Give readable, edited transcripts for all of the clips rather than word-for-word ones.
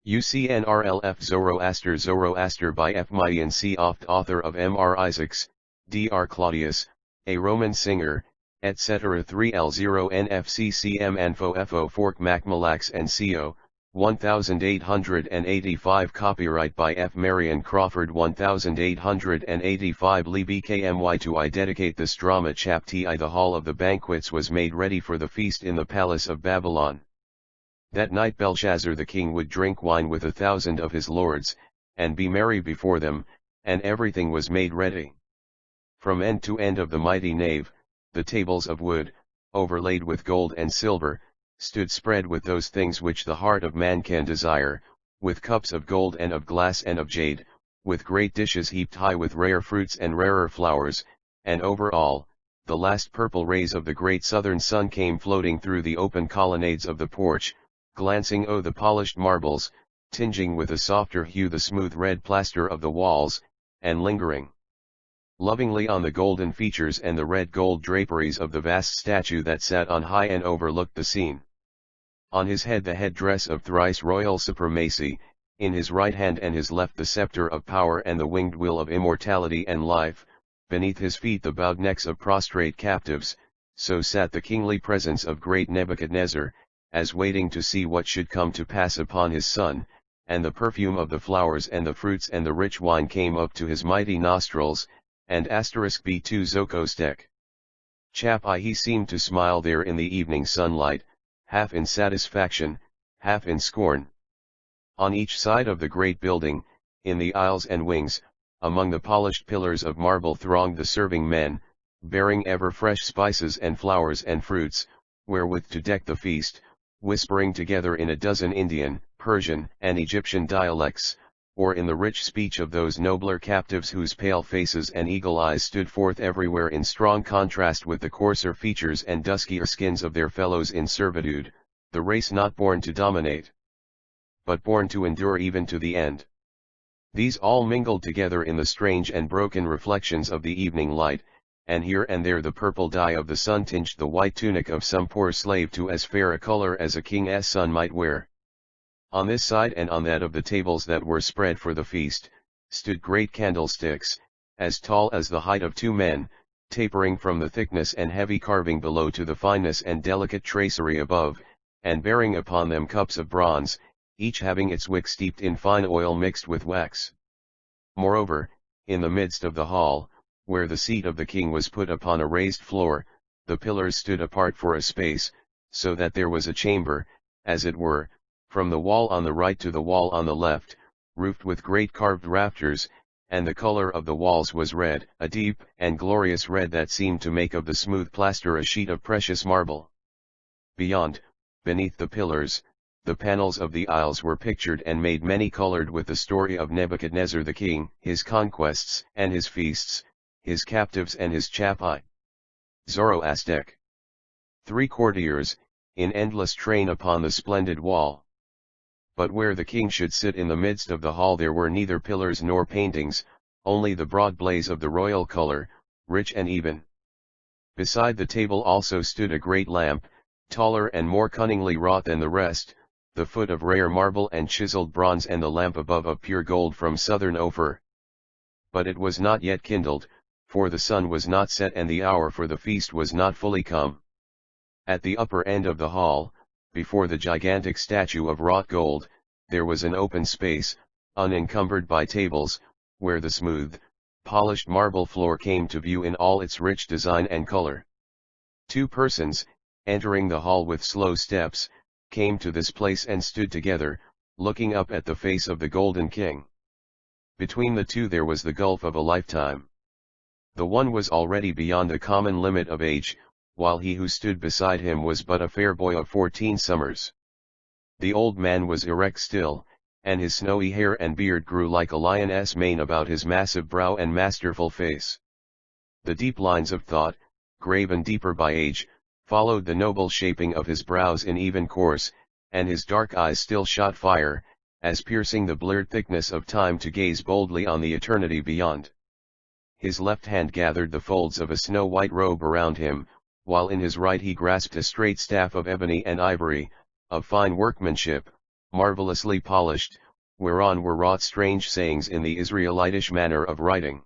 UCNRLF Zoroaster by F. Mayan C. Oft author of M.R. Isaacs, D.R. Claudius, a Roman singer, etc. 3L0 NFCCM Anfo FO Fork Macmalax and CO, 1885 Copyright by F. Marion Crawford 1885 Lee BKMY To I dedicate this drama chapter I The hall of the banquets was made ready for the feast in the palace of Babylon. That night Belshazzar the king would drink wine with 1,000 of his lords, and be merry before them, and everything was made ready. From end to end of the mighty nave, the tables of wood, overlaid with gold and silver, stood spread with those things which the heart of man can desire, with cups of gold and of glass and of jade, with great dishes heaped high with rare fruits and rarer flowers, and over all, the last purple rays of the great southern sun came floating through the open colonnades of the porch, glancing o'er the polished marbles, tinging with a softer hue the smooth red plaster of the walls, and lingering lovingly on the golden features and the red gold draperies of the vast statue that sat on high and overlooked the scene. On his head the head-dress of thrice royal supremacy, in his right hand and his left the scepter of power and the winged wheel of immortality and life, beneath his feet the bowed necks of prostrate captives, so sat the kingly presence of great Nebuchadnezzar, as waiting to see what should come to pass upon his son, and the perfume of the flowers and the fruits and the rich wine came up to his mighty nostrils, and *B2 Zokostek. Chap I he seemed to smile there in the evening sunlight, half in satisfaction, half in scorn. On each side of the great building, in the aisles and wings, among the polished pillars of marble thronged the serving men, bearing ever fresh spices and flowers and fruits, wherewith to deck the feast, whispering together in a dozen Indian, Persian, and Egyptian dialects, or in the rich speech of those nobler captives whose pale faces and eagle eyes stood forth everywhere in strong contrast with the coarser features and duskier skins of their fellows in servitude, the race not born to dominate, but born to endure even to the end. These all mingled together in the strange and broken reflections of the evening light, and here and there the purple dye of the sun tinged the white tunic of some poor slave to as fair a color as a king's son might wear. On this side and on that of the tables that were spread for the feast, stood great candlesticks, as tall as the height of 2 men, tapering from the thickness and heavy carving below to the fineness and delicate tracery above, and bearing upon them cups of bronze, each having its wick steeped in fine oil mixed with wax. Moreover, in the midst of the hall, where the seat of the king was put upon a raised floor, the pillars stood apart for a space, so that there was a chamber, as it were, from the wall on the right to the wall on the left, roofed with great carved rafters, and the color of the walls was red, a deep and glorious red that seemed to make of the smooth plaster a sheet of precious marble. Beyond, beneath the pillars, the panels of the aisles were pictured and made many-colored with the story of Nebuchadnezzar the king, his conquests and his feasts, his captives and his chapai. Zoroaster. 3 courtiers, in endless train upon the splendid wall. But where the king should sit in the midst of the hall there were neither pillars nor paintings, only the broad blaze of the royal color, rich and even. Beside the table also stood a great lamp, taller and more cunningly wrought than the rest, the foot of rare marble and chiseled bronze and the lamp above of pure gold from southern Ophir. But it was not yet kindled, for the sun was not set and the hour for the feast was not fully come. At the upper end of the hall, before the gigantic statue of wrought gold, there was an open space, unencumbered by tables, where the smooth, polished marble floor came to view in all its rich design and color. 2 persons, entering the hall with slow steps, came to this place and stood together, looking up at the face of the golden king. Between the 2 there was the gulf of a lifetime. The one was already beyond the common limit of age, while he who stood beside him was but a fair boy of 14 summers. The old man was erect still, and his snowy hair and beard grew like a lion's mane about his massive brow and masterful face. The deep lines of thought, graven deeper by age, followed the noble shaping of his brows in even course, and his dark eyes still shot fire, as piercing the blurred thickness of time to gaze boldly on the eternity beyond. His left hand gathered the folds of a snow-white robe around him, while in his right he grasped a straight staff of ebony and ivory, of fine workmanship, marvelously polished, whereon were wrought strange sayings in the Israelitish manner of writing.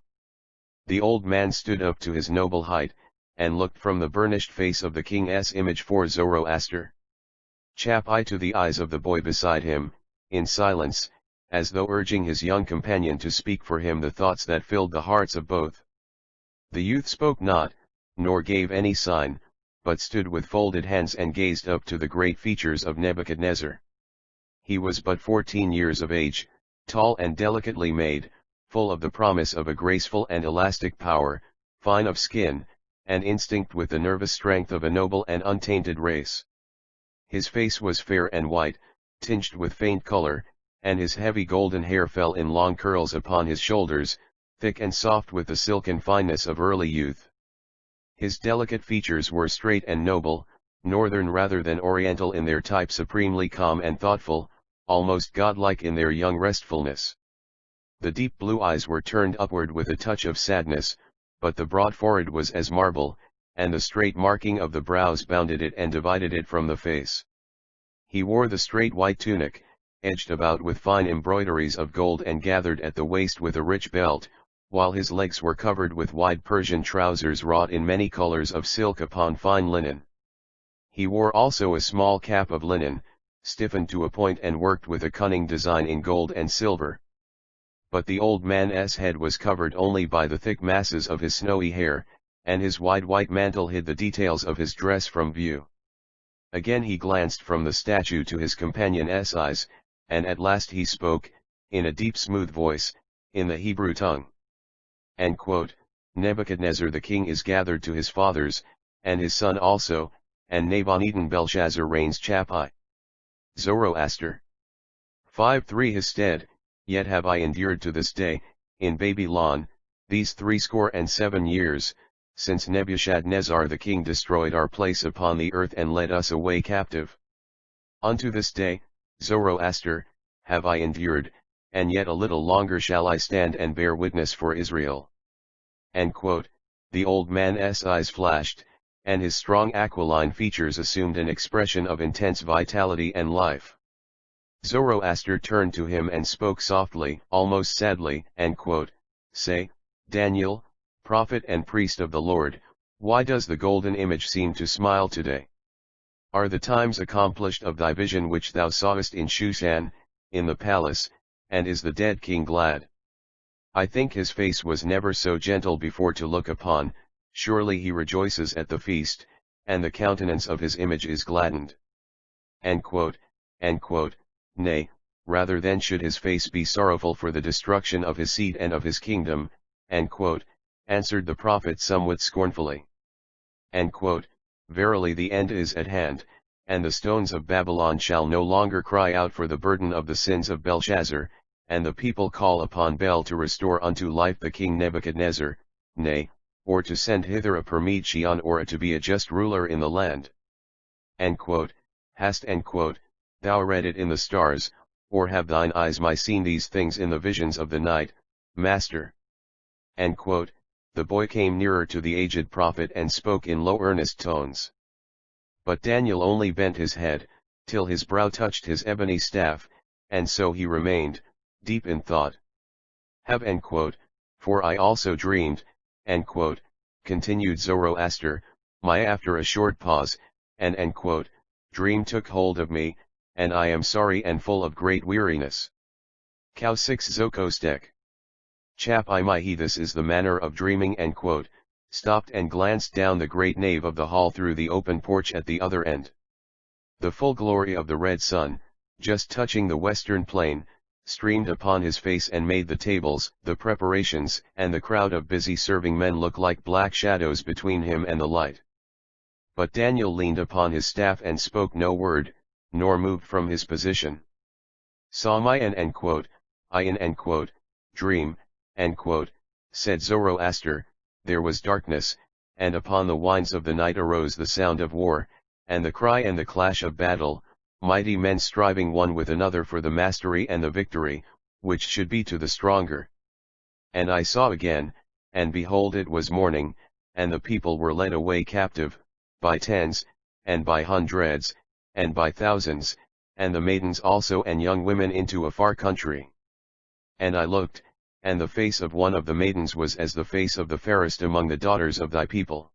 The old man stood up to his noble height, and looked from the burnished face of the king's image for Zoroaster. Chap I to the eyes of the boy beside him, in silence, as though urging his young companion to speak for him the thoughts that filled the hearts of both. The youth spoke not, nor gave any sign, but stood with folded hands and gazed up to the great features of Nebuchadnezzar. He was but 14 years of age, tall and delicately made, full of the promise of a graceful and elastic power, fine of skin, and instinct with the nervous strength of a noble and untainted race. His face was fair and white, tinged with faint color, and his heavy golden hair fell in long curls upon his shoulders, thick and soft with the silken fineness of early youth. His delicate features were straight and noble, northern rather than oriental in their type, supremely calm and thoughtful, almost godlike in their young restfulness. The deep blue eyes were turned upward with a touch of sadness, but the broad forehead was as marble, and the straight marking of the brows bounded it and divided it from the face. He wore the straight white tunic, edged about with fine embroideries of gold and gathered at the waist with a rich belt, while his legs were covered with wide Persian trousers wrought in many colors of silk upon fine linen. He wore also a small cap of linen, stiffened to a point and worked with a cunning design in gold and silver. But the old man's head was covered only by the thick masses of his snowy hair, and his wide white mantle hid the details of his dress from view. Again he glanced from the statue to his companion's eyes, and at last he spoke, in a deep smooth voice, in the Hebrew tongue. Nebuchadnezzar the king is gathered to his fathers, and his son also, and Nabonidin Belshazzar reigns Chapai. Zoroaster. 5:3 Hested, yet have I endured to this day, in Babylon, these 67 years, since Nebuchadnezzar the king destroyed our place upon the earth and led us away captive. Unto this day, Zoroaster, have I endured, and yet a little longer shall I stand and bear witness for Israel. The old man's eyes flashed, and his strong aquiline features assumed an expression of intense vitality and life. Zoroaster turned to him and spoke softly, almost sadly, Say, Daniel, prophet and priest of the Lord, why does the golden image seem to smile today? Are the times accomplished of thy vision which thou sawest in Shushan, in the palace, and is the dead king glad? I think his face was never so gentle before to look upon, surely he rejoices at the feast, and the countenance of his image is gladdened. Nay, rather then should his face be sorrowful for the destruction of his seed and of his kingdom, answered the prophet somewhat scornfully. Verily the end is at hand, and the stones of Babylon shall no longer cry out for the burden of the sins of Belshazzar, and the people call upon Bel to restore unto life the king Nebuchadnezzar, nay, or to send hither a Parmenion or to be a just ruler in the land. Hast thou read it in the stars, or have thine eyes seen these things in the visions of the night, master? The boy came nearer to the aged prophet and spoke in low earnest tones. But Daniel only bent his head, till his brow touched his ebony staff, and so he remained, deep in thought. Have for I also dreamed, continued Zoroaster, after a short pause, and dream took hold of me, and I am sorry and full of great weariness. Cow 6 Zokostek. Chap I this is the manner of dreaming, stopped and glanced down the great nave of the hall through the open porch at the other end. The full glory of the red sun, just touching the western plain, streamed upon his face and made the tables, the preparations, and the crowd of busy serving men look like black shadows between him and the light. But Daniel leaned upon his staff and spoke no word, nor moved from his position. Saw my dream, said Zoroaster, there was darkness, and upon the winds of the night arose the sound of war, and the cry and the clash of battle, mighty men striving one with another for the mastery and the victory, which should be to the stronger. And I saw again, and behold it was morning, and the people were led away captive, by tens, and by hundreds, and by thousands, and the maidens also and young women into a far country. And I looked, and the face of one of the maidens was as the face of the fairest among the daughters of thy people.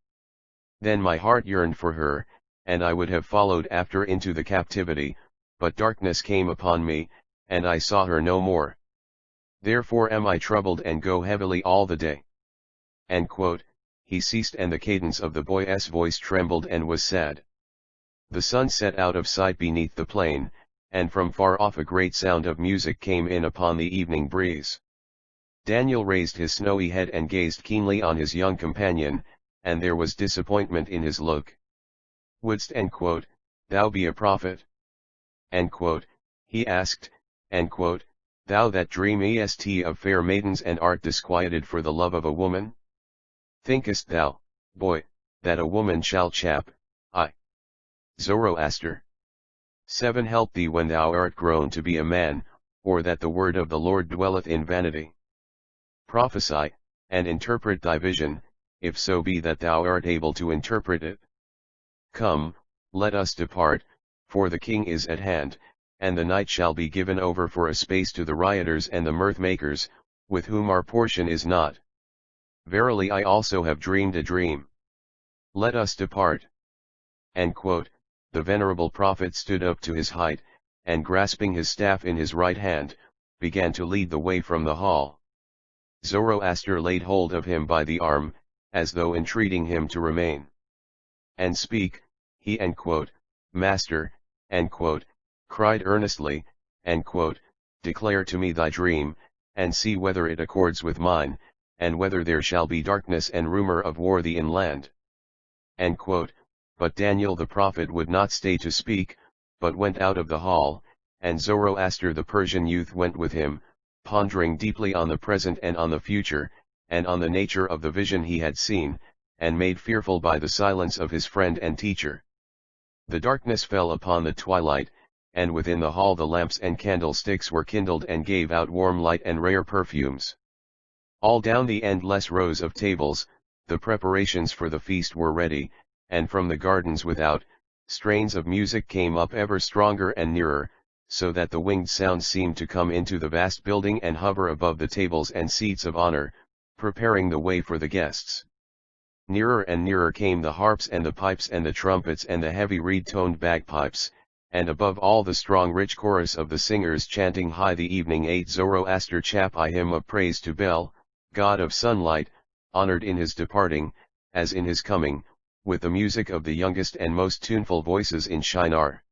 Then my heart yearned for her, and I would have followed after into the captivity, but darkness came upon me, and I saw her no more. Therefore am I troubled and go heavily all the day. He ceased, and the cadence of the boy's voice trembled and was sad. The sun set out of sight beneath the plain, and from far off a great sound of music came in upon the evening breeze. Daniel raised his snowy head and gazed keenly on his young companion, and there was disappointment in his look. Wouldst, thou be a prophet? He asked, thou that dreamest of fair maidens and art disquieted for the love of a woman? Thinkest thou, boy, that a woman shall chap, I? Zoroaster. 7 Help thee when thou art grown to be a man, or that the word of the Lord dwelleth in vanity. Prophesy, and interpret thy vision, if so be that thou art able to interpret it. Come, let us depart, for the king is at hand, and the night shall be given over for a space to the rioters and the mirth-makers, with whom our portion is not. Verily I also have dreamed a dream. Let us depart. The venerable prophet stood up to his height, and grasping his staff in his right hand, began to lead the way from the hall. Zoroaster laid hold of him by the arm, as though entreating him to remain. And speak, he Master, cried earnestly, declare to me thy dream, and see whether it accords with mine, and whether there shall be darkness and rumor of war thee in land. But Daniel the prophet would not stay to speak, but went out of the hall, and Zoroaster the Persian youth went with him, pondering deeply on the present and on the future, and on the nature of the vision he had seen, and made fearful by the silence of his friend and teacher. The darkness fell upon the twilight, and within the hall the lamps and candlesticks were kindled and gave out warm light and rare perfumes. All down the endless rows of tables, the preparations for the feast were ready, and from the gardens without, strains of music came up ever stronger and nearer, so that the winged sounds seemed to come into the vast building and hover above the tables and seats of honor, preparing the way for the guests. Nearer and nearer came the harps and the pipes and the trumpets and the heavy reed-toned bagpipes, and above all the strong rich chorus of the singers chanting high the evening 8 Zoroaster chap I hymn of praise to Bel, god of sunlight, honored in his departing, as in his coming, with the music of the youngest and most tuneful voices in Shinar.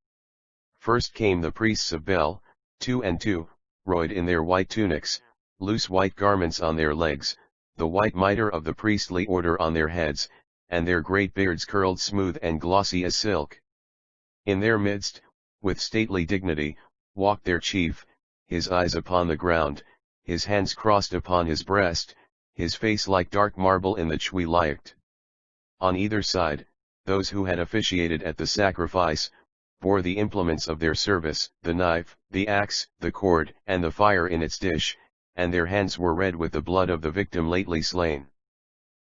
First came the priests of Bel, 2 and 2, royed in their white tunics, loose white garments on their legs, the white mitre of the priestly order on their heads, and their great beards curled smooth and glossy as silk. In their midst, with stately dignity, walked their chief, his eyes upon the ground, his hands crossed upon his breast, his face like dark marble in the twilight. On either side, those who had officiated at the sacrifice, bore the implements of their service, the knife, the axe, the cord, and the fire in its dish, and their hands were red with the blood of the victim lately slain.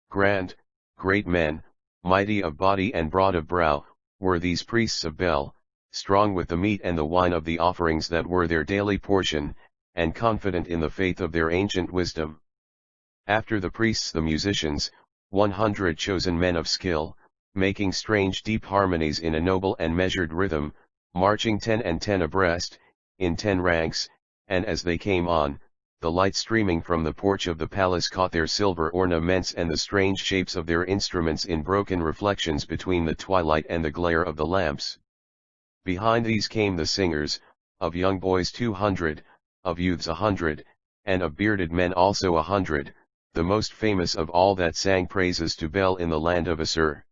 Great men, mighty of body and broad of brow, were these priests of Bel, strong with the meat and the wine of the offerings that were their daily portion, and confident in the faith of their ancient wisdom. After the priests the musicians, 100 chosen men of skill, making strange deep harmonies in a noble and measured rhythm, marching 10 and 10 abreast, in 10 ranks, and as they came on, the light streaming from the porch of the palace caught their silver ornaments and the strange shapes of their instruments in broken reflections between the twilight and the glare of the lamps. Behind these came the singers, of young boys 200, of youths 100, and of bearded men also 100, the most famous of all that sang praises to Bel in the land of Assur.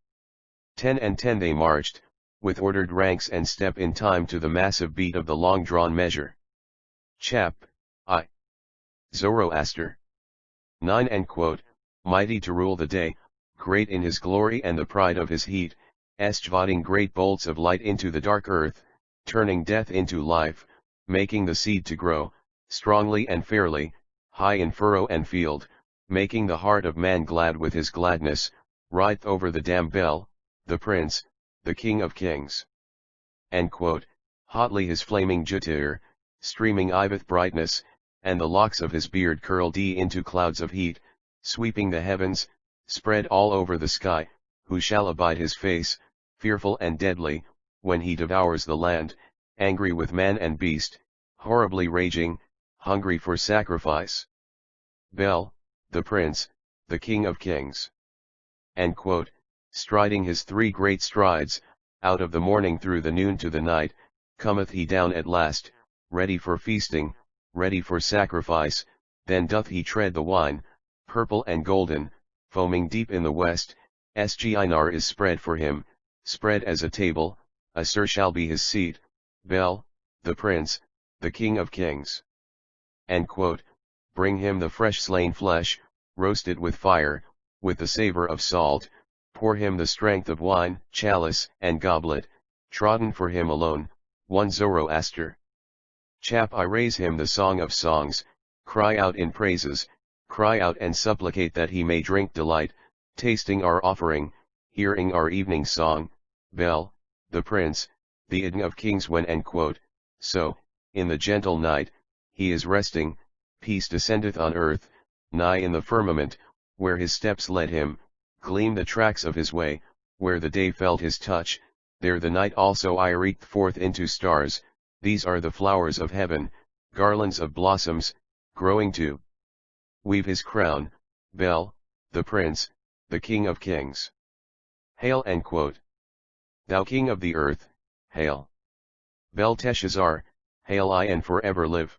10 and 10 they marched, with ordered ranks and step in time to the massive beat of the long-drawn measure. Chap, I. Zoroaster. 9 and mighty to rule the day, great in his glory and the pride of his heat, eschatologying great bolts of light into the dark earth, turning death into life, making the seed to grow, strongly and fairly, high in furrow and field, making the heart of man glad with his gladness, rideth over the dam Bel, the prince, the king of kings. Hotly his flaming jutir, streaming eye with brightness, and the locks of his beard curled into clouds of heat, sweeping the heavens, spread all over the sky. Who shall abide his face, fearful and deadly, when he devours the land, angry with man and beast, horribly raging, hungry for sacrifice? Bel, the prince, the king of kings. End quote. Striding his 3 great strides, out of the morning through the noon to the night, cometh he down at last, ready for feasting, ready for sacrifice. Then doth he tread the wine, purple and golden, foaming deep in the west. Sginar is spread for him, spread as a table, Asur shall be his seat. Bel, the prince, the king of kings. End quote. Bring him the fresh slain flesh, roasted with fire, with the savor of salt. Pour him the strength of wine, chalice and goblet, trodden for him alone. 1 Zoroaster. I raise him the song of songs, cry out in praises, cry out and supplicate that he may drink delight, tasting our offering, hearing our evening song. Bel, the prince, the King of kings. When end quote. So, in the gentle night, he is resting, peace descendeth on earth, nigh in the firmament, where his steps led him, gleam the tracks of his way, where the day felt his touch, there the night also reeked forth into stars. These are the flowers of heaven, garlands of blossoms, growing to weave his crown. Bel, the prince, the king of kings. Hail! End quote. Thou king of the earth, hail! Belteshazzar, hail I and forever live.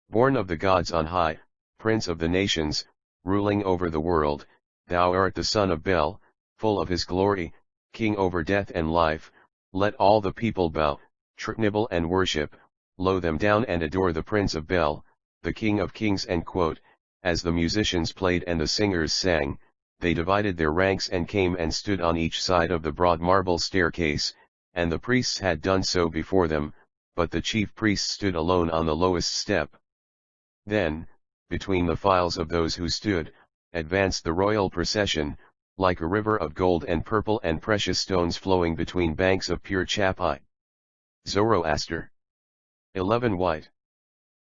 Born of the gods on high, prince of the nations, ruling over the world, thou art the son of Bel, full of his glory, king over death and life. Let all the people bow, nibble and worship, low them down and adore the prince of Bel, the king of kings. End quote. As the musicians played and the singers sang, they divided their ranks and came and stood on each side of the broad marble staircase, and the priests had done so before them, but the chief priest stood alone on the lowest step. Then, between the files of those who stood, advanced the royal procession, like a river of gold and purple and precious stones flowing between banks of pure chapai. Zoroaster. 11 White.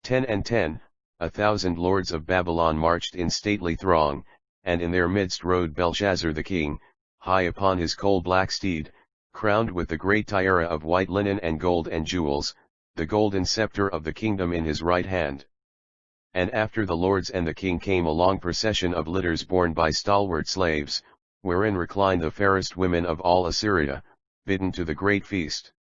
10 and 10, 1,000 lords of Babylon marched in stately throng, and in their midst rode Belshazzar the king, high upon his coal-black steed, crowned with the great tiara of white linen and gold and jewels, the golden scepter of the kingdom in his right hand. And after the lords and the king came a long procession of litters borne by stalwart slaves, wherein reclined the fairest women of all Assyria, bidden to the great feast.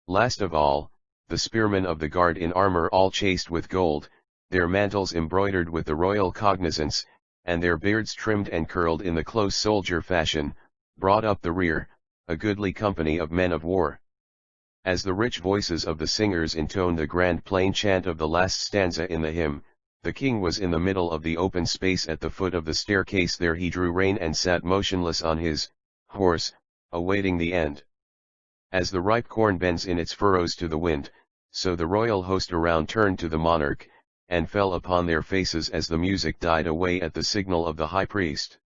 Last of all, the spearmen of the guard in armor all chased with gold, their mantles embroidered with the royal cognizance, and their beards trimmed and curled in the close soldier fashion, brought up the rear, a goodly company of men of war. As the rich voices of the singers intoned the grand plain chant of the last stanza in the hymn, the king was in the middle of the open space at the foot of the staircase. There he drew rein and sat motionless on his horse, awaiting the end. As the ripe corn bends in its furrows to the wind, so the royal host around turned to the monarch, and fell upon their faces as the music died away at the signal of the high priest.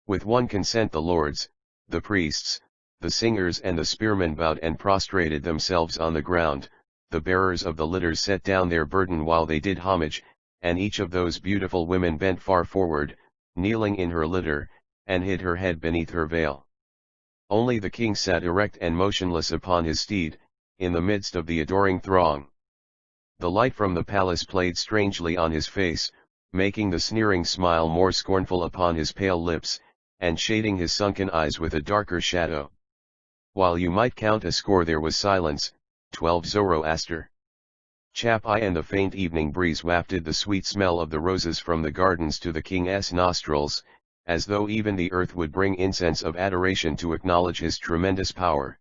With one consent the lords, the priests, the singers and the spearmen bowed and prostrated themselves on the ground. The bearers of the litters set down their burden while they did homage, and each of those beautiful women bent far forward, kneeling in her litter, and hid her head beneath her veil. Only the king sat erect and motionless upon his steed, in the midst of the adoring throng. The light from the palace played strangely on his face, making the sneering smile more scornful upon his pale lips, and shading his sunken eyes with a darker shadow. While you might count a score there was silence. 12 Zoroaster. Chapai and the faint evening breeze wafted the sweet smell of the roses from the gardens to the king's nostrils, as though even the earth would bring incense of adoration to acknowledge his tremendous power.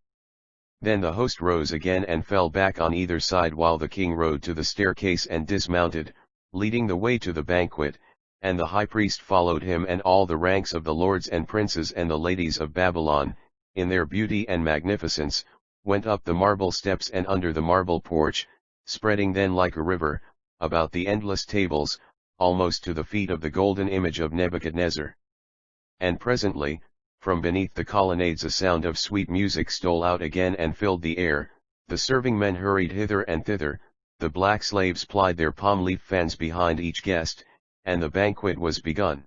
Then the host rose again and fell back on either side while the king rode to the staircase and dismounted, leading the way to the banquet, and the high priest followed him and all the ranks of the lords and princes and the ladies of Babylon, in their beauty and magnificence, went up the marble steps and under the marble porch, spreading then like a river, about the endless tables, almost to the feet of the golden image of Nebuchadnezzar. And presently, from beneath the colonnades a sound of sweet music stole out again and filled the air. The serving men hurried hither and thither, the black slaves plied their palm leaf fans behind each guest, and the banquet was begun.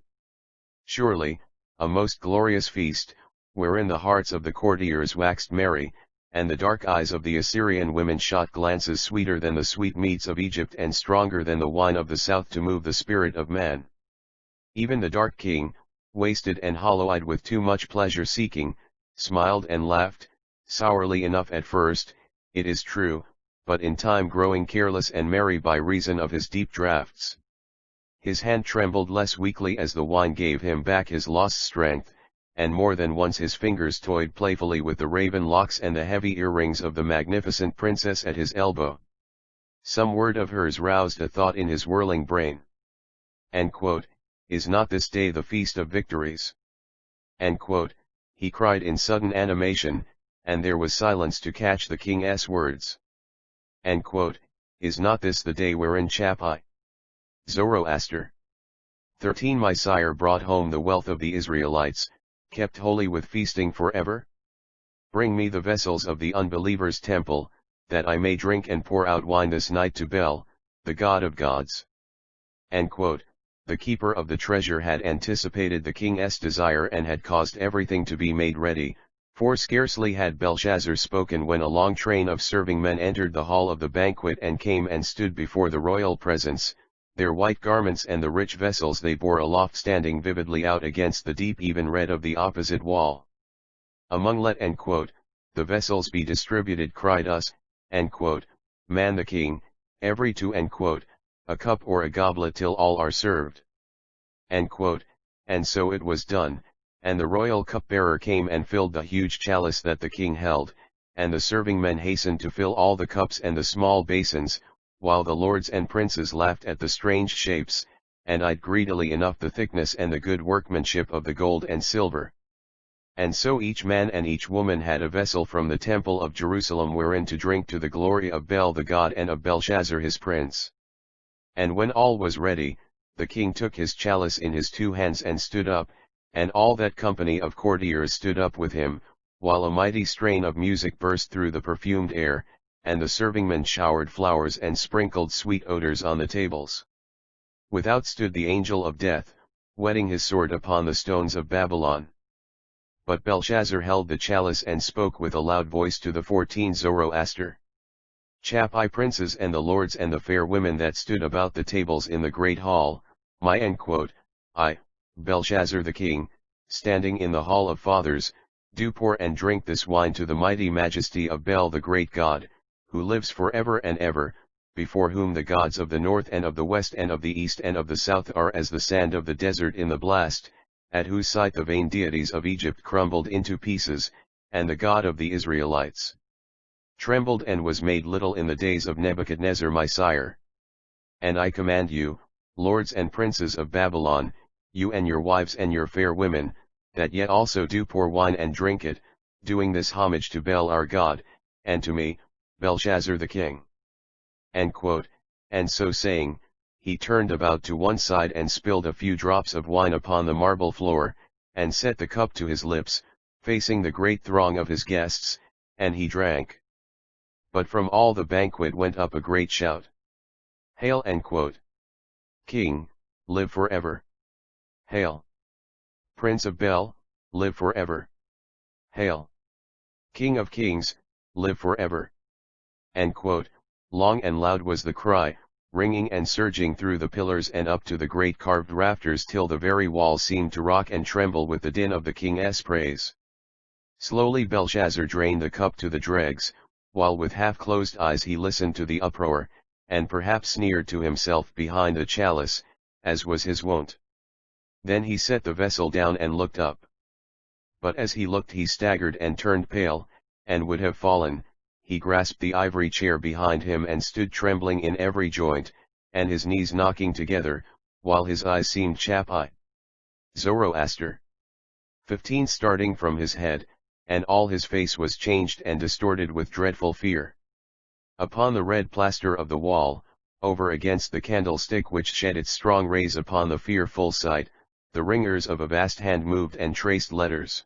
Surely, a most glorious feast, wherein the hearts of the courtiers waxed merry, and the dark eyes of the Assyrian women shot glances sweeter than the sweetmeats of Egypt and stronger than the wine of the south to move the spirit of man. Even the dark king, wasted and hollow-eyed with too much pleasure-seeking, smiled and laughed, sourly enough at first, it is true, but in time growing careless and merry by reason of his deep draughts. His hand trembled less weakly as the wine gave him back his lost strength, and more than once his fingers toyed playfully with the raven locks and the heavy earrings of the magnificent princess at his elbow. Some word of hers roused a thought in his whirling brain. Is not this day the feast of victories? He cried in sudden animation, and there was silence to catch the king's words. Is not this the day wherein Chapai, Zoroaster, 13 my sire brought home the wealth of the Israelites, kept holy with feasting forever? Bring me the vessels of the unbelievers' temple, that I may drink and pour out wine this night to Bel, the god of gods. The keeper of the treasure had anticipated the king's desire and had caused everything to be made ready, for scarcely had Belshazzar spoken when a long train of serving men entered the hall of the banquet and came and stood before the royal presence, their white garments and the rich vessels they bore aloft standing vividly out against the deep even red of the opposite wall. Among let the vessels be distributed cried us, man the king, every two a cup or a goblet till all are served. And so it was done, and the royal cupbearer came and filled the huge chalice that the king held, and the serving men hastened to fill all the cups and the small basins, while the lords and princes laughed at the strange shapes, and eyed greedily enough the thickness and the good workmanship of the gold and silver. And so each man and each woman had a vessel from the temple of Jerusalem wherein to drink to the glory of Bel the god and of Belshazzar his prince. And when all was ready, the king took his chalice in his two hands and stood up, and all that company of courtiers stood up with him, while a mighty strain of music burst through the perfumed air, and the servingmen showered flowers and sprinkled sweet odors on the tables. Without stood the angel of death, whetting his sword upon the stones of Babylon. But Belshazzar held the chalice and spoke with a loud voice to the 14 Zoroaster. Chapai princes and the lords and the fair women that stood about the tables in the great hall, I, Belshazzar the king, standing in the hall of fathers, do pour and drink this wine to the mighty majesty of Bel the great god, who lives forever and ever, before whom the gods of the north and of the west and of the east and of the south are as the sand of the desert in the blast, at whose sight the vain deities of Egypt crumbled into pieces, and the God of the Israelites trembled and was made little in the days of Nebuchadnezzar my sire. And I command you, lords and princes of Babylon, you and your wives and your fair women, that yet also do pour wine and drink it, doing this homage to Bel our God, and to me, Belshazzar the king. And so saying, he turned about to one side and spilled a few drops of wine upon the marble floor, and set the cup to his lips, facing the great throng of his guests, and he drank. But from all the banquet went up a great shout. Hail! King, live forever. Hail! Prince of Bel, live forever. Hail! King of kings, live forever. Long and loud was the cry, ringing and surging through the pillars and up to the great carved rafters till the very walls seemed to rock and tremble with the din of the king's praise. Slowly Belshazzar drained the cup to the dregs, while with half-closed eyes he listened to the uproar, and perhaps sneered to himself behind the chalice, as was his wont. Then he set the vessel down and looked up. But as he looked he staggered and turned pale, and would have fallen. He grasped the ivory chair behind him and stood trembling in every joint, and his knees knocking together, while his eyes seemed Chapai, Zoroaster, 15 starting from his head, and all his face was changed and distorted with dreadful fear. Upon the red plaster of the wall, over against the candlestick which shed its strong rays upon the fearful sight, the ringers of a vast hand moved and traced letters.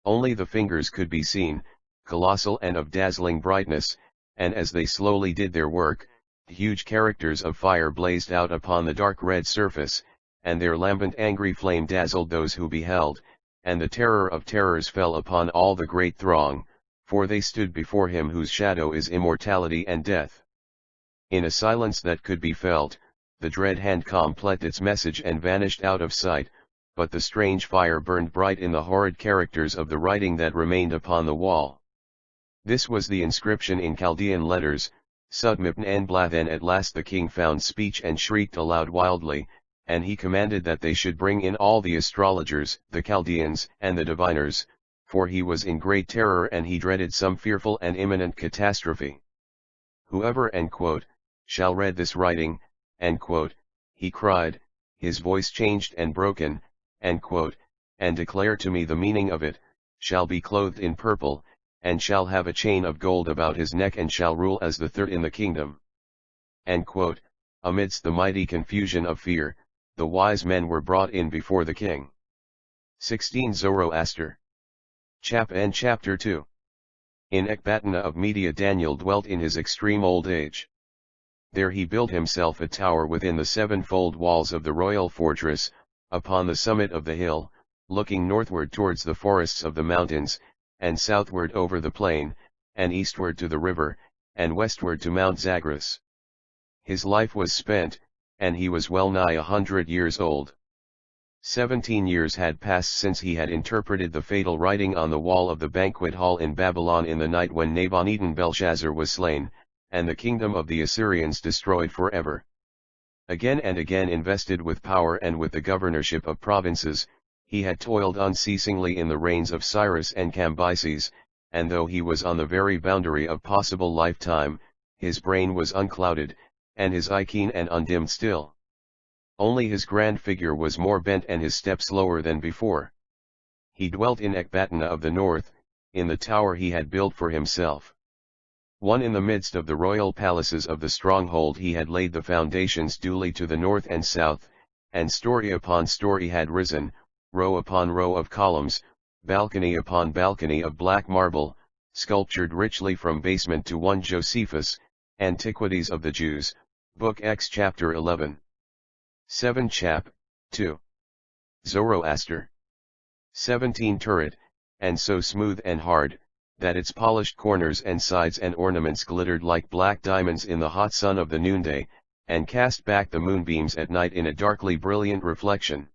Only the fingers could be seen, colossal and of dazzling brightness, and as they slowly did their work, huge characters of fire blazed out upon the dark red surface, and their lambent angry flame dazzled those who beheld, and the terror of terrors fell upon all the great throng, for they stood before him whose shadow is immortality and death. In a silence that could be felt, the dread hand completed its message and vanished out of sight, but the strange fire burned bright in the horrid characters of the writing that remained upon the wall. This was the inscription in Chaldean letters, Sudmipn and Bla. Then at last the king found speech and shrieked aloud wildly, and he commanded that they should bring in all the astrologers, the Chaldeans, and the diviners, for he was in great terror and he dreaded some fearful and imminent catastrophe. Whoever shall read this writing, he cried, his voice changed and broken, and declare to me the meaning of it, shall be clothed in purple, and shall have a chain of gold about his neck and shall rule as the third in the kingdom. Amidst the mighty confusion of fear, the wise men were brought in before the king. 16 Zoroaster. Chapter 2. In Ecbatana of Media Daniel dwelt in his extreme old age. There he built himself a tower within the sevenfold walls of the royal fortress, upon the summit of the hill, looking northward towards the forests of the mountains, and southward over the plain, and eastward to the river, and westward to Mount Zagros. His life was spent, and he was well nigh 100 years old. 17 years had passed since he had interpreted the fatal writing on the wall of the banquet hall in Babylon in the night when Nabonidus Belshazzar was slain, and the kingdom of the Assyrians destroyed forever. Again and again invested with power and with the governorship of provinces, he had toiled unceasingly in the reigns of Cyrus and Cambyses, and though he was on the very boundary of possible lifetime, his brain was unclouded, and his eye keen and undimmed still. Only his grand figure was more bent and his step slower than before. He dwelt in Ecbatana of the north, in the tower he had built for himself. One in the midst of the royal palaces of the stronghold he had laid the foundations duly to the north and south, and story upon story had risen, row upon row of columns, balcony upon balcony of black marble, sculptured richly from basement to 1 Josephus, Antiquities of the Jews, Book X Chapter 11. 7 Chap. 2. Zoroaster. 17 turret, and so smooth and hard, that its polished corners and sides and ornaments glittered like black diamonds in the hot sun of the noonday, and cast back the moonbeams at night in a darkly brilliant reflection.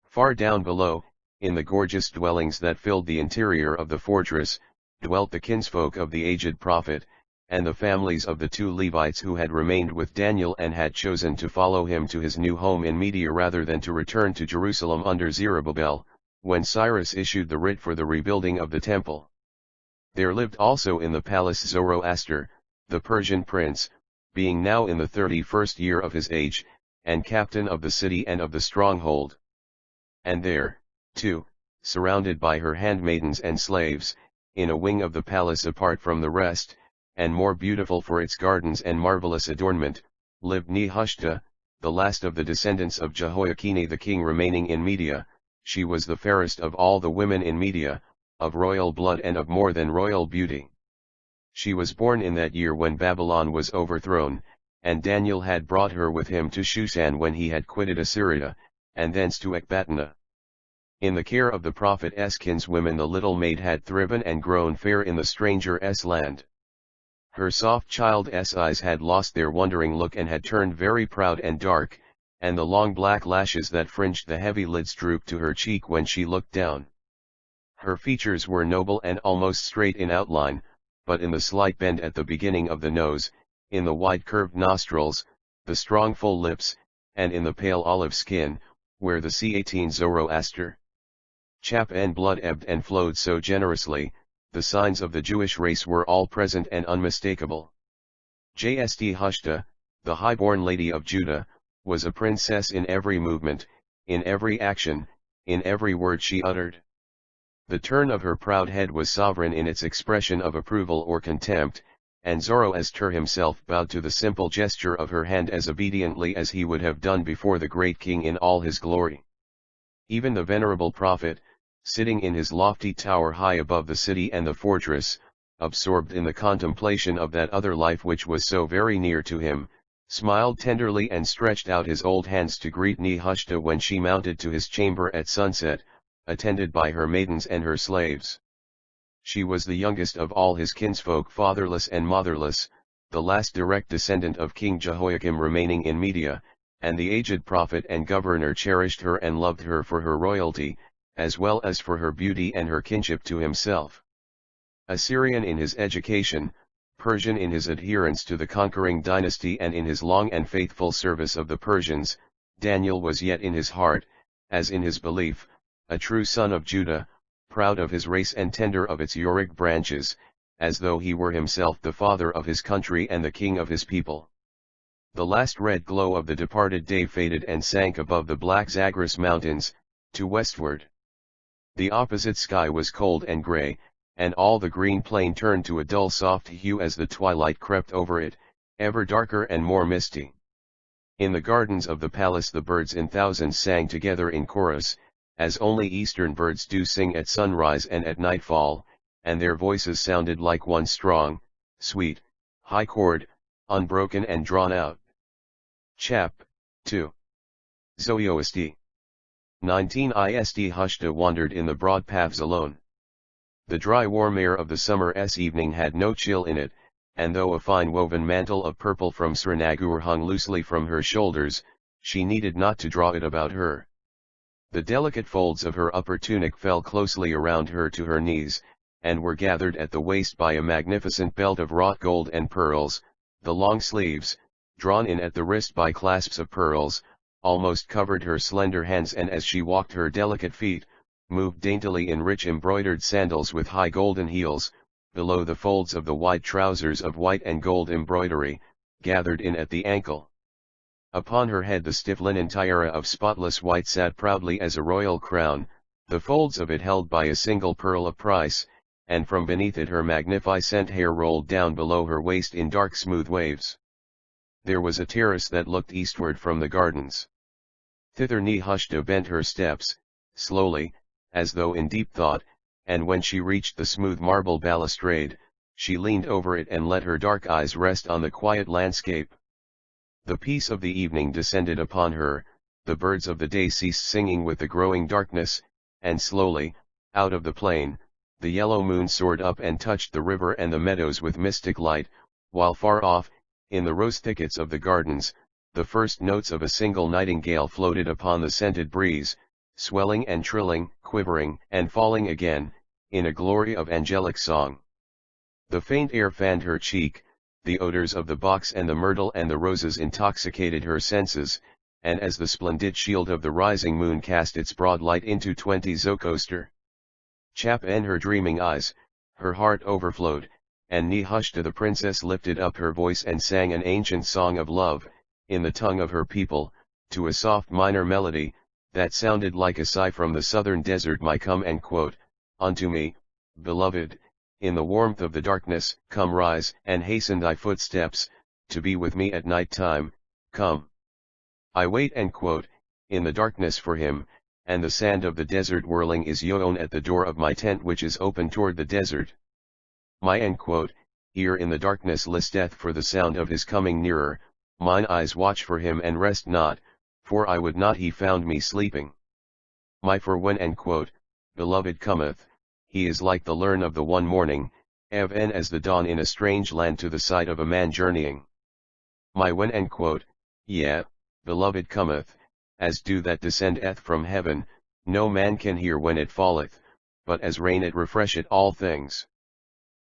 Far down below, in the gorgeous dwellings that filled the interior of the fortress, dwelt the kinsfolk of the aged prophet, and the families of the 2 Levites who had remained with Daniel and had chosen to follow him to his new home in Media rather than to return to Jerusalem under Zerubbabel, when Cyrus issued the writ for the rebuilding of the temple. There lived also in the palace Zoroaster, the Persian prince, being now in the 31st year of his age, and captain of the city and of the stronghold. And there, too, surrounded by her handmaidens and slaves, in a wing of the palace apart from the rest, and more beautiful for its gardens and marvelous adornment, lived Nehushta, the last of the descendants of Jehoiakini the king remaining in Media. She was the fairest of all the women in Media, of royal blood and of more than royal beauty. She was born in that year when Babylon was overthrown, and Daniel had brought her with him to Shushan when he had quitted Assyria, and thence to Ecbatana. In the care of the prophet Eskin's women the little maid had thriven and grown fair in the stranger's land. Her soft child's eyes had lost their wondering look and had turned very proud and dark, and the long black lashes that fringed the heavy lids drooped to her cheek when she looked down. Her features were noble and almost straight in outline, but in the slight bend at the beginning of the nose, in the wide curved nostrils, the strong full lips, and in the pale olive skin, where the C18 Zoroaster chap and blood ebbed and flowed so generously, the signs of the Jewish race were all present and unmistakable. Jst Hushta, the high-born lady of Judah, was a princess in every movement, in every action, in every word she uttered. The turn of her proud head was sovereign in its expression of approval or contempt, and Zoroaster himself bowed to the simple gesture of her hand as obediently as he would have done before the great king in all his glory. Even the venerable prophet, sitting in his lofty tower high above the city and the fortress, absorbed in the contemplation of that other life which was so very near to him, smiled tenderly and stretched out his old hands to greet Nehushta when she mounted to his chamber at sunset, attended by her maidens and her slaves. She was the youngest of all his kinsfolk, fatherless and motherless, the last direct descendant of King Jehoiakim remaining in Media, and the aged prophet and governor cherished her and loved her for her royalty, as well as for her beauty and her kinship to himself. Assyrian in his education, Persian in his adherence to the conquering dynasty and in his long and faithful service of the Persians, Daniel was yet in his heart, as in his belief, a true son of Judah, proud of his race and tender of its Uric branches, as though he were himself the father of his country and the king of his people. The last red glow of the departed day faded and sank above the black Zagros mountains, to westward. The opposite sky was cold and grey, and all the green plain turned to a dull soft hue as the twilight crept over it, ever darker and more misty. In the gardens of the palace the birds in thousands sang together in chorus, as only eastern birds do sing at sunrise and at nightfall, and their voices sounded like one strong, sweet, high chord, unbroken and drawn out. Chap. 2. Zoroaster. 19 Ist Hushta wandered in the broad paths alone. The dry warm air of the summer's evening had no chill in it, and though a fine woven mantle of purple from Srinagur hung loosely from her shoulders, she needed not to draw it about her. The delicate folds of her upper tunic fell closely around her to her knees, and were gathered at the waist by a magnificent belt of wrought gold and pearls. The long sleeves, drawn in at the wrist by clasps of pearls, almost covered her slender hands, and as she walked her delicate feet moved daintily in rich embroidered sandals with high golden heels, below the folds of the wide trousers of white and gold embroidery, gathered in at the ankle. Upon her head the stiff linen tiara of spotless white sat proudly as a royal crown, the folds of it held by a single pearl of price, and from beneath it her magnificent hair rolled down below her waist in dark smooth waves. There was a terrace that looked eastward from the gardens. Thither Nehushta bent her steps, slowly, as though in deep thought, and when she reached the smooth marble balustrade, she leaned over it and let her dark eyes rest on the quiet landscape. The peace of the evening descended upon her, the birds of the day ceased singing with the growing darkness, and slowly, out of the plain, the yellow moon soared up and touched the river and the meadows with mystic light, while far off, in the rose thickets of the gardens, the first notes of a single nightingale floated upon the scented breeze, swelling and trilling, quivering and falling again, in a glory of angelic song. The faint air fanned her cheek, the odors of the box and the myrtle and the roses intoxicated her senses, and as the splendid shield of the rising moon cast its broad light into 20 Zoroaster. Chap in her dreaming eyes, her heart overflowed, and Nehushta the princess lifted up her voice and sang an ancient song of love, in the tongue of her people, to a soft minor melody, that sounded like a sigh from the southern desert. My come and quote, unto me, beloved, in the warmth of the darkness, come rise and hasten thy footsteps, to be with me at night time, come. I wait and quote, in the darkness for him, and the sand of the desert whirling is yon at the door of my tent which is open toward the desert. My end quote, ear in the darkness listeth for the sound of his coming nearer, mine eyes watch for him and rest not, for I would not he found me sleeping. My for when end quote, beloved cometh, he is like the learn of the one morning, even as the dawn in a strange land to the sight of a man journeying. My when end quote, yea, beloved cometh, as dew that descendeth from heaven, no man can hear when it falleth, but as rain it refresheth all things.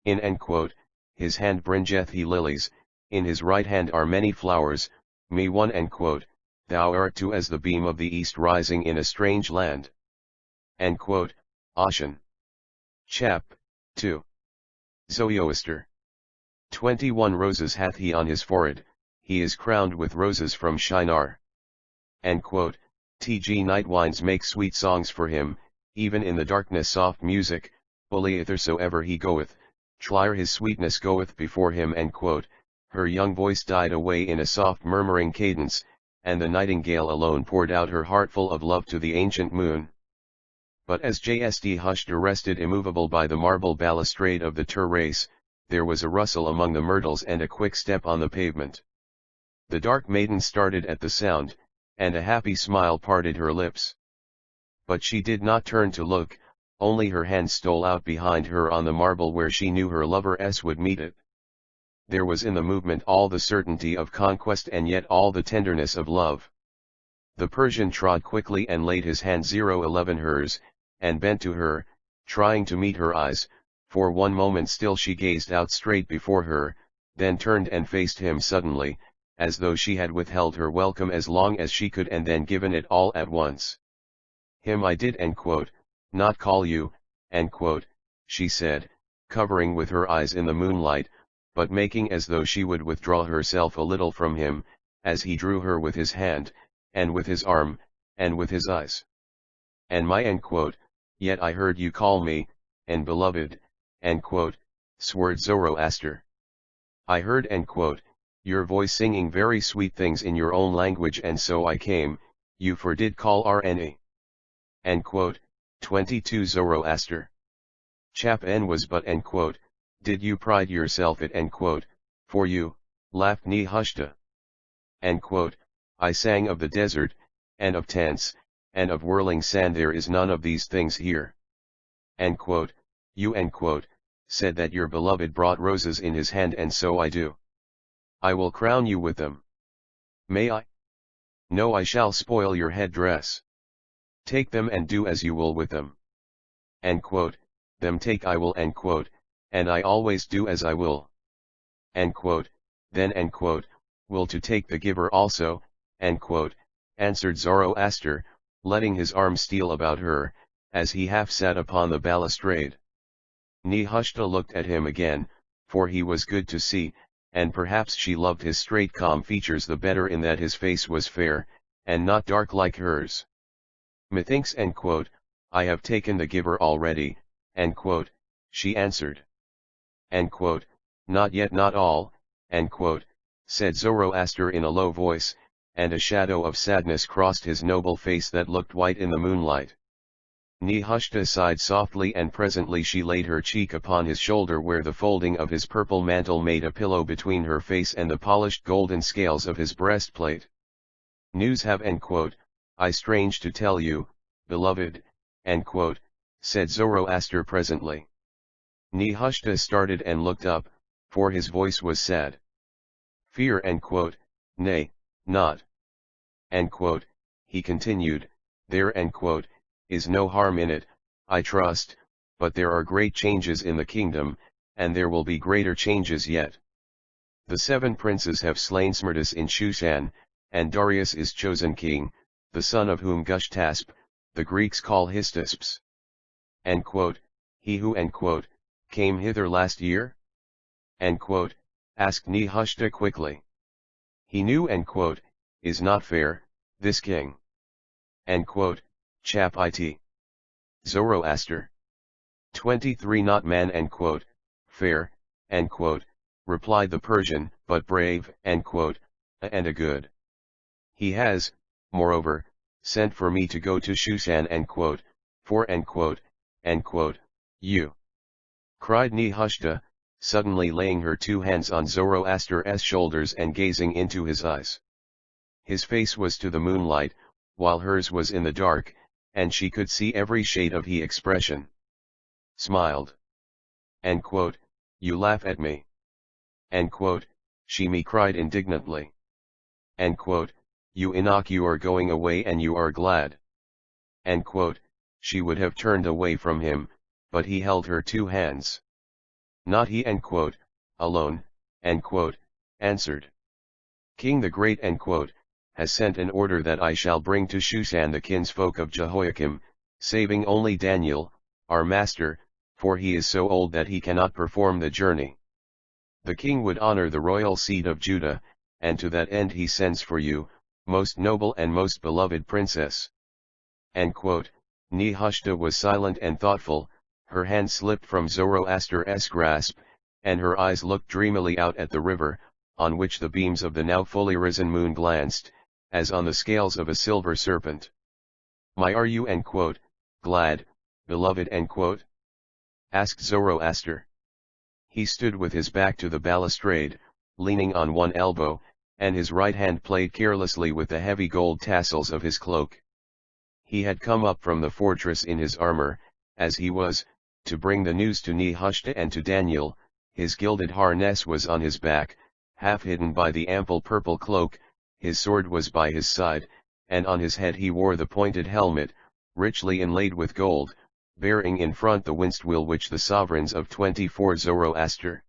In end quote, his hand bringeth he lilies, in his right hand are many flowers, me one end quote, thou art too as the beam of the east rising in a strange land. End quote, Ocean. Chap. 2. Zoroaster. 21 roses hath he on his forehead, he is crowned with roses from Shinar. End quote, Tg night winds make sweet songs for him, even in the darkness soft music, whithersoever he goeth, Tlier his sweetness goeth before him. End quote, her young voice died away in a soft murmuring cadence, and the nightingale alone poured out her heart full of love to the ancient moon. But as Jst Hushta rested immovable by the marble balustrade of the terrace, there was a rustle among the myrtles and a quick step on the pavement. The dark maiden started at the sound, and a happy smile parted her lips. But she did not turn to look, only her hand stole out behind her on the marble where she knew her lover's would meet it. There was in the movement all the certainty of conquest and yet all the tenderness of love. The Persian trod quickly and laid his hand 011 hers, and bent to her, trying to meet her eyes. For one moment still she gazed out straight before her, then turned and faced him suddenly, as though she had withheld her welcome as long as she could and then given it all at once. Him I did not call you, she said, covering with her eyes in the moonlight, but making as though she would withdraw herself a little from him, as he drew her with his hand, and with his arm, and with his eyes. And my yet I heard you call me, and beloved, swore Zoroaster. I heard your voice singing very sweet things in your own language, and so I came, you for did call Rna. 22 Zoroaster. Chap N was but did you pride yourself at for you, laughed Nehushta. I sang of the desert, and of tents, and of whirling sand. There is none of these things here. You said that your beloved brought roses in his hand, and so I do. I will crown you with them. May I? No, I shall spoil your headdress. Take them and do as you will with them. Them take I will and I always do as I will. Then will to take the giver also, answered Zoroaster, letting his arm steal about her, as he half sat upon the balustrade. Nehushta looked at him again, for he was good to see, and perhaps she loved his straight calm features the better in that his face was fair, and not dark like hers. Methinks I have taken the giver already, she answered. Not yet, not all, said Zoroaster in a low voice, and a shadow of sadness crossed his noble face that looked white in the moonlight. Nehushta sighed softly, and presently she laid her cheek upon his shoulder, where the folding of his purple mantle made a pillow between her face and the polished golden scales of his breastplate. News have I strange to tell you, beloved, said Zoroaster presently. Nehushta started and looked up, for his voice was sad. Fear nay, not. He continued, there is no harm in it, I trust, but there are great changes in the kingdom, and there will be greater changes yet. The 7 princes have slain Smerdis in Shushan, and Darius is chosen king, the son of whom Gushtasp, the Greeks call Histasps. He who came hither last year? Asked Nehushta quickly. He knew is not fair, this king. Chap it. Zoroaster. 23 not man fair, replied the Persian, but brave, and a good. He has, moreover, sent for me to go to Shushan, for you. Cried Nehushta, suddenly laying her 2 hands on Zoroaster's shoulders and gazing into his eyes. His face was to the moonlight, while hers was in the dark, and she could see every shade of he expression. Smiled. You laugh at me. She me cried indignantly. You Enoch, you are going away and you are glad. She would have turned away from him, but he held her 2 hands. Not he alone, answered. King the Great has sent an order that I shall bring to Shushan the kinsfolk of Jehoiakim, saving only Daniel, our master, for he is so old that he cannot perform the journey. The king would honor the royal seed of Judah, and to that end he sends for you, most noble and most beloved princess. Nehushta was silent and thoughtful, her hand slipped from Zoroaster's grasp, and her eyes looked dreamily out at the river, on which the beams of the now fully risen moon glanced, as on the scales of a silver serpent. My are you glad, beloved asked Zoroaster. He stood with his back to the balustrade, leaning on one elbow, and his right hand played carelessly with the heavy gold tassels of his cloak. He had come up from the fortress in his armor, as he was, to bring the news to Nehushta and to Daniel. His gilded harness was on his back, half hidden by the ample purple cloak, his sword was by his side, and on his head he wore the pointed helmet, richly inlaid with gold, bearing in front the winced wheel which the sovereigns of 24 Zoroaster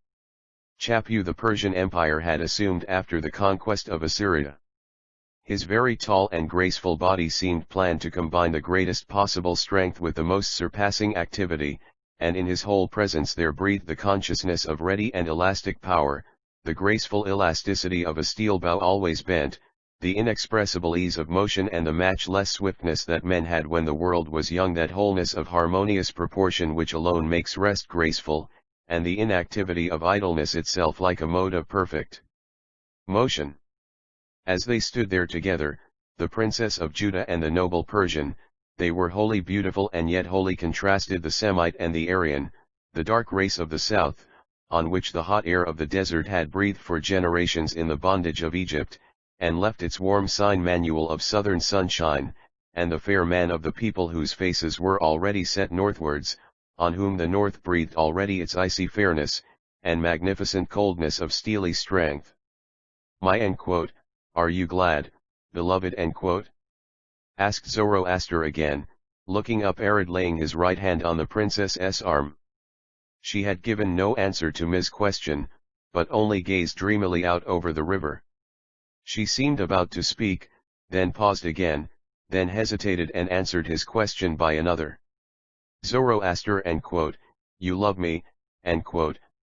Chapu the Persian Empire had assumed after the conquest of Assyria. His very tall and graceful body seemed planned to combine the greatest possible strength with the most surpassing activity, and in his whole presence there breathed the consciousness of ready and elastic power, the graceful elasticity of a steel bow always bent, the inexpressible ease of motion and the matchless swiftness that men had when the world was young, that wholeness of harmonious proportion which alone makes rest graceful, and the inactivity of idleness itself like a mode of perfect motion. As they stood there together, the princess of Judah and the noble Persian, they were wholly beautiful and yet wholly contrasted, the Semite and the Aryan, the dark race of the south, on which the hot air of the desert had breathed for generations in the bondage of Egypt, and left its warm sign manual of southern sunshine, and the fair man of the people whose faces were already set northwards, on whom the north breathed already its icy fairness, and magnificent coldness of steely strength. Are you glad, beloved? Asked Zoroaster again, looking up arid, laying his right hand on the princess's arm. She had given no answer to his question, but only gazed dreamily out over the river. She seemed about to speak, then paused again, then hesitated and answered his question by another. Zoroaster, you love me,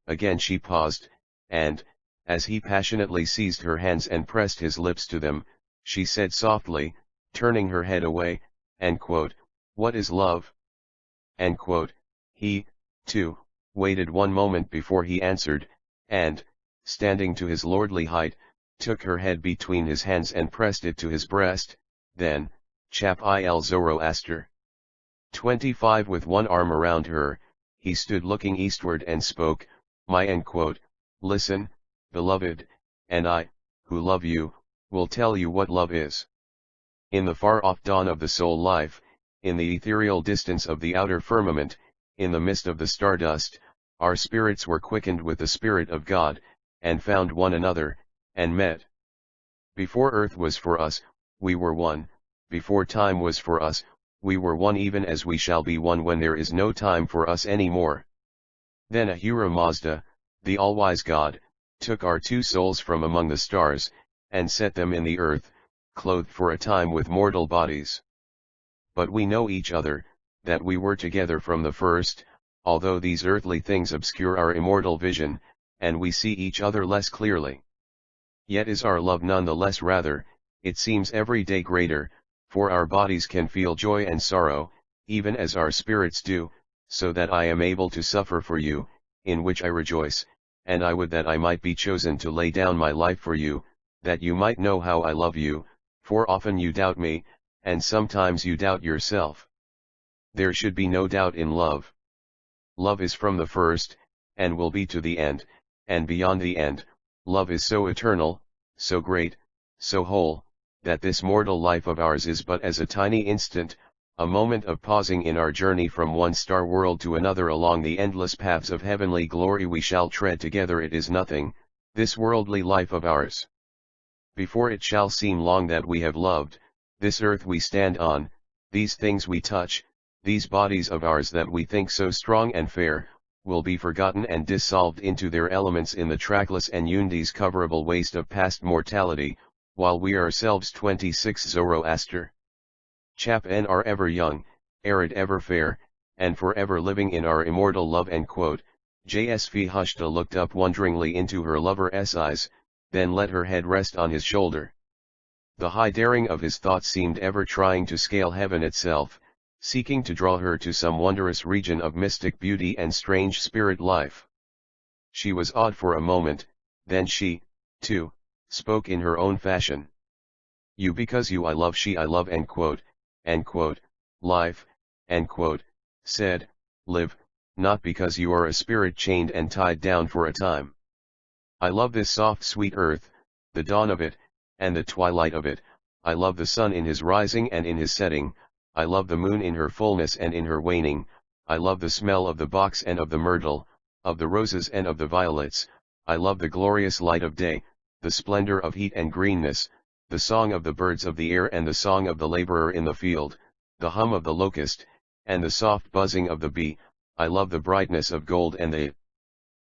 again she paused, and, as he passionately seized her hands and pressed his lips to them, she said softly, turning her head away, what is love? He, too, waited one moment before he answered, and, standing to his lordly height, took her head between his hands and pressed it to his breast. Then, Chap-il Zoroaster 25 with one arm around her, he stood looking eastward and spoke, listen, beloved, and I, who love you, will tell you what love is. In the far-off dawn of the soul life, in the ethereal distance of the outer firmament, in the mist of the stardust, our spirits were quickened with the Spirit of God, and found one another, and met. Before earth was for us, we were one, before time was for us, we were one, even as we shall be one when there is no time for us any more. Then Ahura Mazda, the all-wise God, took our two souls from among the stars, and set them in the earth, clothed for a time with mortal bodies. But we know each other, that we were together from the first, although these earthly things obscure our immortal vision, and we see each other less clearly. Yet is our love none the less, rather, it seems every day greater, for our bodies can feel joy and sorrow, even as our spirits do, so that I am able to suffer for you, in which I rejoice, and I would that I might be chosen to lay down my life for you, that you might know how I love you, for often you doubt me, and sometimes you doubt yourself. There should be no doubt in love. Love is from the first, and will be to the end, and beyond the end. Love is so eternal, so great, so whole, that this mortal life of ours is but as a tiny instant, a moment of pausing in our journey from one star world to another along the endless paths of heavenly glory we shall tread together. It is nothing, this worldly life of ours. Before it shall seem long that we have loved, this earth we stand on, these things we touch, these bodies of ours that we think so strong and fair, will be forgotten and dissolved into their elements in the trackless and undiscoverable waste of past mortality, while we ourselves 26 Zoroaster Chap-n are ever young, arid ever fair, and forever living in our immortal love. JSV Hushta looked up wonderingly into her lover's eyes, then let her head rest on his shoulder. The high daring of his thoughts seemed ever trying to scale heaven itself, seeking to draw her to some wondrous region of mystic beauty and strange spirit life. She was awed for a moment, then she, too, spoke in her own fashion. You because you I love, she I love, life, said, live, not because you are a spirit chained and tied down for a time. I love this soft sweet earth, the dawn of it, and the twilight of it. I love the sun in his rising and in his setting, I love the moon in her fullness and in her waning, I love the smell of the box and of the myrtle, of the roses and of the violets, I love the glorious light of day, the splendor of heat and greenness, the song of the birds of the air and the song of the laborer in the field, the hum of the locust, and the soft buzzing of the bee. I love the brightness of gold and the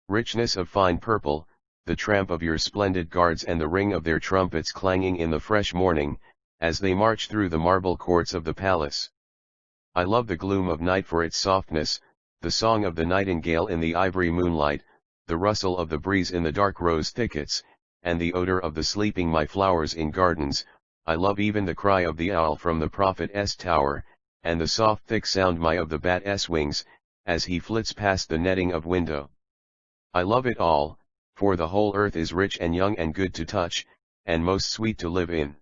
richness of fine purple, the tramp of your splendid guards and the ring of their trumpets clanging in the fresh morning, as they march through the marble courts of the palace. I love the gloom of night for its softness, the song of the nightingale in the ivory moonlight, the rustle of the breeze in the dark rose thickets, and the odor of the sleeping my flowers in gardens. I love even the cry of the owl from the prophet's tower, and the soft thick sound my of the bat's wings, as he flits past the netting of window. I love it all, for the whole earth is rich and young and good to touch, and most sweet to live in.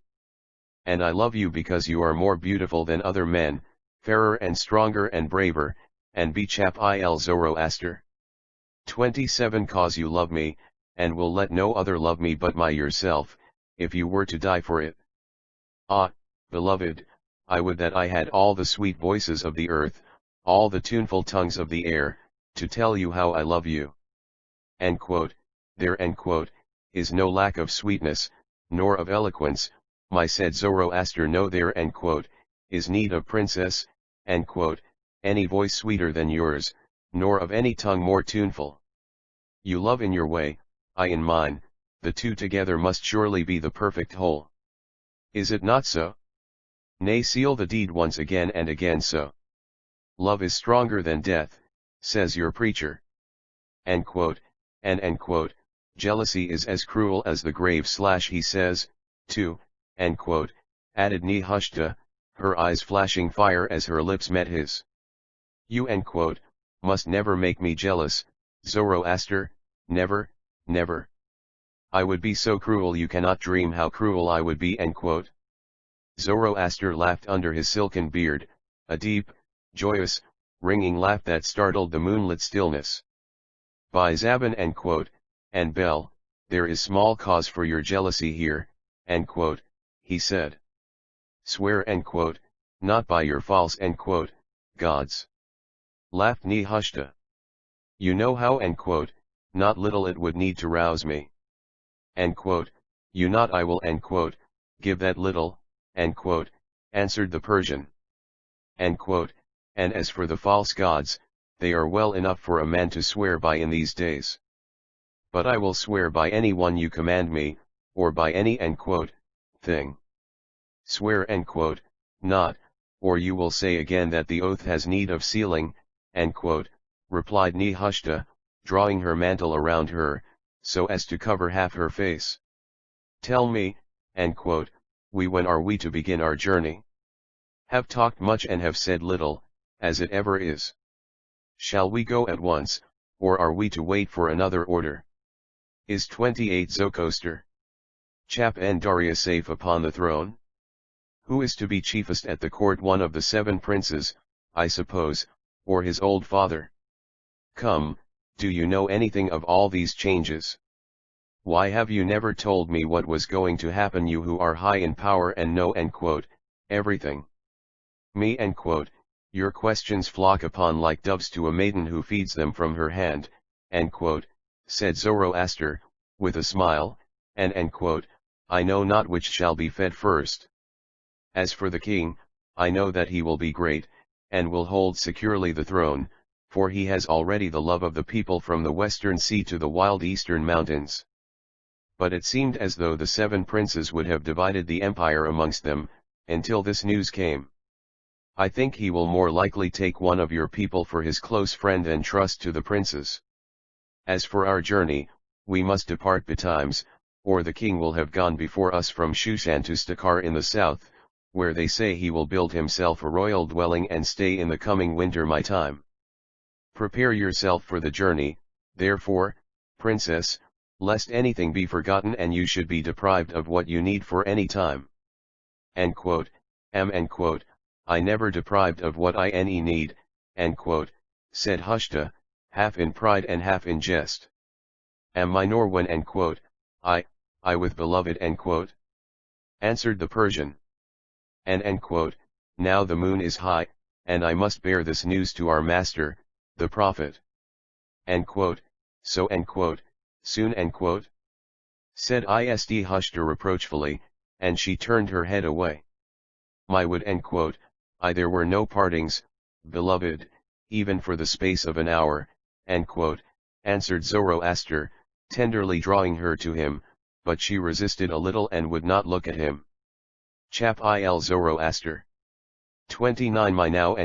And I love you because you are more beautiful than other men, fairer and stronger and braver, and il Zoroaster. 27 Cause you love me, and will let no other love me but my yourself, if you were to die for it. Ah, beloved, I would that I had all the sweet voices of the earth, all the tuneful tongues of the air, to tell you how I love you. There is no lack of sweetness, nor of eloquence, my said Zoroaster, no there is need of princess, any voice sweeter than yours, nor of any tongue more tuneful. You love in your way, I in mine, the two together must surely be the perfect whole. Is it not so? Nay, seal the deed once again and again so. Love is stronger than death, says your preacher. Jealousy is as cruel as the grave / he says, too, added Nehushta, her eyes flashing fire as her lips met his. You must never make me jealous, Zoroaster, never, never. I would be so cruel you cannot dream how cruel I would be. Zoroaster laughed under his silken beard, a deep, joyous, ringing laugh that startled the moonlit stillness. By Zaban and Bel, there is small cause for your jealousy here, he said. Swear not by your false gods. Laughed Nehushta. You know how not little it would need to rouse me. You not I will give that little, answered the Persian. And as for the false gods, they are well enough for a man to swear by in these days. But I will swear by any one you command me, or by any thing. Swear not, or you will say again that the oath has need of sealing, replied Nehushta, drawing her mantle around her, so as to cover half her face. Tell me, when are we to begin our journey? Have talked much and have said little, as it ever is. Shall we go at once, or are we to wait for another order? Is 28 Zoroaster Chap and Daria safe upon the throne? Who is to be chiefest at the court? One of the 7 princes, I suppose, or his old father? Come, do you know anything of all these changes? Why have you never told me what was going to happen, you who are high in power and know everything? Me your questions flock upon like doves to a maiden who feeds them from her hand, said Zoroaster, with a smile, and I know not which shall be fed first. As for the king, I know that he will be great, and will hold securely the throne, for he has already the love of the people from the western sea to the wild eastern mountains. But it seemed as though the 7 princes would have divided the empire amongst them, until this news came. I think he will more likely take one of your people for his close friend and trust to the princes. As for our journey, we must depart betimes, or the king will have gone before us from Shushan to Stakar in the south, where they say he will build himself a royal dwelling and stay in the coming winter my time. Prepare yourself for the journey, therefore, princess, lest anything be forgotten and you should be deprived of what you need for any time. I never deprived of what I need, said Hushta, half in pride and half in jest. Am I nor when I with beloved answered the Persian. And now the moon is high, and I must bear this news to our master, the prophet. So soon said Ist Hushta reproachfully, and she turned her head away. My would I there were no partings, beloved, even for the space of an hour, answered Zoroaster, tenderly drawing her to him, but she resisted a little and would not look at him. Chap Il Zoroaster. 29 My now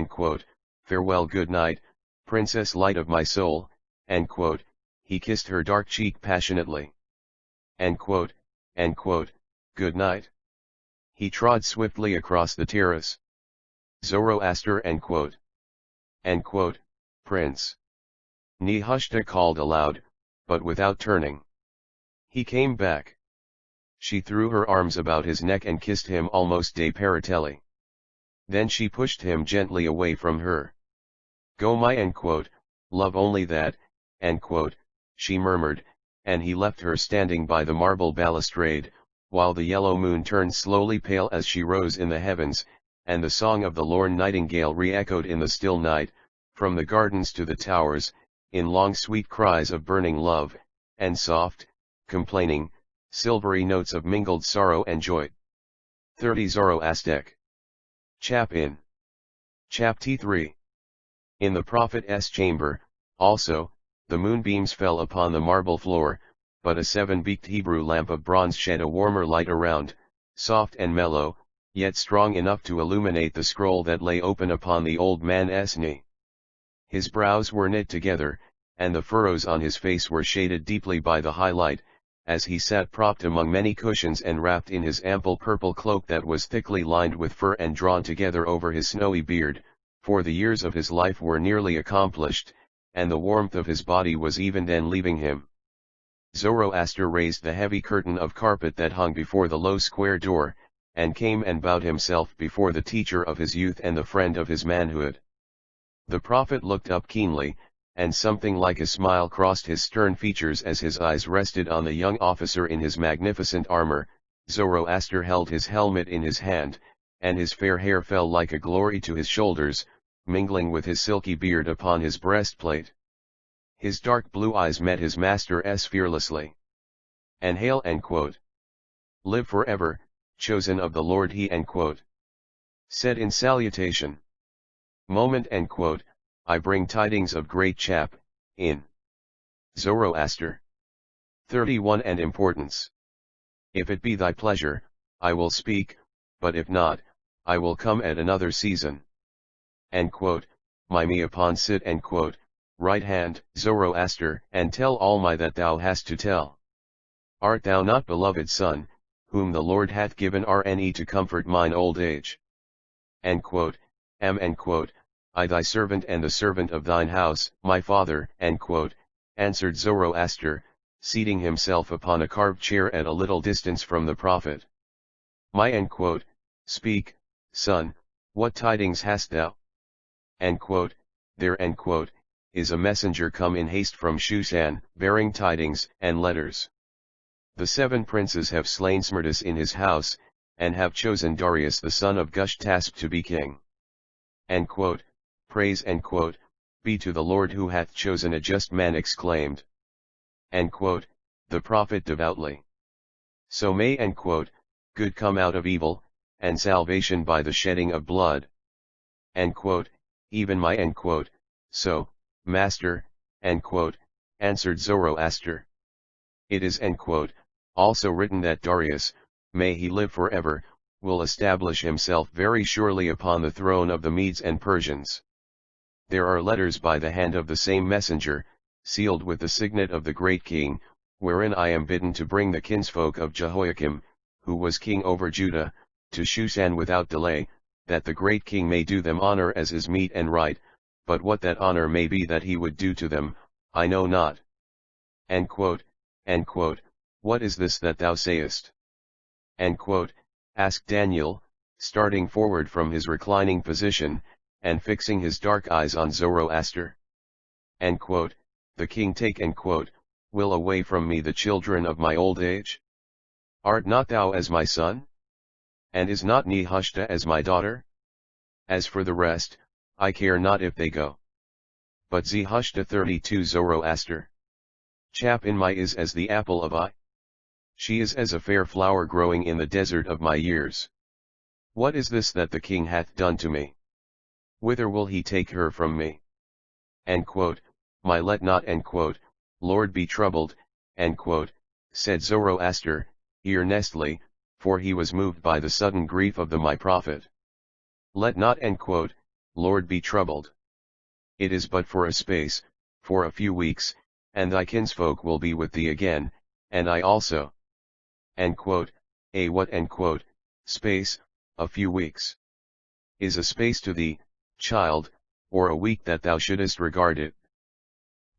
farewell good night, princess light of my soul, he kissed her dark cheek passionately. Good night. He trod swiftly across the terrace. Zoroaster Prince. Nehushta called aloud, but without turning. He came back. She threw her arms about his neck and kissed him almost de paratelli. Then she pushed him gently away from her. Go my love only that, she murmured, and he left her standing by the marble balustrade, while the yellow moon turned slowly pale as she rose in the heavens, and the song of the lorn nightingale re-echoed in the still night, from the gardens to the towers, in long sweet cries of burning love, and soft, complaining, silvery notes of mingled sorrow and joy. 30 Zoroastic. Chap 3. In the prophet's chamber, also, the moonbeams fell upon the marble floor, but a 7-beaked Hebrew lamp of bronze shed a warmer light around, soft and mellow, yet strong enough to illuminate the scroll that lay open upon the old man's knee. His brows were knit together, and the furrows on his face were shaded deeply by the high light, as he sat propped among many cushions and wrapped in his ample purple cloak that was thickly lined with fur and drawn together over his snowy beard, for the years of his life were nearly accomplished, and the warmth of his body was even then leaving him. Zoroaster raised the heavy curtain of carpet that hung before the low square door, and came and bowed himself before the teacher of his youth and the friend of his manhood. The prophet looked up keenly, and something like a smile crossed his stern features as his eyes rested on the young officer in his magnificent armor. Zoroaster held his helmet in his hand, and his fair hair fell like a glory to his shoulders, mingling with his silky beard upon his breastplate. His dark blue eyes met his master's fearlessly. And hail live forever, chosen of the Lord he said in salutation. Moment I bring tidings of great chap, in Zoroaster. 31 And importance. If it be thy pleasure, I will speak, but if not, I will come at another season. My me upon sit right hand, Zoroaster, and tell all my that thou hast to tell. Art thou not beloved son, whom the Lord hath given Rne to comfort mine old age? Am I thy servant and the servant of thine house, my father, answered Zoroaster, seating himself upon a carved chair at a little distance from the prophet. My speak, son, what tidings hast thou? There is a messenger come in haste from Shushan, bearing tidings and letters. The 7 princes have slain Smerdis in his house, and have chosen Darius the son of Gushtasp to be king. Praise be to the Lord who hath chosen a just man exclaimed. The prophet devoutly. So may good come out of evil, and salvation by the shedding of blood. Even my so, master, answered Zoroaster. It is also written that Darius, may he live forever, will establish himself very surely upon the throne of the Medes and Persians. There are letters by the hand of the same messenger, sealed with the signet of the great king, wherein I am bidden to bring the kinsfolk of Jehoiakim, who was king over Judah, to Shushan without delay, that the great king may do them honor as is meet and right, but what that honor may be that he would do to them, I know not. What is this that thou sayest? Asked Daniel, starting forward from his reclining position, and fixing his dark eyes on Zoroaster. the king take will away from me the children of my old age? Art not thou as my son? And is not Nehushta as my daughter? As for the rest, I care not if they go. But Zehushta 32 Zoroaster. Chap in my is as the apple of eye. She is as a fair flower growing in the desert of my years. What is this that the king hath done to me? Whither will he take her from me? My let not Lord be troubled, said Zoroaster, earnestly, for he was moved by the sudden grief of the my prophet. Let not Lord be troubled. It is but for a space, for a few weeks, and thy kinsfolk will be with thee again, and I also. A what space, a few weeks? Is a space to thee, child, or a week that thou shouldest regard it?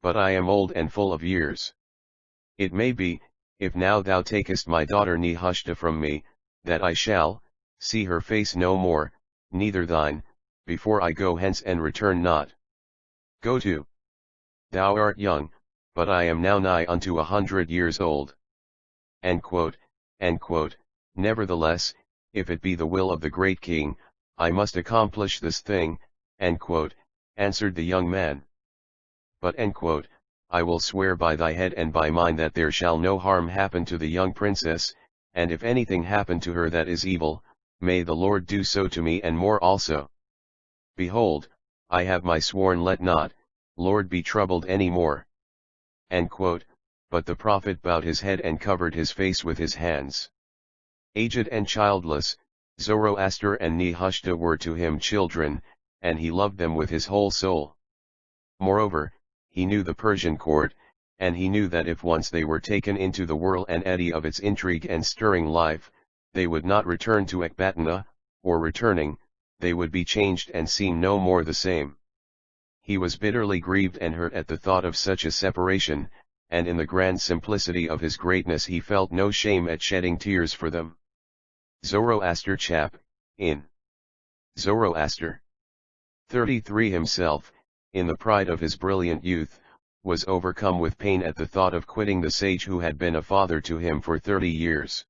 But I am old and full of years. It may be, if now thou takest my daughter Nehushta from me, that I shall see her face no more, neither thine, before I go hence and return not. Go to. Thou art young, but I am now nigh unto 100 years old. Nevertheless, if it be the will of the great king, I must accomplish this thing, answered the young man. But I will swear by thy head and by mine that there shall no harm happen to the young princess, and if anything happen to her that is evil, may the Lord do so to me and more also. Behold, I have my sworn let not, Lord be troubled any more. But the prophet bowed his head and covered his face with his hands. Aged and childless, Zoroaster and Nehushta were to him children, and he loved them with his whole soul. Moreover, he knew the Persian court, and he knew that if once they were taken into the whirl and eddy of its intrigue and stirring life, they would not return to Ecbatana, or returning, they would be changed and seem no more the same. He was bitterly grieved and hurt at the thought of such a separation, and in the grand simplicity of his greatness he felt no shame at shedding tears for them. Zoroaster chap, in. Zoroaster. 33 himself, in the pride of his brilliant youth, was overcome with pain at the thought of quitting the sage who had been a father to him for 30 years.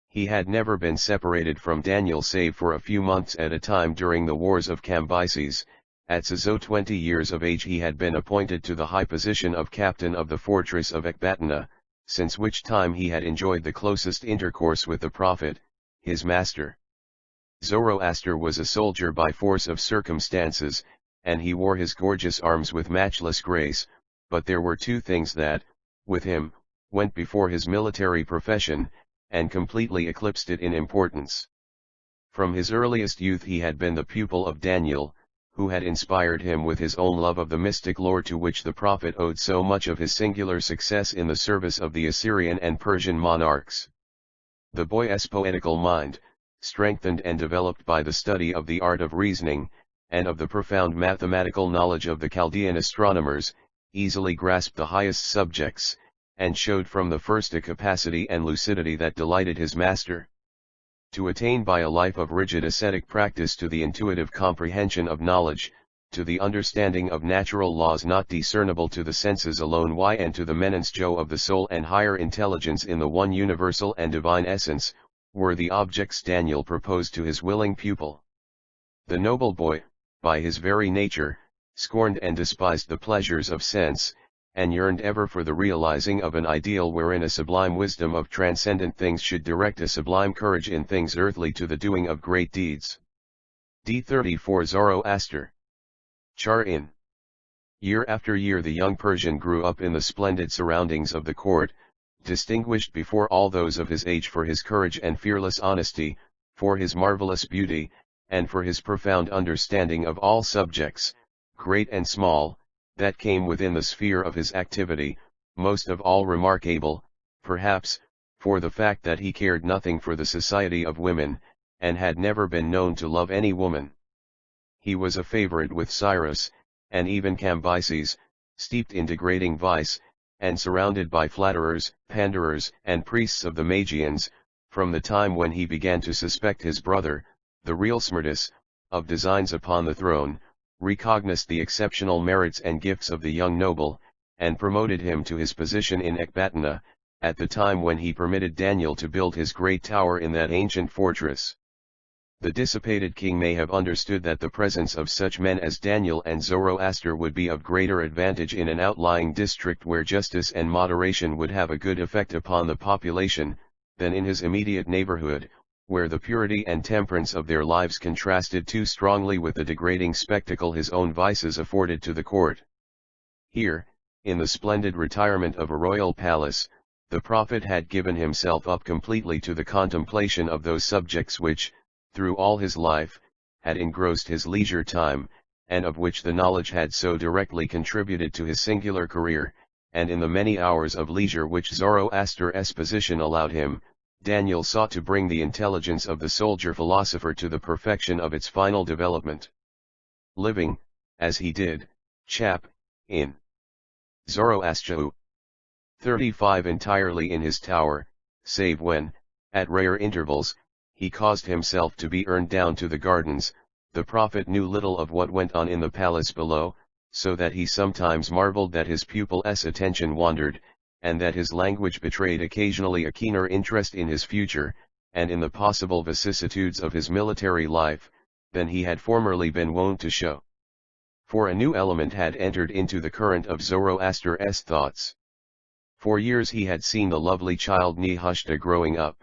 He had never been separated from Daniel save for a few months at a time during the wars of Cambyses. At so 20 years of age he had been appointed to the high position of captain of the fortress of Ecbatana, since which time he had enjoyed the closest intercourse with the prophet, his master. Zoroaster was a soldier by force of circumstances, and he wore his gorgeous arms with matchless grace, but there were two things that, with him, went before his military profession, and completely eclipsed it in importance. From his earliest youth he had been the pupil of Daniel, who had inspired him with his own love of the mystic lore to which the prophet owed so much of his singular success in the service of the Assyrian and Persian monarchs. The boy's poetical mind, strengthened and developed by the study of the art of reasoning, and of the profound mathematical knowledge of the Chaldean astronomers, easily grasped the highest subjects, and showed from the first a capacity and lucidity that delighted his master. To attain by a life of rigid ascetic practice to the intuitive comprehension of knowledge, to the understanding of natural laws not discernible to the senses alone and to the menance of the soul and higher intelligence in the one universal and divine essence, were the objects Daniel proposed to his willing pupil. The noble boy, by his very nature, scorned and despised the pleasures of sense, and yearned ever for the realizing of an ideal wherein a sublime wisdom of transcendent things should direct a sublime courage in things earthly to the doing of great deeds. D34 Zoroaster. Char in. Year after year the young Persian grew up in the splendid surroundings of the court, distinguished before all those of his age for his courage and fearless honesty, for his marvelous beauty, and for his profound understanding of all subjects, great and small, that came within the sphere of his activity, most of all remarkable, perhaps, for the fact that he cared nothing for the society of women, and had never been known to love any woman. He was a favorite with Cyrus, and even Cambyses, steeped in degrading vice, and surrounded by flatterers, panderers, and priests of the Magians, from the time when he began to suspect his brother, the real Smerdis, of designs upon the throne, recognized the exceptional merits and gifts of the young noble, and promoted him to his position in Ecbatana, at the time when he permitted Daniel to build his great tower in that ancient fortress. The dissipated king may have understood that the presence of such men as Daniel and Zoroaster would be of greater advantage in an outlying district where justice and moderation would have a good effect upon the population, than in his immediate neighborhood, where the purity and temperance of their lives contrasted too strongly with the degrading spectacle his own vices afforded to the court. Here, in the splendid retirement of a royal palace, the prophet had given himself up completely to the contemplation of those subjects which, through all his life, had engrossed his leisure time, and of which the knowledge had so directly contributed to his singular career, and in the many hours of leisure which Zoroaster's position allowed him, Daniel sought to bring the intelligence of the soldier-philosopher to the perfection of its final development. Living, as he did, in Zoroaster 35 entirely in his tower, save when, at rare intervals, he caused himself to be earned down to the gardens, the prophet knew little of what went on in the palace below, so that he sometimes marveled that his pupil's attention wandered, and that his language betrayed occasionally a keener interest in his future, and in the possible vicissitudes of his military life, than he had formerly been wont to show. For a new element had entered into the current of Zoroaster's thoughts. For years he had seen the lovely child Nehushta growing up.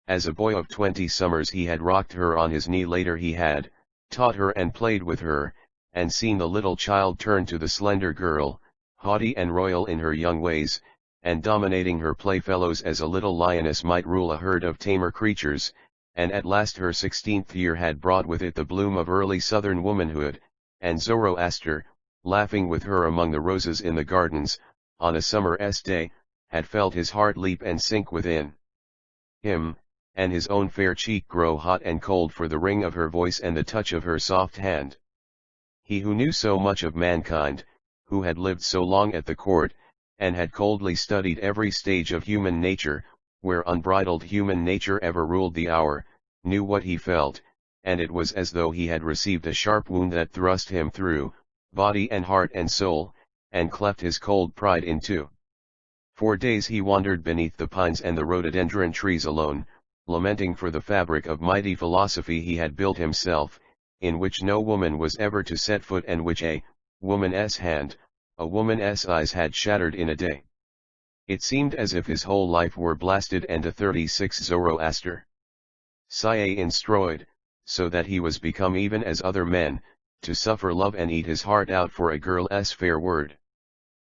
As a boy of 20 summers he had rocked her on his knee. Later he had taught her and played with her, and seen the little child turn to the slender girl, haughty and royal in her young ways, and dominating her playfellows as a little lioness might rule a herd of tamer creatures, and at last her 16th year had brought with it the bloom of early southern womanhood, and Zoroaster, laughing with her among the roses in the gardens, on a summer's day, had felt his heart leap and sink within him, and his own fair cheek grow hot and cold for the ring of her voice and the touch of her soft hand. He who knew so much of mankind, who had lived so long at the court, and had coldly studied every stage of human nature, where unbridled human nature ever ruled the hour, knew what he felt, and it was as though he had received a sharp wound that thrust him through, body and heart and soul, and cleft his cold pride in two. For days he wandered beneath the pines and the rhododendron trees alone, lamenting for the fabric of mighty philosophy he had built himself, in which no woman was ever to set foot and which a woman's hand, a woman's eyes had shattered in a day. It seemed as if his whole life were blasted and a 36 Zoroaster Siye instrued, so that he was become even as other men, to suffer love and eat his heart out for a girl's fair word.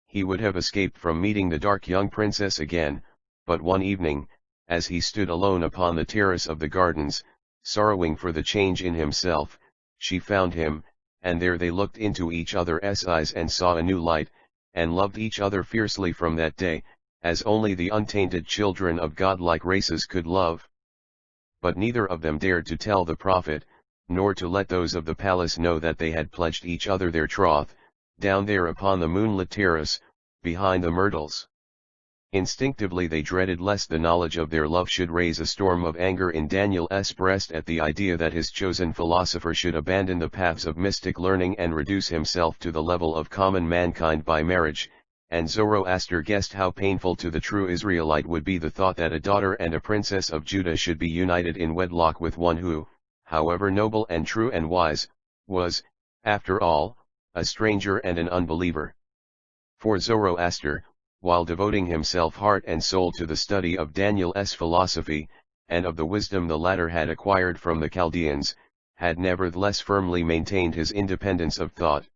He would have escaped from meeting the dark young princess again, but one evening, as he stood alone upon the terrace of the gardens, sorrowing for the change in himself, she found him, and there they looked into each other's eyes and saw a new light, and loved each other fiercely from that day, as only the untainted children of godlike races could love. But neither of them dared to tell the prophet, nor to let those of the palace know that they had pledged each other their troth, down there upon the moonlit terrace, behind the myrtles. Instinctively they dreaded lest the knowledge of their love should raise a storm of anger in Daniel's breast at the idea that his chosen philosopher should abandon the paths of mystic learning and reduce himself to the level of common mankind by marriage, and Zoroaster guessed how painful to the true Israelite would be the thought that a daughter and a princess of Judah should be united in wedlock with one who, however noble and true and wise, was, after all, a stranger and an unbeliever. For Zoroaster, while devoting himself heart and soul to the study of Daniel's philosophy, and of the wisdom the latter had acquired from the Chaldeans, had nevertheless firmly maintained his independence of thought.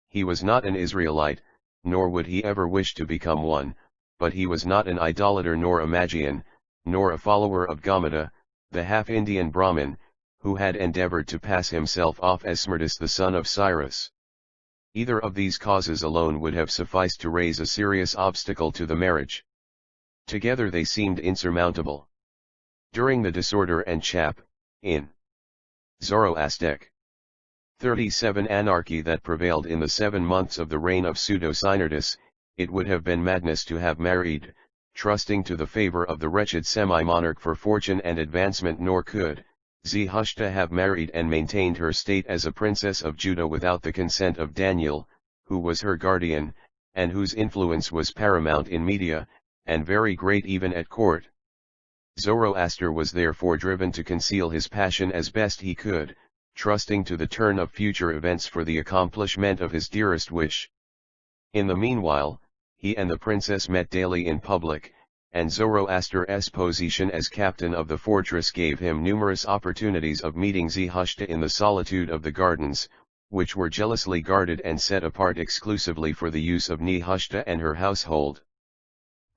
He was not an Israelite, nor would he ever wish to become one, but he was not an idolater nor a Magian, nor a follower of Gaumata, the half-Indian Brahmin, who had endeavored to pass himself off as Smerdis the son of Cyrus. Either of these causes alone would have sufficed to raise a serious obstacle to the marriage. Together they seemed insurmountable. During the disorder and in Zoroastric 37 anarchy that prevailed in the 7 months of the reign of Pseudo-Synardus, it would have been madness to have married, trusting to the favor of the wretched semi-monarch for fortune and advancement, nor could, Zarathustra have married and maintained her state as a princess of Judah without the consent of Daniel, who was her guardian, and whose influence was paramount in Media, and very great even at court. Zoroaster was therefore driven to conceal his passion as best he could, trusting to the turn of future events for the accomplishment of his dearest wish. In the meanwhile, he and the princess met daily in public, and Zoroaster's position as captain of the fortress gave him numerous opportunities of meeting Zarathustra in the solitude of the gardens, which were jealously guarded and set apart exclusively for the use of Zarathustra and her household.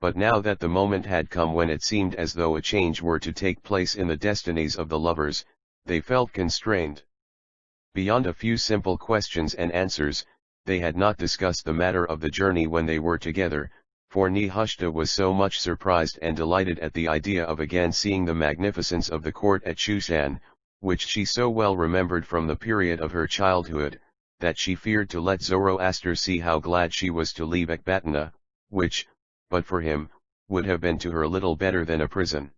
But now that the moment had come when it seemed as though a change were to take place in the destinies of the lovers, they felt constrained. Beyond a few simple questions and answers, they had not discussed the matter of the journey when they were together, for Zarathustra was so much surprised and delighted at the idea of again seeing the magnificence of the court at Shushan, which she so well remembered from the period of her childhood, that she feared to let Zoroaster see how glad she was to leave Ecbatana, which, but for him, would have been to her little better than a prison.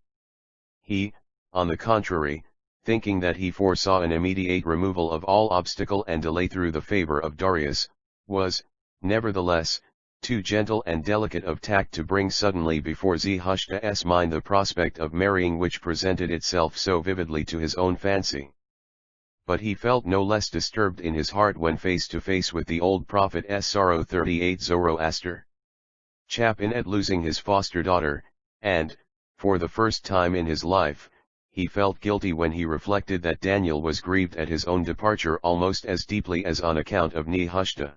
He, on the contrary, thinking that he foresaw an immediate removal of all obstacle and delay through the favor of Darius, was, nevertheless, too gentle and delicate of tact to bring suddenly before Zaratustra's mind the prospect of marrying which presented itself so vividly to his own fancy. But he felt no less disturbed in his heart when face to face with the old prophet's sorrow 38 Zoroaster. Chapin at losing his foster daughter, and, for the first time in his life, he felt guilty when he reflected that Daniel was grieved at his own departure almost as deeply as on account of Zarathustra.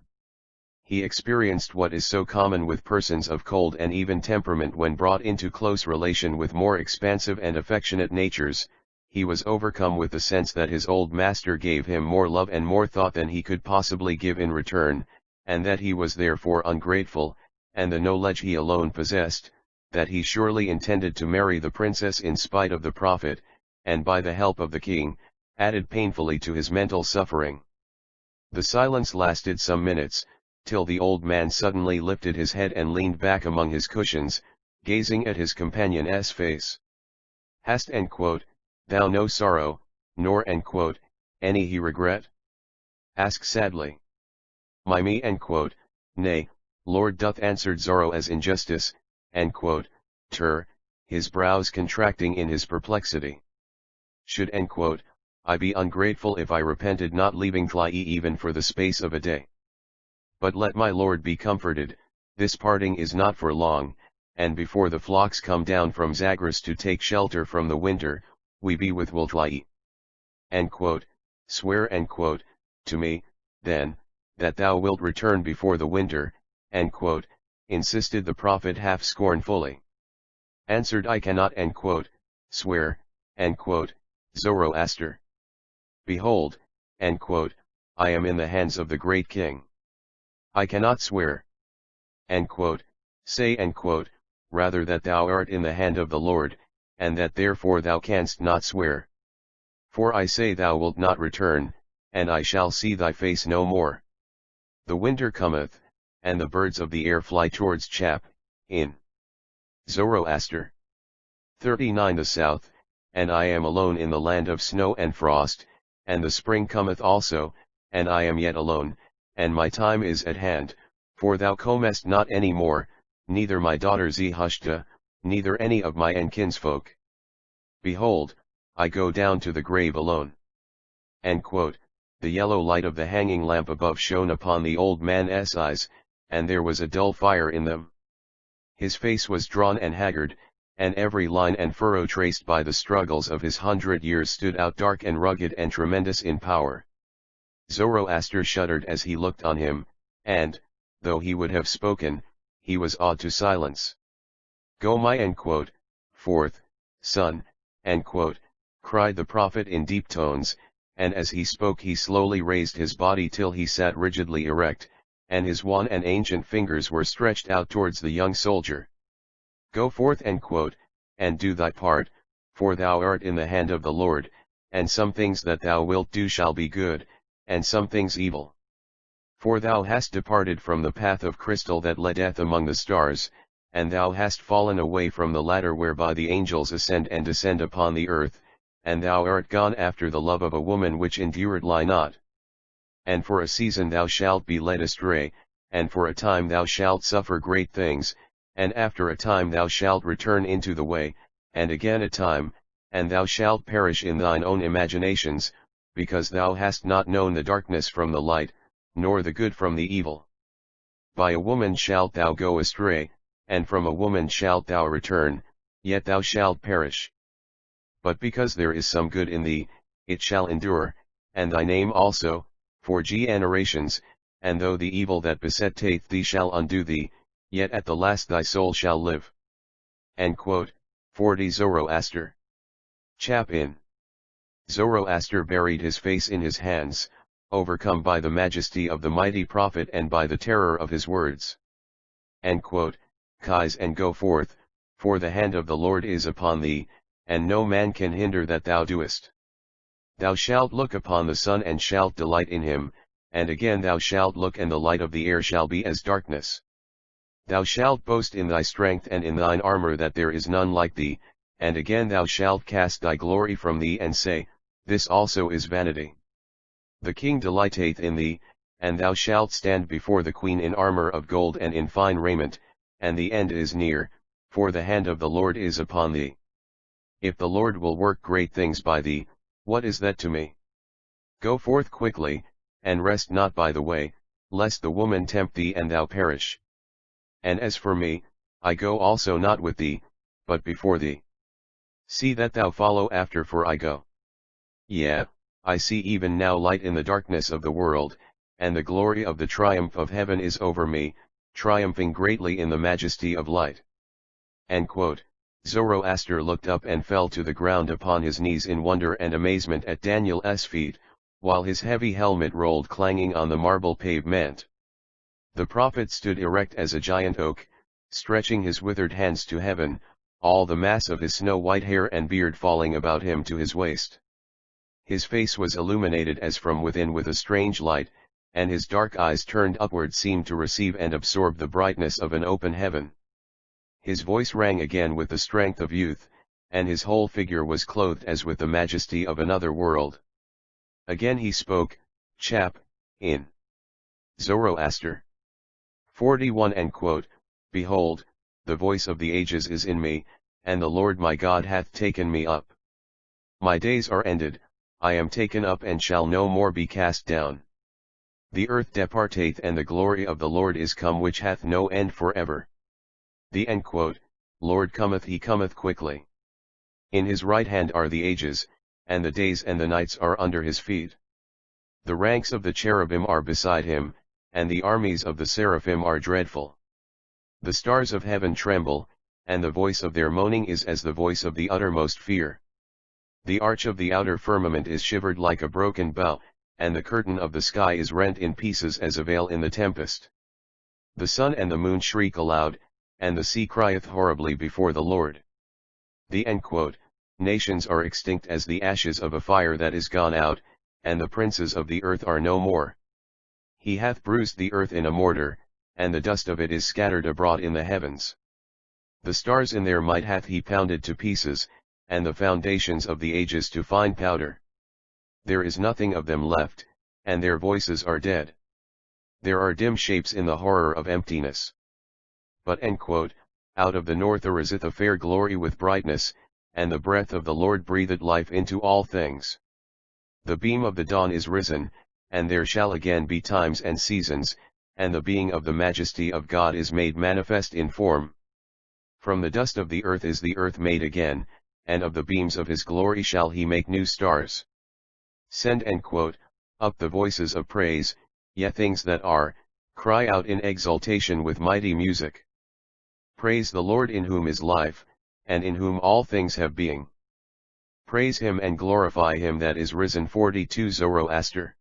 He experienced what is so common with persons of cold and even temperament when brought into close relation with more expansive and affectionate natures. He was overcome with the sense that his old master gave him more love and more thought than he could possibly give in return, and that he was therefore ungrateful, and the knowledge he alone possessed, that he surely intended to marry the princess in spite of the prophet, and by the help of the king, added painfully to his mental suffering. The silence lasted some minutes, till the old man suddenly lifted his head and leaned back among his cushions, gazing at his companion's face. "Hast thou no sorrow, nor any he regret?" asked sadly. "My me nay, Lord doth answered Zoro as injustice, his brows contracting in his perplexity. Should I be ungrateful if I repented not leaving Thlai even for the space of a day? But let my Lord be comforted, this parting is not for long, and before the flocks come down from Zagros to take shelter from the winter, we be with Wiltlai. Swear to me, then, that thou wilt return before the winter, insisted the prophet half scornfully. Answered I cannot swear, Zoroaster. Behold, I am in the hands of the great king. I cannot swear. Say rather that thou art in the hand of the Lord, and that therefore thou canst not swear. For I say thou wilt not return, and I shall see thy face no more. The winter cometh, and the birds of the air fly towards Chap, in Zoroaster. 39 The south, and I am alone in the land of snow and frost, and the spring cometh also, and I am yet alone, and my time is at hand, for thou comest not any more, neither my daughter Zarathustra, neither any of my kinsfolk. Behold, I go down to the grave alone. The yellow light of the hanging lamp above shone upon the old man's eyes, and there was a dull fire in them. His face was drawn and haggard, and every line and furrow traced by the struggles of his 100 years stood out dark and rugged and tremendous in power. Zoroaster shuddered as he looked on him, and, though he would have spoken, he was awed to silence. Go my forth, son, cried the prophet in deep tones, and as he spoke he slowly raised his body till he sat rigidly erect, and his wan and ancient fingers were stretched out towards the young soldier. Go forth and do thy part, for thou art in the hand of the Lord, and some things that thou wilt do shall be good, and some things evil. For thou hast departed from the path of crystal that leadeth among the stars, and thou hast fallen away from the ladder whereby the angels ascend and descend upon the earth, and thou art gone after the love of a woman which endureth lie not. And for a season thou shalt be led astray, and for a time thou shalt suffer great things, and after a time thou shalt return into the way, and again a time, and thou shalt perish in thine own imaginations, because thou hast not known the darkness from the light, nor the good from the evil. By a woman shalt thou go astray, and from a woman shalt thou return, yet thou shalt perish. But because there is some good in thee, it shall endure, and thy name also, for generations, and though the evil that besetteth thee shall undo thee, yet at the last thy soul shall live. 40 Zoroaster. Chap in. Zoroaster buried his face in his hands, overcome by the majesty of the mighty prophet and by the terror of his words. Rise and go forth, for the hand of the Lord is upon thee, and no man can hinder that thou doest. Thou shalt look upon the sun and shalt delight in him, and again thou shalt look and the light of the air shall be as darkness. Thou shalt boast in thy strength and in thine armor that there is none like thee, and again thou shalt cast thy glory from thee and say, this also is vanity. The king delighteth in thee, and thou shalt stand before the queen in armor of gold and in fine raiment, and the end is near, for the hand of the Lord is upon thee. If the Lord will work great things by thee, what is that to me? Go forth quickly, and rest not by the way, lest the woman tempt thee and thou perish. And as for me, I go also not with thee, but before thee. See that thou follow after, for I go. Yea, I see even now light in the darkness of the world, and the glory of the triumph of heaven is over me, triumphing greatly in the majesty of light. Zoroaster looked up and fell to the ground upon his knees in wonder and amazement at Daniel's feet, while his heavy helmet rolled clanging on the marble pavement. The prophet stood erect as a giant oak, stretching his withered hands to heaven, all the mass of his snow-white hair and beard falling about him to his waist. His face was illuminated as from within with a strange light, and his dark eyes turned upward seemed to receive and absorb the brightness of an open heaven. His voice rang again with the strength of youth, and his whole figure was clothed as with the majesty of another world. Again he spoke, chap, in. Zoroaster. 41 Behold, the voice of the ages is in me, and the Lord my God hath taken me up. My days are ended, I am taken up and shall no more be cast down. The earth departeth and the glory of the Lord is come which hath no end for ever. The Lord cometh, he cometh quickly. In his right hand are the ages, and the days and the nights are under his feet. The ranks of the cherubim are beside him, and the armies of the seraphim are dreadful. The stars of heaven tremble, and the voice of their moaning is as the voice of the uttermost fear. The arch of the outer firmament is shivered like a broken bow, and the curtain of the sky is rent in pieces as a veil in the tempest. The sun and the moon shriek aloud, and the sea crieth horribly before the Lord. The nations are extinct as the ashes of a fire that is gone out, and the princes of the earth are no more. He hath bruised the earth in a mortar, and the dust of it is scattered abroad in the heavens. The stars in their might hath he pounded to pieces, and the foundations of the ages to fine powder. There is nothing of them left, and their voices are dead. There are dim shapes in the horror of emptiness. But out of the north ariseth a fair glory with brightness, and the breath of the Lord breatheth life into all things. The beam of the dawn is risen, and there shall again be times and seasons, and the being of the majesty of God is made manifest in form. From the dust of the earth is the earth made again, and of the beams of his glory shall he make new stars. Send up the voices of praise, ye things that are, cry out in exultation with mighty music. Praise the Lord in whom is life, and in whom all things have being. Praise him and glorify him that is risen. 42 Zoroaster.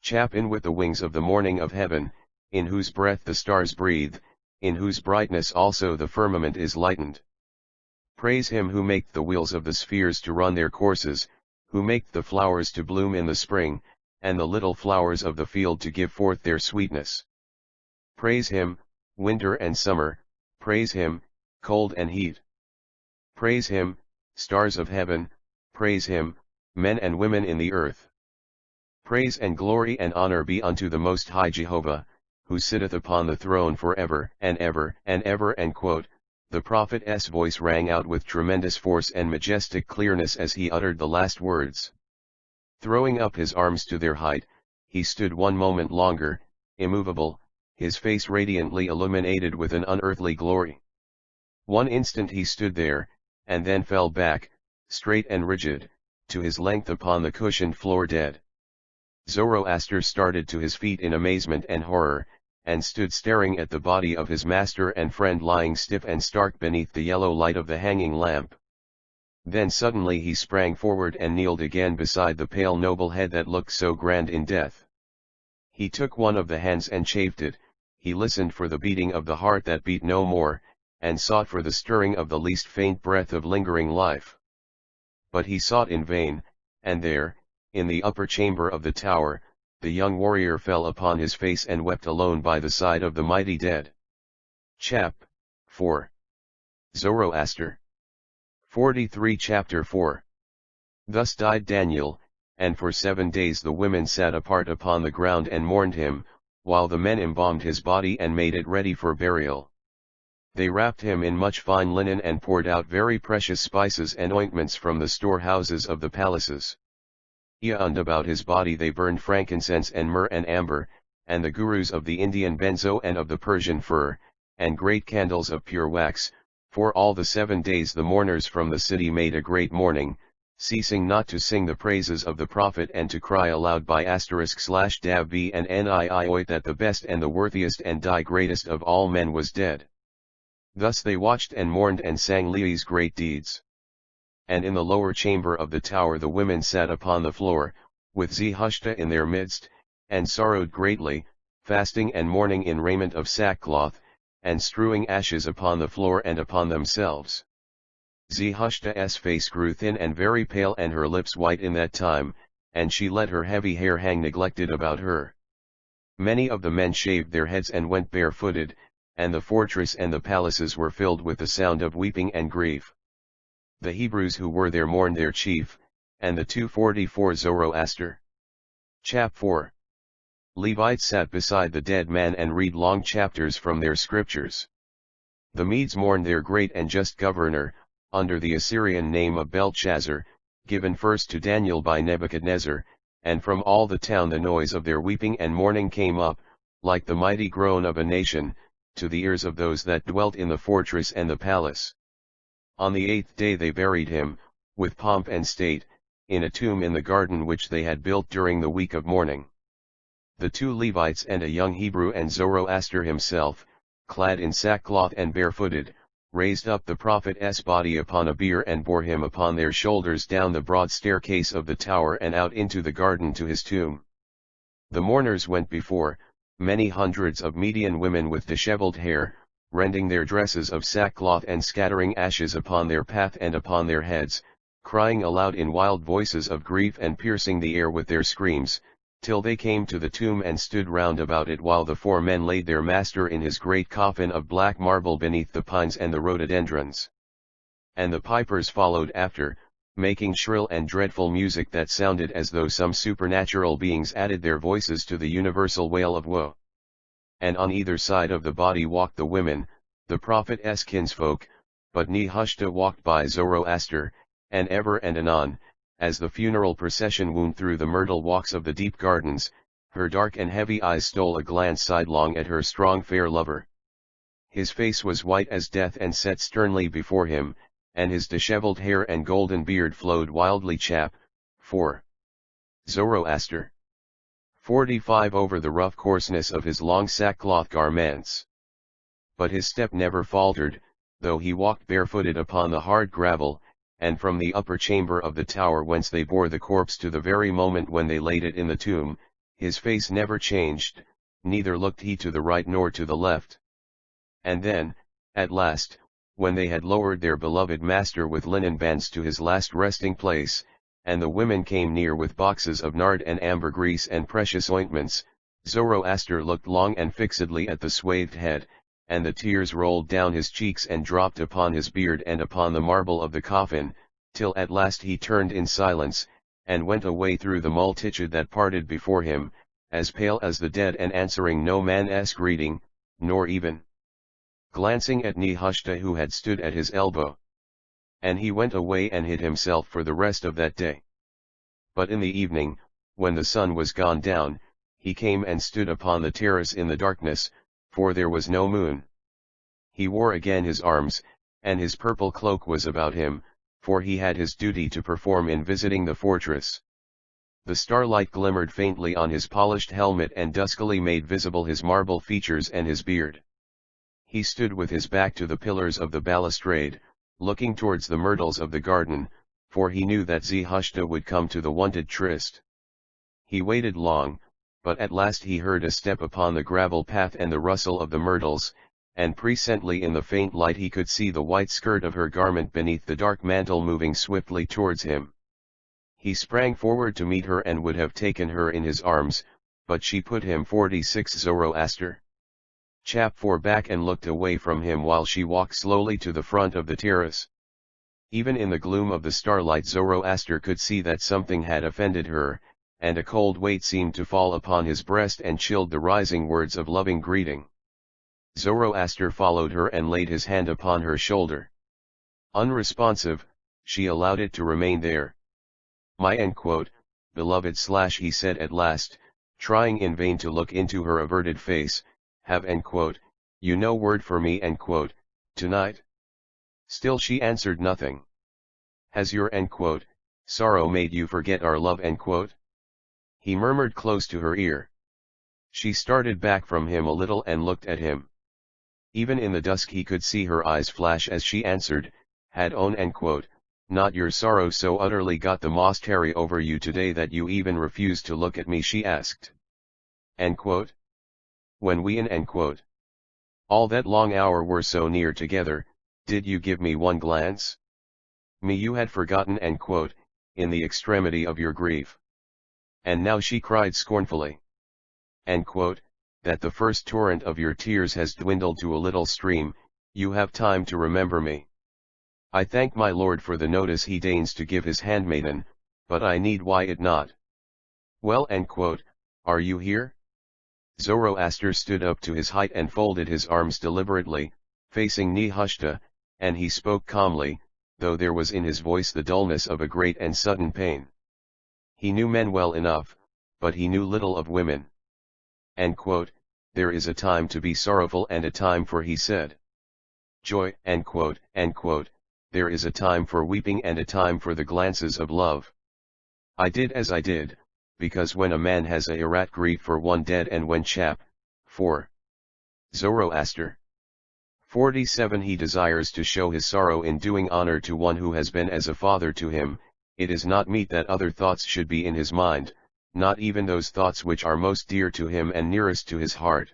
Chap in with the wings of the morning of heaven, in whose breath the stars breathe, in whose brightness also the firmament is lightened. Praise him who maketh the wheels of the spheres to run their courses, who maketh the flowers to bloom in the spring, and the little flowers of the field to give forth their sweetness. Praise him, winter and summer, praise him, cold and heat. Praise him, stars of heaven, Praise him, men and women in the earth. Praise and glory and honor be unto the Most High Jehovah, who sitteth upon the throne forever and ever and ever. The prophet's voice rang out with tremendous force and majestic clearness as he uttered the last words. Throwing up his arms to their height, he stood one moment longer, immovable, his face radiantly illuminated with an unearthly glory. One instant he stood there, and then fell back, straight and rigid, to his length upon the cushioned floor dead. Zoroaster started to his feet in amazement and horror, and stood staring at the body of his master and friend lying stiff and stark beneath the yellow light of the hanging lamp. Then suddenly he sprang forward and kneeled again beside the pale noble head that looked so grand in death. He took one of the hands and chafed it, he listened for the beating of the heart that beat no more, and sought for the stirring of the least faint breath of lingering life. But he sought in vain, and there, in the upper chamber of the tower, the young warrior fell upon his face and wept alone by the side of the mighty dead. Chap. 4. Zoroaster. 43 Chapter 4. Thus died Daniel, and for 7 days the women sat apart upon the ground and mourned him, while the men embalmed his body and made it ready for burial. They wrapped him in much fine linen and poured out very precious spices and ointments from the storehouses of the palaces. And about his body they burned frankincense and myrrh and amber, and the gurus of the Indian benzo and of the Persian fir, and great candles of pure wax. For all the 7 days the mourners from the city made a great mourning, ceasing not to sing the praises of the prophet and to cry aloud by */dav b and nii that the best and the worthiest and greatest of all men was dead. Thus they watched and mourned and sang Lehi's great deeds. And in the lower chamber of the tower the women sat upon the floor, with Zarathustra in their midst, and sorrowed greatly, fasting and mourning in raiment of sackcloth, and strewing ashes upon the floor and upon themselves. Zaratustra's face grew thin and very pale and her lips white in that time, and she let her heavy hair hang neglected about her. Many of the men shaved their heads and went barefooted, and the fortress and the palaces were filled with the sound of weeping and grief. The Hebrews who were there mourned their chief, and the 244 Zoroaster. Chap 4. Levites sat beside the dead man and read long chapters from their scriptures. The Medes mourned their great and just governor, under the Assyrian name of Belshazzar, given first to Daniel by Nebuchadnezzar, and from all the town the noise of their weeping and mourning came up, like the mighty groan of a nation, to the ears of those that dwelt in the fortress and the palace. On the 8th day they buried him, with pomp and state, in a tomb in the garden which they had built during the week of mourning. The 2 Levites and a young Hebrew and Zoroaster himself, clad in sackcloth and barefooted, raised up the prophet's body upon a bier and bore him upon their shoulders down the broad staircase of the tower and out into the garden to his tomb. The mourners went before, many hundreds of Median women with disheveled hair, rending their dresses of sackcloth and scattering ashes upon their path and upon their heads, crying aloud in wild voices of grief and piercing the air with their screams, till they came to the tomb and stood round about it while the 4 men laid their master in his great coffin of black marble beneath the pines and the rhododendrons. And the pipers followed after, making shrill and dreadful music that sounded as though some supernatural beings added their voices to the universal wail of woe. And on either side of the body walked the women, the prophet's kinsfolk, but Nehushta walked by Zoroaster, and ever and anon, as the funeral procession wound through the myrtle walks of the deep gardens, her dark and heavy eyes stole a glance sidelong at her strong fair lover. His face was white as death and set sternly before him, and his dishevelled hair and golden beard flowed wildly. Chap. 4. Zoroaster. 45 Over the rough coarseness of his long sackcloth garments. But his step never faltered, though he walked barefooted upon the hard gravel, and from the upper chamber of the tower whence they bore the corpse to the very moment when they laid it in the tomb, his face never changed, neither looked he to the right nor to the left. And then, at last, when they had lowered their beloved master with linen bands to his last resting place, and the women came near with boxes of nard and ambergris and precious ointments, Zoroaster looked long and fixedly at the swathed head, and the tears rolled down his cheeks and dropped upon his beard and upon the marble of the coffin, till at last he turned in silence, and went away through the multitude that parted before him, as pale as the dead and answering no man's greeting, nor even glancing at Nehushta who had stood at his elbow. And he went away and hid himself for the rest of that day. But in the evening, when the sun was gone down, he came and stood upon the terrace in the darkness, for there was no moon. He wore again his arms, and his purple cloak was about him, for he had his duty to perform in visiting the fortress. The starlight glimmered faintly on his polished helmet and duskily made visible his marble features and his beard. He stood with his back to the pillars of the balustrade, looking towards the myrtles of the garden, for he knew that Nehushta would come to the wonted tryst. He waited long, but at last he heard a step upon the gravel path and the rustle of the myrtles, and presently in the faint light he could see the white skirt of her garment beneath the dark mantle moving swiftly towards him. He sprang forward to meet her and would have taken her in his arms, but she put him 46 Zoroaster. Chap 4 back and looked away from him while she walked slowly to the front of the terrace. Even in the gloom of the starlight Zoroaster could see that something had offended her, and a cold weight seemed to fall upon his breast and chilled the rising words of loving greeting. Zoroaster followed her and laid his hand upon her shoulder. Unresponsive, she allowed it to remain there. My beloved / he said at last, trying in vain to look into her averted face, have you no word for me tonight? Still she answered nothing. Has your sorrow made you forget our love he murmured close to her ear. She started back from him a little and looked at him. Even in the dusk he could see her eyes flash as she answered, had not your sorrow so utterly got the mastery over you today that you even refused to look at me, she asked. When we all that long hour were so near together, did you give me one glance? Me you had forgotten in the extremity of your grief. And now she cried scornfully. That the first torrent of your tears has dwindled to a little stream, you have time to remember me. I thank my Lord for the notice he deigns to give his handmaiden, but I need why it not. Well are you here? Zoroaster stood up to his height and folded his arms deliberately, facing Nehushta, and he spoke calmly, though there was in his voice the dullness of a great and sudden pain. He knew men well enough, but he knew little of women. There is a time to be sorrowful and a time for, he said, joy, there is a time for weeping and a time for the glances of love. I did as I did, because when a man has a rat grief for one dead and when chap 4. Zoroaster 47 he desires to show his sorrow in doing honor to one who has been as a father to him, it is not meet that other thoughts should be in his mind, not even those thoughts which are most dear to him and nearest to his heart.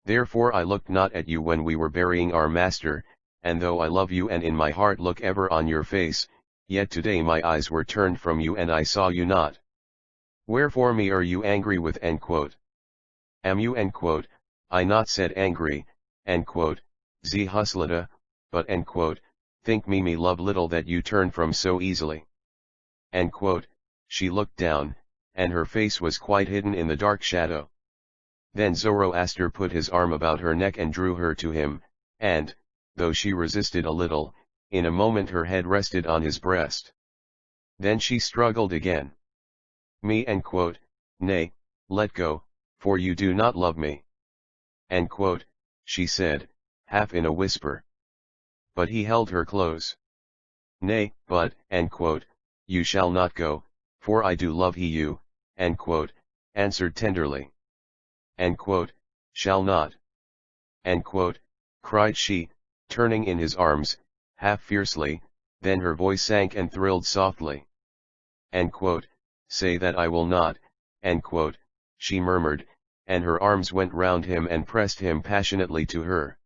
Therefore I looked not at you when we were burying our master, and though I love you and in my heart look ever on your face, yet today my eyes were turned from you and I saw you not. Wherefore me are you angry with Am you I not said angry, Zehuslata, but think me love little that you turn from so easily. She looked down, and her face was quite hidden in the dark shadow. Then Zoroaster put his arm about her neck and drew her to him, and, though she resisted a little, in a moment her head rested on his breast. Then she struggled again. Me nay, let go, for you do not love me. She said, half in a whisper. But he held her close. Nay, but, you shall not go, for I do love you, answered tenderly. Shall not. Cried she, turning in his arms, half fiercely, then her voice sank and thrilled softly. Say that I will not, she murmured, and her arms went round him and pressed him passionately to her.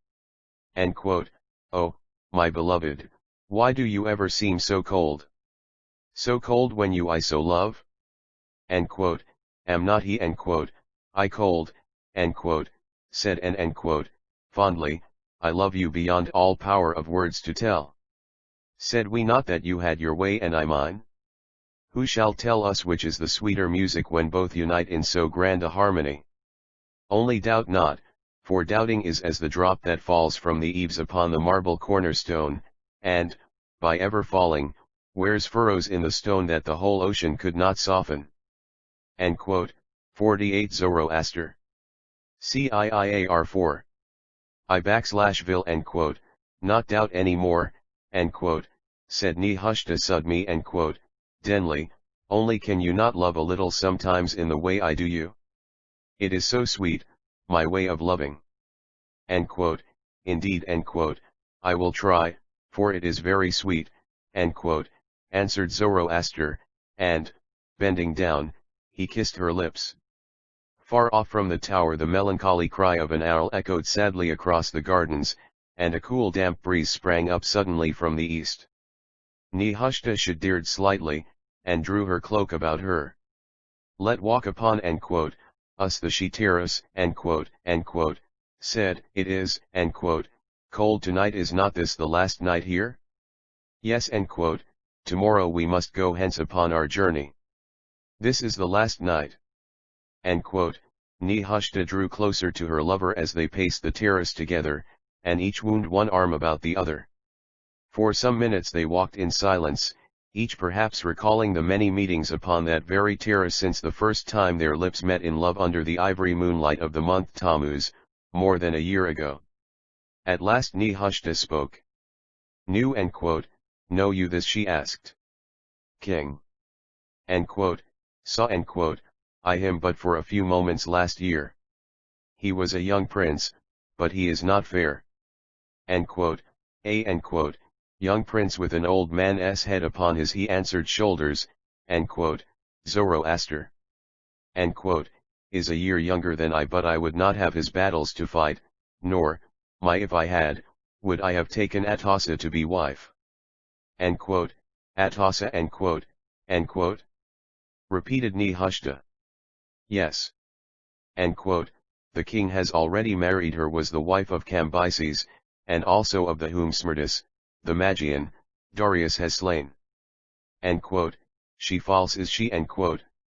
Oh, my beloved, why do you ever seem so cold? So cold when you I so love? Am not he I cold, said and fondly, I love you beyond all power of words to tell. Said we not that you had your way and I mine? Who shall tell us which is the sweeter music when both unite in so grand a harmony? Only doubt not, for doubting is as the drop that falls from the eaves upon the marble cornerstone, and, by ever falling, wears furrows in the stone that the whole ocean could not soften. 48 Zoroaster. CIIAR 4. I\vil. Not doubt any more, said Nehushta Sudmi. Denly, only can you not love a little sometimes in the way I do you? It is so sweet, my way of loving. Indeed, I will try, for it is very sweet, answered Zoroaster, and, bending down, he kissed her lips. Far off from the tower the melancholy cry of an owl echoed sadly across the gardens, and a cool damp breeze sprang up suddenly from the east. Nehushta shuddered slightly, and drew her cloak about her. Let walk upon us the she-terrace, said, it is, cold tonight. Is not this the last night here? Yes, tomorrow we must go hence upon our journey. This is the last night. Nehushta drew closer to her lover as they paced the terrace together, and each wound one arm about the other. For some minutes they walked in silence, each perhaps recalling the many meetings upon that very terrace since the first time their lips met in love under the ivory moonlight of the month Tammuz, more than a year ago. At last Nehushta spoke. Know you this? She asked. King. Saw I him but for a few moments last year. He was a young prince, but he is not fair. Young prince with an old man's head upon his he answered shoulders, Zoroaster. Is a year younger than I, but I would not have his battles to fight, nor, if I had, would I have taken Atossa to be wife. Atossa, repeated Nehushta. Yes. The king has already married her, was the wife of Cambyses, and also of the whom Smerdis, the Magian, Darius has slain. She false is she,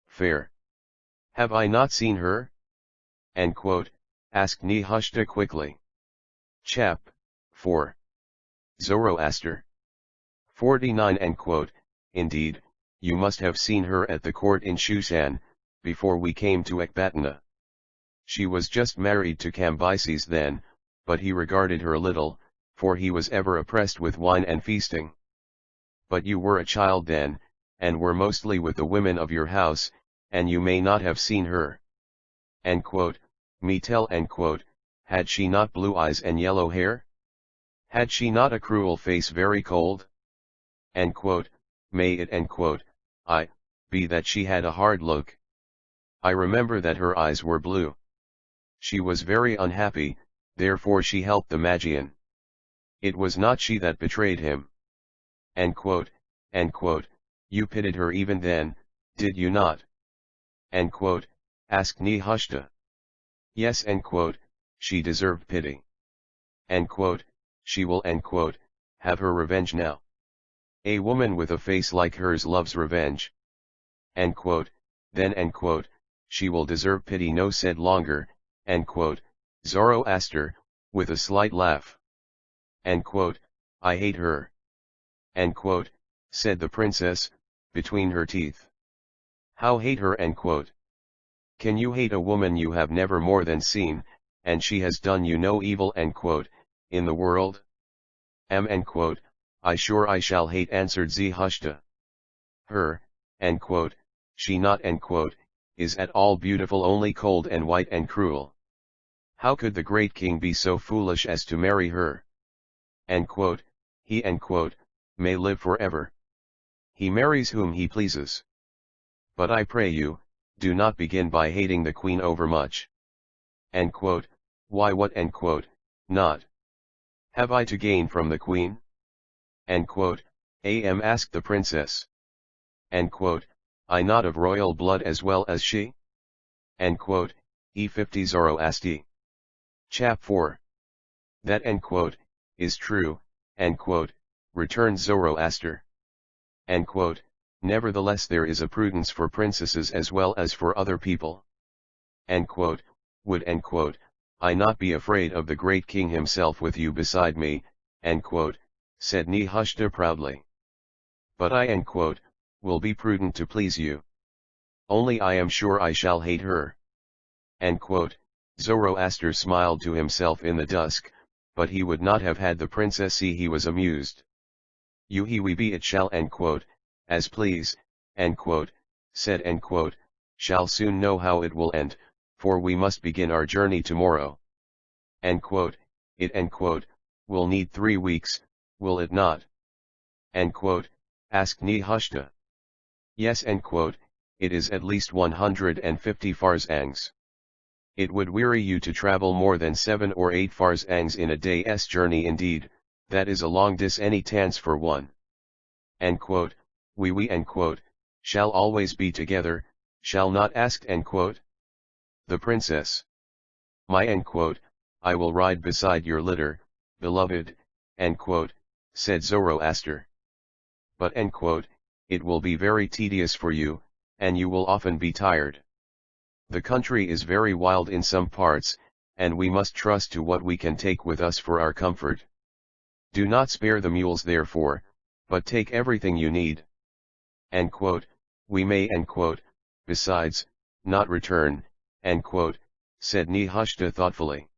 fair. Have I not seen her? Asked Nehushta quickly. Chap. 4. Zoroaster. 49. Indeed, you must have seen her at the court in Shushan, before we came to Ecbatana. She was just married to Cambyses then, but he regarded her little, for he was ever oppressed with wine and feasting. But you were a child then, and were mostly with the women of your house, and you may not have seen her. Me tell, had she not blue eyes and yellow hair? Had she not a cruel face very cold? May it, be that she had a hard look. I remember that her eyes were blue. She was very unhappy, therefore she helped the Magian. It was not she that betrayed him. You pitied her even then, did you not? Asked Nehushta. Yes, she deserved pity. She will, have her revenge now. A woman with a face like hers loves revenge. Then, she will deserve pity no, said longer, Zoroaster, with a slight laugh. I hate her. Said the princess, between her teeth. How hate her? Can you hate a woman you have never more than seen, and she has done you no evil, in the world? I sure I shall hate, answered Nehushta. Her, she not, is at all beautiful, only cold and white and cruel. How could the great king be so foolish as to marry her? He, may live forever. He marries whom he pleases. But I pray you, do not begin by hating the queen overmuch. Why what, not? Have I to gain from the queen? Asked the princess. I not of royal blood as well as she? E50 Zoroaster. Chap 4. That, is true, returned Zoroaster. Nevertheless there is a prudence for princesses as well as for other people. Would I not be afraid of the great king himself with you beside me, said Nehushta proudly. But I will be prudent to please you. Only I am sure I shall hate her. Zoroaster smiled to himself in the dusk, but he would not have had the princess see he was amused. We be it shall as please, said shall soon know how it will end, for we must begin our journey tomorrow. It will need 3 weeks, will it not? Asked Nehushta. Yes, it is at least 150 farsangs. It would weary you to travel more than 7 or 8 farsangs in a day's journey indeed, that is a long distance for one. We shall always be together, shall not asked the princess. My I will ride beside your litter, beloved, said Zoroaster. But it will be very tedious for you, and you will often be tired. The country is very wild in some parts, and we must trust to what we can take with us for our comfort. Do not spare the mules therefore, but take everything you need. We may besides, not return, said Nehushta thoughtfully.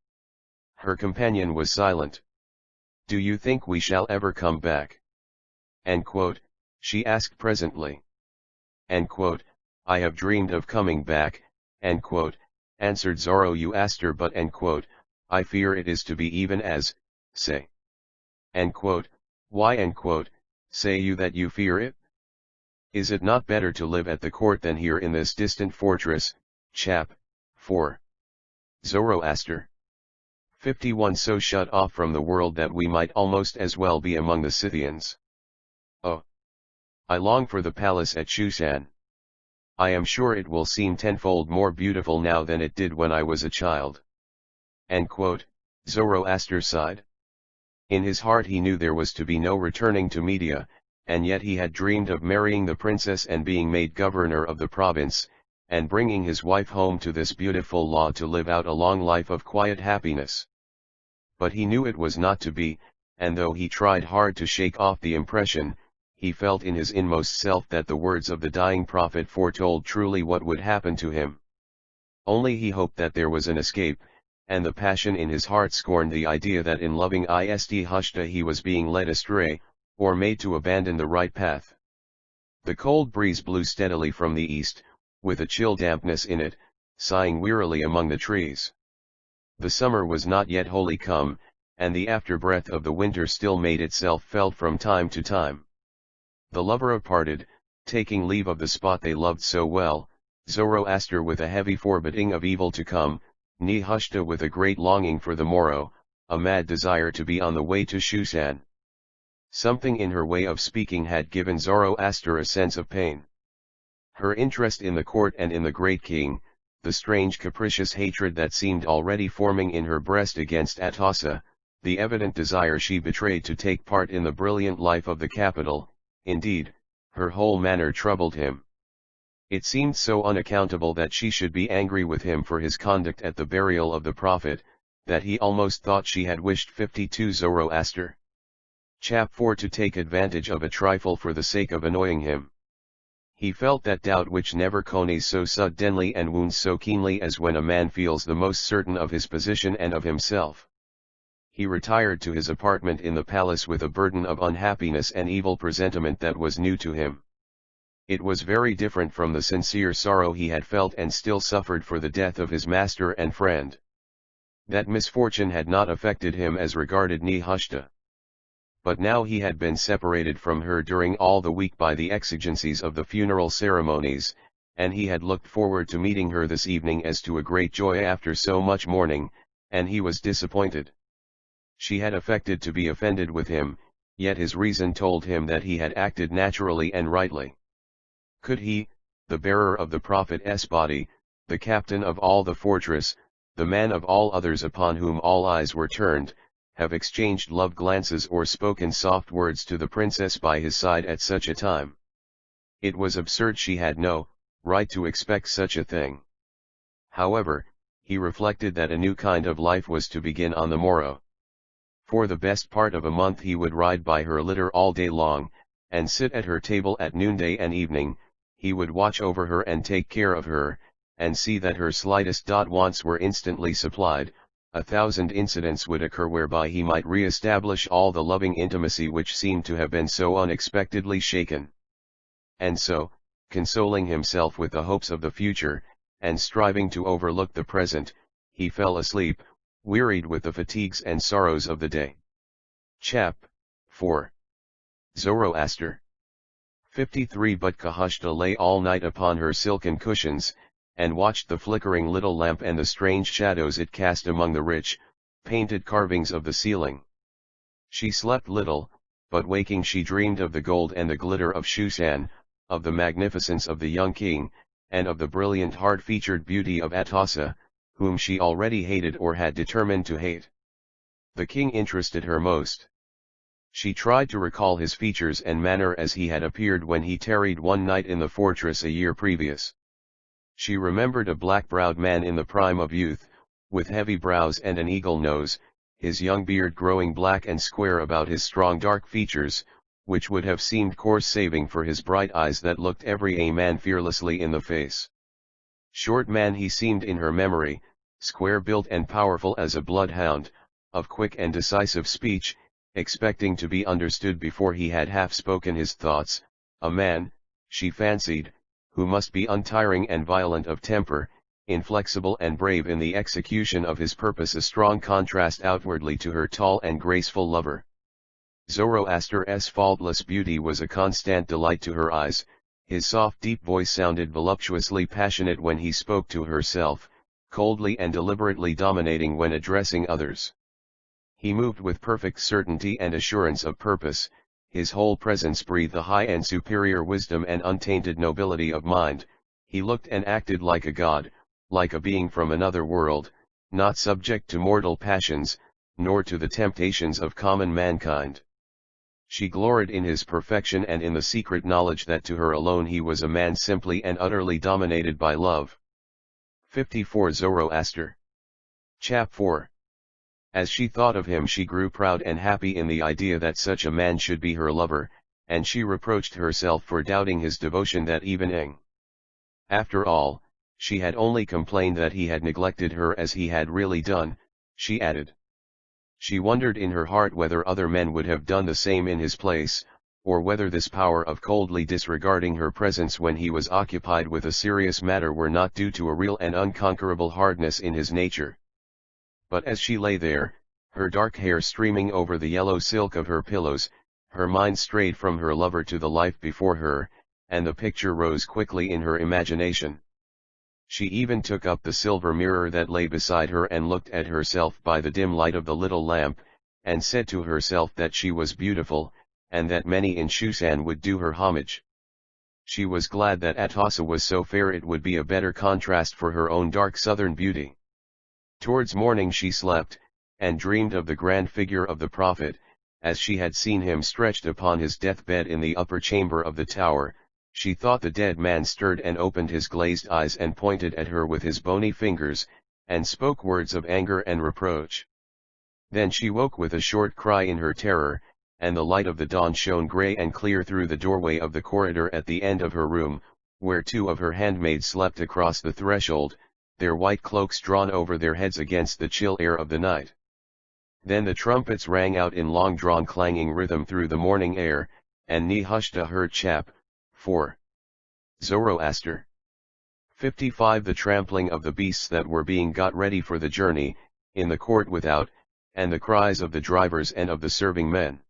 Her companion was silent. Do you think we shall ever come back? She asked presently. I have dreamed of coming back, answered Zoroaster, but I fear it is to be even as, say. Why say you that you fear it? Is it not better to live at the court than here in this distant fortress? Chap. 4. Zoroaster. 51 So shut off from the world that we might almost as well be among the Scythians. Oh! I long for the palace at Shushan. I am sure it will seem tenfold more beautiful now than it did when I was a child. Zoroaster sighed. In his heart he knew there was to be no returning to Media, and yet he had dreamed of marrying the princess and being made governor of the province, and bringing his wife home to this beautiful law to live out a long life of quiet happiness. But he knew it was not to be, and though he tried hard to shake off the impression, he felt in his inmost self that the words of the dying prophet foretold truly what would happen to him. Only he hoped that there was an escape, and the passion in his heart scorned the idea that in loving Nehushta he was being led astray, or made to abandon the right path. The cold breeze blew steadily from the east, with a chill dampness in it, sighing wearily among the trees. The summer was not yet wholly come, and the afterbreath of the winter still made itself felt from time to time. The lover parted, taking leave of the spot they loved so well, Zoroaster with a heavy foreboding of evil to come, Nehushta with a great longing for the morrow, a mad desire to be on the way to Shushan. Something in her way of speaking had given Zoroaster a sense of pain. Her interest in the court and in the great king, the strange capricious hatred that seemed already forming in her breast against Atossa, the evident desire she betrayed to take part in the brilliant life of the capital, indeed, her whole manner troubled him. It seemed so unaccountable that she should be angry with him for his conduct at the burial of the prophet, that he almost thought she had wished 52 Zoroaster. Chap 4 to take advantage of a trifle for the sake of annoying him. He felt that doubt which never cones so suddenly and wounds so keenly as when a man feels the most certain of his position and of himself. He retired to his apartment in the palace with a burden of unhappiness and evil presentiment that was new to him. It was very different from the sincere sorrow he had felt and still suffered for the death of his master and friend. That misfortune had not affected him as regarded Nehushta. But now he had been separated from her during all the week by the exigencies of the funeral ceremonies, and he had looked forward to meeting her this evening as to a great joy after so much mourning, and he was disappointed. She had affected to be offended with him, yet his reason told him that he had acted naturally and rightly. Could he, the bearer of the prophet's body, the captain of all the fortress, the man of all others upon whom all eyes were turned, have exchanged love glances or spoken soft words to the princess by his side at such a time. It was absurd, she had no right to expect such a thing. However, he reflected that a new kind of life was to begin on the morrow. For the best part of a month he would ride by her litter all day long, and sit at her table at noonday and evening. He would watch over her and take care of her, and see that her slightest wants were instantly supplied. 1,000 incidents would occur whereby he might re-establish all the loving intimacy which seemed to have been so unexpectedly shaken. And so, consoling himself with the hopes of the future, and striving to overlook the present, he fell asleep, wearied with the fatigues and sorrows of the day. Chap. 4. Zoroaster. 53 But Kahashta lay all night upon her silken cushions, and watched the flickering little lamp and the strange shadows it cast among the rich, painted carvings of the ceiling. She slept little, but waking she dreamed of the gold and the glitter of Shushan, of the magnificence of the young king, and of the brilliant hard-featured beauty of Atossa, whom she already hated or had determined to hate. The king interested her most. She tried to recall his features and manner as he had appeared when he tarried one night in the fortress a year previous. She remembered a black-browed man in the prime of youth, with heavy brows and an eagle nose, his young beard growing black and square about his strong dark features, which would have seemed coarse saving for his bright eyes that looked every man fearlessly in the face. Short man he seemed in her memory, square-built and powerful as a bloodhound, of quick and decisive speech, expecting to be understood before he had half spoken his thoughts, a man, she fancied, who must be untiring and violent of temper, inflexible and brave in the execution of his purpose, a strong contrast outwardly to her tall and graceful lover. Zoroaster's faultless beauty was a constant delight to her eyes. His soft deep voice sounded voluptuously passionate when he spoke to herself, coldly and deliberately dominating when addressing others. He moved with perfect certainty and assurance of purpose, his whole presence breathed a high and superior wisdom and untainted nobility of mind. He looked and acted like a god, like a being from another world, not subject to mortal passions, nor to the temptations of common mankind. She gloried in his perfection and in the secret knowledge that to her alone he was a man simply and utterly dominated by love. 54 Zoroaster. Chap 4. As she thought of him she grew proud and happy in the idea that such a man should be her lover, and she reproached herself for doubting his devotion that evening. After all, she had only complained that he had neglected her as he had really done, she added. She wondered in her heart whether other men would have done the same in his place, or whether this power of coldly disregarding her presence when he was occupied with a serious matter were not due to a real and unconquerable hardness in his nature. But as she lay there, her dark hair streaming over the yellow silk of her pillows, her mind strayed from her lover to the life before her, and the picture rose quickly in her imagination. She even took up the silver mirror that lay beside her and looked at herself by the dim light of the little lamp, and said to herself that she was beautiful, and that many in Shushan would do her homage. She was glad that Atossa was so fair, it would be a better contrast for her own dark southern beauty. Towards morning she slept, and dreamed of the grand figure of the prophet, as she had seen him stretched upon his deathbed in the upper chamber of the tower. She thought the dead man stirred and opened his glazed eyes and pointed at her with his bony fingers, and spoke words of anger and reproach. Then she woke with a short cry in her terror, and the light of the dawn shone grey and clear through the doorway of the corridor at the end of her room, where two of her handmaids slept across the threshold, their white cloaks drawn over their heads against the chill air of the night. Then the trumpets rang out in long-drawn clanging rhythm through the morning air, and Nehushta heard chap. 4. Zoroaster. 55 The trampling of the beasts that were being got ready for the journey, in the court without, and the cries of the drivers and of the serving men.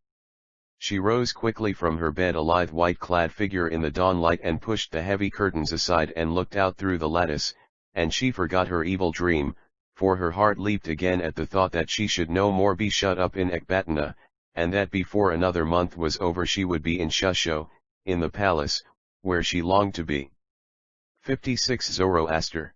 She rose quickly from her bed, a lithe white-clad figure in the dawnlight, and pushed the heavy curtains aside and looked out through the lattice, and she forgot her evil dream, for her heart leaped again at the thought that she should no more be shut up in Ecbatana, and that before another month was over she would be in Shusho, in the palace, where she longed to be. 56 Zoroaster.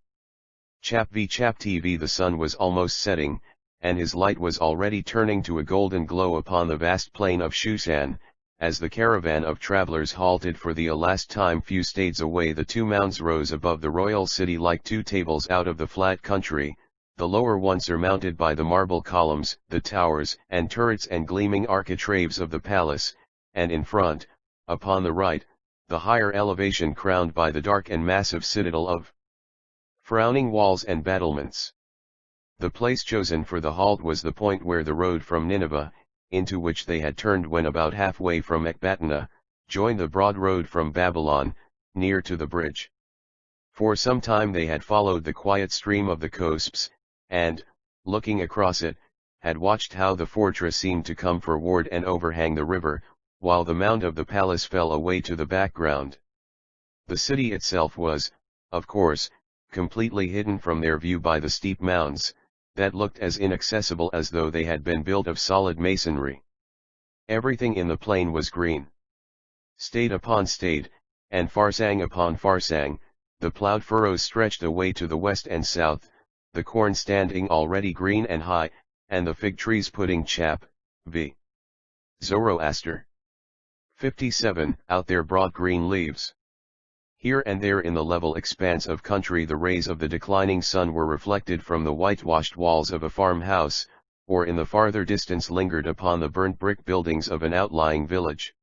Chap TV. The sun was almost setting, and his light was already turning to a golden glow upon the vast plain of Shushan. As the caravan of travelers halted for the last time few stades away, the two mounds rose above the royal city like two tables out of the flat country, the lower one surmounted by the marble columns, the towers and turrets and gleaming architraves of the palace, and in front, upon the right, the higher elevation crowned by the dark and massive citadel of frowning walls and battlements. The place chosen for the halt was the point where the road from Nineveh, into which they had turned when about halfway from Ecbatana, joined the broad road from Babylon, near to the bridge. For some time they had followed the quiet stream of the Cosps, and, looking across it, had watched how the fortress seemed to come forward and overhang the river, while the mound of the palace fell away to the background. The city itself was, of course, completely hidden from their view by the steep mounds, that looked as inaccessible as though they had been built of solid masonry. Everything in the plain was green. Stade upon stade, and farsang upon farsang, the ploughed furrows stretched away to the west and south, the corn standing already green and high, and the fig trees putting chap, v. Zoroaster. 57. Out their broad green leaves. Here and there in the level expanse of country the rays of the declining sun were reflected from the whitewashed walls of a farmhouse, or in the farther distance lingered upon the burnt brick buildings of an outlying village.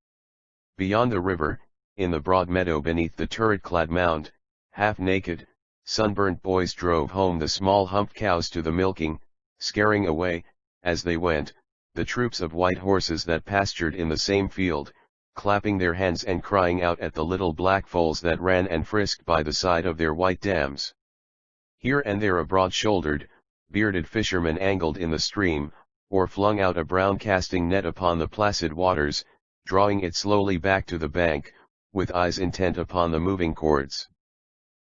Beyond the river, in the broad meadow beneath the turret-clad mound, half-naked, sunburnt boys drove home the small humped cows to the milking, scaring away, as they went, the troops of white horses that pastured in the same field, clapping their hands and crying out at the little black foals that ran and frisked by the side of their white dams. Here and there a broad-shouldered, bearded fisherman angled in the stream, or flung out a brown casting net upon the placid waters, drawing it slowly back to the bank, with eyes intent upon the moving cords.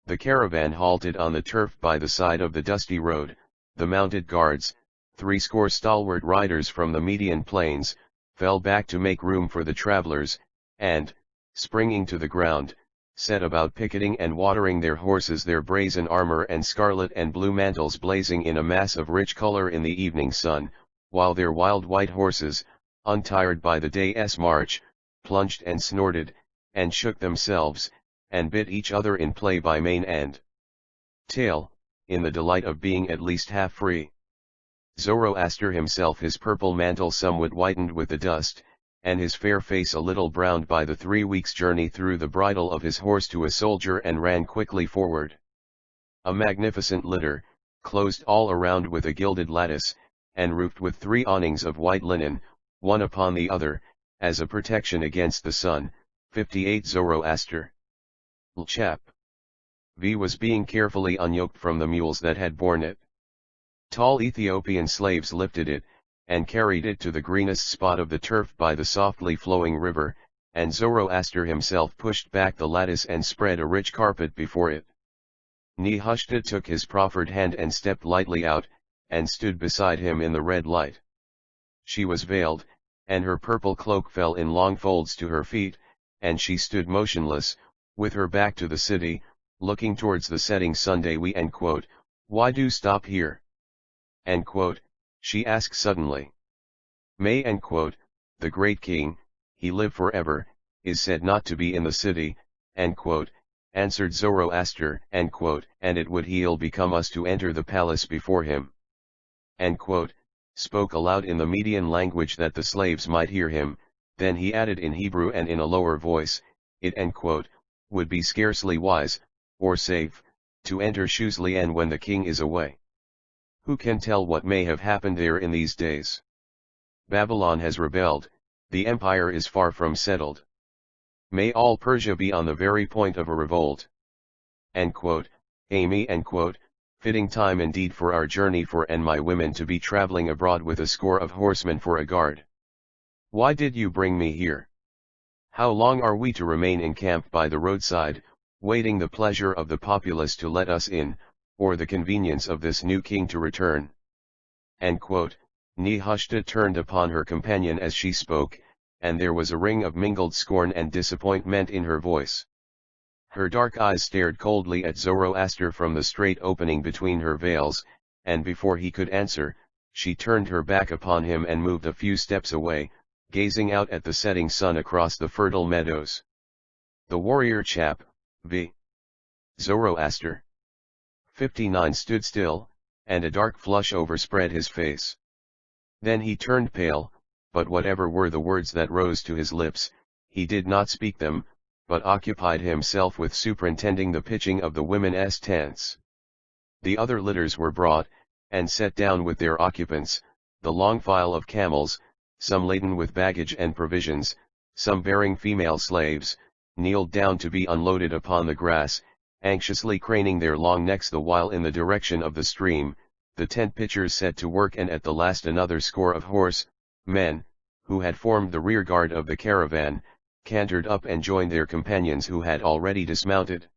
The caravan halted on the turf by the side of the dusty road, the mounted guards, 80 stalwart riders from the Median plains, fell back to make room for the travelers, and, springing to the ground, set about picketing and watering their horses, their brazen armor and scarlet and blue mantles blazing in a mass of rich color in the evening sun, while their wild white horses, untired by the day's march, plunged and snorted, and shook themselves, and bit each other in play by mane and tail, in the delight of being at least half free. Zoroaster himself, his purple mantle somewhat whitened with the dust, and his fair face a little browned by the 3 weeks' journey, threw the bridle of his horse to a soldier and ran quickly forward. A magnificent litter, closed all around with a gilded lattice, and roofed with 3 awnings of white linen, one upon the other, as a protection against the sun. 58. Zoroaster. Chap. V was being carefully unyoked from the mules that had borne it. Tall Ethiopian slaves lifted it, and carried it to the greenest spot of the turf by the softly flowing river, and Zoroaster himself pushed back the lattice and spread a rich carpet before it. Nehushta took his proffered hand and stepped lightly out, and stood beside him in the red light. She was veiled, and her purple cloak fell in long folds to her feet, and she stood motionless, with her back to the city, looking towards the setting sun. Why do stop here? She asked suddenly. May the great king, he live forever, is said not to be in the city, answered Zoroaster, and it would ill become us to enter the palace before him. Spoke aloud in the Median language that the slaves might hear him, then he added in Hebrew and in a lower voice, it would be scarcely wise, or safe, to enter Shushan when the king is away. Who can tell what may have happened there in these days? Babylon has rebelled, the empire is far from settled. May all Persia be on the very point of a revolt. Amy, fitting time indeed for our journey for and my women to be traveling abroad with a score of horsemen for a guard. Why did you bring me here? How long are we to remain in camp by the roadside, waiting the pleasure of the populace to let us in, or the convenience of this new king to return? Nehushta turned upon her companion as she spoke, and there was a ring of mingled scorn and disappointment in her voice. Her dark eyes stared coldly at Zoroaster from the straight opening between her veils, and before he could answer, she turned her back upon him and moved a few steps away, gazing out at the setting sun across the fertile meadows. The warrior chap, v. Zoroaster. 59 stood still, and a dark flush overspread his face. Then he turned pale, but whatever were the words that rose to his lips, he did not speak them, but occupied himself with superintending the pitching of the women's tents. The other litters were brought, and set down with their occupants, the long file of camels, some laden with baggage and provisions, some bearing female slaves, kneeled down to be unloaded upon the grass, anxiously craning their long necks the while in the direction of the stream. The tent pitchers set to work, and at the last another score of horse-men, who had formed the rear guard of the caravan, cantered up and joined their companions who had already dismounted.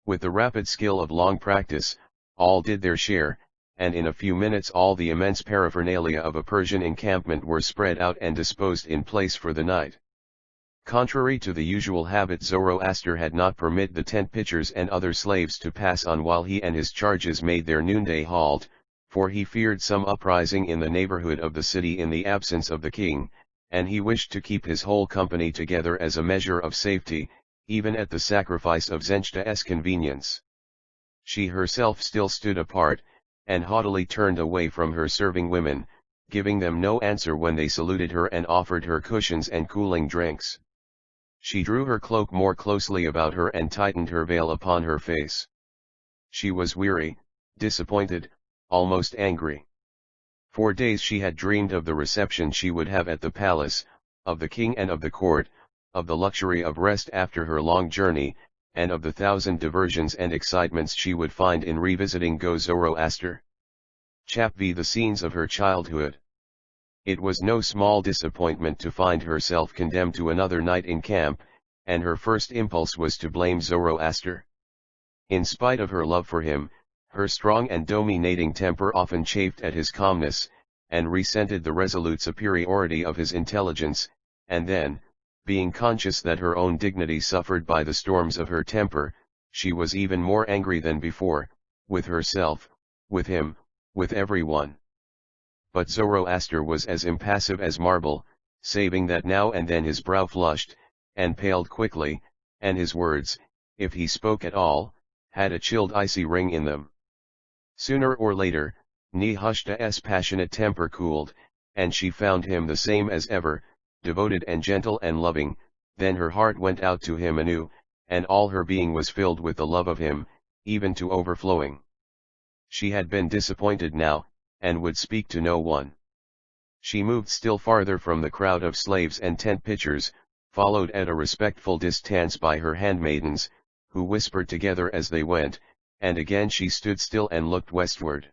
With the rapid skill of long practice, all did their share, and in a few minutes all the immense paraphernalia of a Persian encampment were spread out and disposed in place for the night. Contrary to the usual habit, Zoroaster had not permitted the tent pitchers and other slaves to pass on while he and his charges made their noonday halt, for he feared some uprising in the neighborhood of the city in the absence of the king, and he wished to keep his whole company together as a measure of safety, even at the sacrifice of Zenshtah's convenience. She herself still stood apart, and haughtily turned away from her serving women, giving them no answer when they saluted her and offered her cushions and cooling drinks. She drew her cloak more closely about her and tightened her veil upon her face. She was weary, disappointed, almost angry. For days she had dreamed of the reception she would have at the palace, of the king and of the court, of the luxury of rest after her long journey, and of the thousand diversions and excitements she would find in revisiting Zoroaster. Chap v. The scenes of her childhood. It was no small disappointment to find herself condemned to another night in camp, and her first impulse was to blame Zoroaster. In spite of her love for him, her strong and dominating temper often chafed at his calmness, and resented the resolute superiority of his intelligence, and then, being conscious that her own dignity suffered by the storms of her temper, she was even more angry than before, with herself, with him, with everyone. But Zoroaster was as impassive as marble, saving that now and then his brow flushed, and paled quickly, and his words, if he spoke at all, had a chilled icy ring in them. Sooner or later, Nehushta's passionate temper cooled, and she found him the same as ever, devoted and gentle and loving. Then her heart went out to him anew, and all her being was filled with the love of him, even to overflowing. She had been disappointed now, and would speak to no one. She moved still farther from the crowd of slaves and tent pitchers, followed at a respectful distance by her handmaidens, who whispered together as they went, and again she stood still and looked westward.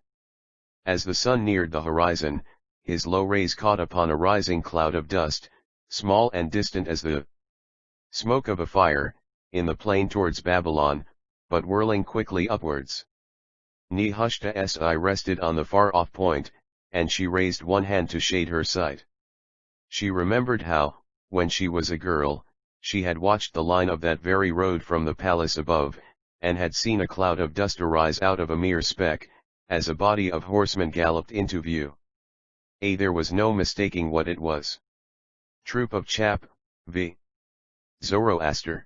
As the sun neared the horizon, his low rays caught upon a rising cloud of dust, small and distant as the smoke of a fire, in the plain towards Babylon, but whirling quickly upwards. Nehushta's eye rested on the far-off point, and she raised one hand to shade her sight. She remembered how, when she was a girl, she had watched the line of that very road from the palace above, and had seen a cloud of dust arise out of a mere speck, as a body of horsemen galloped into view. There was no mistaking what it was. Troop of Chap, v. Zoroaster.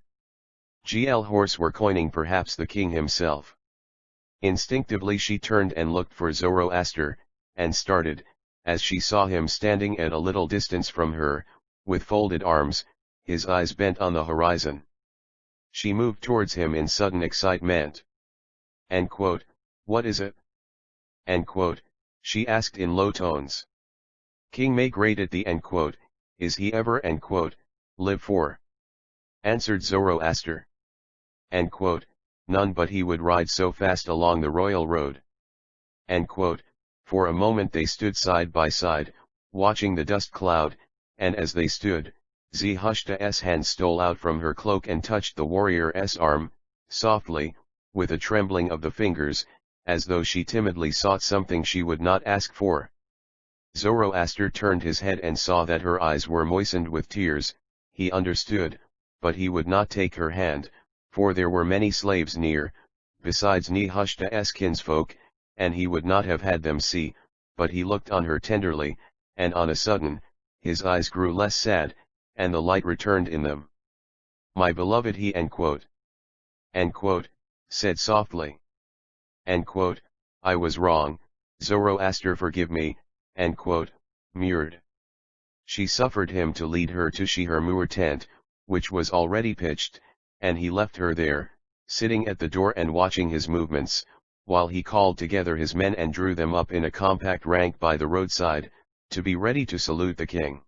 GL horse were coining perhaps the king himself. Instinctively she turned and looked for Zoroaster, and started, as she saw him standing at a little distance from her, with folded arms, his eyes bent on the horizon. She moved towards him in sudden excitement. What is it? She asked in low tones. King may great at the is he ever live for? Answered Zoroaster. None but he would ride so fast along the royal road. For a moment they stood side by side, watching the dust cloud, and as they stood, Nehushta's hand stole out from her cloak and touched the warrior's arm, softly, with a trembling of the fingers, as though she timidly sought something she would not ask for. Zoroaster turned his head and saw that her eyes were moistened with tears. He understood, but he would not take her hand, for there were many slaves near, besides Nehushta's kinsfolk, and he would not have had them see, but he looked on her tenderly, and on a sudden, his eyes grew less sad, and the light returned in them. "My beloved," he said softly. "I was wrong, Zoroaster, forgive me," murmured. She suffered him to lead her to her Muur tent, which was already pitched, and he left her there, sitting at the door and watching his movements, while he called together his men and drew them up in a compact rank by the roadside, to be ready to salute the king.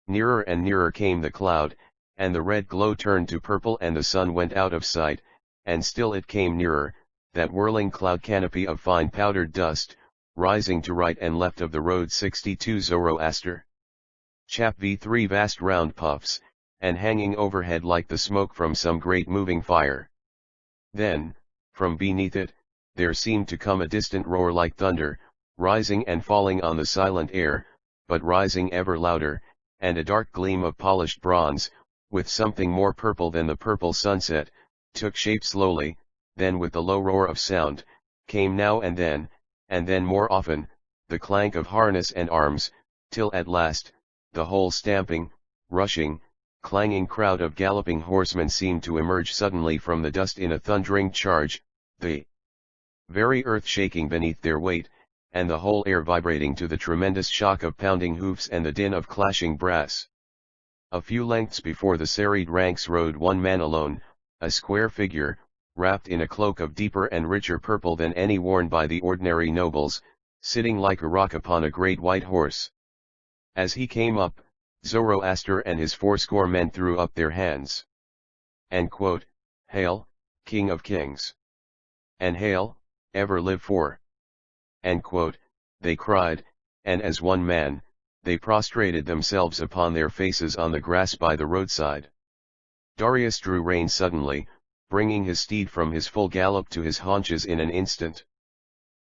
Nearer and nearer came the cloud, and the red glow turned to purple and the sun went out of sight, and still it came nearer, that whirling cloud canopy of fine powdered dust, rising to right and left of the road. 62 Zoroaster. Chap v 3 vast round puffs, and hanging overhead like the smoke from some great moving fire. Then, from beneath it, there seemed to come a distant roar like thunder, rising and falling on the silent air, but rising ever louder, and a dark gleam of polished bronze, with something more purple than the purple sunset, took shape slowly, then with the low roar of sound, came now and then more often, the clank of harness and arms, till at last, the whole stamping, rushing, clanging crowd of galloping horsemen seemed to emerge suddenly from the dust in a thundering charge, the very earth shaking beneath their weight, and the whole air vibrating to the tremendous shock of pounding hoofs and the din of clashing brass. A few lengths before the serried ranks rode one man alone, a square figure, wrapped in a cloak of deeper and richer purple than any worn by the ordinary nobles, sitting like a rock upon a great white horse. As he came up, Zoroaster and his 80 men threw up their hands. And "Hail, King of Kings! And hail, ever live for!" They cried, and as one man, they prostrated themselves upon their faces on the grass by the roadside. Darius drew rein suddenly, bringing his steed from his full gallop to his haunches in an instant.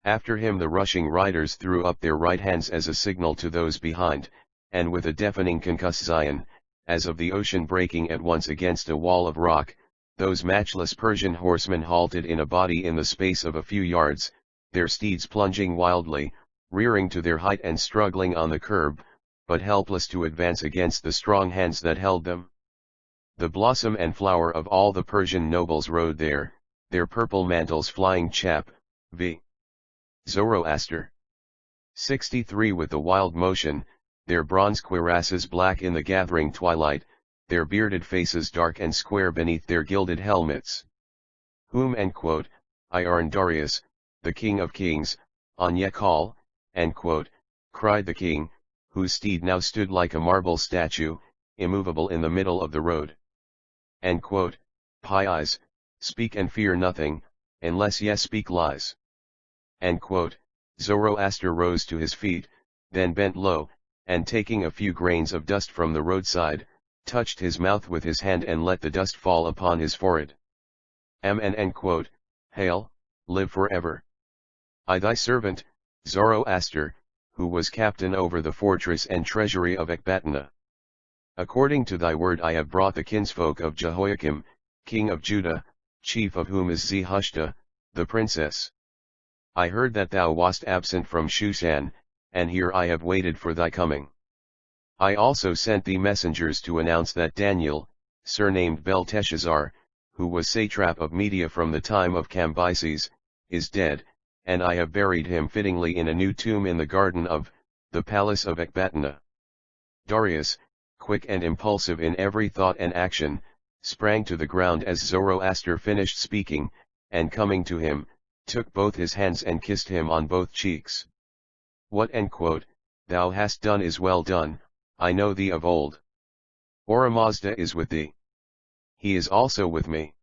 After him the rushing riders threw up their right hands as a signal to those behind, and with a deafening concussion, as of the ocean breaking at once against a wall of rock, those matchless Persian horsemen halted in a body in the space of a few yards, their steeds plunging wildly, rearing to their height and struggling on the curb, but helpless to advance against the strong hands that held them. The blossom and flower of all the Persian nobles rode there, their purple mantles flying. Chap v. Zoroaster. 63 With the wild motion, their bronze cuirasses black in the gathering twilight, their bearded faces dark and square beneath their gilded helmets. "Whom I arn Darius, the King of Kings, on ye call," cried the king, whose steed now stood like a marble statue, immovable in the middle of the road. "Pies, speak and fear nothing, unless ye speak lies." Zoroaster rose to his feet, then bent low, and taking a few grains of dust from the roadside, touched his mouth with his hand and let the dust fall upon his forehead. "Hail, live forever. I thy servant, Zoroaster, who was captain over the fortress and treasury of Ecbatana. According to thy word I have brought the kinsfolk of Jehoiakim, king of Judah, chief of whom is Zarathustra, the princess. I heard that thou wast absent from Shushan, and here I have waited for thy coming. I also sent thee messengers to announce that Daniel, surnamed Belteshazzar, who was satrap of Media from the time of Cambyses, is dead, and I have buried him fittingly in a new tomb in the garden of, the palace of Ecbatana." Darius, quick and impulsive in every thought and action, sprang to the ground as Zoroaster finished speaking, and coming to him, took both his hands and kissed him on both cheeks. "What thou hast done is well done, I know thee of old. Ahura Mazda is with thee. He is also with me.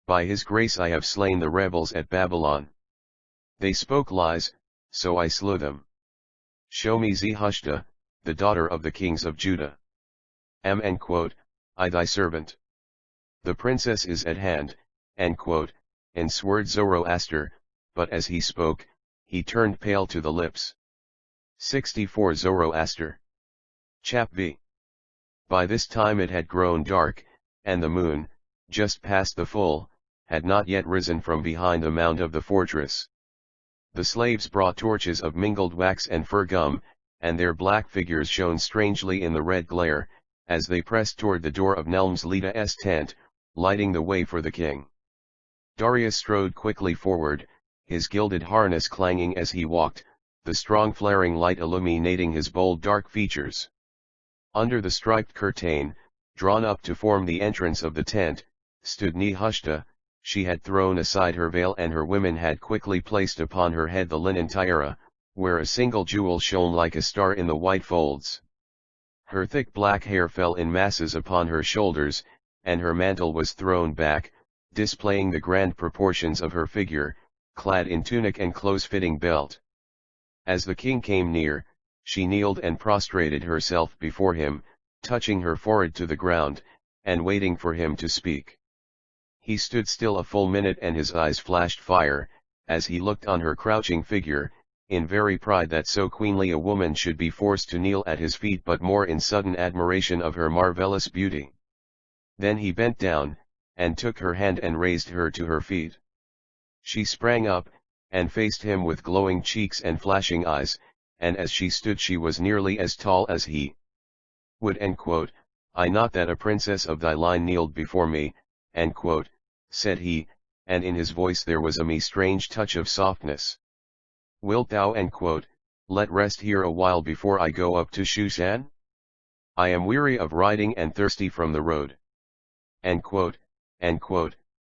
By his grace I have slain the rebels at Babylon. They spoke lies, so I slew them. Show me Zarathustra, the daughter of the kings of Judah. I thy servant. The princess is at hand," answered Zoroaster, but as he spoke, he turned pale to the lips. 64 Zoroaster. Chap v. By this time it had grown dark, and the moon, just past the full, had not yet risen from behind the mount of the fortress. The slaves brought torches of mingled wax and fir gum, and their black figures shone strangely in the red glare, as they pressed toward the door of Nelmslida's tent, lighting the way for the king. Darius strode quickly forward, his gilded harness clanging as he walked, the strong flaring light illuminating his bold dark features. Under the striped curtain, drawn up to form the entrance of the tent, stood Nehushta. She had thrown aside her veil and her women had quickly placed upon her head the linen tiara, where a single jewel shone like a star in the white folds. Her thick black hair fell in masses upon her shoulders, and her mantle was thrown back, displaying the grand proportions of her figure, clad in tunic and close-fitting belt. As the king came near, she kneeled and prostrated herself before him, touching her forehead to the ground, and waiting for him to speak. He stood still a full minute and his eyes flashed fire, as he looked on her crouching figure, in very pride that so queenly a woman should be forced to kneel at his feet, but more in sudden admiration of her marvelous beauty. Then he bent down, and took her hand and raised her to her feet. She sprang up, and faced him with glowing cheeks and flashing eyes, and as she stood she was nearly as tall as he. Would I not that a princess of thy line kneeled before me, said he, and in his voice there was a strange touch of softness. Wilt thou let rest here a while before I go up to Shushan? I am weary of riding and thirsty from the road.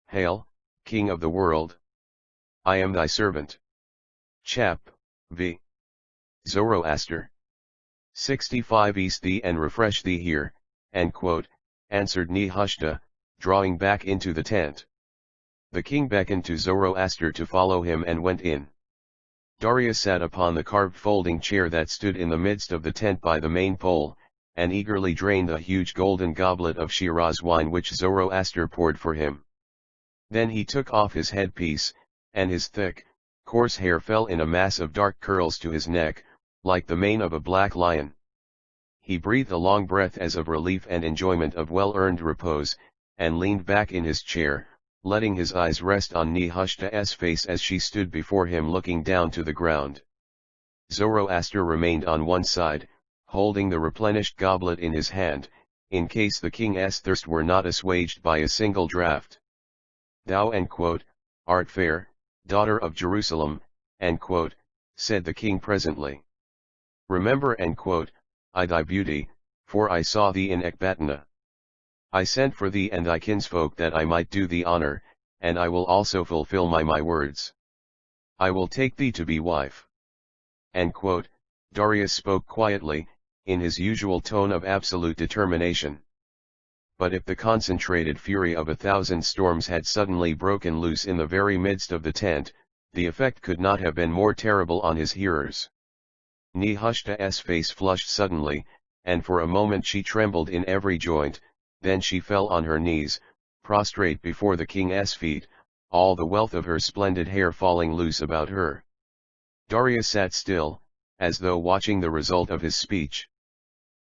Hail, King of the world! I am thy servant. Chap. v. Zoroaster. 65 Ease thee and refresh thee here, answered Nehushta, drawing back into the tent. The king beckoned to Zoroaster to follow him and went in. Darius sat upon the carved folding chair that stood in the midst of the tent by the main pole, and eagerly drained a huge golden goblet of Shiraz wine which Zoroaster poured for him. Then he took off his headpiece, and his thick, coarse hair fell in a mass of dark curls to his neck, like the mane of a black lion. He breathed a long breath as of relief and enjoyment of well-earned repose, and leaned back in his chair, letting his eyes rest on Nehushta's face as she stood before him looking down to the ground. Zoroaster remained on one side, holding the replenished goblet in his hand, in case the king's thirst were not assuaged by a single draught. Thou art fair, daughter of Jerusalem, said the king presently. Remember I thy beauty, for I saw thee in Ecbatana. I sent for thee and thy kinsfolk that I might do thee honor, and I will also fulfill my words. I will take thee to be wife. Darius spoke quietly, in his usual tone of absolute determination. But if the concentrated fury of 1,000 storms had suddenly broken loose in the very midst of the tent, the effect could not have been more terrible on his hearers. Nehushta's face flushed suddenly, and for a moment she trembled in every joint, then she fell on her knees, prostrate before the king's feet, all the wealth of her splendid hair falling loose about her. Darius sat still, as though watching the result of his speech.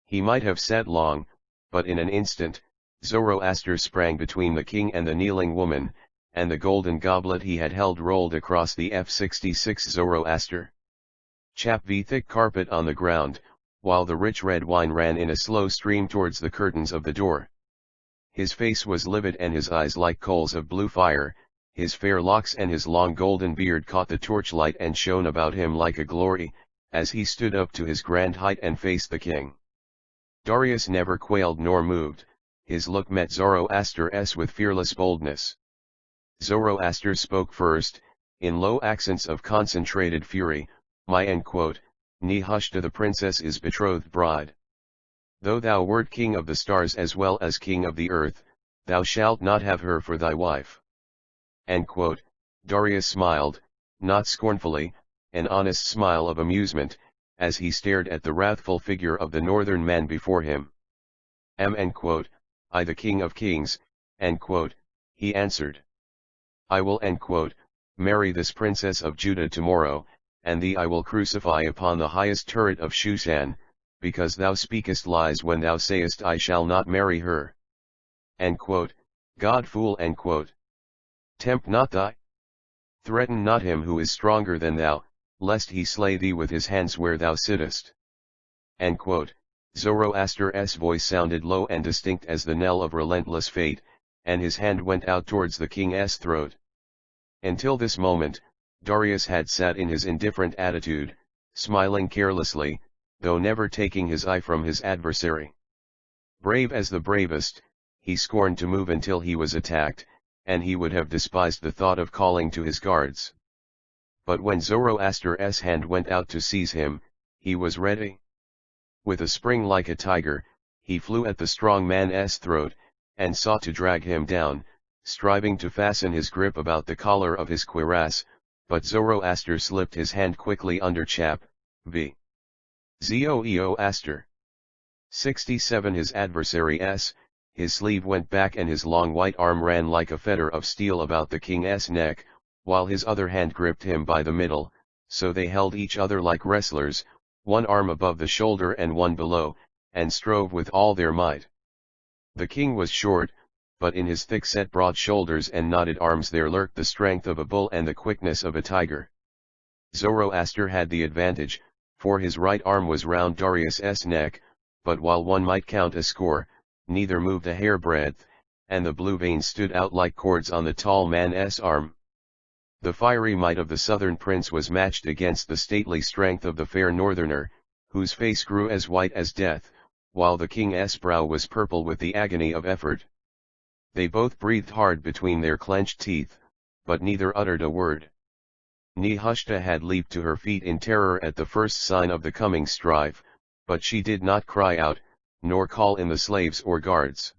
He might have sat long, but in an instant, Zoroaster sprang between the king and the kneeling woman, and the golden goblet he had held rolled across the F66 Zoroaster. Chap v thick carpet on the ground, while the rich red wine ran in a slow stream towards the curtains of the door. His face was livid and his eyes like coals of blue fire, his fair locks and his long golden beard caught the torchlight and shone about him like a glory, as he stood up to his grand height and faced the king. Darius never quailed nor moved, his look met Zoroaster's with fearless boldness. Zoroaster spoke first, in low accents of concentrated fury, my Nehushta the princess is betrothed bride. Though thou wert king of the stars as well as king of the earth, thou shalt not have her for thy wife. Darius smiled, not scornfully, an honest smile of amusement, as he stared at the wrathful figure of the northern man before him. I the king of kings, he answered. I will marry this princess of Judah tomorrow, and thee I will crucify upon the highest turret of Shushan, because thou speakest lies when thou sayest I shall not marry her. God fool. Tempt not thy Threaten not him who is stronger than thou, lest he slay thee with his hands where thou sittest. End quote. Zoroaster's voice sounded low and distinct as the knell of relentless fate, and his hand went out towards the king's throat. Until this moment, Darius had sat in his indifferent attitude, smiling carelessly, though never taking his eye from his adversary. Brave as the bravest, he scorned to move until he was attacked, and he would have despised the thought of calling to his guards. But when Zoroaster's hand went out to seize him, he was ready. With a spring like a tiger, he flew at the strong man's throat, and sought to drag him down, striving to fasten his grip about the collar of his cuirass, but Zoroaster slipped his hand quickly under chap, v. Zoroaster. 67 His adversary's, his sleeve went back and his long white arm ran like a fetter of steel about the king's neck, while his other hand gripped him by the middle, so they held each other like wrestlers, one arm above the shoulder and one below, and strove with all their might. The king was short, but in his thick-set broad shoulders and knotted arms there lurked the strength of a bull and the quickness of a tiger. Zoroaster had the advantage, for his right arm was round Darius's neck, but while one might count a score, neither moved a hairbreadth, and the blue veins stood out like cords on the tall man's arm. The fiery might of the southern prince was matched against the stately strength of the fair northerner, whose face grew as white as death, while the king's brow was purple with the agony of effort. They both breathed hard between their clenched teeth, but neither uttered a word. Nehushta had leaped to her feet in terror at the first sign of the coming strife, but she did not cry out, nor call in the slaves or guards.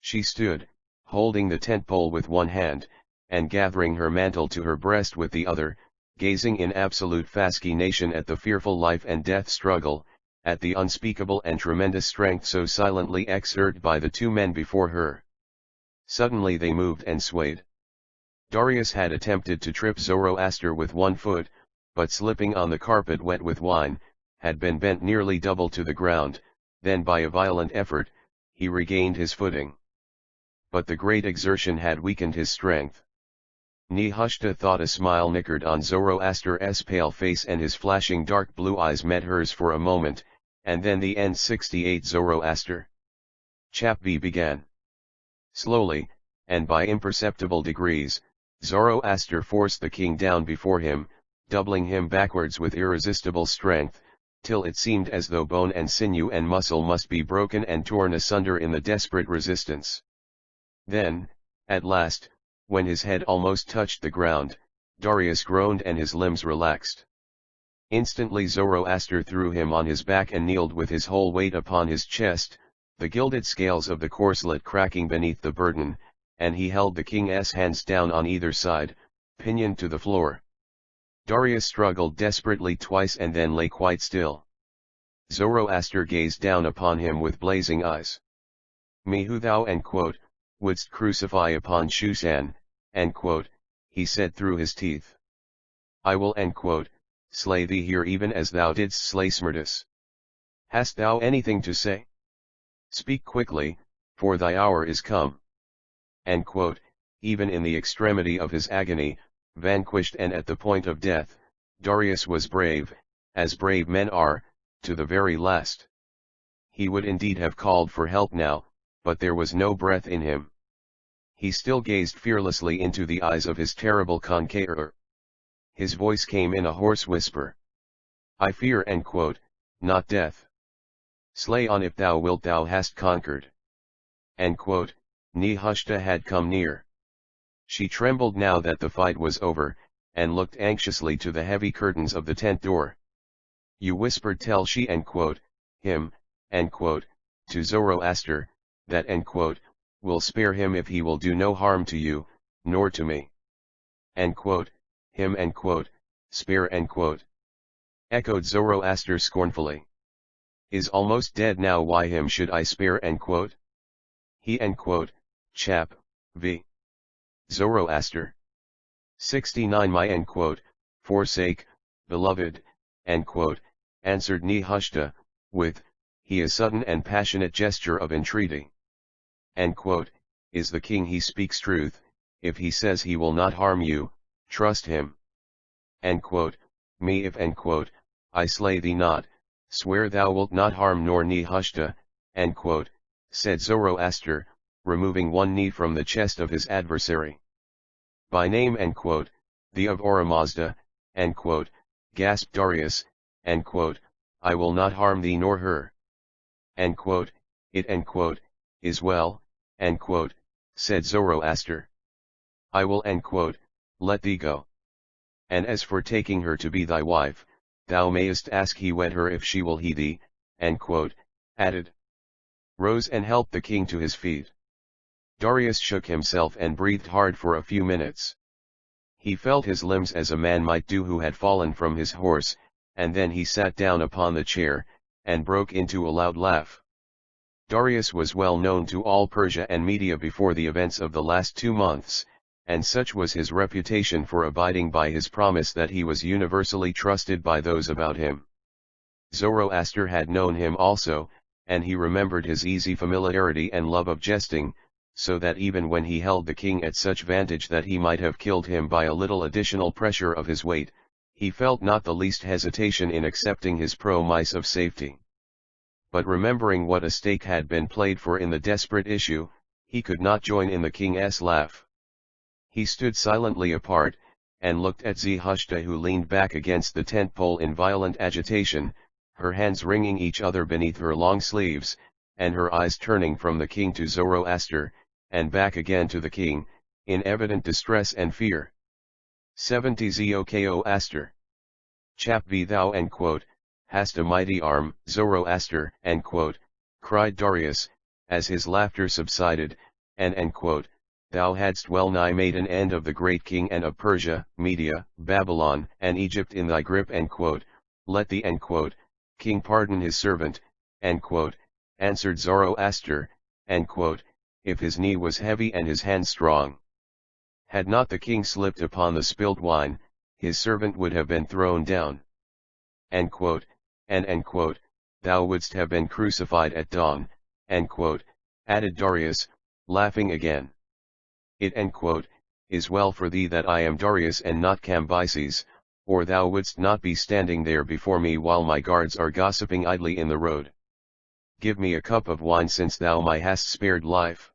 She stood, holding the tent pole with one hand, and gathering her mantle to her breast with the other, gazing in absolute fascination at the fearful life and death struggle, at the unspeakable and tremendous strength so silently exerted by the two men before her. Suddenly they moved and swayed. Darius had attempted to trip Zoroaster with one foot, but slipping on the carpet wet with wine, had been bent nearly double to the ground, then by a violent effort, he regained his footing. But the great exertion had weakened his strength. Nehushta thought a smile nickered on Zoroaster's pale face and his flashing dark blue eyes met hers for a moment, and then the end 68 Zoroaster. Chap B began. Slowly, and by imperceptible degrees, Zoroaster forced the king down before him, doubling him backwards with irresistible strength, till it seemed as though bone and sinew and muscle must be broken and torn asunder in the desperate resistance. Then, at last, when his head almost touched the ground, Darius groaned and his limbs relaxed. Instantly Zoroaster threw him on his back and kneeled with his whole weight upon his chest, the gilded scales of the corselet cracking beneath the burden, and he held the king's hands down on either side, pinioned to the floor. Darius struggled desperately twice and then lay quite still. Zoroaster gazed down upon him with blazing eyes. "Me who thou wouldst crucify upon Shushan," he said through his teeth. "I will slay thee here even as thou didst slay Smerdis. Hast thou anything to say? Speak quickly, for thy hour is come." Even in the extremity of his agony, vanquished and at the point of death, Darius was brave, as brave men are, to the very last. He would indeed have called for help now, but there was no breath in him. He still gazed fearlessly into the eyes of his terrible conqueror. His voice came in a hoarse whisper. "I fear not death. Slay on if thou wilt, thou hast conquered." Nehushta had come near. She trembled now that the fight was over, and looked anxiously to the heavy curtains of the tent door. "You whispered tell she him, to Zoroaster, that will spare him if he will do no harm to you, nor to me." Him spare echoed Zoroaster scornfully. "Is almost dead now, why him should I spare He chap, v. Zoroaster. 69 My forsake, beloved, answered Nehushta, with, a sudden and passionate gesture of entreaty. Is the king he speaks truth, if he says he will not harm you, trust him. Me if I slay thee not, swear thou wilt not harm nor Nehushta, said Zoroaster, removing one knee from the chest of his adversary. By name the of Ahura Mazda, gasped Darius, I will not harm thee nor her. It is well, said Zoroaster. I will let thee go. And as for taking her to be thy wife, thou mayest ask he wed her if she will he thee, added. Rose and helped the king to his feet. Darius shook himself and breathed hard for a few minutes. He felt his limbs as a man might do who had fallen from his horse, and then he sat down upon the chair, and broke into a loud laugh. Darius was well known to all Persia and Media before the events of the last 2 months, and such was his reputation for abiding by his promise that he was universally trusted by those about him. Zoroaster had known him also, and he remembered his easy familiarity and love of jesting, so that even when he held the king at such vantage that he might have killed him by a little additional pressure of his weight, he felt not the least hesitation in accepting his promise of safety. But remembering what a stake had been played for in the desperate issue, he could not join in the king's laugh. He stood silently apart, and looked at Nehushta, who leaned back against the tent pole in violent agitation, her hands wringing each other beneath her long sleeves, and her eyes turning from the king to Zoroaster, and back again to the king, in evident distress and fear. 70 Zoroaster. Chap be thou hast a mighty arm, Zoroaster, cried Darius, as his laughter subsided, and thou hadst well nigh made an end of the great king and of Persia, Media, Babylon, and Egypt in thy grip, let the king pardon his servant, answered Zoroaster, if his knee was heavy and his hand strong. Had not the king slipped upon the spilled wine, his servant would have been thrown down. Thou wouldst have been crucified at dawn, added Darius, laughing again. It is well for thee that I am Darius and not Cambyses, or thou wouldst not be standing there before me while my guards are gossiping idly in the road. Give me a cup of wine since thou my hast spared life.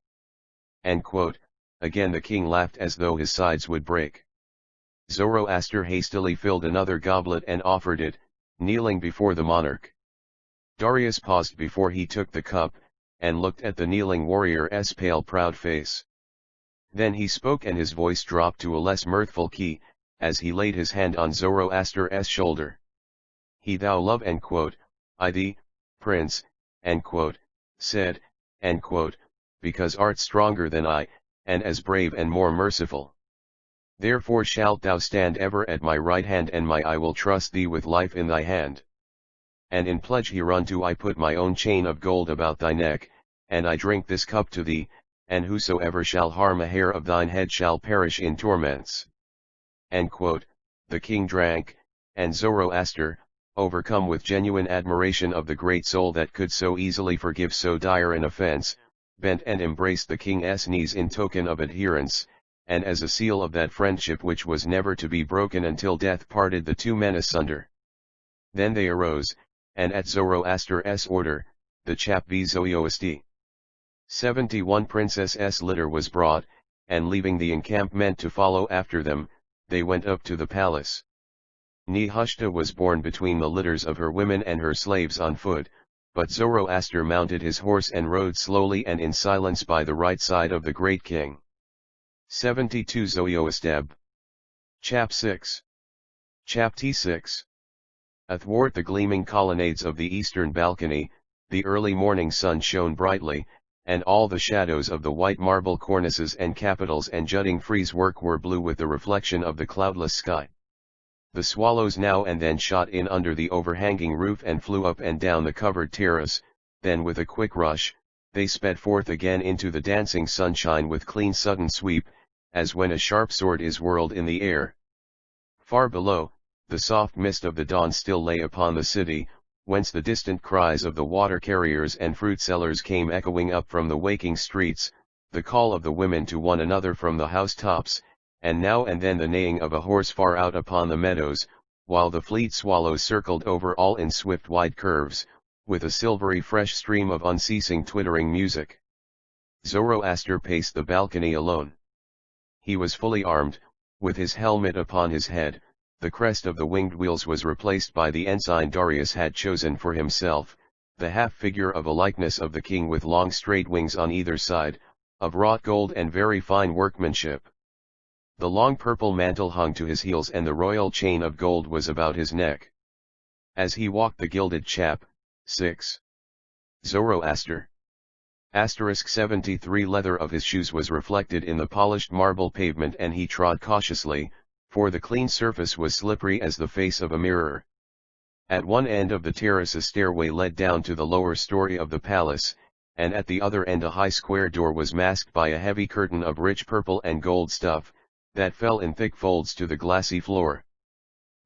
Again the king laughed as though his sides would break. Zoroaster hastily filled another goblet and offered it, kneeling before the monarch. Darius paused before he took the cup, and looked at the kneeling warrior's pale proud face. Then he spoke and his voice dropped to a less mirthful key, as he laid his hand on Zoroaster's shoulder. He thou love I thee, prince, said, because art stronger than I, and as brave and more merciful. Therefore shalt thou stand ever at my right hand, and my I will trust thee with life in thy hand. And in pledge hereunto I put my own chain of gold about thy neck, and I drink this cup to thee, and whosoever shall harm a hair of thine head shall perish in torments. The king drank, and Zoroaster, overcome with genuine admiration of the great soul that could so easily forgive so dire an offense, bent and embraced the king's knees in token of adherence, and as a seal of that friendship which was never to be broken until death parted the two men asunder. Then they arose, and at Zoroaster's order, the chap Zoroaster. 71 princess' litter was brought, and leaving the encampment to follow after them, they went up to the palace. Nehushta was borne between the litters of her women and her slaves on foot, but Zoroaster mounted his horse and rode slowly and in silence by the right side of the great king. 72 Zoroaster. Chap 6. Chap T6. Athwart the gleaming colonnades of the eastern balcony, the early morning sun shone brightly, and all the shadows of the white marble cornices and capitals and jutting frieze work were blue with the reflection of the cloudless sky. The swallows now and then shot in under the overhanging roof and flew up and down the covered terrace, then with a quick rush, they sped forth again into the dancing sunshine with clean sudden sweep, as when a sharp sword is whirled in the air. Far below, the soft mist of the dawn still lay upon the city, whence the distant cries of the water carriers and fruit sellers came echoing up from the waking streets, the call of the women to one another from the housetops, and now and then the neighing of a horse far out upon the meadows, while the fleet swallows circled over all in swift wide curves, with a silvery fresh stream of unceasing twittering music. Zoroaster paced the balcony alone. He was fully armed, with his helmet upon his head. The crest of the winged wheels was replaced by the ensign Darius had chosen for himself, the half-figure of a likeness of the king with long straight wings on either side, of wrought gold and very fine workmanship. The long purple mantle hung to his heels and the royal chain of gold was about his neck. As he walked the gilded chap, 6. Zoroaster. Asterisk 73 leather of his shoes was reflected in the polished marble pavement and he trod cautiously, for the clean surface was slippery as the face of a mirror. At one end of the terrace a stairway led down to the lower story of the palace, and at the other end a high square door was masked by a heavy curtain of rich purple and gold stuff, that fell in thick folds to the glassy floor.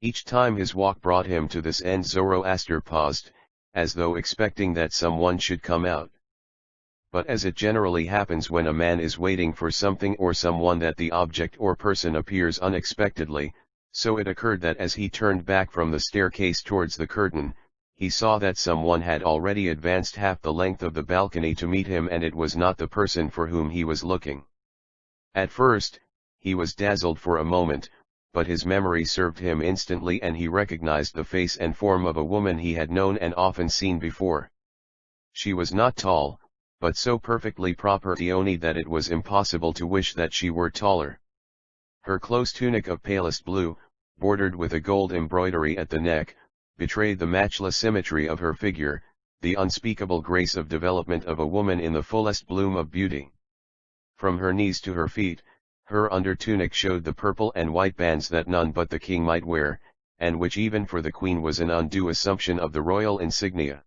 Each time his walk brought him to this end Zoroaster paused, as though expecting that someone should come out. But as it generally happens when a man is waiting for something or someone that the object or person appears unexpectedly, so it occurred that as he turned back from the staircase towards the curtain, he saw that someone had already advanced half the length of the balcony to meet him and it was not the person for whom he was looking. At first, he was dazzled for a moment, but his memory served him instantly and he recognized the face and form of a woman he had known and often seen before. She was not tall, but so perfectly proportioned that it was impossible to wish that she were taller. Her close tunic of palest blue, bordered with a gold embroidery at the neck, betrayed the matchless symmetry of her figure, the unspeakable grace of development of a woman in the fullest bloom of beauty. From her knees to her feet, her under tunic showed the purple and white bands that none but the king might wear, and which even for the queen was an undue assumption of the royal insignia.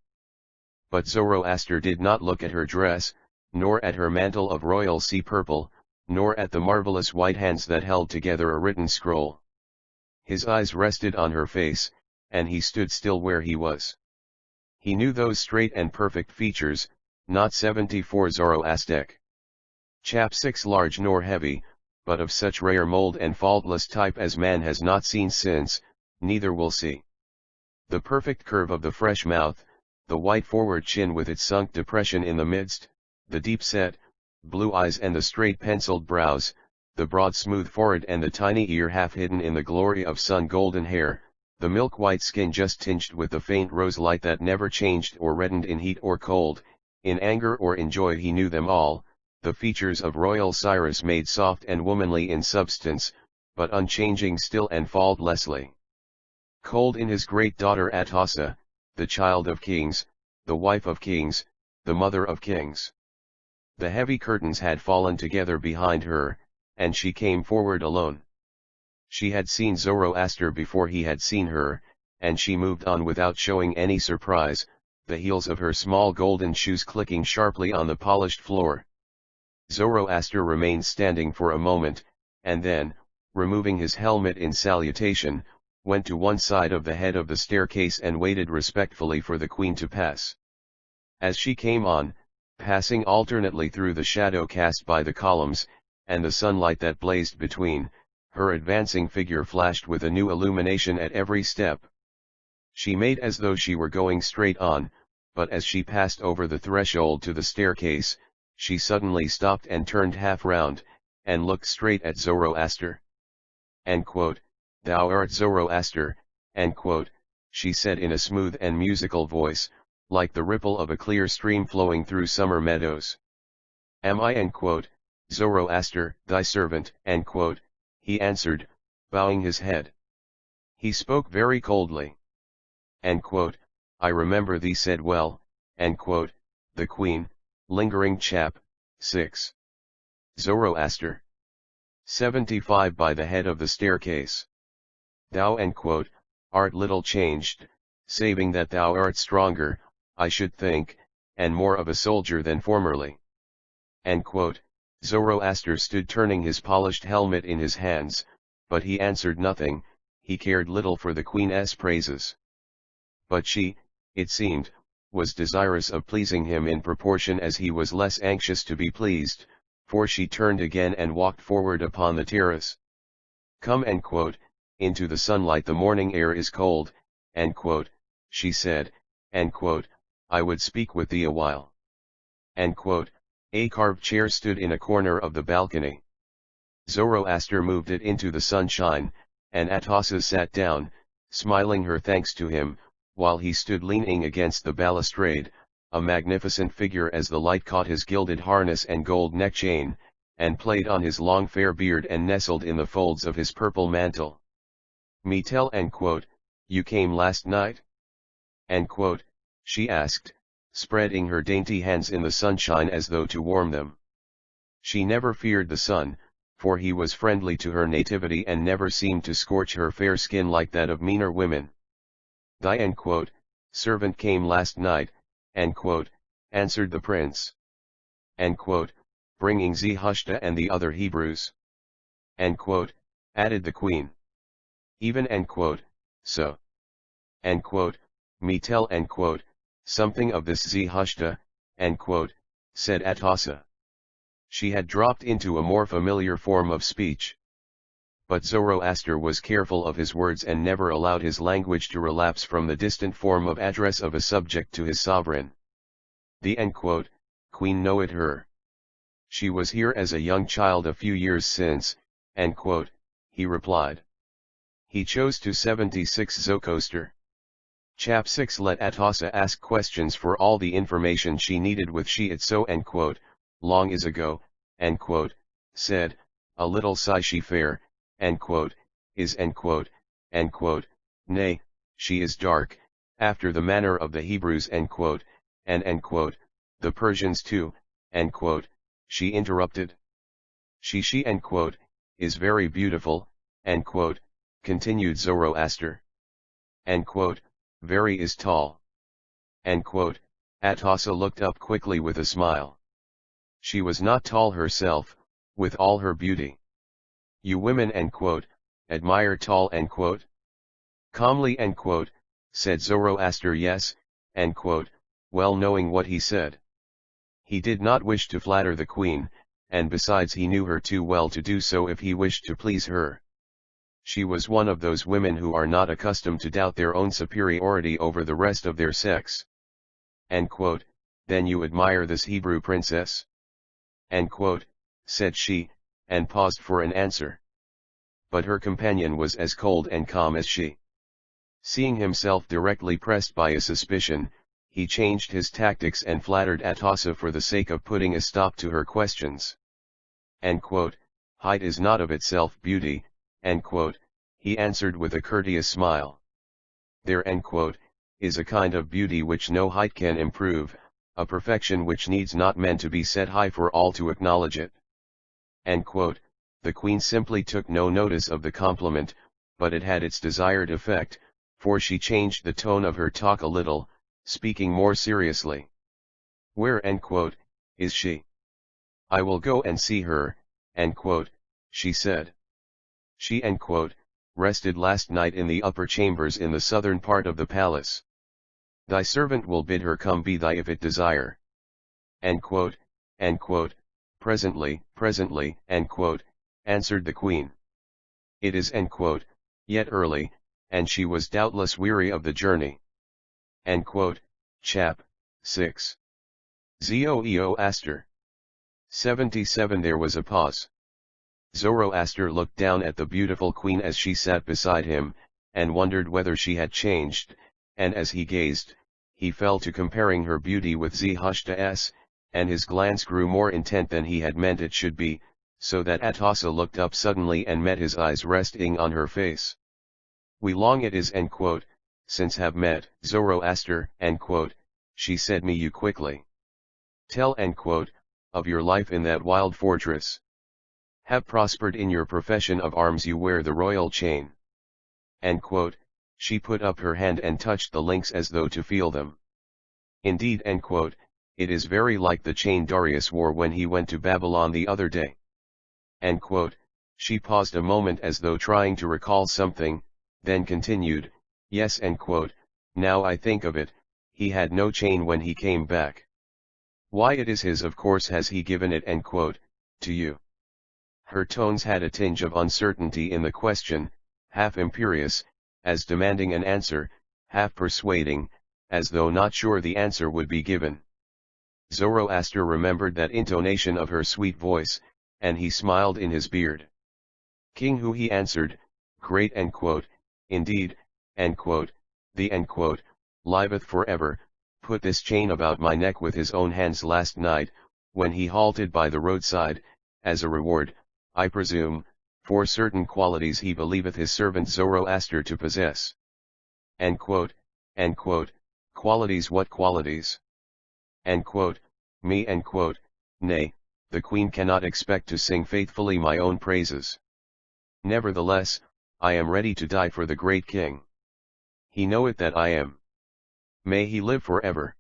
But Zoroaster did not look at her dress, nor at her mantle of royal sea purple, nor at the marvelous white hands that held together a written scroll. His eyes rested on her face, and he stood still where he was. He knew those straight and perfect features, not 74 Zoroastic. Chap 6 large nor heavy, but of such rare mold and faultless type as man has not seen since, neither will see. The perfect curve of the fresh mouth, the white forward chin with its sunk depression in the midst, the deep-set, blue eyes and the straight penciled brows, the broad smooth forehead and the tiny ear half hidden in the glory of sun-golden hair, the milk-white skin just tinged with the faint rose light that never changed or reddened in heat or cold, in anger or in joy he knew them all, the features of royal Cyrus made soft and womanly in substance, but unchanging still and faultlessly. Cold in his great daughter Atossa, the child of kings, the wife of kings, the mother of kings. The heavy curtains had fallen together behind her, and she came forward alone. She had seen Zoroaster before he had seen her, and she moved on without showing any surprise, the heels of her small golden shoes clicking sharply on the polished floor. Zoroaster remained standing for a moment, and then, removing his helmet in salutation, went to one side of the head of the staircase and waited respectfully for the queen to pass. As she came on, passing alternately through the shadow cast by the columns, and the sunlight that blazed between, her advancing figure flashed with a new illumination at every step. She made as though she were going straight on, but as she passed over the threshold to the staircase, she suddenly stopped and turned half round, and looked straight at Zoroaster. "Thou art Zoroaster," she said in a smooth and musical voice, like the ripple of a clear stream flowing through summer meadows. "Am I, Zoroaster, thy servant," he answered, bowing his head. He spoke very coldly. "I remember thee said well," the queen, lingering chap, 6. Zoroaster. 75 by the head of the staircase. "Thou, art little changed, saving that thou art stronger, I should think, and more of a soldier than formerly." Zoroaster stood turning his polished helmet in his hands, but he answered nothing, he cared little for the queen's praises. But she, it seemed, was desirous of pleasing him in proportion as he was less anxious to be pleased, for she turned again and walked forward upon the terrace. Come, into the sunlight, the morning air is cold, she said, I would speak with thee a while. A carved chair stood in a corner of the balcony. Zoroaster moved it into the sunshine, and Atossa sat down, smiling her thanks to him, while he stood leaning against the balustrade, a magnificent figure as the light caught his gilded harness and gold neck chain, and played on his long fair beard and nestled in the folds of his purple mantle. Me tell, you came last night? She asked, spreading her dainty hands in the sunshine as though to warm them. She never feared the sun, for he was friendly to her nativity and never seemed to scorch her fair skin like that of meaner women. Thy servant came last night, answered the prince. Bringing Zarathustra and the other Hebrews. Added the queen. Even so. Me tell something of this Zarathustra, said Atossa. She had dropped into a more familiar form of speech. But Zoroaster was careful of his words and never allowed his language to relapse from the distant form of address of a subject to his sovereign. The queen knowed her. She was here as a young child a few years since, he replied. He chose to 76 Zoroaster. Chap 6 let Atossa ask questions for all the information she needed with she it so long is ago, said, a little sigh she fair, is nay, she is dark, after the manner of the Hebrews and the Persians too, she interrupted. She is very beautiful, continued Zoroaster. Very is tall. Atossa looked up quickly with a smile. She was not tall herself, with all her beauty. You women admire tall calmly said Zoroaster yes, well knowing what he said. He did not wish to flatter the queen, and besides he knew her too well to do so if he wished to please her. She was one of those women who are not accustomed to doubt their own superiority over the rest of their sex. Then you admire this Hebrew princess? Said she, and paused for an answer. But her companion was as cold and calm as she. Seeing himself directly pressed by a suspicion, he changed his tactics and flattered Atossa for the sake of putting a stop to her questions. Height is not of itself beauty, he answered with a courteous smile. There is a kind of beauty which no height can improve, a perfection which needs not men to be set high for all to acknowledge it. The queen simply took no notice of the compliment, but it had its desired effect, for she changed the tone of her talk a little, speaking more seriously. Where is she? I will go and see her, she said. She rested last night in the upper chambers in the southern part of the palace. Thy servant will bid her come be thy if it desire. Presently, answered the queen. It is yet early, and she was doubtless weary of the journey. Chap 6. Zoroaster. 77 There was a pause. Zoroaster looked down at the beautiful queen as she sat beside him, and wondered whether she had changed, and as he gazed, he fell to comparing her beauty with Zaratustra's, and his glance grew more intent than he had meant it should be, so that Atossa looked up suddenly and met his eyes resting on her face. We long it is since have met, Zoroaster, she said me you quickly. Tell of your life in that wild fortress. Have prospered in your profession of arms you wear the royal chain. She put up her hand and touched the links as though to feel them. Indeed it is very like the chain Darius wore when he went to Babylon the other day. She paused a moment as though trying to recall something, then continued, yes now I think of it, he had no chain when he came back. Why it is his of course has he given it to you. Her tones had a tinge of uncertainty in the question, half imperious, as demanding an answer, half persuading, as though not sure the answer would be given. Zoroaster remembered that intonation of her sweet voice, and he smiled in his beard. King Hu, he answered, great indeed, the liveth forever, put this chain about my neck with his own hands last night, when he halted by the roadside, as a reward, I presume, for certain qualities he believeth his servant Zoroaster to possess. Qualities, what qualities? Me, nay, the queen cannot expect to sing faithfully my own praises. Nevertheless, I am ready to die for the great king. He knoweth that I am. May he live forever.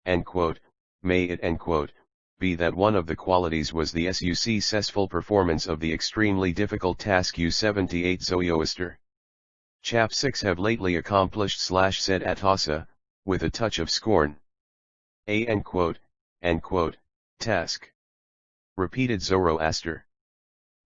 May it, be that one of the qualities was the successful performance of the extremely difficult task U78 Zoroaster. Chap 6 have lately accomplished said Ahura, with a touch of scorn. Task. Repeated Zoroaster.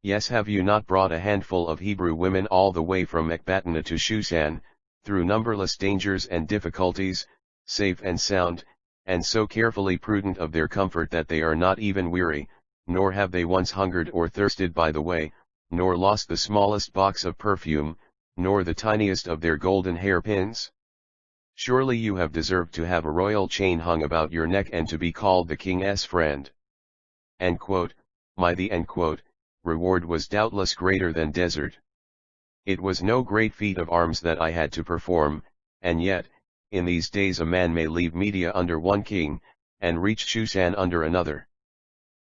Yes, have you not brought a handful of Hebrew women all the way from Ecbatana to Shushan, through numberless dangers and difficulties, safe and sound, and so carefully prudent of their comfort that they are not even weary, nor have they once hungered or thirsted by the way, nor lost the smallest box of perfume, nor the tiniest of their golden hairpins? Surely you have deserved to have a royal chain hung about your neck and to be called the king's friend. The reward was doubtless greater than desert. It was no great feat of arms that I had to perform, and yet, in these days a man may leave Media under one king, and reach Shushan under another.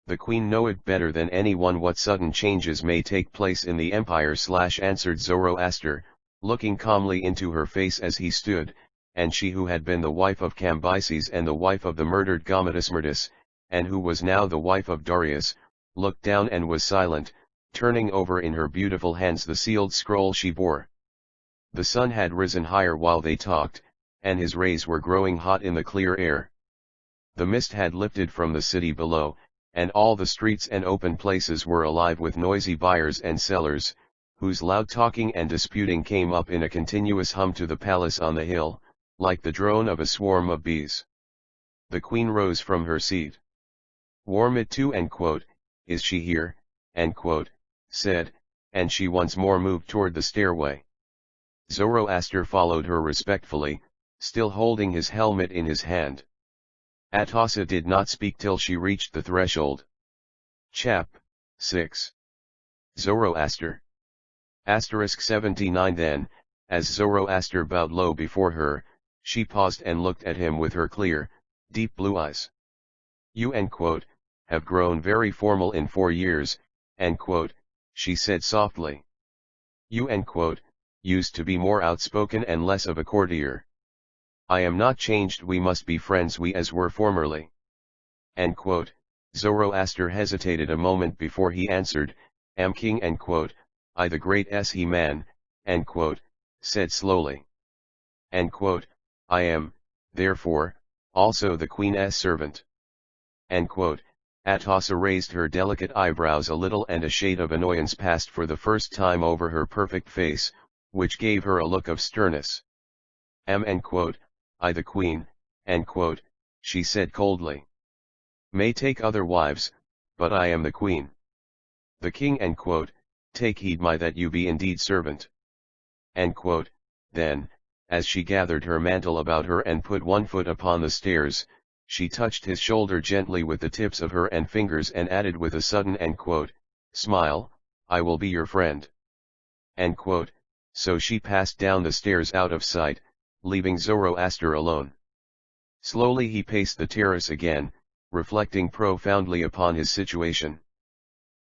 The queen knoweth better than anyone what sudden changes may take place in the empire answered Zoroaster, looking calmly into her face as he stood, and she who had been the wife of Cambyses and the wife of the murdered Gaumetismerdis, and who was now the wife of Darius, looked down and was silent, turning over in her beautiful hands the sealed scroll she bore. The sun had risen higher while they talked, and his rays were growing hot in the clear air. The mist had lifted from the city below, and all the streets and open places were alive with noisy buyers and sellers, whose loud talking and disputing came up in a continuous hum to the palace on the hill, like the drone of a swarm of bees. The queen rose from her seat. Warmit too, is she here, said, and she once more moved toward the stairway. Zoroaster followed her respectfully, still holding his helmet in his hand. Ahura did not speak till she reached the threshold. Chap. 6. Zoroaster. Asterisk 79. Then, as Zoroaster bowed low before her, she paused and looked at him with her clear, deep blue eyes. You have grown very formal in 4 years, she said softly. You used to be more outspoken and less of a courtier. I am not changed, we must be friends we as were formerly. Zoroaster hesitated a moment before he answered, Am king I the great he man, said slowly. I am, therefore, also the queen's servant. Ahura raised her delicate eyebrows a little and a shade of annoyance passed for the first time over her perfect face, which gave her a look of sternness. Am I the queen, she said coldly. May take other wives, but I am the queen. The king take heed my that you be indeed servant. Then, as she gathered her mantle about her and put one foot upon the stairs, she touched his shoulder gently with the tips of her fingers and added with a sudden smile, I will be your friend. So she passed down the stairs out of sight, leaving Zoroaster alone. Slowly he paced the terrace again, reflecting profoundly upon his situation.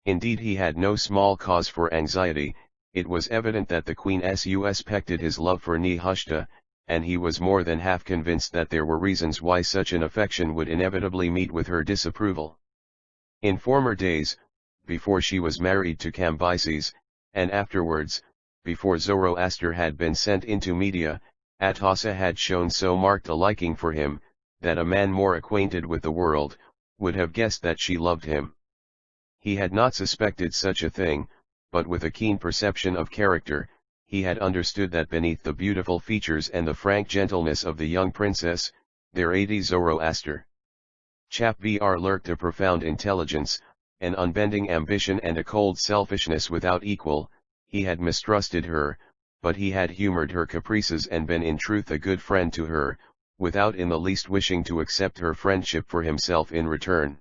Indeed he had no small cause for anxiety. It was evident that the queen suspected his love for Nehushta, and he was more than half convinced that there were reasons why such an affection would inevitably meet with her disapproval. In former days, before she was married to Cambyses, and afterwards, before Zoroaster had been sent into Media, Ahura had shown so marked a liking for him, that a man more acquainted with the world, would have guessed that she loved him. He had not suspected such a thing, but with a keen perception of character, he had understood that beneath the beautiful features and the frank gentleness of the young princess, deity Zoroaster Chap Br lurked a profound intelligence, an unbending ambition and a cold selfishness without equal. He had mistrusted her, but he had humored her caprices and been in truth a good friend to her, without in the least wishing to accept her friendship for himself in return.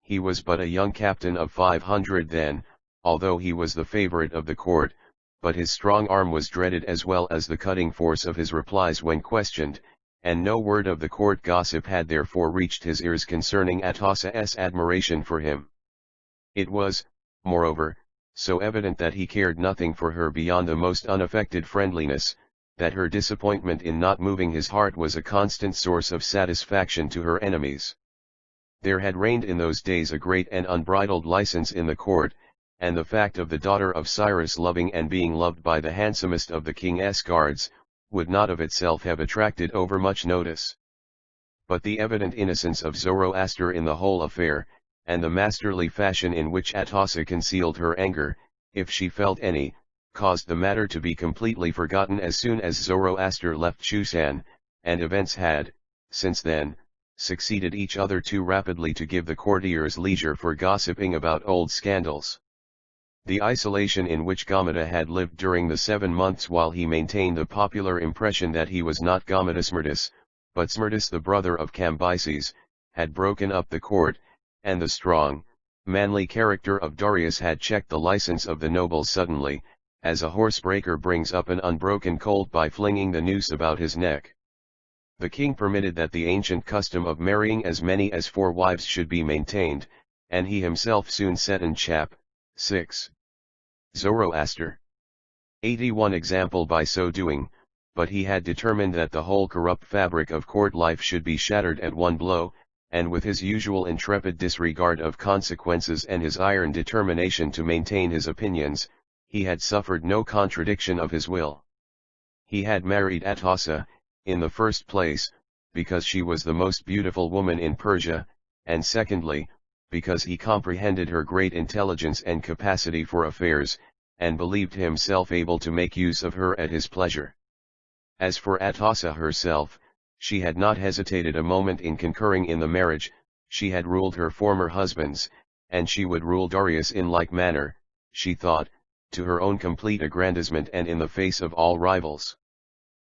He was but a young captain of 500 then, although he was the favorite of the court, but his strong arm was dreaded as well as the cutting force of his replies when questioned, and no word of the court gossip had therefore reached his ears concerning Atosa's admiration for him. It was, moreover, so evident that he cared nothing for her beyond the most unaffected friendliness, that her disappointment in not moving his heart was a constant source of satisfaction to her enemies. There had reigned in those days a great and unbridled license in the court, and the fact of the daughter of Cyrus loving and being loved by the handsomest of the king's guards, would not of itself have attracted overmuch notice. But the evident innocence of Zoroaster in the whole affair, and the masterly fashion in which Atosa concealed her anger, if she felt any, caused the matter to be completely forgotten as soon as Zoroaster left Shushan, and events had, since then, succeeded each other too rapidly to give the courtiers leisure for gossiping about old scandals. The isolation in which Gaumata had lived during the 7 months while he maintained the popular impression that he was not Gaumata Smerdis, but Smerdis the brother of Cambyses, had broken up the court, and the strong, manly character of Darius had checked the license of the nobles suddenly, as a horsebreaker brings up an unbroken colt by flinging the noose about his neck. The king permitted that the ancient custom of marrying as many as 4 wives should be maintained, and he himself soon set in chap. 6. Zoroaster. 81 example by so doing, but he had determined that the whole corrupt fabric of court life should be shattered at one blow, and with his usual intrepid disregard of consequences and his iron determination to maintain his opinions, he had suffered no contradiction of his will. He had married Atosa, in the first place, because she was the most beautiful woman in Persia, and secondly, because he comprehended her great intelligence and capacity for affairs, and believed himself able to make use of her at his pleasure. As for Atosa herself, she had not hesitated a moment in concurring in the marriage. She had ruled her former husbands, and she would rule Darius in like manner, she thought, to her own complete aggrandizement and in the face of all rivals.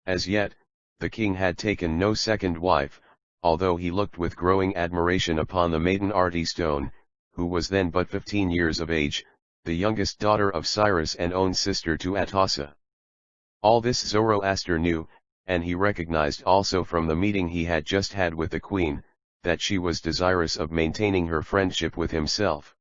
As yet, the king had taken no second wife, although he looked with growing admiration upon the maiden Artistone, who was then but 15 years of age, the youngest daughter of Cyrus and own sister to Atosa. All this Zoroaster knew, and he recognized also from the meeting he had just had with the queen, that she was desirous of maintaining her friendship with himself.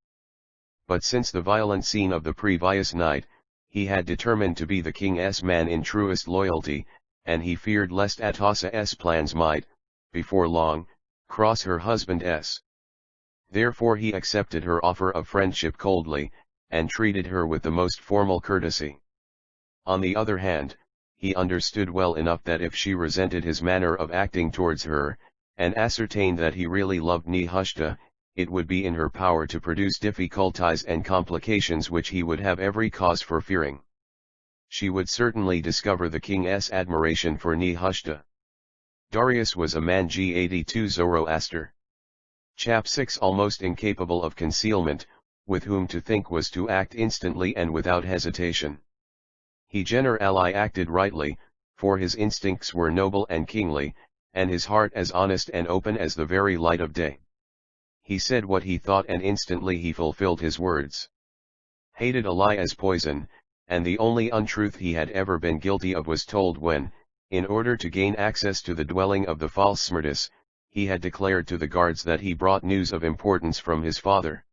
But since the violent scene of the previous night, he had determined to be the king's man in truest loyalty, and he feared lest Atosa's plans might, before long, cross her husband's. Therefore he accepted her offer of friendship coldly, and treated her with the most formal courtesy. On the other hand, he understood well enough that if she resented his manner of acting towards her, and ascertained that he really loved Nehushta, it would be in her power to produce difficulties and complications which he would have every cause for fearing. She would certainly discover the king's admiration for Nehushta. Darius was a man g82 Zoroaster. Chap 6 almost incapable of concealment, with whom to think was to act instantly and without hesitation. He generally acted rightly, for his instincts were noble and kingly, and his heart as honest and open as the very light of day. He said what he thought and instantly he fulfilled his words. Hated a lie as poison, and the only untruth he had ever been guilty of was told when, in order to gain access to the dwelling of the false Smerdis, he had declared to the guards that he brought news of importance from his father.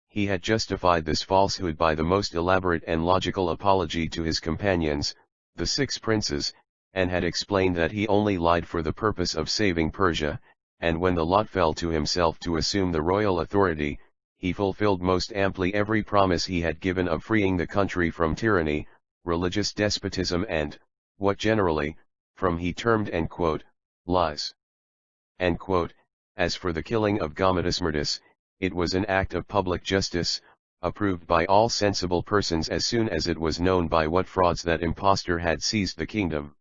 He had justified this falsehood by the most elaborate and logical apology to his companions, the 6 princes, and had explained that he only lied for the purpose of saving Persia, and when the lot fell to himself to assume the royal authority, he fulfilled most amply every promise he had given of freeing the country from tyranny, religious despotism and, what generally, from he termed lies. As for the killing of Gaumata Smerdis, it was an act of public justice, approved by all sensible persons as soon as it was known by what frauds that impostor had seized the kingdom.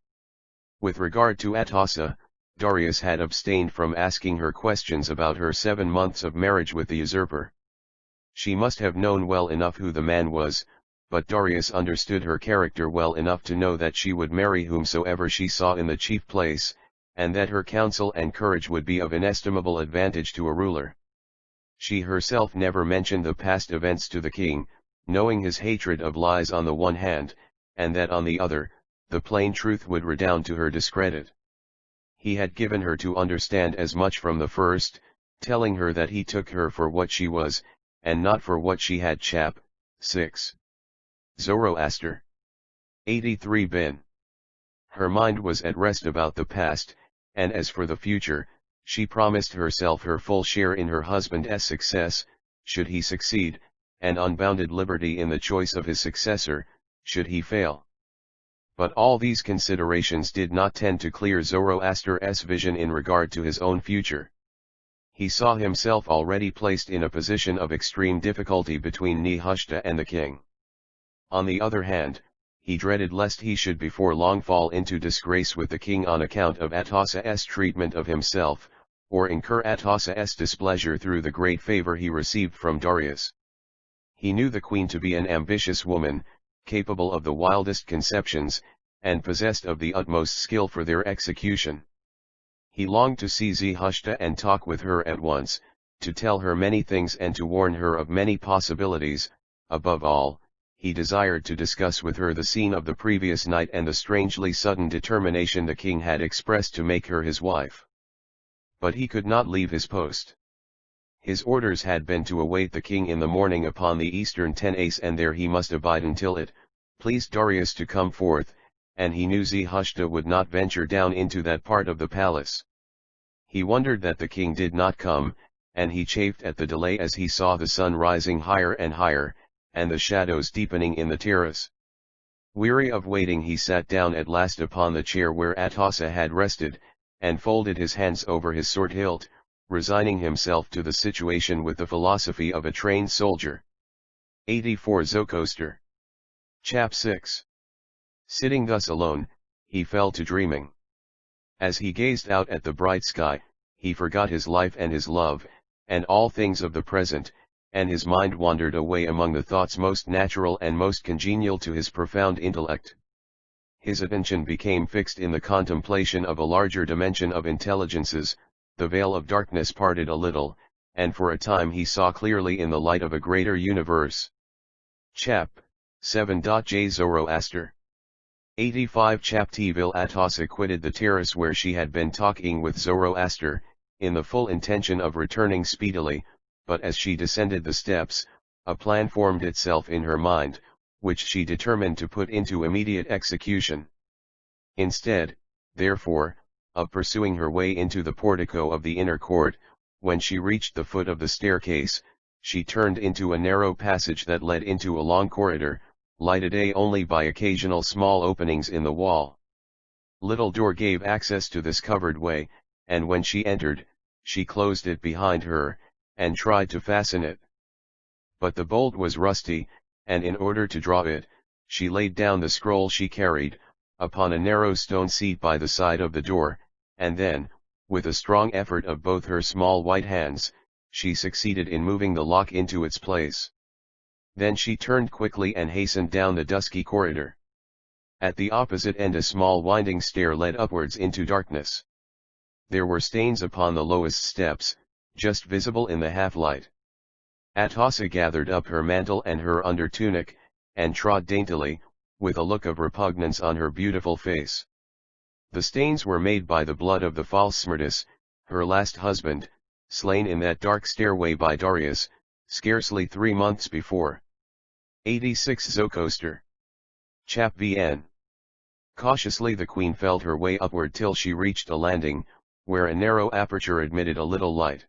With regard to Atossa, Darius had abstained from asking her questions about her 7 months of marriage with the usurper. She must have known well enough who the man was, but Darius understood her character well enough to know that she would marry whomsoever she saw in the chief place, and that her counsel and courage would be of inestimable advantage to a ruler. She herself never mentioned the past events to the king, knowing his hatred of lies on the one hand, and that on the other, the plain truth would redound to her discredit. He had given her to understand as much from the first, telling her that he took her for what she was, and not for what she had. Chap. 6. Zoroaster. 83 bin. Her mind was at rest about the past, and as for the future, she promised herself her full share in her husband's success, should he succeed, and unbounded liberty in the choice of his successor, should he fail. But all these considerations did not tend to clear Zoroaster's vision in regard to his own future. He saw himself already placed in a position of extreme difficulty between Nehushta and the king. On the other hand, he dreaded lest he should before long fall into disgrace with the king on account of Atossa's treatment of himself, or incur Atossa's displeasure through the great favor he received from Darius. He knew the queen to be an ambitious woman, capable of the wildest conceptions, and possessed of the utmost skill for their execution. He longed to see Nehushta and talk with her at once, to tell her many things and to warn her of many possibilities. Above all, he desired to discuss with her the scene of the previous night and the strangely sudden determination the king had expressed to make her his wife. But he could not leave his post. His orders had been to await the king in the morning upon the eastern terrace, and there he must abide until it pleased Darius to come forth, and he knew Nehushta would not venture down into that part of the palace. He wondered that the king did not come, and he chafed at the delay as he saw the sun rising higher and higher, and the shadows deepening in the terrace. Weary of waiting, he sat down at last upon the chair where Atossa had rested, and folded his hands over his sword hilt, resigning himself to the situation with the philosophy of a trained soldier. 84 Zoroaster. Chap 6. Sitting thus alone, he fell to dreaming. As he gazed out at the bright sky, he forgot his life and his love, and all things of the present, and his mind wandered away among the thoughts most natural and most congenial to his profound intellect. His attention became fixed in the contemplation of a larger dimension of intelligences. The veil of darkness parted a little, and for a time he saw clearly in the light of a greater universe. Chap. 7. J. Zoroaster. 85 Chaptiville. Atossa quitted the terrace where she had been talking with Zoroaster, in the full intention of returning speedily, but as she descended the steps, a plan formed itself in her mind, which she determined to put into immediate execution. Instead, therefore, of pursuing her way into the portico of the inner court, when she reached the foot of the staircase, she turned into a narrow passage that led into a long corridor, lighted only by occasional small openings in the wall. Little door gave access to this covered way, and when she entered, she closed it behind her, and tried to fasten it. But the bolt was rusty, and in order to draw it, she laid down the scroll she carried, upon a narrow stone seat by the side of the door, and then, with a strong effort of both her small white hands, she succeeded in moving the lock into its place. Then she turned quickly and hastened down the dusky corridor. At the opposite end a small winding stair led upwards into darkness. There were stains upon the lowest steps, just visible in the half-light. Atossa gathered up her mantle and her under tunic, and trod daintily, with a look of repugnance on her beautiful face. The stains were made by the blood of the false Smerdis, her last husband, slain in that dark stairway by Darius, scarcely 3 months before. 86 Zoroaster. Chap Vn. Cautiously the queen felt her way upward till she reached a landing, where a narrow aperture admitted a little light.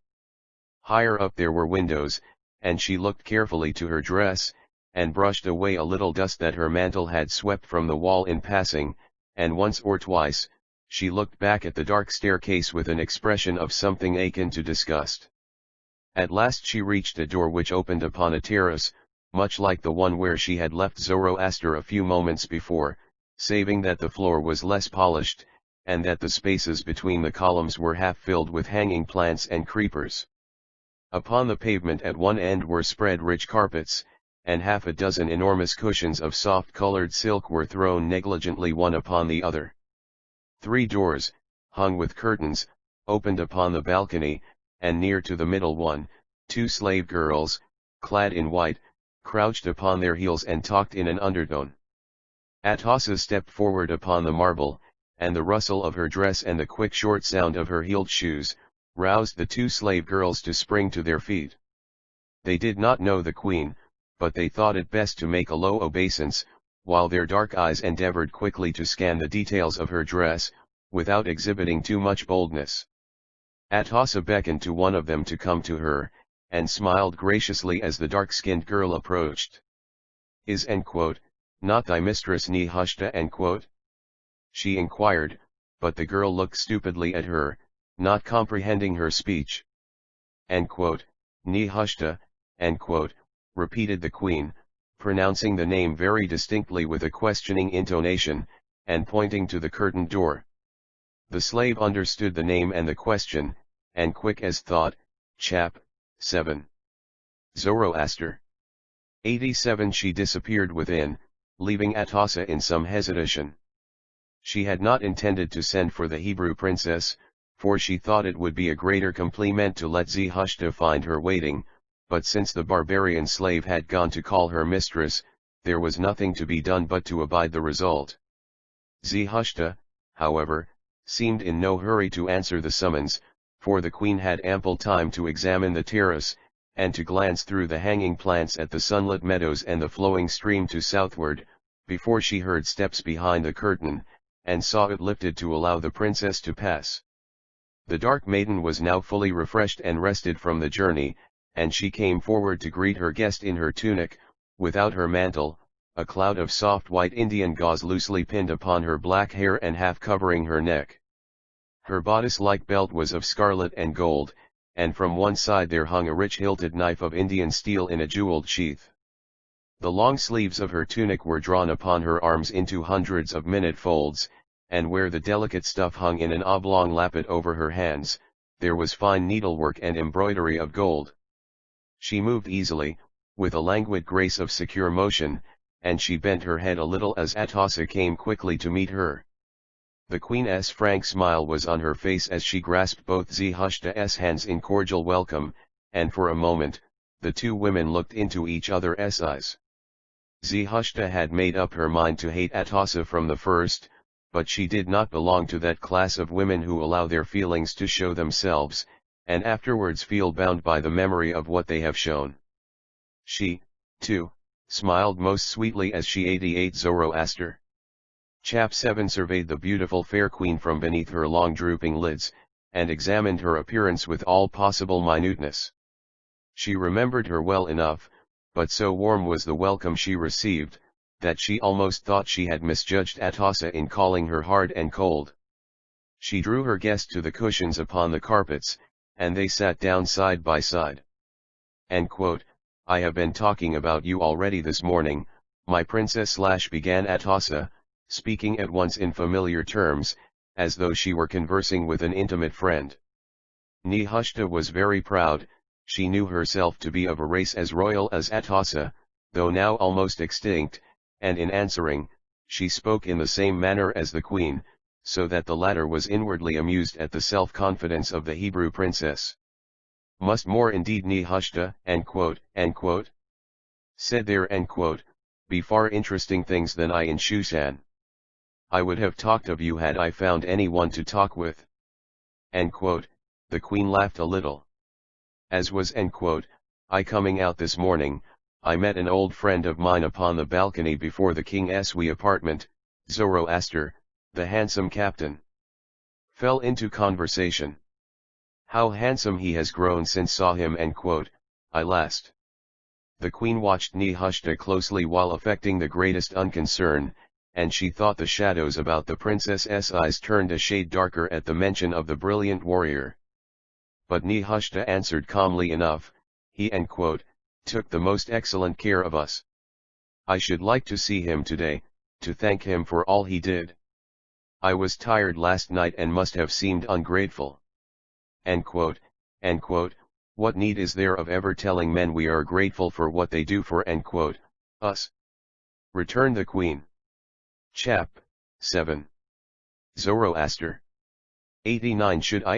Higher up there were windows, and she looked carefully to her dress, and brushed away a little dust that her mantle had swept from the wall in passing, and once or twice, she looked back at the dark staircase with an expression of something akin to disgust. At last she reached a door which opened upon a terrace, much like the one where she had left Zoroaster a few moments before, saving that the floor was less polished, and that the spaces between the columns were half filled with hanging plants and creepers. Upon the pavement at one end were spread rich carpets, and half a dozen enormous cushions of soft-colored silk were thrown negligently one upon the other. 3 doors, hung with curtains, opened upon the balcony, and near to the middle one, 2 slave girls, clad in white, crouched upon their heels and talked in an undertone. Atossa stepped forward upon the marble, and the rustle of her dress and the quick short sound of her heeled shoes, roused the 2 slave girls to spring to their feet. They did not know the queen, but they thought it best to make a low obeisance, while their dark eyes endeavored quickly to scan the details of her dress, without exhibiting too much boldness. Atossa beckoned to one of them to come to her, and smiled graciously as the dark-skinned girl approached. "Is not thy mistress Nehushta?" she inquired, but the girl looked stupidly at her, not comprehending her speech. "Nehushta," repeated the queen, pronouncing the name very distinctly with a questioning intonation, and pointing to the curtained door. The slave understood the name and the question, and quick as thought, chap. 7. Zoroaster. 87. She disappeared within, leaving Atossa in some hesitation. She had not intended to send for the Hebrew princess, for she thought it would be a greater compliment to let Nehushta find her waiting, but since the barbarian slave had gone to call her mistress, there was nothing to be done but to abide the result. Nehushta, however, seemed in no hurry to answer the summons, for the queen had ample time to examine the terrace, and to glance through the hanging plants at the sunlit meadows and the flowing stream to southward, before she heard steps behind the curtain, and saw it lifted to allow the princess to pass. The dark maiden was now fully refreshed and rested from the journey, and she came forward to greet her guest in her tunic, without her mantle, a cloud of soft white Indian gauze loosely pinned upon her black hair and half covering her neck. Her bodice-like belt was of scarlet and gold, and from one side there hung a rich hilted knife of Indian steel in a jeweled sheath. The long sleeves of her tunic were drawn upon her arms into hundreds of minute folds, and where the delicate stuff hung in an oblong lappet over her hands, there was fine needlework and embroidery of gold. She moved easily, with a languid grace of secure motion, and she bent her head a little as Atossa came quickly to meet her. The queen's frank smile was on her face as she grasped both Nehushta's hands in cordial welcome, and for a moment, the 2 women looked into each other's eyes. Nehushta had made up her mind to hate Atossa from the first, but she did not belong to that class of women who allow their feelings to show themselves, and afterwards feel bound by the memory of what they have shown. She, too, smiled most sweetly as she ate Zoroaster. Chap 7 surveyed the beautiful fair queen from beneath her long drooping lids, and examined her appearance with all possible minuteness. She remembered her well enough, but so warm was the welcome she received, that she almost thought she had misjudged Atossa in calling her hard and cold. She drew her guest to the cushions upon the carpets, and they sat down side by side. "I have been talking about you already this morning, my princess / began Atossa, speaking at once in familiar terms, as though she were conversing with an intimate friend. Nehushta was very proud. She knew herself to be of a race as royal as Atossa, though now almost extinct, and in answering, she spoke in the same manner as the queen, so that the latter was inwardly amused at the self-confidence of the Hebrew princess. "Must more indeed Nehushta, said there, be far interesting things than I in Shushan. I would have talked of you had I found any one to talk with." The queen laughed a little. "As was I coming out this morning, I met an old friend of mine upon the balcony before the king's wee apartment, Zoroaster, the handsome captain. Fell into conversation. How handsome he has grown since saw him I last." The queen watched Nehushta closely while affecting the greatest unconcern, and she thought the shadows about the princess's eyes turned a shade darker at the mention of the brilliant warrior. but Nehushta answered calmly enough, he took the most excellent care of us. I should like to see him today, to thank him for all he did. I was tired last night and must have seemed ungrateful. What need is there of ever telling men we are grateful for what they do for us? Returned the queen. Chap. 7. Zoroaster. 89 Should I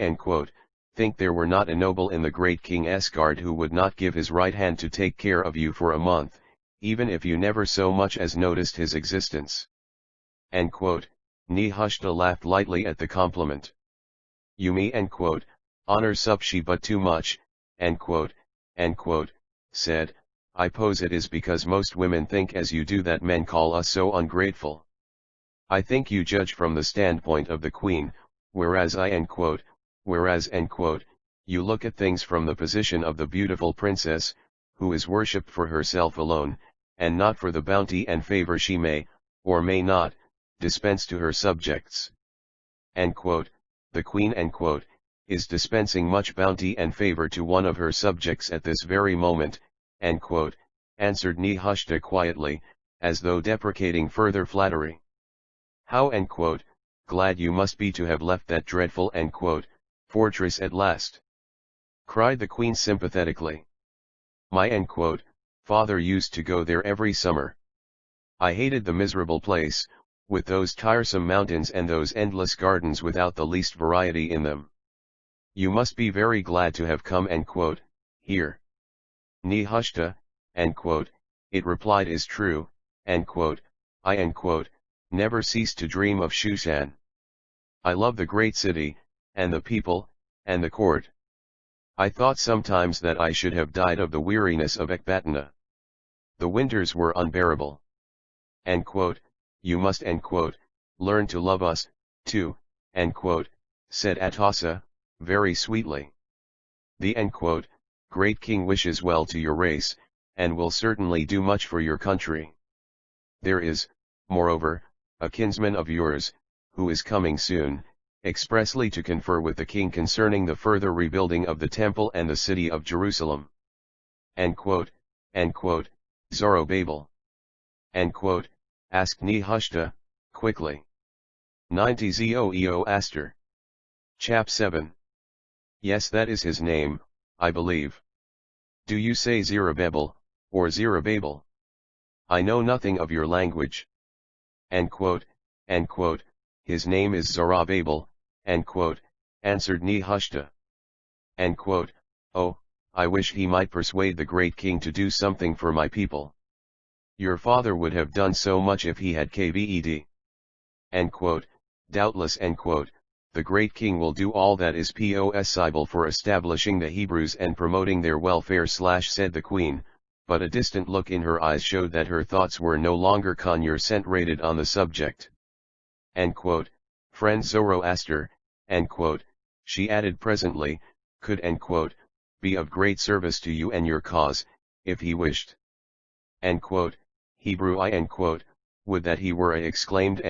think there were not a noble in the great king Asgard who would not give his right hand to take care of you for a month, even if you never so much as noticed his existence. Nehushta laughed lightly at the compliment. You me honor Supshi but too much, said, I pose it is because most women think as you do that men call us so ungrateful. I think you judge from the standpoint of the queen, whereas you look at things from the position of the beautiful princess, who is worshipped for herself alone, and not for the bounty and favor she may, or may not, dispense to her subjects. The queen is dispensing much bounty and favor to one of her subjects at this very moment, answered Nehushta quietly, as though deprecating further flattery. How glad you must be to have left that dreadful fortress at last, cried the queen sympathetically. My father used to go there every summer. I hated the miserable place, with those tiresome mountains and those endless gardens without the least variety in them. You must be very glad to have come here. Nehushta, it replied is true, I never cease to dream of Shushan. I love the great city, and the people, and the court. I thought sometimes that I should have died of the weariness of Ecbatana. The winters were unbearable. You must learn to love us, too, said Atossa, very sweetly. The great king wishes well to your race, and will certainly do much for your country. There is, moreover, a kinsman of yours, who is coming soon, expressly to confer with the king concerning the further rebuilding of the temple and the city of Jerusalem. Zorobabel. Asked Nehushta, quickly. 90 Zoroaster. Chap 7. Yes, that is his name, I believe. Do you say Zerubbabel, or Zerubbabel? I know nothing of your language. His name is Zorobabel, answered Nehushta. Oh, I wish he might persuade the great king to do something for my people. Your father would have done so much if he had kved. Doubtless, the great king will do all that is possible for establishing the Hebrews and promoting their welfare said the queen, but a distant look in her eyes showed that her thoughts were no longer concentrated on the subject. Friend Zoroaster, she added presently, could be of great service to you and your cause, if he wished. Hebrew would that he were exclaimed.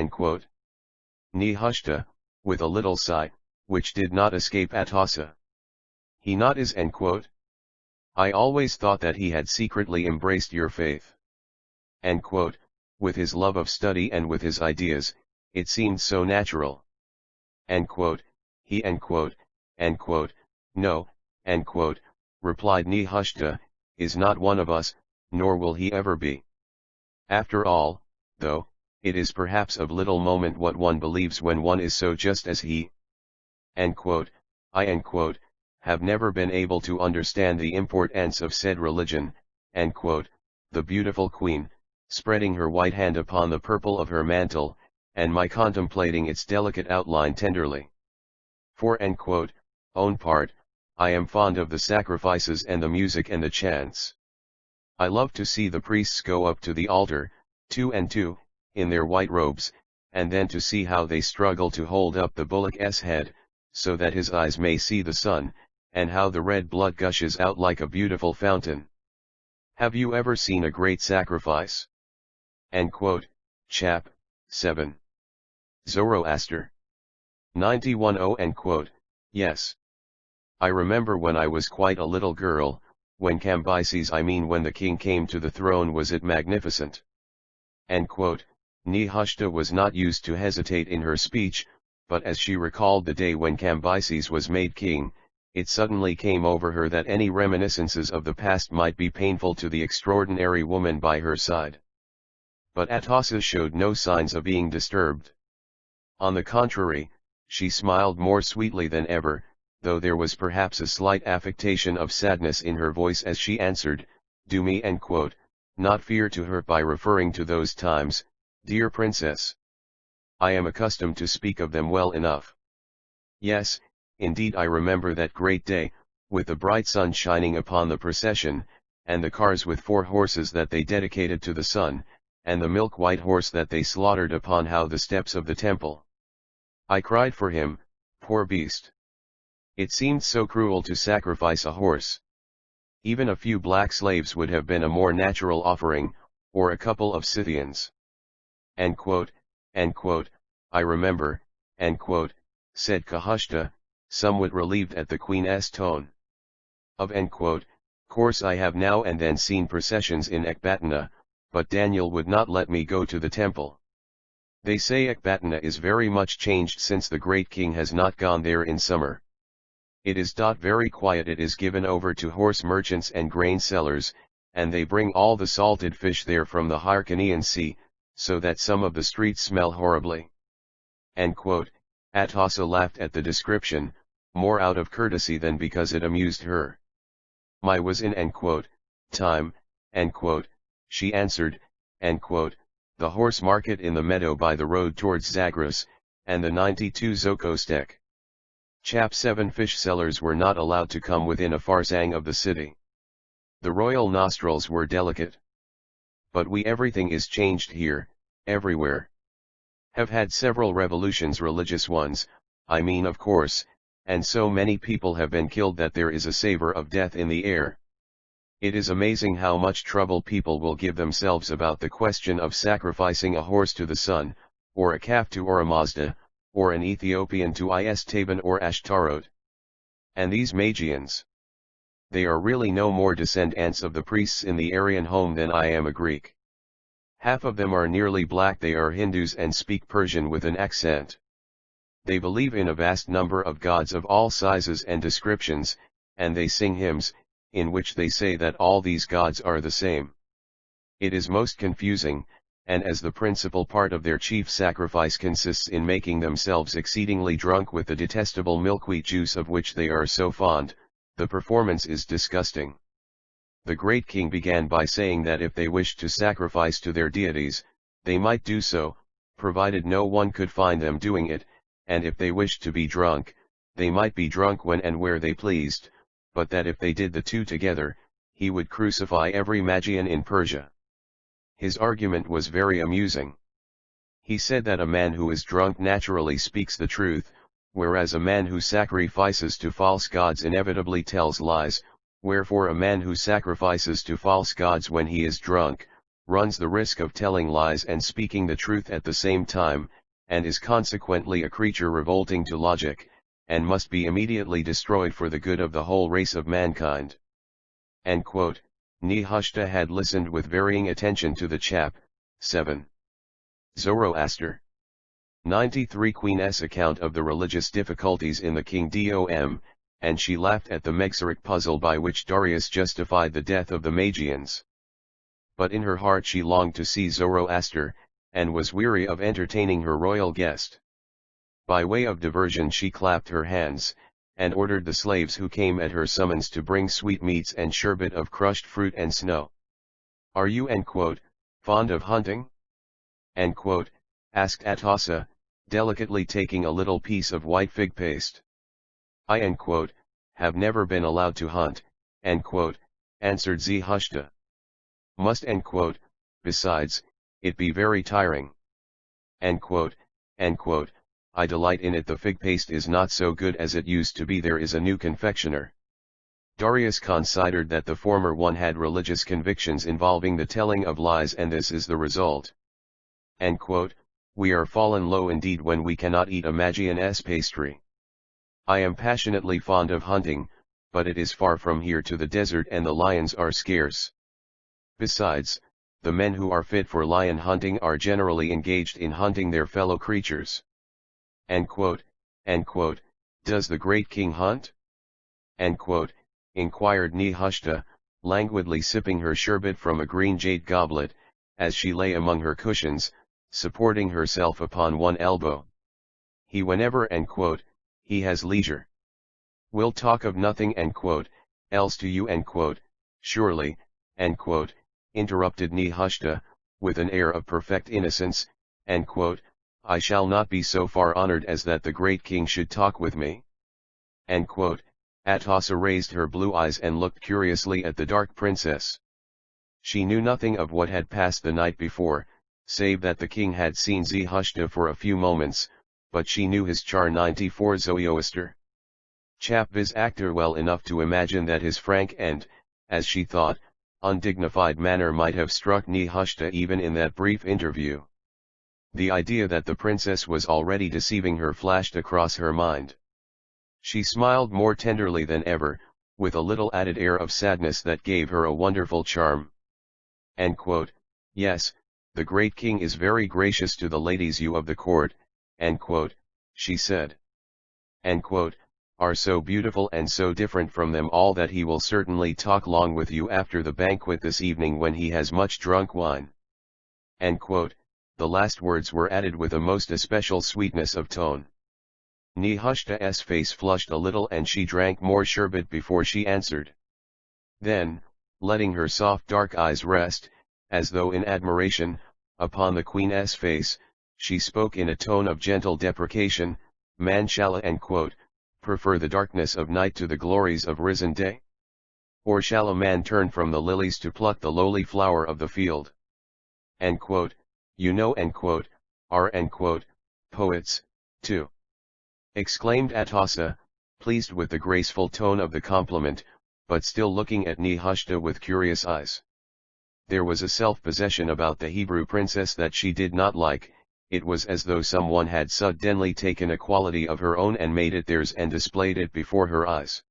Nehushta, with a little sigh, which did not escape Atossa. He not is I always thought that he had secretly embraced your faith. With his love of study and with his ideas, it seemed so natural. He no, replied Nehushta, is not one of us, nor will he ever be. After all, though, it is perhaps of little moment what one believes when one is so just as he. I have never been able to understand the importance of said religion, the beautiful queen, spreading her white hand upon the purple of her mantle, and my contemplating its delicate outline tenderly. For own part, I am fond of the sacrifices and the music and the chants. I love to see the priests go up to the altar, 2 and 2, in their white robes, and then to see how they struggle to hold up the bullock's head, so that his eyes may see the sun, and how the red blood gushes out like a beautiful fountain. Have you ever seen a great sacrifice? Chap. 7. Zoroaster. 91 Yes. I remember when I was quite a little girl, when Cambyses, I mean when the king came to the throne, was it magnificent?" Nehushta was not used to hesitate in her speech, but as she recalled the day when Cambyses was made king, it suddenly came over her that any reminiscences of the past might be painful to the extraordinary woman by her side. But Atossa showed no signs of being disturbed. On the contrary, she smiled more sweetly than ever, though there was perhaps a slight affectation of sadness in her voice as she answered, "Do me," not fear to hurt by referring to those times, dear princess. I am accustomed to speak of them well enough. Yes, indeed I remember that great day, with the bright sun shining upon the procession, and the cars with 4 horses that they dedicated to the sun, and the milk-white horse that they slaughtered upon the steps of the temple. I cried for him, poor beast. It seemed so cruel to sacrifice a horse. Even a few black slaves would have been a more natural offering, or a couple of Scythians. I remember, said Nehushta, somewhat relieved at the queen's tone. Of course I have now and then seen processions in Ecbatana, but Daniel would not let me go to the temple. They say Ecbatana is very much changed since the great king has not gone there in summer. It is very quiet. It is given over to horse merchants and grain sellers, and they bring all the salted fish there from the Hyrcanian Sea, so that some of the streets smell horribly. Atossa laughed at the description, more out of courtesy than because it amused her. "My was in time," she answered, "the horse market in the meadow by the road towards Zagros, and the 92 Zokostek. Chap 7 fish sellers were not allowed to come within a farsang of the city. The royal nostrils were delicate. But everything is changed here, everywhere. Have had several revolutions, religious ones, I mean of course, and so many people have been killed that there is a savor of death in the air. It is amazing how much trouble people will give themselves about the question of sacrificing a horse to the sun, or a calf to Ahura Mazda, or an Ethiopian to Tabon or Ashtaroth. And these Magians. They are really no more descendants of the priests in the Aryan home than I am a Greek. Half of them are nearly black. They are Hindus and speak Persian with an accent. They believe in a vast number of gods of all sizes and descriptions, and they sing hymns, in which they say that all these gods are the same. It is most confusing, and as the principal part of their chief sacrifice consists in making themselves exceedingly drunk with the detestable milkweed juice of which they are so fond, the performance is disgusting. The great king began by saying that if they wished to sacrifice to their deities, they might do so, provided no one could find them doing it, and if they wished to be drunk, they might be drunk when and where they pleased, but that if they did the two together, he would crucify every Magian in Persia. His argument was very amusing. He said that a man who is drunk naturally speaks the truth, whereas a man who sacrifices to false gods inevitably tells lies, wherefore a man who sacrifices to false gods when he is drunk, runs the risk of telling lies and speaking the truth at the same time, and is consequently a creature revolting to logic, and must be immediately destroyed for the good of the whole race of mankind. Nehushta had listened with varying attention to the chap 7. Zoroaster. 93 Queen's account of the religious difficulties in the kingdom, and she laughed at the Megxaric puzzle by which Darius justified the death of the Magians. But in her heart she longed to see Zoroaster, and was weary of entertaining her royal guest. By way of diversion she clapped her hands, and ordered the slaves who came at her summons to bring sweetmeats and sherbet of crushed fruit and snow. "Are you fond of hunting?" asked Atossa, delicately taking a little piece of white fig paste. "I have never been allowed to hunt," answered Nehushta. "Must besides, it be very tiring." "I delight in it. The fig paste is not so good as it used to be. There is a new confectioner." Darius considered that the former one had religious convictions involving the telling of lies, and this is the result. "We are fallen low indeed when we cannot eat a Magian's pastry. I am passionately fond of hunting, but it is far from here to the desert and the lions are scarce. Besides, the men who are fit for lion hunting are generally engaged in hunting their fellow creatures. End quote. Does the great king hunt? End quote, inquired Nehushta, languidly sipping her sherbet from a green jade goblet, as she lay among her cushions, supporting herself upon one elbow. He whenever he has leisure. Will talk of nothing else to you surely, interrupted Nehushta, with an air of perfect innocence, I shall not be so far honored as that the great king should talk with me. Atossa raised her blue eyes and looked curiously at the dark princess. She knew nothing of what had passed the night before, save that the king had seen Nehushta for a few moments, but she knew his char 94 Zoroaster. Chap viz actor well enough to imagine that his frank and, as she thought, undignified manner might have struck Nehushta even in that brief interview. The idea that the princess was already deceiving her flashed across her mind. She smiled more tenderly than ever, with a little added air of sadness that gave her a wonderful charm. Yes, the great king is very gracious to the ladies you of the court, she said. Are so beautiful and so different from them all that he will certainly talk long with you after the banquet this evening when he has much drunk wine. The last words were added with a most especial sweetness of tone. Nehushta's face flushed a little and she drank more sherbet before she answered. Then, letting her soft dark eyes rest, as though in admiration, upon the queen's face, she spoke in a tone of gentle deprecation, Man shall prefer the darkness of night to the glories of risen day? Or shall a man turn from the lilies to pluck the lowly flower of the field? You know are poets, too. Exclaimed Atossa, pleased with the graceful tone of the compliment, but still looking at Nehushta with curious eyes. There was a self-possession about the Hebrew princess that she did not like. It was as though someone had suddenly taken a quality of her own and made it theirs and displayed it before her eyes.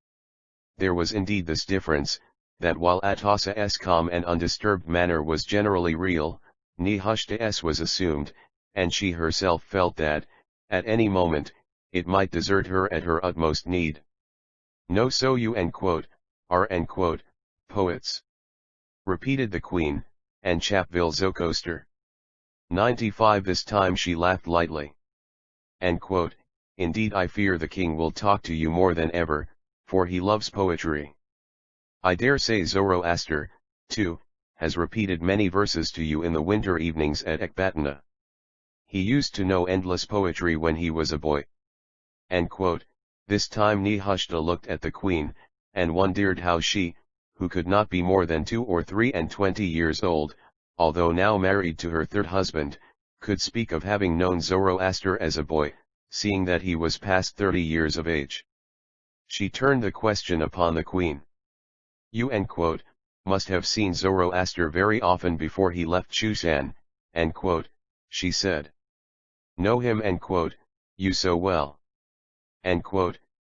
There was indeed this difference, that while Atossa's calm and undisturbed manner was generally real, Nehushta's was assumed, and she herself felt that, at any moment, it might desert her at her utmost need. No so you are poets? Repeated the queen, and Chapville Zoroaster. 95 This time she laughed lightly. Indeed I fear the king will talk to you more than ever, for he loves poetry. I dare say Zoroaster, too, has repeated many verses to you in the winter evenings at Ecbatana. He used to know endless poetry when he was a boy. This time Nehushta looked at the queen, and wondered how she, who could not be more than 2 or 23 years old, although now married to her third husband, could speak of having known Zoroaster as a boy, seeing that he was past 30 years of age. She turned the question upon the queen. You must have seen Zoroaster very often before he left Shushan, she said. Know him you so well.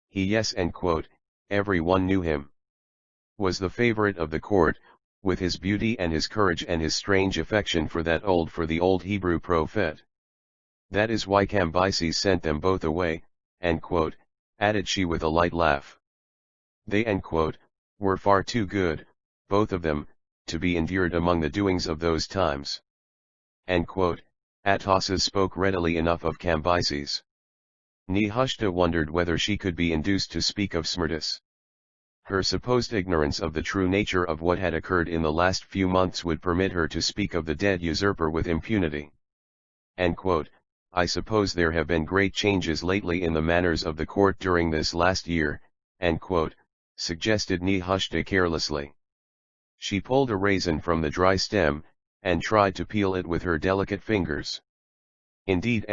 He yes everyone knew him. Was the favorite of the court, with his beauty and his courage and his strange affection for the old Hebrew prophet. That is why Cambyses sent them both away, added she with a light laugh. They were far too good, both of them, to be endured among the doings of those times. Atossa spoke readily enough of Cambyses. Nehushta wondered whether she could be induced to speak of Smerdis. Her supposed ignorance of the true nature of what had occurred in the last few months would permit her to speak of the dead usurper with impunity. I suppose there have been great changes lately in the manners of the court during this last year, suggested Nehushta carelessly. She pulled a raisin from the dry stem, and tried to peel it with her delicate fingers. Indeed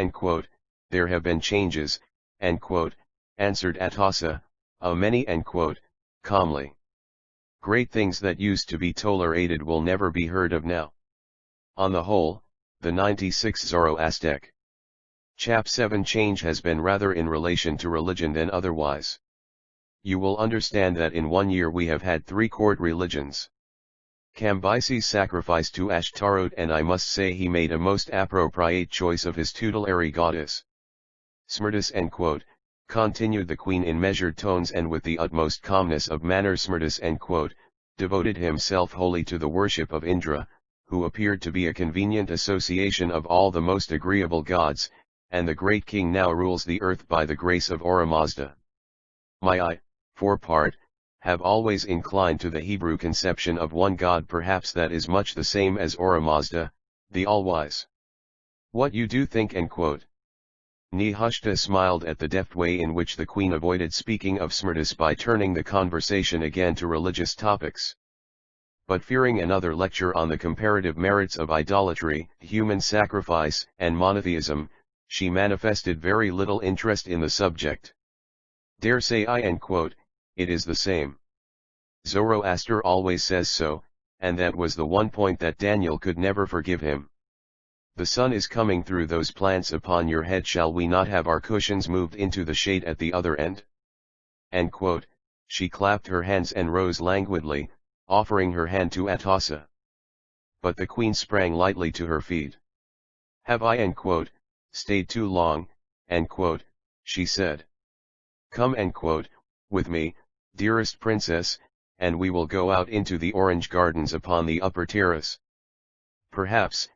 there have been changes, answered Atossa, a many calmly. Great things that used to be tolerated will never be heard of now. On the whole, the 96 Zoroastic Chap 7 change has been rather in relation to religion than otherwise. You will understand that in 1 year we have had 3 court religions. Cambyses sacrificed to Ashtaroth, and I must say he made a most appropriate choice of his tutelary goddess. Smerdis, continued the queen in measured tones and with the utmost calmness of manner. Smerdis, devoted himself wholly to the worship of Indra, who appeared to be a convenient association of all the most agreeable gods, and the great king now rules the earth by the grace of Ahura Mazda. I, for part, have always inclined to the Hebrew conception of one God, perhaps that is much the same as Ahura Mazda, the All-Wise. What you do think? Nehushta smiled at the deft way in which the queen avoided speaking of Smerdis by turning the conversation again to religious topics. But fearing another lecture on the comparative merits of idolatry, human sacrifice, and monotheism, she manifested very little interest in the subject. Dare say it is the same. Zoroaster always says so, and that was the one point that Daniel could never forgive him. The sun is coming through those plants upon your head, shall we not have our cushions moved into the shade at the other end? She clapped her hands and rose languidly, offering her hand to Atossa. But the queen sprang lightly to her feet. Have I stayed too long, she said. Come with me, dearest princess, and we will go out into the orange gardens upon the upper terrace. Perhaps,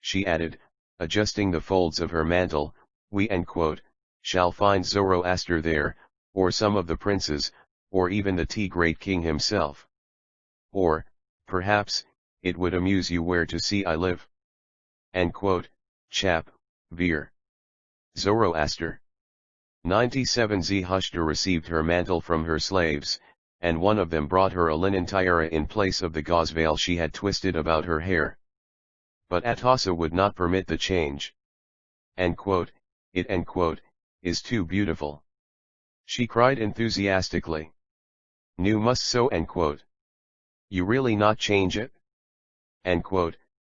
she added, adjusting the folds of her mantle, we shall find Zoroaster there, or some of the princes, or even the great king himself. Or, perhaps, it would amuse you where to see I live. Chap, Veer. Zoroaster. 97 Zarathustra received her mantle from her slaves, and one of them brought her a linen tiara in place of the gauze veil she had twisted about her hair. But Atossa would not permit the change. It is too beautiful, she cried enthusiastically. Nu must so You really not change it?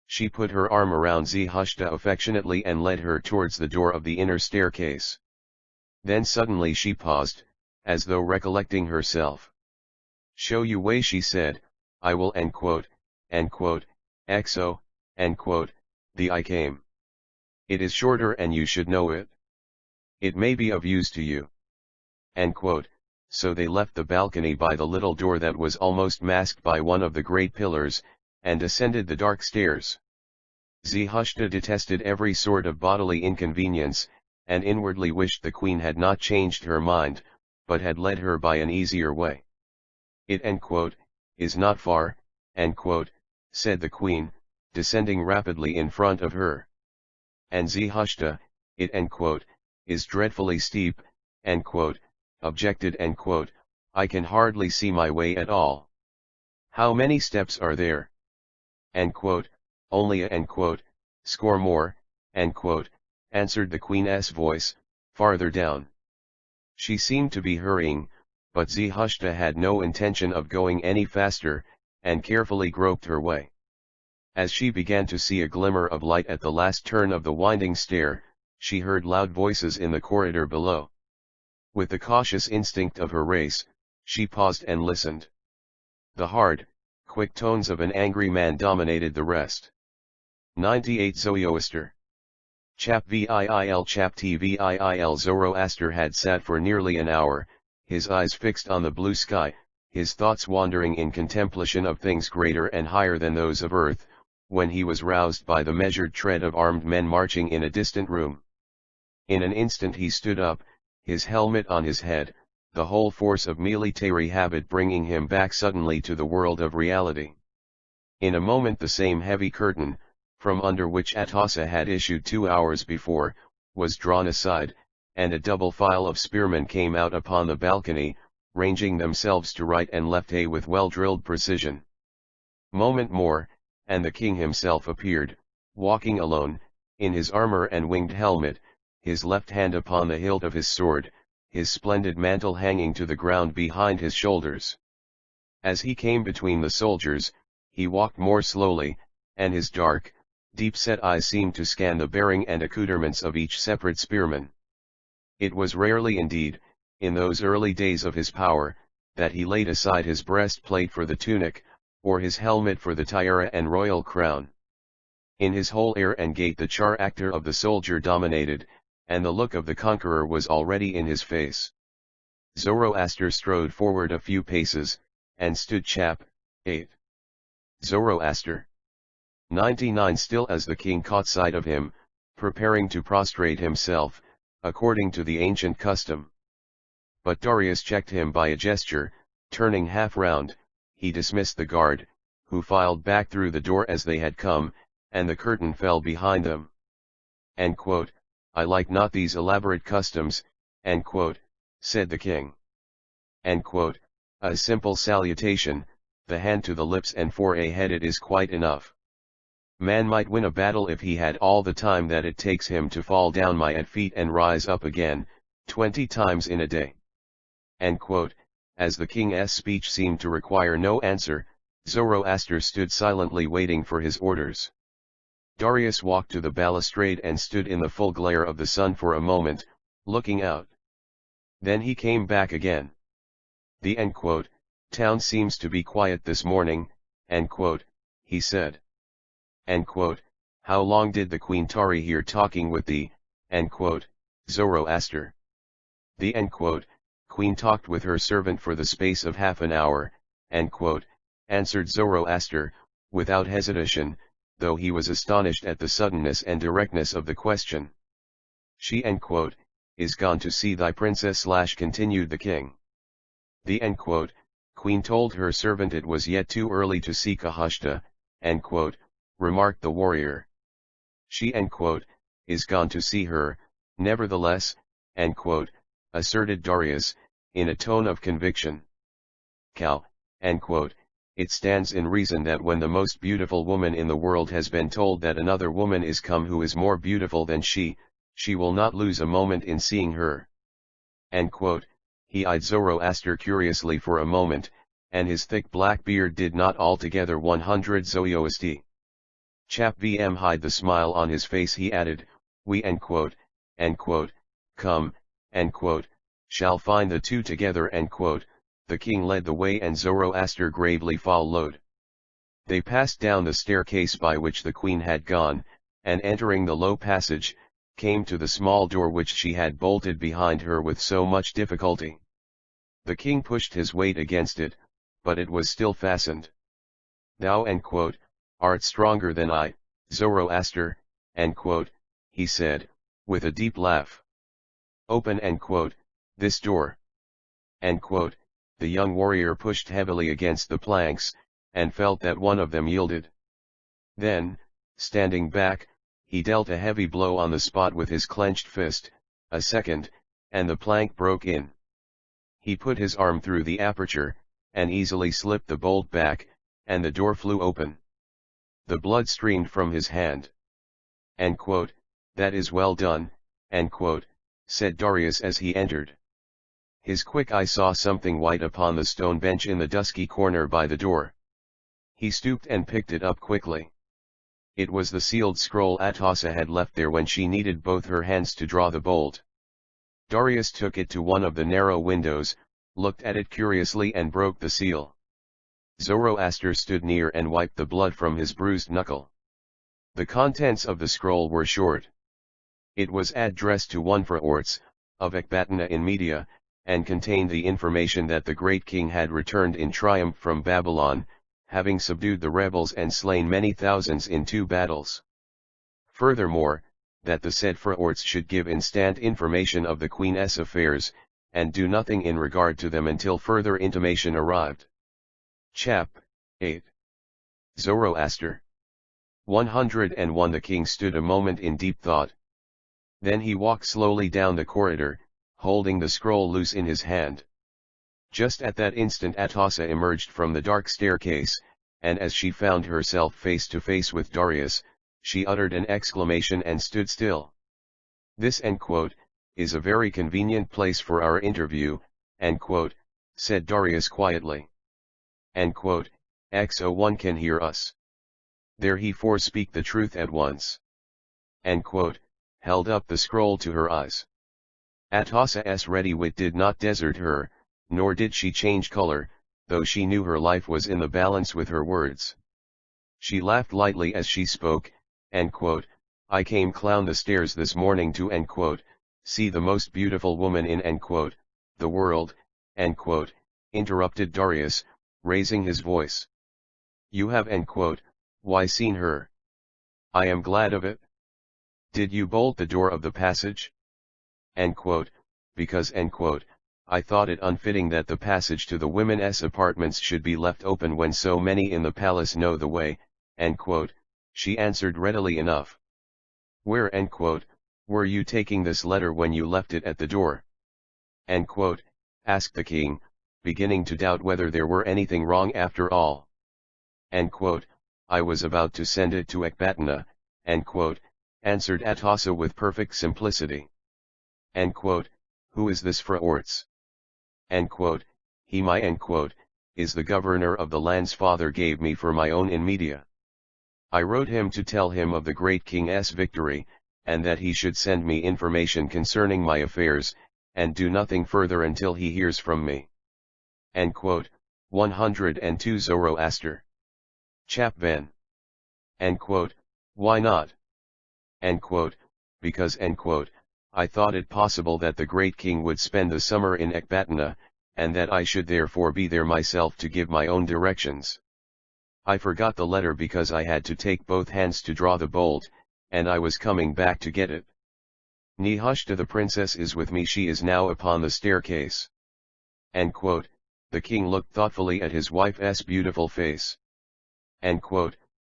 She put her arm around Zarathustra affectionately and led her towards the door of the inner staircase. Then suddenly she paused, as though recollecting herself. Show you way, she said, I will exo, the I came. It is shorter and you should know it. It may be of use to you. So they left the balcony by the little door that was almost masked by one of the great pillars, and ascended the dark stairs. Zarathustra detested every sort of bodily inconvenience, and inwardly wished the queen had not changed her mind, but had led her by an easier way. It is not far, said the queen, descending rapidly in front of her. And Zarathustra, it is dreadfully steep, objected, I can hardly see my way at all. How many steps are there? Only a score more, answered the queen's voice, farther down. She seemed to be hurrying, but Zarathustra had no intention of going any faster, and carefully groped her way. As she began to see a glimmer of light at the last turn of the winding stair, she heard loud voices in the corridor below. With the cautious instinct of her race, she paused and listened. The hard, quick tones of an angry man dominated the rest. 98 Zoroaster. Chap VIIL Chap TVIIL Zoroaster had sat for nearly an hour, his eyes fixed on the blue sky, his thoughts wandering in contemplation of things greater and higher than those of earth, when he was roused by the measured tread of armed men marching in a distant room. In an instant he stood up, his helmet on his head, the whole force of military habit bringing him back suddenly to the world of reality. In a moment the same heavy curtain, from under which Atossa had issued 2 hours before, was drawn aside, and a double file of spearmen came out upon the balcony, ranging themselves to right and left with well-drilled precision. Moment more, and the king himself appeared, walking alone, in his armor and winged helmet, his left hand upon the hilt of his sword, his splendid mantle hanging to the ground behind his shoulders. As he came between the soldiers, he walked more slowly, and his dark, deep-set eyes seemed to scan the bearing and accoutrements of each separate spearman. It was rarely indeed, in those early days of his power, that he laid aside his breastplate for the tunic, or his helmet for the tiara and royal crown. In his whole air and gait the character of the soldier dominated, and the look of the conqueror was already in his face. Zoroaster strode forward a few paces, and stood chap. 8. Zoroaster. 99 Still as the king caught sight of him, preparing to prostrate himself, according to the ancient custom. But Darius checked him by a gesture. Turning half round, he dismissed the guard, who filed back through the door as they had come, and the curtain fell behind them. I like not these elaborate customs, said the king. A simple salutation, the hand to the lips and forehead is quite enough. Man might win a battle if he had all the time that it takes him to fall down my feet and rise up again, 20 times in a day. As the king's speech seemed to require no answer, Zoroaster stood silently waiting for his orders. Darius walked to the balustrade and stood in the full glare of the sun for a moment, looking out. Then he came back again. The town seems to be quiet this morning, he said. How long did the queen tarry here talking with thee, Zoroaster? The queen talked with her servant for the space of half an hour, answered Zoroaster, without hesitation, though he was astonished at the suddenness and directness of the question. She is gone to see thy princess / continued the king. The queen told her servant it was yet too early to seek Ahura, remarked the warrior. She is gone to see her, nevertheless, asserted Darius, in a tone of conviction. Cow, it stands in reason that when the most beautiful woman in the world has been told that another woman is come who is more beautiful than she will not lose a moment in seeing her. He eyed Zoroaster curiously for a moment, and his thick black beard did not altogether 100 Zoroaster. Chap vm hide the smile on his face, he added, we come, shall find the two together, the king led the way and Zoroaster gravely followed. They passed down the staircase by which the queen had gone, and entering the low passage, came to the small door which she had bolted behind her with so much difficulty. The king pushed his weight against it, but it was still fastened. Thou art stronger than I, Zoroaster, he said, with a deep laugh. Open this door. The young warrior pushed heavily against the planks, and felt that one of them yielded. Then, standing back, he dealt a heavy blow on the spot with his clenched fist, a second, and the plank broke in. He put his arm through the aperture, and easily slipped the bolt back, and the door flew open. The blood streamed from his hand. That is well done, said Darius as he entered. His quick eye saw something white upon the stone bench in the dusky corner by the door. He stooped and picked it up quickly. It was the sealed scroll Ahura had left there when she needed both her hands to draw the bolt. Darius took it to one of the narrow windows, looked at it curiously and broke the seal. Zoroaster stood near and wiped the blood from his bruised knuckle. The contents of the scroll were short. It was addressed to one Zoroaster, of Ecbatana in Media, and contained the information that the great king had returned in triumph from Babylon, having subdued the rebels and slain many thousands in 2 battles. Furthermore, that the said Zoroaster should give instant information of the queen's affairs, and do nothing in regard to them until further intimation arrived. Chap. 8. Zoroaster. 101 The king stood a moment in deep thought. Then he walked slowly down the corridor, holding the scroll loose in his hand. Just at that instant Ahura emerged from the dark staircase, and as she found herself face to face with Darius, she uttered an exclamation and stood still. This is a very convenient place for our interview, said Darius quietly. X01 can hear us. There he forspeak the truth at once. Held up the scroll to her eyes. Atosa's ready wit did not desert her, nor did she change color, though she knew her life was in the balance with her words. She laughed lightly as she spoke, I came clown the stairs this morning to see the most beautiful woman in the world, interrupted Darius, raising his voice. You have why seen her? I am glad of it. Did you bolt the door of the passage? Because I thought it unfitting that the passage to the women's apartments should be left open when so many in the palace know the way, she answered readily enough. Where were you taking this letter when you left it at the door? Asked the king, beginning to doubt whether there were anything wrong after all. I was about to send it to Ecbatana, answered Atossa with perfect simplicity. Who is this Fraorts? He is the governor of the lands father gave me for my own in media. I wrote him to tell him of the great king's victory, and that he should send me information concerning my affairs, and do nothing further until he hears from me. 102 Zoroaster. Chap Ben. Why not? Because I thought it possible that the great king would spend the summer in Ecbatana, and that I should therefore be there myself to give my own directions. I forgot the letter because I had to take both hands to draw the bolt, and I was coming back to get it. Nehushta the princess is with me, she is now upon the staircase. The king looked thoughtfully at his wife's beautiful face.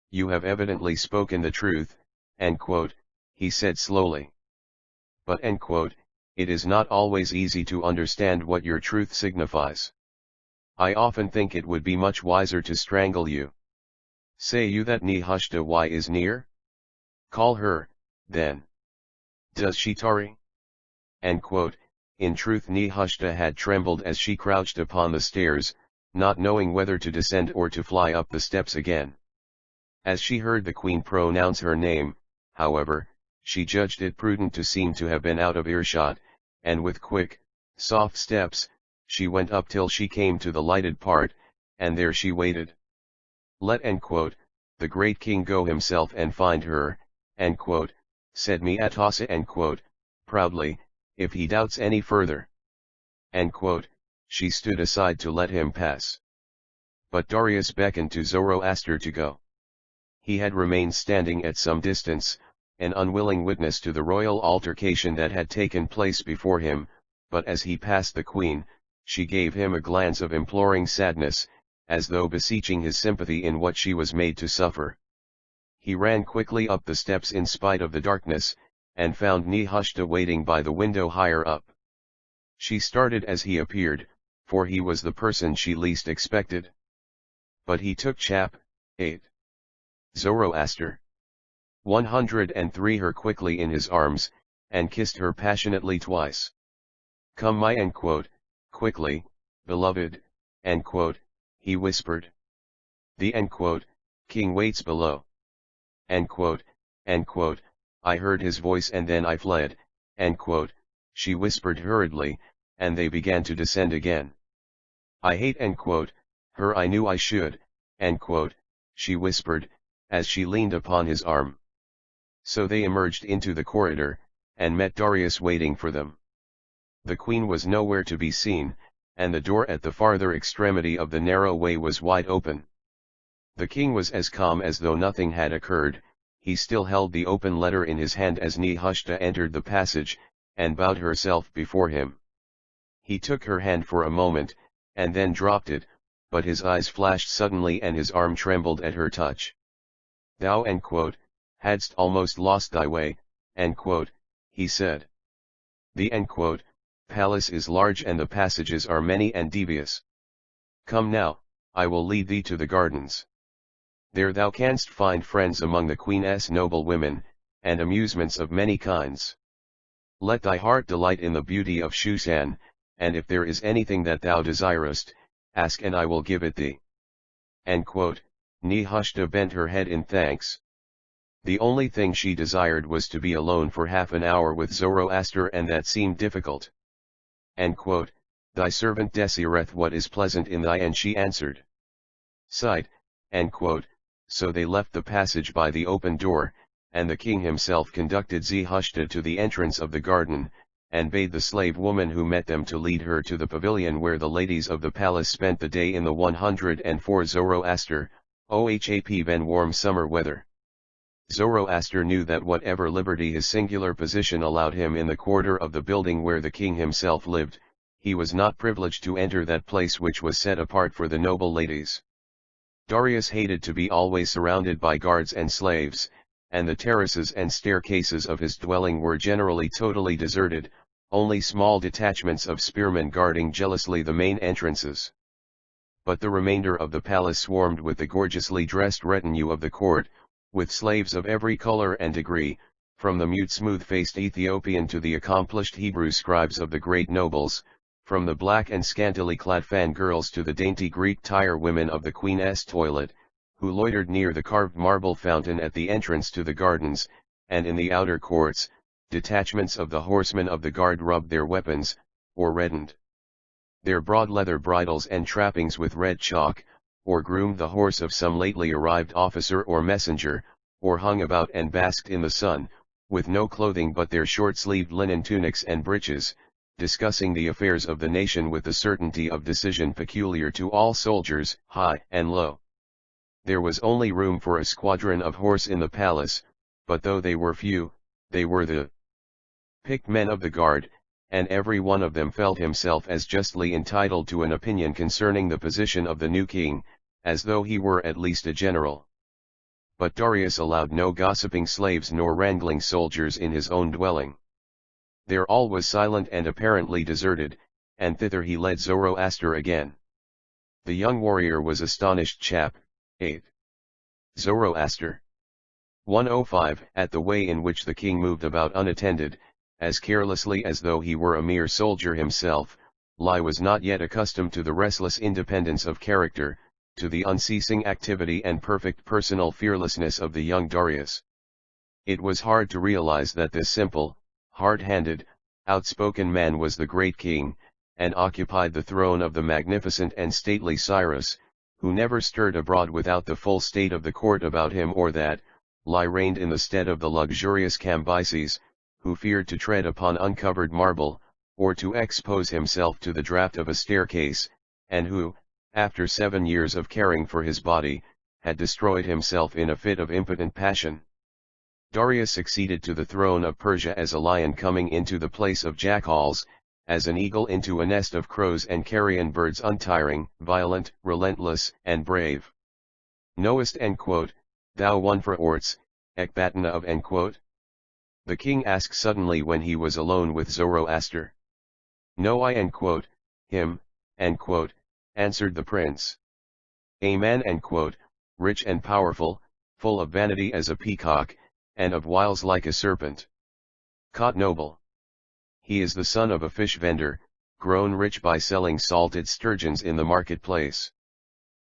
You have evidently spoken the truth, he said slowly. But it is not always easy to understand what your truth signifies. I often think it would be much wiser to strangle you. Say you that Nehushta Y is near? Call her, then. Does she tarry? In truth Nehushta had trembled as she crouched upon the stairs, not knowing whether to descend or to fly up the steps again. As she heard the queen pronounce her name, however, she judged it prudent to seem to have been out of earshot, and with quick, soft steps, she went up till she came to the lighted part, and there she waited. Let the great king go himself and find her, said Atossa proudly, if he doubts any further. She stood aside to let him pass. But Darius beckoned to Zoroaster to go. He had remained standing at some distance, an unwilling witness to the royal altercation that had taken place before him, but as he passed the queen, she gave him a glance of imploring sadness, as though beseeching his sympathy in what she was made to suffer. He ran quickly up the steps in spite of the darkness, and found Nehushta waiting by the window higher up. She started as he appeared, for he was the person she least expected. But he took chap. 8. Zoroaster. 103 her quickly in his arms, and kissed her passionately twice. Come my quickly, beloved, he whispered. The king waits below. I heard his voice and then I fled, she whispered hurriedly, and they began to descend again. I hate her, I knew I should, she whispered, as she leaned upon his arm. So they emerged into the corridor, and met Darius waiting for them. The queen was nowhere to be seen, and the door at the farther extremity of the narrow way was wide open. The king was as calm as though nothing had occurred. He still held the open letter in his hand as Nehushta entered the passage, and bowed herself before him. He took her hand for a moment, and then dropped it, but his eyes flashed suddenly and his arm trembled at her touch. Thou hadst almost lost thy way, he said. The palace is large and the passages are many and devious. Come now, I will lead thee to the gardens. There thou canst find friends among the queen's noble women, and amusements of many kinds. Let thy heart delight in the beauty of Shushan, and if there is anything that thou desirest, ask and I will give it thee. Nehushta bent her head in thanks. The only thing she desired was to be alone for half an hour with Zoroaster, and that seemed difficult. Thy servant desireth what is pleasant in thy, and she answered. Sight. So they left the passage by the open door, and the king himself conducted Nehushta to the entrance of the garden, and bade the slave woman who met them to lead her to the pavilion where the ladies of the palace spent the day in the 104 Zoroaster, OHAP then warm summer weather. Zoroaster knew that whatever liberty his singular position allowed him in the quarter of the building where the king himself lived, he was not privileged to enter that place which was set apart for the noble ladies. Darius hated to be always surrounded by guards and slaves, and the terraces and staircases of his dwelling were generally totally deserted, only small detachments of spearmen guarding jealously the main entrances. But the remainder of the palace swarmed with the gorgeously dressed retinue of the court, with slaves of every color and degree, from the mute smooth-faced Ethiopian to the accomplished Hebrew scribes of the great nobles, from the black and scantily clad fangirls to the dainty Greek tire women of the Queen's toilet, who loitered near the carved marble fountain at the entrance to the gardens, and in the outer courts, detachments of the horsemen of the guard rubbed their weapons, or reddened their broad leather bridles and trappings with red chalk, or groomed the horse of some lately arrived officer or messenger, or hung about and basked in the sun, with no clothing but their short-sleeved linen tunics and breeches, discussing the affairs of the nation with the certainty of decision peculiar to all soldiers, high and low. There was only room for a squadron of horse in the palace, but though they were few, they were the picked men of the guard, and every one of them felt himself as justly entitled to an opinion concerning the position of the new king, as though he were at least a general. But Darius allowed no gossiping slaves nor wrangling soldiers in his own dwelling. There all was silent and apparently deserted, and thither he led Zoroaster again. The young warrior was astonished. Chap. 8. Zoroaster. 105. At the way in which the king moved about unattended, as carelessly as though he were a mere soldier himself, Lai was not yet accustomed to the restless independence of character, to the unceasing activity and perfect personal fearlessness of the young Darius. It was hard to realize that this simple, hard-handed, outspoken man was the great king, and occupied the throne of the magnificent and stately Cyrus, who never stirred abroad without the full state of the court about him, or that Lai reigned in the stead of the luxurious Cambyses, who feared to tread upon uncovered marble, or to expose himself to the draught of a staircase, and who, after 7 years of caring for his body, had destroyed himself in a fit of impotent passion. Darius succeeded to the throne of Persia as a lion coming into the place of jackals, as an eagle into a nest of crows and carrion birds, untiring, violent, relentless, and brave. Knowest, thou one for Orts, Ecbatana of the king asked suddenly when he was alone with Zoroaster. Know I him, answered the prince. A man rich and powerful, full of vanity as a peacock, and of wiles like a serpent. Caught noble. He is the son of a fish vendor, grown rich by selling salted sturgeons in the marketplace.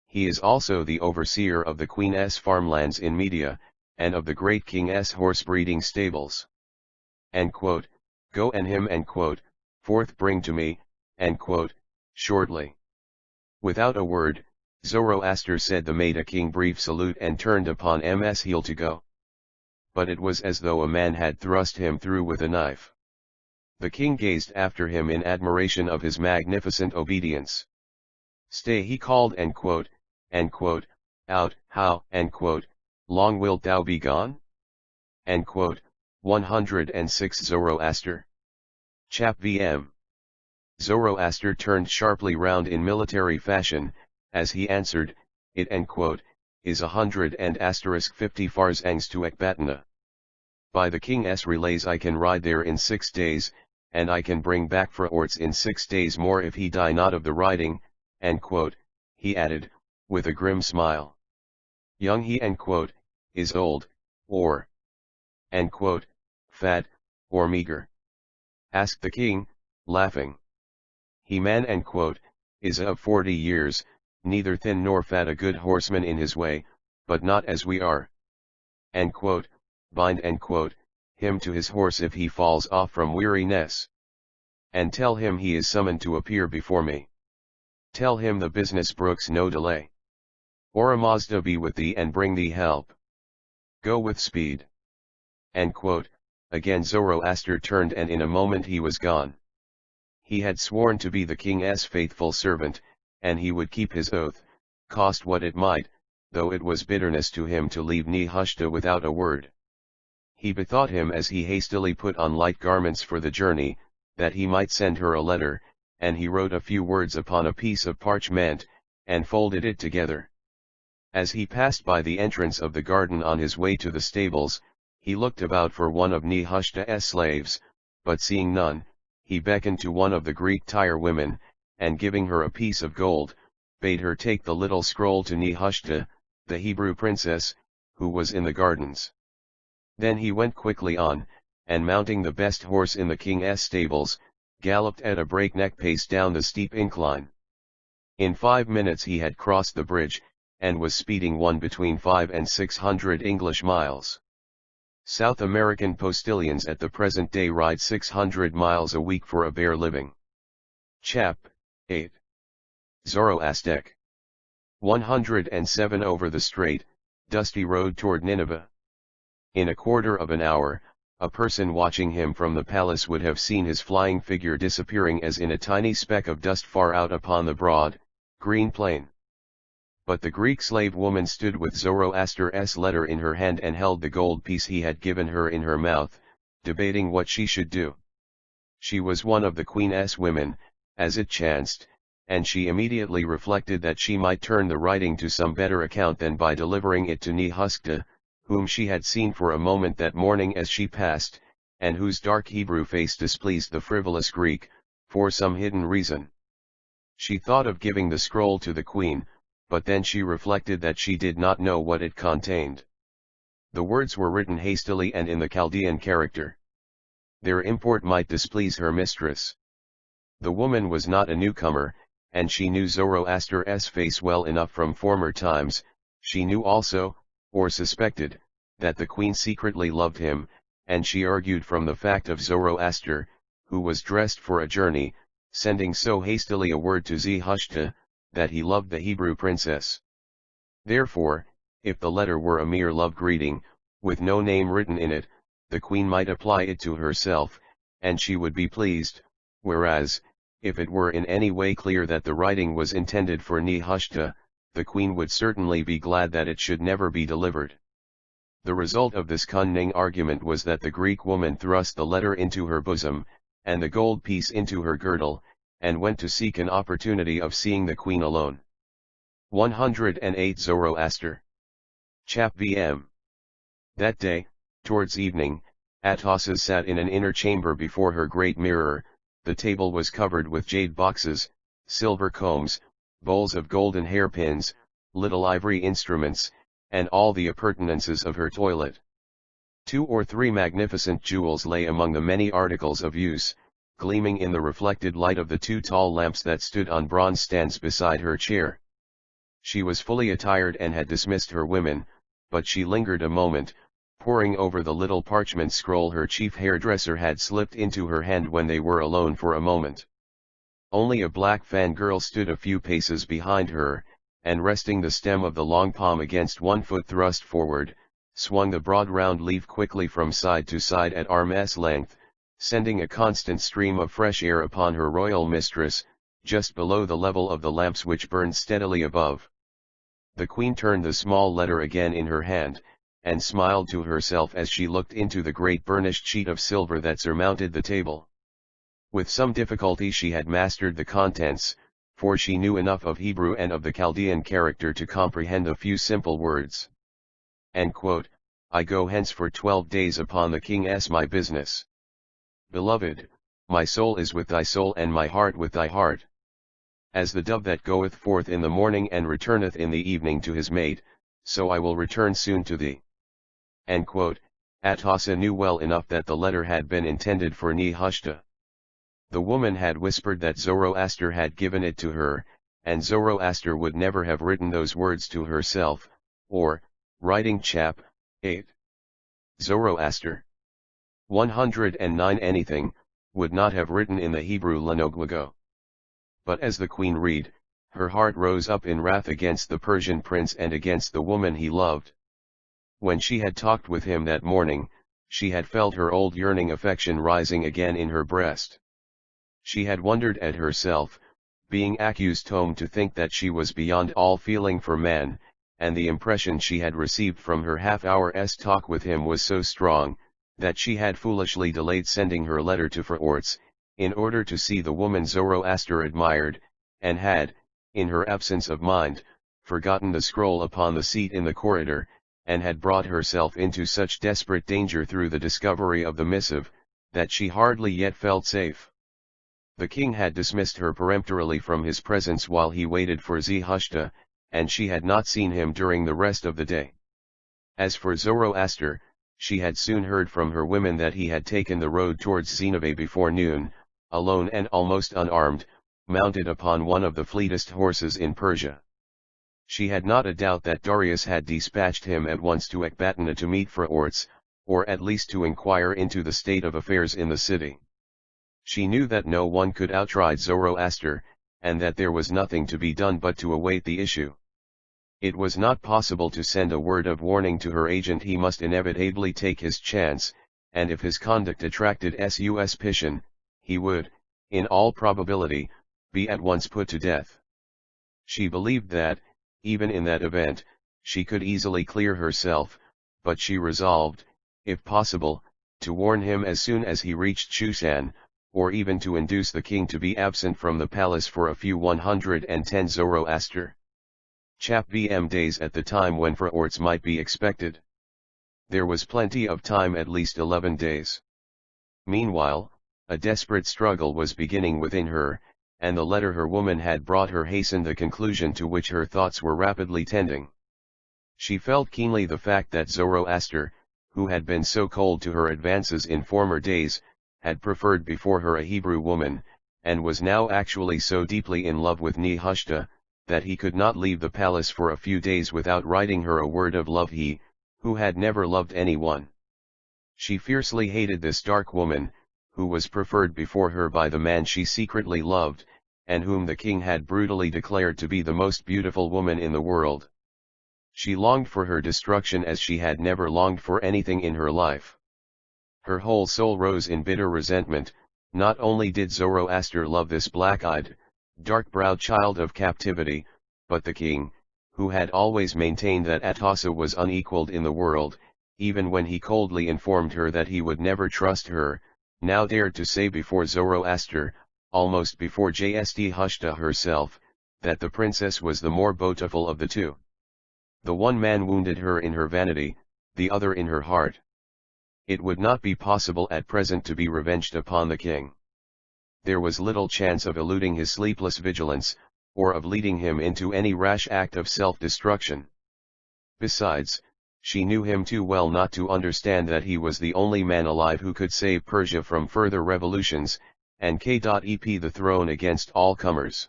He is also the overseer of the Queen's farmlands in Media, and of the great king's horse-breeding stables. Go and him forth bring to me, shortly. Without a word, Zoroaster said the maid a king brief salute and turned upon Ms heel to go. But it was as though a man had thrust him through with a knife. The king gazed after him in admiration of his magnificent obedience. Stay, he called, out, how, long wilt thou be gone? 106 Zoroaster. Chap vm. Zoroaster turned sharply round in military fashion, as he answered, it is 150 farsangs to Ecbatana. By the king's relays I can ride there in 6 days, and I can bring back for Orts in 6 days more if he die not of the riding, he added, with a grim smile. Young he is old, or fat, or meager? Asked the king, laughing. He man is of 40 years, neither thin nor fat, a good horseman in his way, but not as we are. Bind him to his horse if he falls off from weariness. And tell him he is summoned to appear before me. Tell him the business brooks no delay. Ahura Mazda be with thee and bring thee help. Go with speed. Again Zoroaster turned and in a moment he was gone. He had sworn to be the king's faithful servant, and he would keep his oath, cost what it might, though it was bitterness to him to leave Nehushta without a word. He bethought him as he hastily put on light garments for the journey, that he might send her a letter, and he wrote a few words upon a piece of parchment, and folded it together. As he passed by the entrance of the garden on his way to the stables, he looked about for one of Nehushta's slaves, but seeing none, he beckoned to one of the Greek tire women, and giving her a piece of gold, bade her take the little scroll to Nehushta, the Hebrew princess, who was in the gardens. Then he went quickly on, and mounting the best horse in the king's stables, galloped at a breakneck pace down the steep incline. In 5 minutes he had crossed the bridge, and was speeding between 500 and 600 English miles. South American postilions at the present day ride 600 miles a week for a bare living. Chap. 8. Zoroaster. 107 Over the straight, dusty road toward Nineveh. In a quarter of an hour, a person watching him from the palace would have seen his flying figure disappearing as in a tiny speck of dust far out upon the broad, green plain. But the Greek slave woman stood with Zoroaster's letter in her hand and held the gold piece he had given her in her mouth, debating what she should do. She was one of the queen's women, as it chanced, and she immediately reflected that she might turn the writing to some better account than by delivering it to Nehushta, whom she had seen for a moment that morning as she passed, and whose dark Hebrew face displeased the frivolous Greek, for some hidden reason. She thought of giving the scroll to the queen, but then she reflected that she did not know what it contained. The words were written hastily and in the Chaldean character. Their import might displease her mistress. The woman was not a newcomer, and she knew Zoroaster's face well enough from former times. She knew also, or suspected, that the queen secretly loved him, and she argued from the fact of Zoroaster, who was dressed for a journey, sending so hastily a word to Nehushta, that he loved the Hebrew princess. Therefore, if the letter were a mere love greeting, with no name written in it, the queen might apply it to herself, and she would be pleased, whereas, if it were in any way clear that the writing was intended for Nehushta, the queen would certainly be glad that it should never be delivered. The result of this cunning argument was that the Greek woman thrust the letter into her bosom, and the gold piece into her girdle, and went to seek an opportunity of seeing the queen alone. 108 Zoroaster. Chap. Vm. That day, towards evening, Ahura sat in an inner chamber before her great mirror. The table was covered with jade boxes, silver combs, bowls of golden hairpins, little ivory instruments, and all the appurtenances of her toilet. 2 or 3 magnificent jewels lay among the many articles of use, gleaming in the reflected light of the 2 tall lamps that stood on bronze stands beside her chair. She was fully attired and had dismissed her women, but she lingered a moment, poring over the little parchment scroll her chief hairdresser had slipped into her hand when they were alone for a moment. Only a black fangirl stood a few paces behind her, and resting the stem of the long palm against one foot thrust forward, swung the broad round leaf quickly from side to side at arm's length, sending a constant stream of fresh air upon her royal mistress, just below the level of the lamps which burned steadily above. The queen turned the small letter again in her hand, and smiled to herself as she looked into the great burnished sheet of silver that surmounted the table. With some difficulty she had mastered the contents, for she knew enough of Hebrew and of the Chaldean character to comprehend a few simple words. I go hence for 12 days upon the king's my business. Beloved, my soul is with thy soul and my heart with thy heart. As the dove that goeth forth in the morning and returneth in the evening to his mate, so I will return soon to thee. Ahura knew well enough that the letter had been intended for Nehushta. The woman had whispered that Zoroaster had given it to her, and Zoroaster would never have written those words to herself, or, Writing Chap. 8. Zoroaster. 109 Anything, would not have written in the Hebrew Lenoglago. But as the queen read, her heart rose up in wrath against the Persian prince and against the woman he loved. When she had talked with him that morning, she had felt her old yearning affection rising again in her breast. She had wondered at herself, being accused to think that she was beyond all feeling for man, and the impression she had received from her half-hour's talk with him was so strong, that she had foolishly delayed sending her letter to Fraortz, in order to see the woman Zoroaster admired, and had, in her absence of mind, forgotten the scroll upon the seat in the corridor, and had brought herself into such desperate danger through the discovery of the missive, that she hardly yet felt safe. The king had dismissed her peremptorily from his presence while he waited for Zarathustra, and she had not seen him during the rest of the day. As for Zoroaster, she had soon heard from her women that he had taken the road towards Nineveh before noon, alone and almost unarmed, mounted upon one of the fleetest horses in Persia. She had not a doubt that Darius had dispatched him at once to Ecbatana to meet Fraortz, or at least to inquire into the state of affairs in the city. She knew that no one could outride Zoroaster, and that there was nothing to be done but to await the issue. It was not possible to send a word of warning to her agent. He must inevitably take his chance, and if his conduct attracted suspicion, he would, in all probability, be at once put to death. She believed that, even in that event, she could easily clear herself, but she resolved, if possible, to warn him as soon as he reached Shushan, or even to induce the king to be absent from the palace for a few 110 Zoroaster. Chap. Bm days at the time when Fraortz might be expected. There was plenty of time, at least 11 days. Meanwhile, a desperate struggle was beginning within her, and the letter her woman had brought her hastened the conclusion to which her thoughts were rapidly tending. She felt keenly the fact that Zoroaster, who had been so cold to her advances in former days, had preferred before her a Hebrew woman, and was now actually so deeply in love with Nehushta, that he could not leave the palace for a few days without writing her a word of love, he, who had never loved anyone. She fiercely hated this dark woman, who was preferred before her by the man she secretly loved, and whom the king had brutally declared to be the most beautiful woman in the world. She longed for her destruction as she had never longed for anything in her life. Her whole soul rose in bitter resentment. Not only did Zoroaster love this black-eyed, dark-browed child of captivity, but the king, who had always maintained that Atossa was unequaled in the world, even when he coldly informed her that he would never trust her, now dared to say before Zoroaster, almost before Jst herself, that the princess was the more beautiful of the two. The one man wounded her in her vanity, the other in her heart. It would not be possible at present to be revenged upon the king. There was little chance of eluding his sleepless vigilance, or of leading him into any rash act of self-destruction. Besides, she knew him too well not to understand that he was the only man alive who could save Persia from further revolutions, and keep the throne against all comers.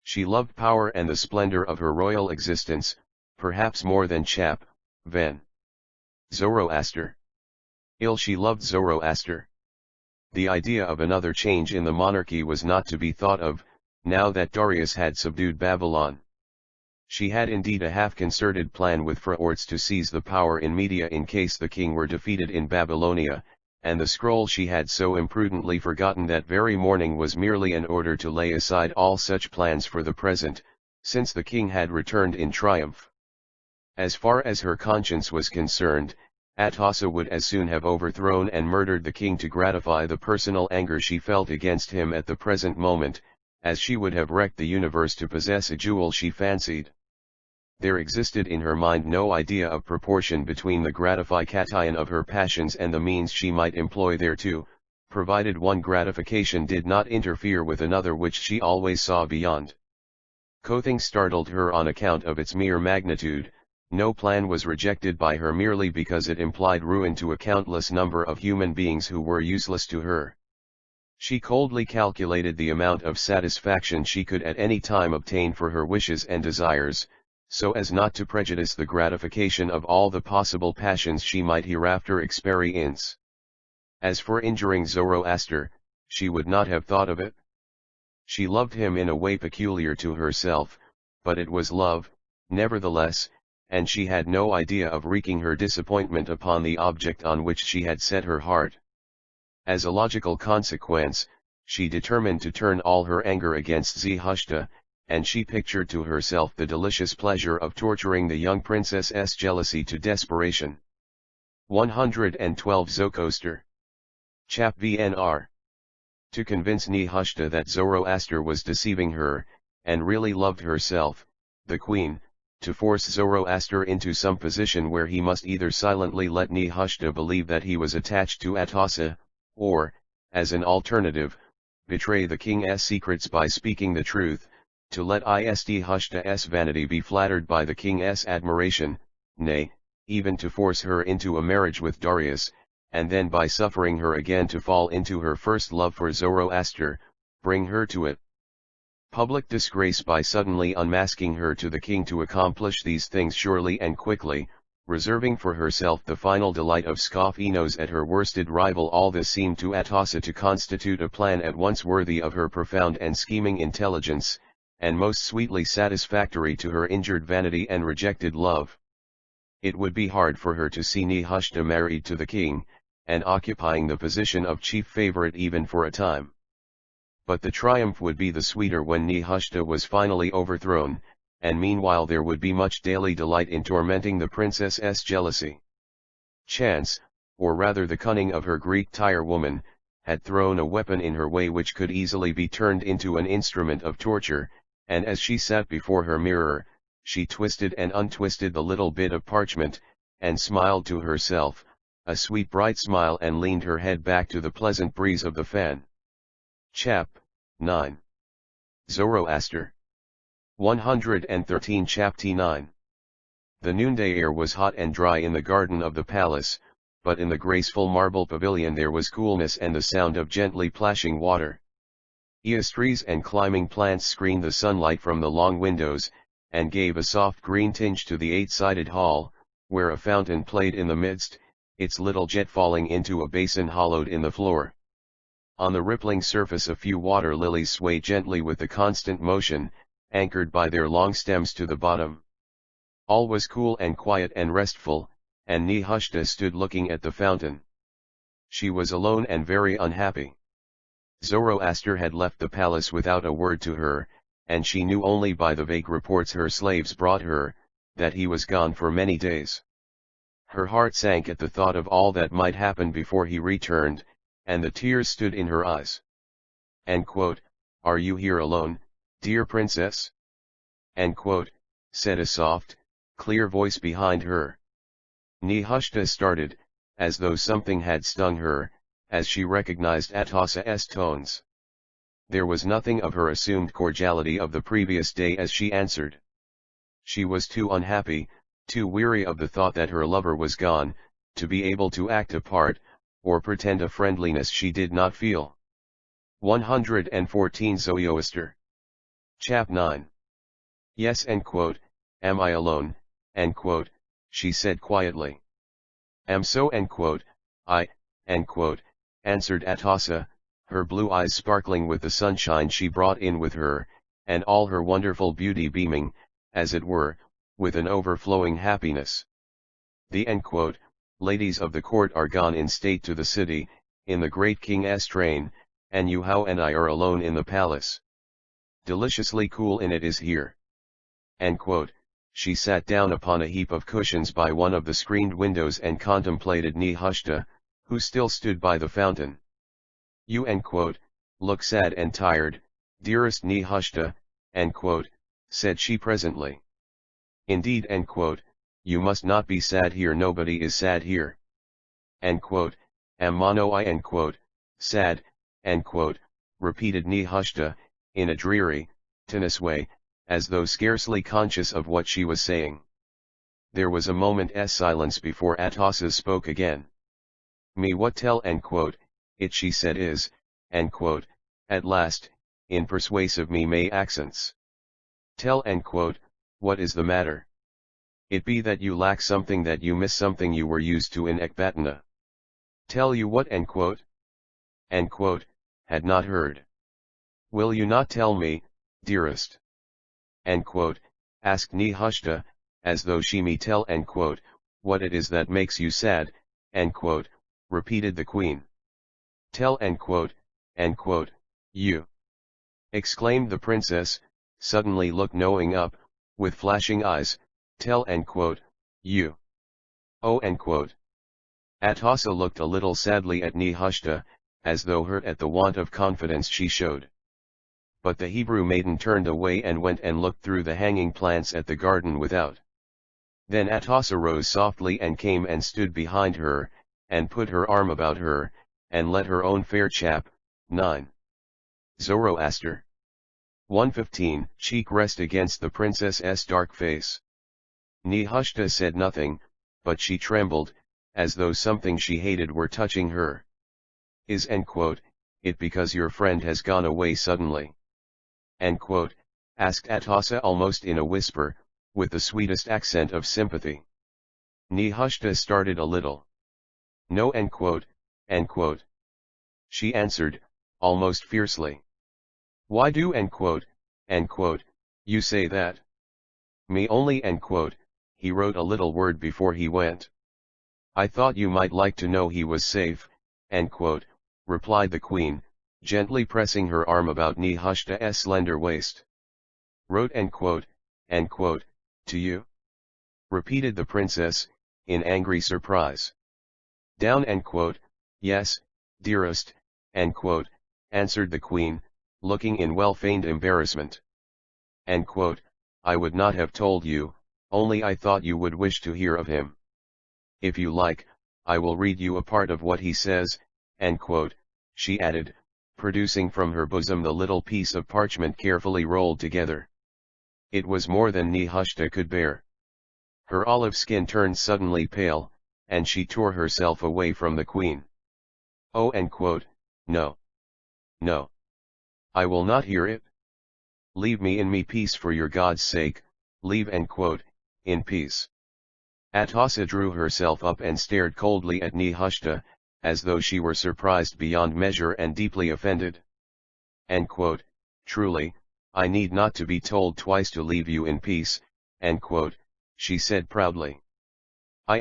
She loved power and the splendor of her royal existence, perhaps more than Chap. Ven. Zoroaster. She loved Zoroaster. The idea of another change in the monarchy was not to be thought of, now that Darius had subdued Babylon. She had indeed a half-concerted plan with Fraortz to seize the power in Media in case the king were defeated in Babylonia, and the scroll she had so imprudently forgotten that very morning was merely an order to lay aside all such plans for the present, since the king had returned in triumph. As far as her conscience was concerned, Atossa would as soon have overthrown and murdered the king to gratify the personal anger she felt against him at the present moment, as she would have wrecked the universe to possess a jewel she fancied. There existed in her mind no idea of proportion between the gratification of her passions and the means she might employ thereto, provided one gratification did not interfere with another which she always saw beyond. Nothing startled her on account of its mere magnitude. No plan was rejected by her merely because it implied ruin to a countless number of human beings who were useless to her. She coldly calculated the amount of satisfaction she could at any time obtain for her wishes and desires, so as not to prejudice the gratification of all the possible passions she might hereafter experience. As for injuring Zoroaster, she would not have thought of it. She loved him in a way peculiar to herself, but it was love, nevertheless, and she had no idea of wreaking her disappointment upon the object on which she had set her heart. As a logical consequence, she determined to turn all her anger against Zarathustra, and she pictured to herself the delicious pleasure of torturing the young princess's jealousy to desperation. 112 Zoroaster. Chap VNR. To convince Nehushta that Zoroaster was deceiving her, and really loved herself, the queen, to force Zoroaster into some position where he must either silently let Nehushta believe that he was attached to Atossa, or, as an alternative, betray the king's secrets by speaking the truth, to let Nehushta's vanity be flattered by the king's admiration, nay, even to force her into a marriage with Darius, and then by suffering her again to fall into her first love for Zoroaster, bring her to it. Public disgrace by suddenly unmasking her to the king to accomplish these things surely and quickly, reserving for herself the final delight of scoffing at her worsted rival. All this seemed to Atossa to constitute a plan at once worthy of her profound and scheming intelligence, and most sweetly satisfactory to her injured vanity and rejected love. It would be hard for her to see Nehushta married to the king, and occupying the position of chief favorite even for a time. But the triumph would be the sweeter when Nehushta was finally overthrown, and meanwhile there would be much daily delight in tormenting the princess's jealousy. Chance, or rather the cunning of her Greek tirewoman, had thrown a weapon in her way which could easily be turned into an instrument of torture, and as she sat before her mirror, she twisted and untwisted the little bit of parchment, and smiled to herself, a sweet bright smile, and leaned her head back to the pleasant breeze of the fan. Chap. 9. Zoroaster. 113 Chap. 9. The noonday air was hot and dry in the garden of the palace, but in the graceful marble pavilion there was coolness and the sound of gently plashing water. Eas trees and climbing plants screened the sunlight from the long windows, and gave a soft green tinge to the eight-sided hall, where a fountain played in the midst, its little jet falling into a basin hollowed in the floor. On the rippling surface a few water lilies swayed gently with the constant motion, anchored by their long stems to the bottom. All was cool and quiet and restful, and Nehushta stood looking at the fountain. She was alone and very unhappy. Zoroaster had left the palace without a word to her, and she knew only by the vague reports her slaves brought her, that he was gone for many days. Her heart sank at the thought of all that might happen before he returned, and the tears stood in her eyes. "Are you here alone, dear princess?" said a soft, clear voice behind her. Nehushta started, as though something had stung her, as she recognized Atossa's tones. There was nothing of her assumed cordiality of the previous day as she answered. She was too unhappy, too weary of the thought that her lover was gone, to be able to act a part, or pretend a friendliness she did not feel. 114 Zoroaster. Chap. 9. Yes, am I alone, she said quietly. Am so, I, answered Atossa, her blue eyes sparkling with the sunshine she brought in with her, and all her wonderful beauty beaming, as it were, with an overflowing happiness. The ladies of the court are gone in state to the city, in the great king's train, and Yuhao and I are alone in the palace. Deliciously cool in it is here. She sat down upon a heap of cushions by one of the screened windows and contemplated Nehushta, who still stood by the fountain. You look sad and tired, dearest Nehushta, said she presently. Indeed, you must not be sad here, nobody is sad here. Am mono I sad, repeated Nehushta, in a dreary, tenuous way, as though scarcely conscious of what she was saying. There was a moment's silence before Atossa spoke again. Me what tell it she said is, at last, in persuasive me may accents. Tell what is the matter? It be that you lack something, that you miss something you were used to in Ecbatana. Tell you what, had not heard. Will you not tell me, dearest? Asked Nehushta, as though she me tell, what it is that makes you sad, repeated the queen. Tell, you. Exclaimed the princess, suddenly knowing up, with flashing eyes, tell, you. Oh, Atossa looked a little sadly at Nehushta, as though hurt at the want of confidence she showed. But the Hebrew maiden turned away and went and looked through the hanging plants at the garden without. Then Atossa rose softly and came and stood behind her, and put her arm about her, and let her own fair chap. 9. Zoroaster. 115. Cheek rest against the princess's dark face. Nehushta said nothing, but she trembled, as though something she hated were touching her. Is it because your friend has gone away suddenly? Asked Atossa almost in a whisper, with the sweetest accent of sympathy. Nehushta started a little. No, she answered, almost fiercely. Why do you say that? Me only he wrote a little word before he went. I thought you might like to know he was safe, replied the queen, gently pressing her arm about Nehushta's slender waist. Wrote to you? Repeated the princess, in angry surprise. Down yes, dearest, answered the queen, looking in well-feigned embarrassment. I would not have told you, only I thought you would wish to hear of him. If you like, I will read you a part of what he says, she added, producing from her bosom the little piece of parchment carefully rolled together. It was more than Nehushta could bear. Her olive skin turned suddenly pale, and she tore herself away from the queen. Oh, no. No. I will not hear it. Leave me in peace, for your God's sake, leave in peace. Atossa drew herself up and stared coldly at Nehushta, as though she were surprised beyond measure and deeply offended. Truly, I need not to be told twice to leave you in peace, she said proudly. I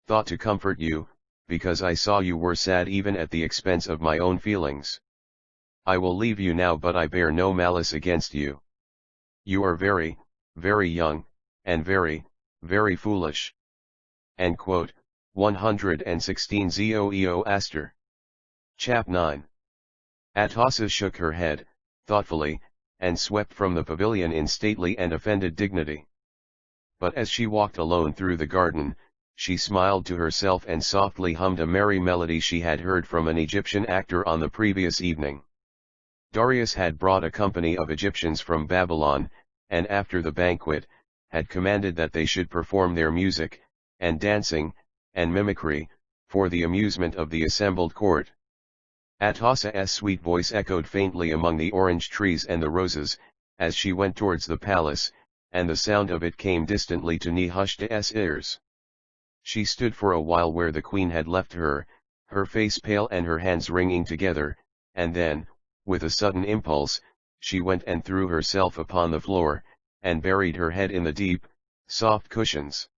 thought to comfort you, because I saw you were sad even at the expense of my own feelings. I will leave you now, but I bear no malice against you. You are very, very young, and very, very foolish. 116 Zoroaster. Chap 9. Atossa shook her head, thoughtfully, and swept from the pavilion in stately and offended dignity. But as she walked alone through the garden, she smiled to herself and softly hummed a merry melody she had heard from an Egyptian actor on the previous evening. Darius had brought a company of Egyptians from Babylon, and after the banquet, had commanded that they should perform their music, and dancing, and mimicry, for the amusement of the assembled court. Atossa's sweet voice echoed faintly among the orange trees and the roses, as she went towards the palace, and the sound of it came distantly to Nehushta's ears. She stood for a while where the queen had left her, her face pale and her hands wringing together, and then, with a sudden impulse, she went and threw herself upon the floor, and buried her head in the deep, soft cushions.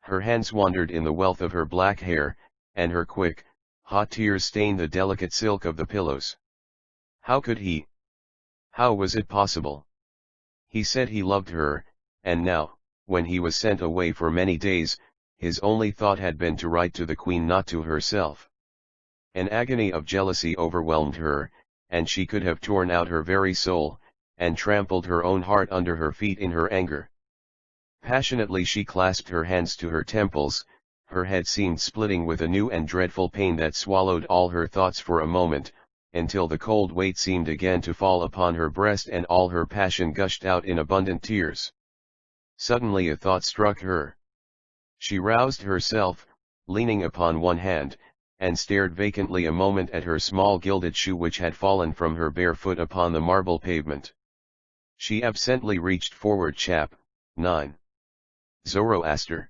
Her hands wandered in the wealth of her black hair, and her quick, hot tears stained the delicate silk of the pillows. How could he? How was it possible? He said he loved her, and now, when he was sent away for many days, his only thought had been to write to the queen, not to herself. An agony of jealousy overwhelmed her, and she could have torn out her very soul, and trampled her own heart under her feet in her anger. Passionately she clasped her hands to her temples, her head seemed splitting with a new and dreadful pain that swallowed all her thoughts for a moment, until the cold weight seemed again to fall upon her breast and all her passion gushed out in abundant tears. Suddenly a thought struck her. She roused herself, leaning upon one hand, and stared vacantly a moment at her small gilded shoe which had fallen from her bare foot upon the marble pavement. She absently reached forward, chap, 9. Zoroaster.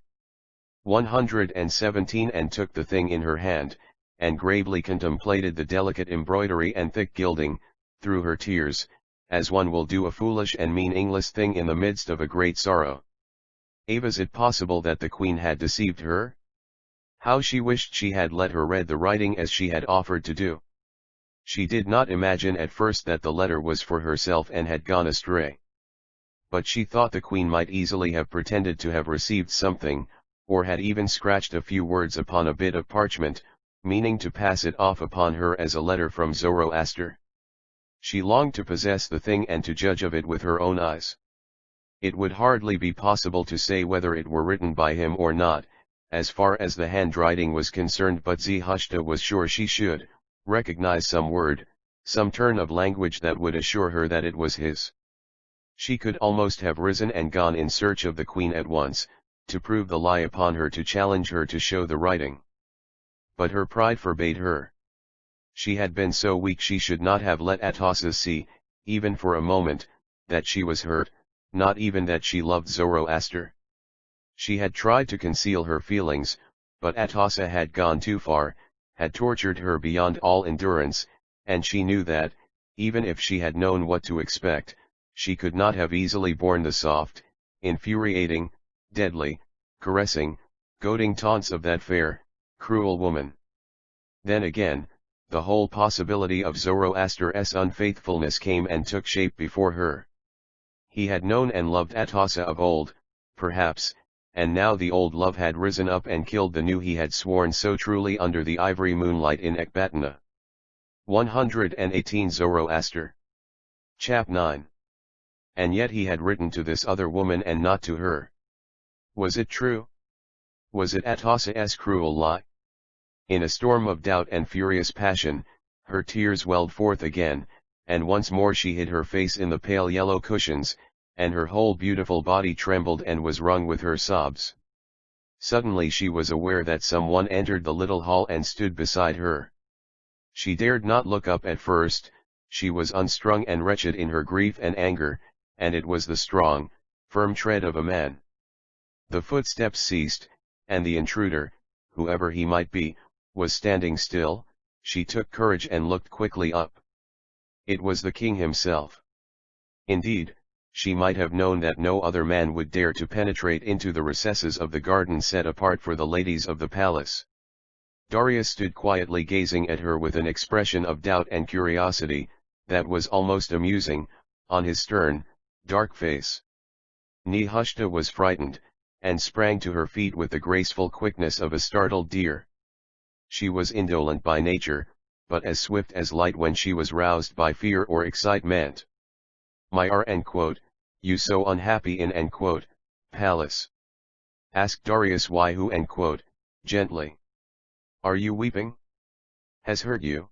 117 And took the thing in her hand, and gravely contemplated the delicate embroidery and thick gilding, through her tears, as one will do a foolish and meaningless thing in the midst of a great sorrow. Was it possible that the queen had deceived her? How she wished she had let her read the writing as she had offered to do. She did not imagine at first that the letter was for herself and had gone astray. But she thought the queen might easily have pretended to have received something, or had even scratched a few words upon a bit of parchment, meaning to pass it off upon her as a letter from Zoroaster. She longed to possess the thing and to judge of it with her own eyes. It would hardly be possible to say whether it were written by him or not, as far as the handwriting was concerned, but Zarathustra was sure she should recognize some word, some turn of language that would assure her that it was his. She could almost have risen and gone in search of the queen at once, to prove the lie upon her, to challenge her to show the writing. But her pride forbade her. She had been so weak she should not have let Ahura see, even for a moment, that she was hurt, not even that she loved Zoroaster. She had tried to conceal her feelings, but Ahura had gone too far, had tortured her beyond all endurance, and she knew that, even if she had known what to expect, she could not have easily borne the soft, infuriating, deadly, caressing, goading taunts of that fair, cruel woman. Then again, the whole possibility of Zoroaster's unfaithfulness came and took shape before her. He had known and loved Ahura of old, perhaps, and now the old love had risen up and killed the new he had sworn so truly under the ivory moonlight in Ecbatana. 118 Zoroaster. Chap 9. And yet he had written to this other woman and not to her. Was it true? Was it Ahura's cruel lie? In a storm of doubt and furious passion, her tears welled forth again, and once more she hid her face in the pale yellow cushions, and her whole beautiful body trembled and was wrung with her sobs. Suddenly she was aware that someone entered the little hall and stood beside her. She dared not look up at first, she was unstrung and wretched in her grief and anger, and it was the strong, firm tread of a man. The footsteps ceased, and the intruder, whoever he might be, was standing still. She took courage and looked quickly up. It was the king himself. Indeed, she might have known that no other man would dare to penetrate into the recesses of the garden set apart for the ladies of the palace. Darius stood quietly gazing at her with an expression of doubt and curiosity, that was almost amusing, on his stern, dark face. Nehushta was frightened, and sprang to her feet with the graceful quickness of a startled deer. She was indolent by nature, but as swift as light when she was roused by fear or excitement. "My you so unhappy in palace?" asked Darius why who gently. "Are you weeping? Has hurt you?"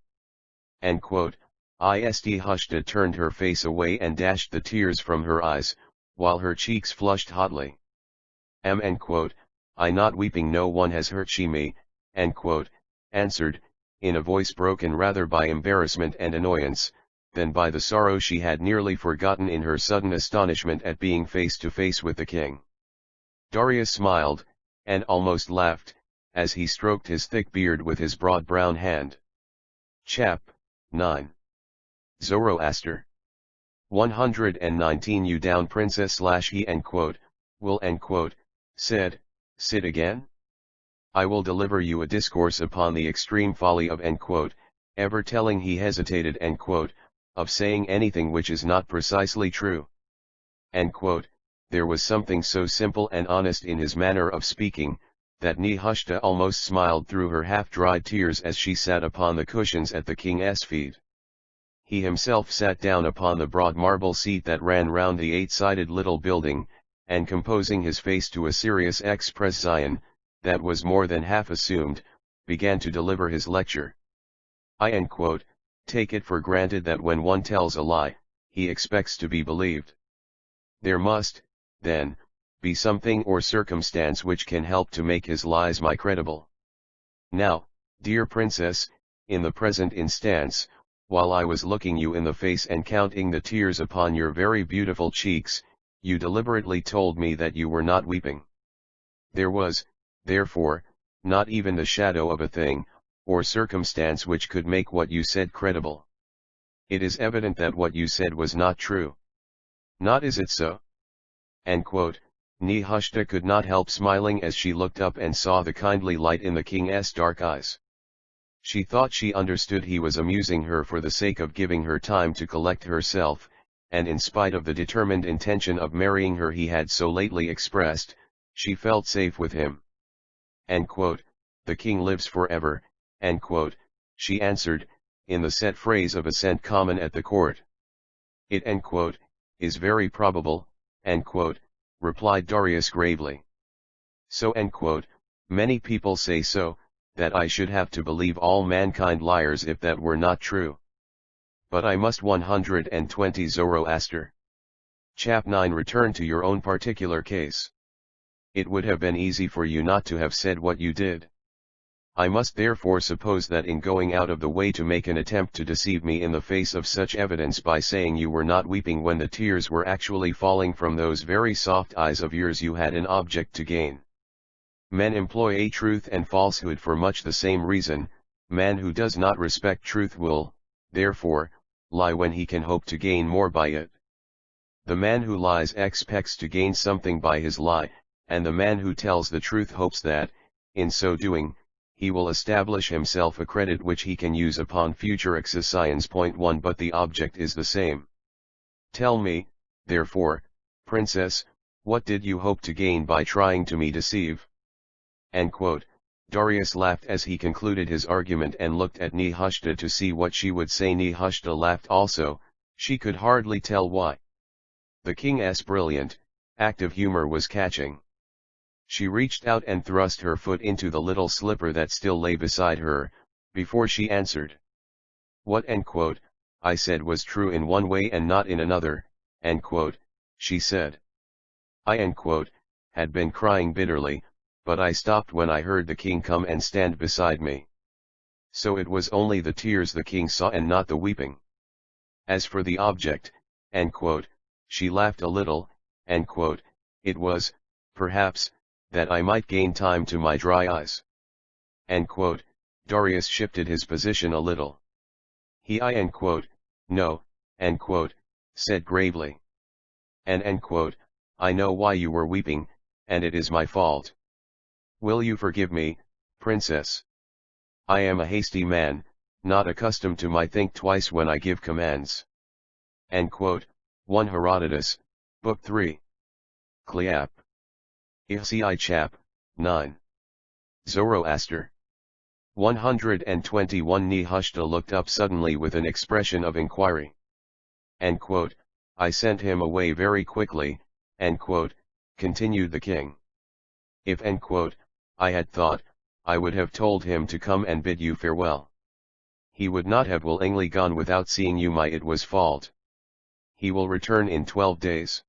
Nehushta turned her face away and dashed the tears from her eyes, while her cheeks flushed hotly. "I not weeping, no one has hurt she me," answered, in a voice broken rather by embarrassment and annoyance, than by the sorrow she had nearly forgotten in her sudden astonishment at being face to face with the king. Darius smiled, and almost laughed, as he stroked his thick beard with his broad brown hand. Chap 9. Zoroaster. 119 You down princess he will said, "Sit again? I will deliver you a discourse upon the extreme folly of ever telling." He hesitated of saying anything which is not precisely true. There was something so simple and honest in his manner of speaking, that Nehushta almost smiled through her half-dried tears as she sat upon the cushions at the king's feet. He himself sat down upon the broad marble seat that ran round the eight-sided little building, and composing his face to a serious expression, that was more than half assumed, began to deliver his lecture. I take it for granted that when one tells a lie, he expects to be believed. There must, then, be something or circumstance which can help to make his lies credible. Now, dear princess, in the present instance, while I was looking you in the face and counting the tears upon your very beautiful cheeks, you deliberately told me that you were not weeping. There was, therefore, not even the shadow of a thing, or circumstance which could make what you said credible. It is evident that what you said was not true. Not is it so? Nehushta could not help smiling as she looked up and saw the kindly light in the king's dark eyes. She thought she understood he was amusing her for the sake of giving her time to collect herself, and in spite of the determined intention of marrying her he had so lately expressed, she felt safe with him. The king lives forever, she answered, in the set phrase of assent common at the court. It is very probable, replied Darius gravely. So many people say so, that I should have to believe all mankind liars if that were not true. But I must 120 Zoroaster. Chap 9. Return to your own particular case. It would have been easy for you not to have said what you did. I must therefore suppose that in going out of the way to make an attempt to deceive me in the face of such evidence by saying you were not weeping when the tears were actually falling from those very soft eyes of yours, you had an object to gain. Men employ a truth and falsehood for much the same reason. Man who does not respect truth will, therefore, lie when he can hope to gain more by it. The man who lies expects to gain something by his lie, and the man who tells the truth hopes that, in so doing, he will establish himself a credit which he can use upon future exercise. 1. But the object is the same. Tell me, therefore, princess, what did you hope to gain by trying to me deceive? Darius laughed as he concluded his argument and looked at Nehushta to see what she would say. Nehushta laughed also, she could hardly tell why. The king's brilliant, active humor was catching. She reached out and thrust her foot into the little slipper that still lay beside her, before she answered. What I said was true in one way and not in another, she said. I had been crying bitterly, but I stopped when I heard the king come and stand beside me. So it was only the tears the king saw and not the weeping. As for the object, she laughed a little, it was, perhaps, that I might gain time to my dry eyes. Darius shifted his position a little. He no, said gravely. And I know why you were weeping, and it is my fault. Will you forgive me, princess? I am a hasty man, not accustomed to my think twice when I give commands. 1 Herodotus, Book 3. Cleap. Ihsi chap, 9. Zoroaster. 121 Nehushta looked up suddenly with an expression of inquiry. I sent him away very quickly, continued the king. If I had thought, I would have told him to come and bid you farewell. He would not have willingly gone without seeing you. It was fault. He will return in 12 days.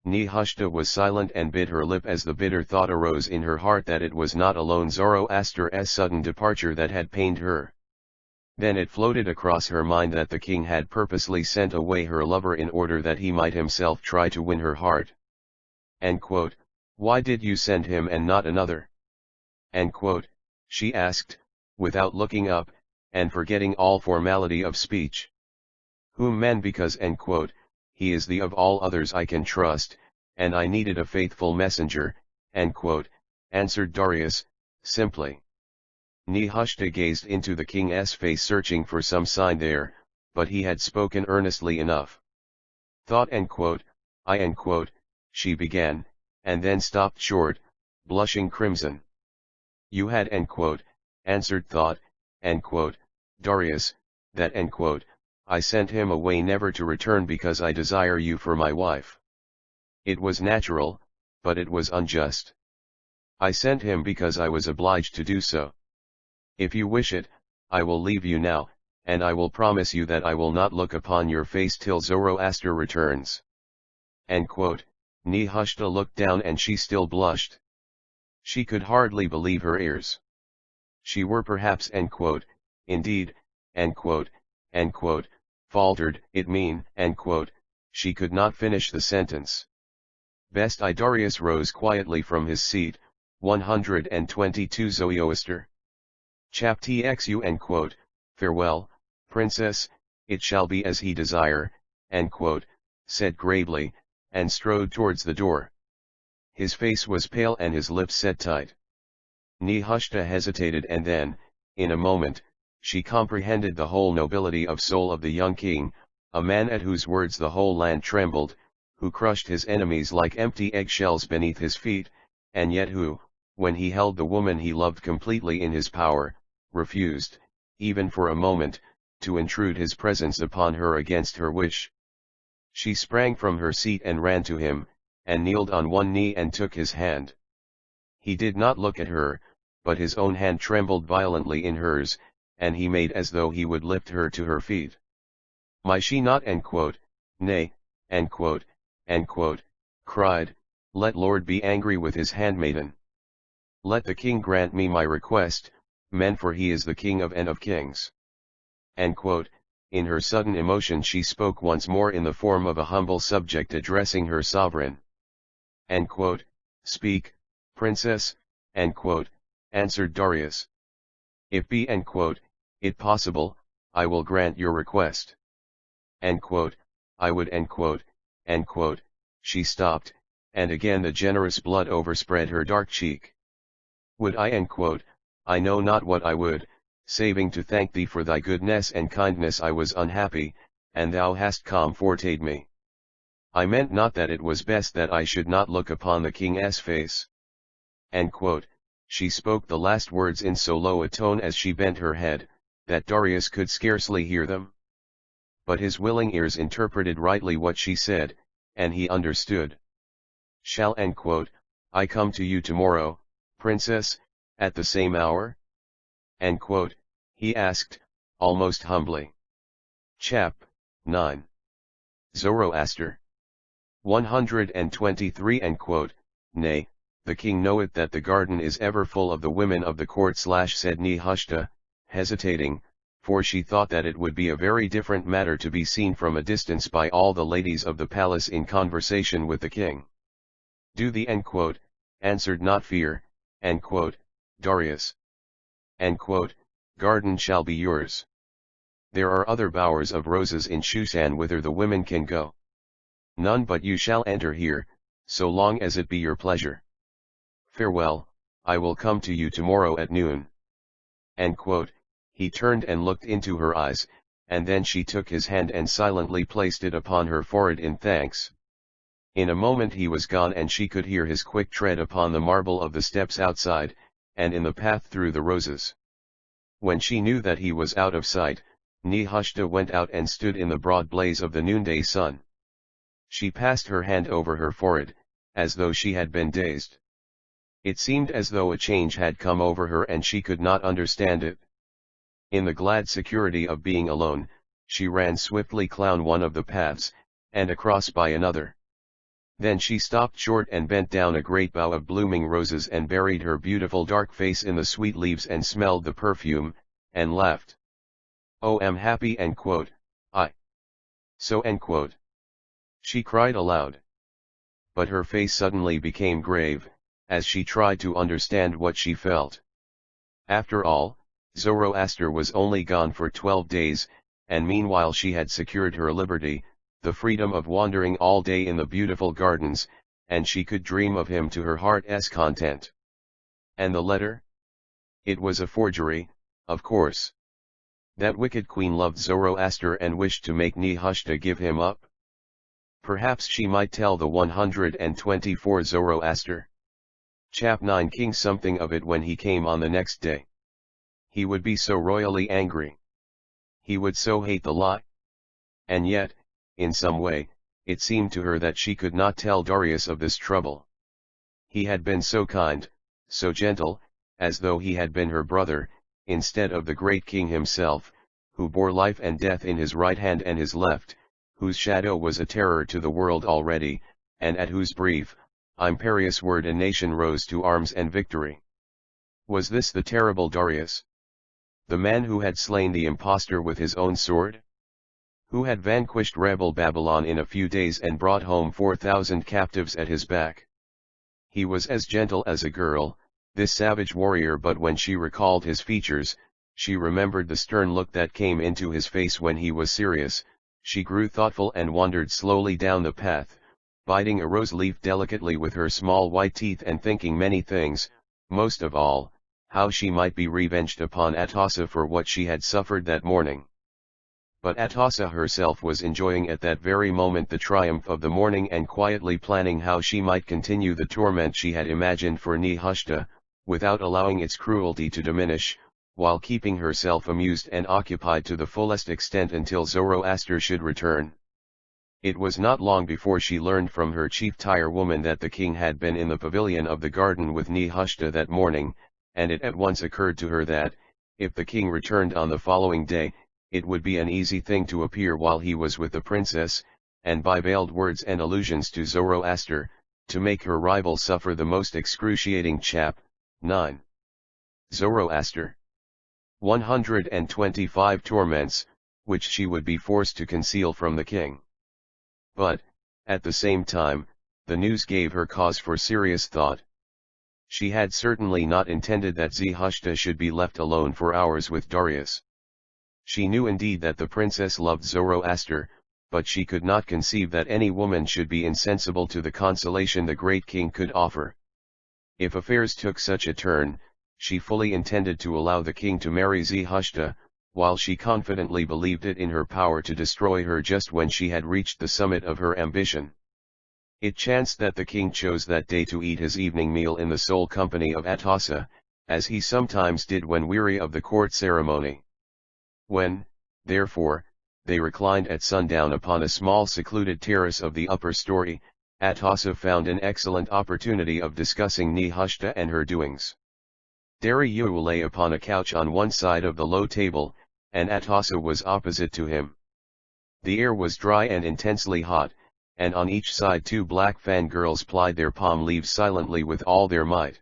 Nehushta was silent and bit her lip as the bitter thought arose in her heart that it was not alone Zoroaster's sudden departure that had pained her. Then it floated across her mind that the king had purposely sent away her lover in order that he might himself try to win her heart. Why did you send him and not another? She asked, without looking up, and forgetting all formality of speech. Whom man because he is the of all others I can trust, and I needed a faithful messenger, answered Darius, simply. Nehushta gazed into the king's face searching for some sign there, but he had spoken earnestly enough. Thought I she began, and then stopped short, blushing crimson. You had answered thought, Darius, that I sent him away never to return because I desire you for my wife. It was natural, but it was unjust. I sent him because I was obliged to do so. If you wish it, I will leave you now, and I will promise you that I will not look upon your face till Zoroaster returns. Nehushta looked down and she still blushed. She could hardly believe her ears. She were perhaps indeed, faltered, it mean, she could not finish the sentence. Best I Darius rose quietly from his seat, 122 Zoroaster. Chap txu. Farewell, princess, it shall be as he desire, said gravely, and strode towards the door. His face was pale and his lips set tight. Nehushta hesitated, and then, in a moment, she comprehended the whole nobility of soul of the young king, a man at whose words the whole land trembled, who crushed his enemies like empty eggshells beneath his feet, and yet who, when he held the woman he loved completely in his power, refused, even for a moment, to intrude his presence upon her against her wish. She sprang from her seat and ran to him, and kneeled on one knee and took his hand. He did not look at her, but his own hand trembled violently in hers, and he made as though he would lift her to her feet. Might she not, nay, cried, let Lord be angry with his handmaiden. Let the king grant me my request, men, for he is the king of and of kings. In her sudden emotion she spoke once more in the form of a humble subject addressing her sovereign. Speak, princess, answered Darius. If be, it possible, I will grant your request. I would, she stopped, and again the generous blood overspread her dark cheek. Would I, I know not what I would, saving to thank thee for thy goodness and kindness. I was unhappy, and thou hast comforted me. I meant not that it was best that I should not look upon the king's face. She spoke the last words in so low a tone as she bent her head, that Darius could scarcely hear them. But his willing ears interpreted rightly what she said, and he understood. Shall, I come to you tomorrow, princess, at the same hour? He asked, almost humbly. Chap. 9. Zoroaster. 123. Nay, the king knoweth that the garden is ever full of the women of the court. Said Nehushta, hesitating, for she thought that it would be a very different matter to be seen from a distance by all the ladies of the palace in conversation with the king. Do the answered not fear, Darius. Garden shall be yours. There are other bowers of roses in Shushan whither the women can go. None but you shall enter here, so long as it be your pleasure. Farewell, I will come to you tomorrow at noon. He turned and looked into her eyes, and then she took his hand and silently placed it upon her forehead in thanks. In a moment he was gone, and she could hear his quick tread upon the marble of the steps outside, and in the path through the roses. When she knew that he was out of sight, Nehushta went out and stood in the broad blaze of the noonday sun. She passed her hand over her forehead, as though she had been dazed. It seemed as though a change had come over her and she could not understand it. In the glad security of being alone, she ran swiftly down one of the paths, and across by another. Then she stopped short and bent down a great bough of blooming roses and buried her beautiful dark face in the sweet leaves and smelled the perfume, and laughed. Oh, am happy, I. So, she cried aloud. But her face suddenly became grave, as she tried to understand what she felt. After all, Zoroaster was only gone for 12 days, and meanwhile she had secured her liberty, the freedom of wandering all day in the beautiful gardens, and she could dream of him to her heart's content. And the letter? It was a forgery, of course. That wicked queen loved Zoroaster and wished to make Nehushta give him up. Perhaps she might tell the 124 Zoroaster. Chap 9 King something of it when he came on the next day. He would be so royally angry. He would so hate the lie. And yet, in some way, it seemed to her that she could not tell Darius of this trouble. He had been so kind, so gentle, as though he had been her brother, instead of the great king himself, who bore life and death in his right hand and his left, whose shadow was a terror to the world already, and at whose brief, imperious word a nation rose to arms and victory. Was this the terrible Darius? The man who had slain the impostor with his own sword? who had vanquished rebel Babylon in a few days and brought home 4,000 captives at his back. He was as gentle as a girl, this savage warrior, but when she recalled his features, she remembered the stern look that came into his face when he was serious. She grew thoughtful and wandered slowly down the path, biting a rose leaf delicately with her small white teeth and thinking many things, most of all, how she might be revenged upon Atossa for what she had suffered that morning. But Atossa herself was enjoying at that very moment the triumph of the morning and quietly planning how she might continue the torment she had imagined for Nehushta, without allowing its cruelty to diminish, while keeping herself amused and occupied to the fullest extent until Zoroaster should return. It was not long before she learned from her chief tire-woman that the king had been in the pavilion of the garden with Nehushta that morning, and it at once occurred to her that, if the king returned on the following day, it would be an easy thing to appear while he was with the princess, and by veiled words and allusions to Zoroaster, to make her rival suffer the most excruciating chap. 9. Zoroaster. 125 torments, which she would be forced to conceal from the king. But, at the same time, the news gave her cause for serious thought. She had certainly not intended that Nehushta should be left alone for hours with Darius. She knew indeed that the princess loved Zoroaster, but she could not conceive that any woman should be insensible to the consolation the great king could offer. If affairs took such a turn, she fully intended to allow the king to marry Nehushta, while she confidently believed it in her power to destroy her just when she had reached the summit of her ambition. It chanced that the king chose that day to eat his evening meal in the sole company of Atossa, as he sometimes did when weary of the court ceremony. When, therefore, they reclined at sundown upon a small secluded terrace of the upper story, Atossa found an excellent opportunity of discussing Nehushta and her doings. Darius lay upon a couch on one side of the low table, and Atossa was opposite to him. The air was dry and intensely hot, and on each side 2 black fangirls plied their palm leaves silently with all their might.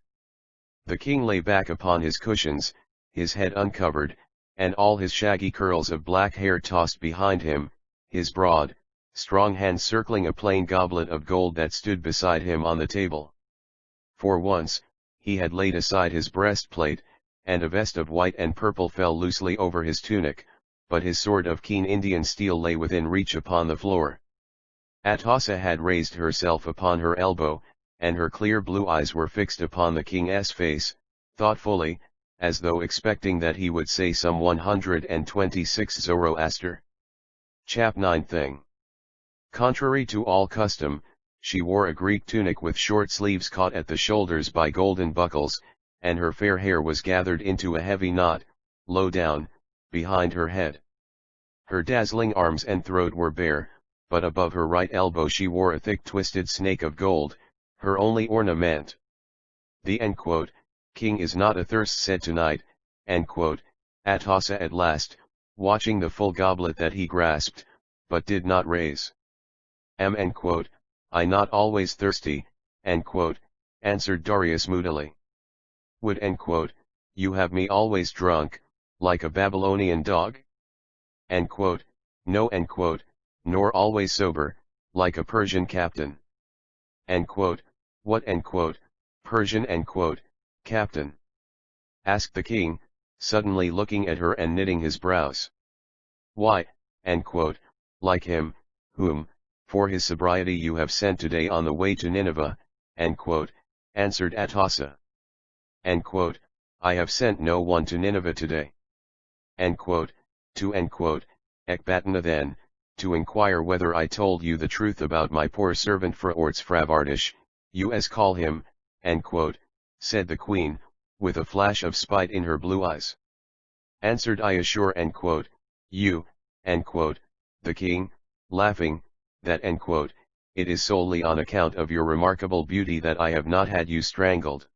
The king lay back upon his cushions, his head uncovered, and all his shaggy curls of black hair tossed behind him, his broad, strong hands circling a plain goblet of gold that stood beside him on the table. For once, he had laid aside his breastplate, and a vest of white and purple fell loosely over his tunic, but his sword of keen Indian steel lay within reach upon the floor. Atossa had raised herself upon her elbow, and her clear blue eyes were fixed upon the king's face, thoughtfully, as though expecting that he would say some 126 Zoroaster. Chap 9 thing. Contrary to all custom, she wore a Greek tunic with short sleeves caught at the shoulders by golden buckles, and her fair hair was gathered into a heavy knot, low down, behind her head. Her dazzling arms and throat were bare, but above her right elbow she wore a thick twisted snake of gold, her only ornament. The king is not athirst said tonight, Atossa at last, watching the full goblet that he grasped, but did not raise. I not always thirsty, answered Darius moodily. Would you have me always drunk, like a Babylonian dog? No nor always sober, like a Persian captain. What Persian captain? Asked the king, suddenly looking at her and knitting his brows. Why, like him, whom, for his sobriety you have sent today on the way to Nineveh, answered Atossa. I have sent no one to Nineveh today. To Ecbatana then, to inquire whether I told you the truth about my poor servant Fraorts you as call him, said the queen, with a flash of spite in her blue eyes. Answered I assure you, the king, laughing, that it is solely on account of your remarkable beauty that I have not had you strangled.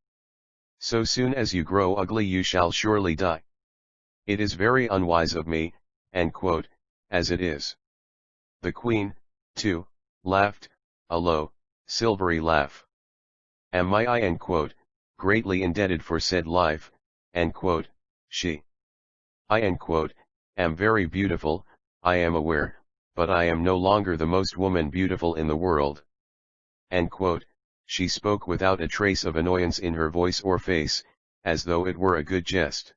So soon as you grow ugly you shall surely die. It is very unwise of me, as it is. The queen, too, laughed, a low, silvery laugh. Am I greatly indebted for said life, she. I am very beautiful, I am aware, but I am no longer the most woman beautiful in the world. End quote. She spoke without a trace of annoyance in her voice or face, as though it were a good jest.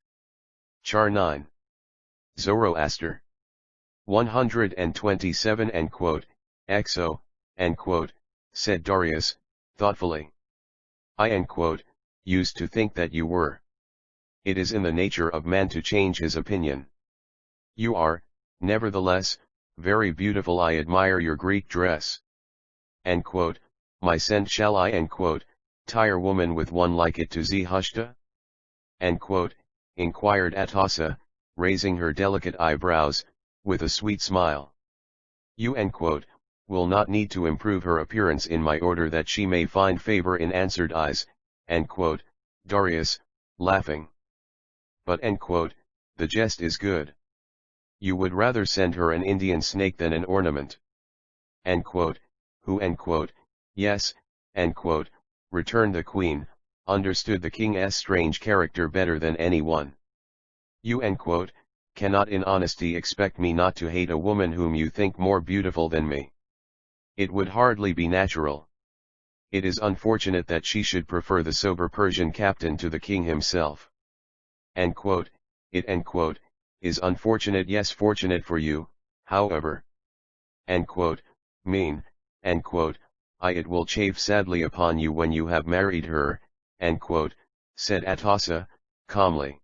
Char 9. Zoroaster. 127. End quote. Exo, end quote, said Darius, thoughtfully. I end quote, used to think that you were. It is in the nature of man to change his opinion. You are, nevertheless, very beautiful. I admire your Greek dress. End quote. My scent shall I end quote, tire woman with one like it to Zarathustra? End quote, inquired Atossa, raising her delicate eyebrows, with a sweet smile. You end quote, will not need to improve her appearance in my order that she may find favor in answered eyes, end quote, Darius, laughing. But end quote, the jest is good. You would rather send her an Indian snake than an ornament. End quote, who end quote, yes, end quote, returned the queen, understood the king's strange character better than anyone. You end quote, cannot in honesty expect me not to hate a woman whom you think more beautiful than me. It would hardly be natural. It is unfortunate that she should prefer the sober Persian captain to the king himself. End quote, it end quote, is unfortunate, yes, fortunate for you, however. End quote, mean, end quote, it will chafe sadly upon you when you have married her, end quote, said Atossa, calmly.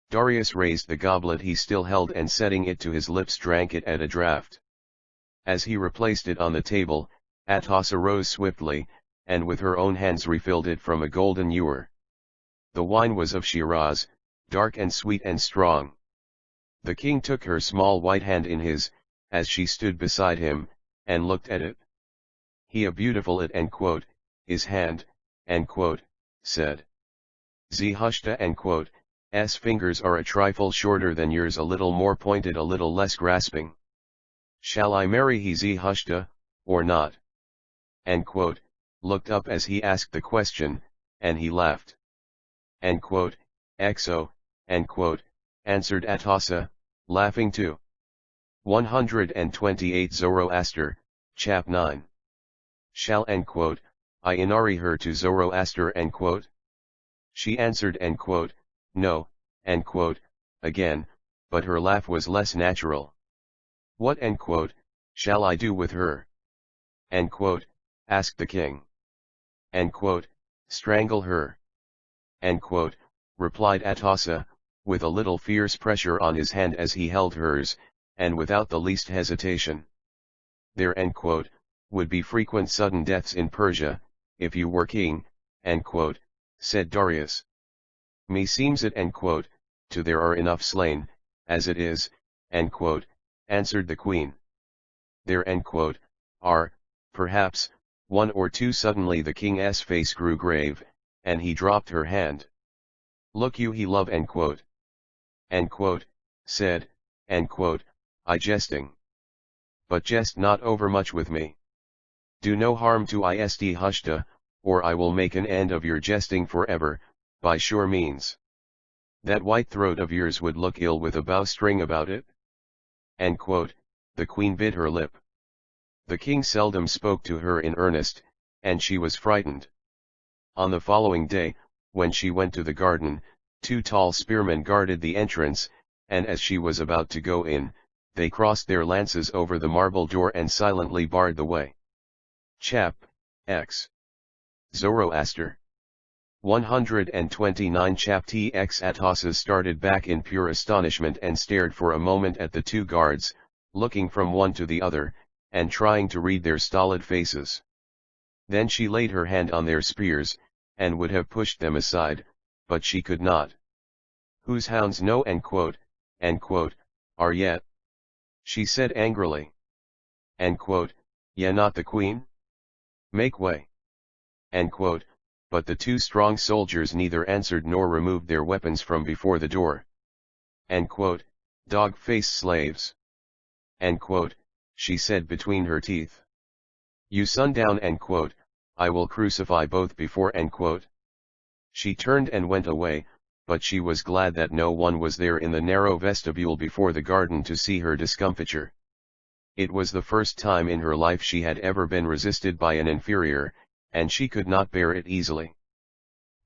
Darius raised the goblet he still held and setting it to his lips drank it at a draught. As he replaced it on the table, Atossa rose swiftly, and with her own hands refilled it from a golden ewer. The wine was of Shiraz, dark and sweet and strong. The king took her small white hand in his, as she stood beside him, and looked at it. He a beautiful it end quote, his hand, end quote, said. Zarathustra end quote, S fingers are a trifle shorter than yours, a little more pointed, a little less grasping. Shall I marry he Zarathustra, or not? End quote, looked up as he asked the question, and he laughed. End quote, exo, end quote, answered Atossa, laughing too. 128 Zoroaster, chap 9. Shall end quote, I inari her to Zoroaster end quote? She answered end quote, no, end quote, again, but her laugh was less natural. What end quote, shall I do with her? End quote, asked the king. End quote, strangle her. End quote, replied Atossa, with a little fierce pressure on his hand as he held hers, and without the least hesitation. There end quote, would be frequent sudden deaths in Persia, if you were king, end quote, said Darius. Me seems it end quote, to there are enough slain, as it is, end quote, answered the queen. There end quote, are, perhaps, one or two. Suddenly the king's face grew grave, and he dropped her hand. Look you he love end quote, said, end quote, I jesting. But jest not overmuch with me. Do no harm to Zarathustra, or I will make an end of your jesting forever, by sure means. That white throat of yours would look ill with a bowstring about it. End quote, the queen bit her lip. The king seldom spoke to her in earnest, and she was frightened. On the following day, when she went to the garden, 2 tall spearmen guarded the entrance, and as she was about to go in, they crossed their lances over the marble door and silently barred the way. Chap. X. Zoroaster. 129 Chap Tx Atossa started back in pure astonishment and stared for a moment at the 2 guards, looking from one to the other, and trying to read their stolid faces. Then she laid her hand on their spears, and would have pushed them aside, but she could not. Whose hounds no end quote, are yet? She said angrily. End quote, ye not the queen? Make way. End quote, but the 2 strong soldiers neither answered nor removed their weapons from before the door. End quote, dog-faced slaves. End quote, she said between her teeth. You sundown end quote, I will crucify both before end quote. She turned and went away, but she was glad that no one was there in the narrow vestibule before the garden to see her discomfiture. It was the first time in her life she had ever been resisted by an inferior, and she could not bear it easily.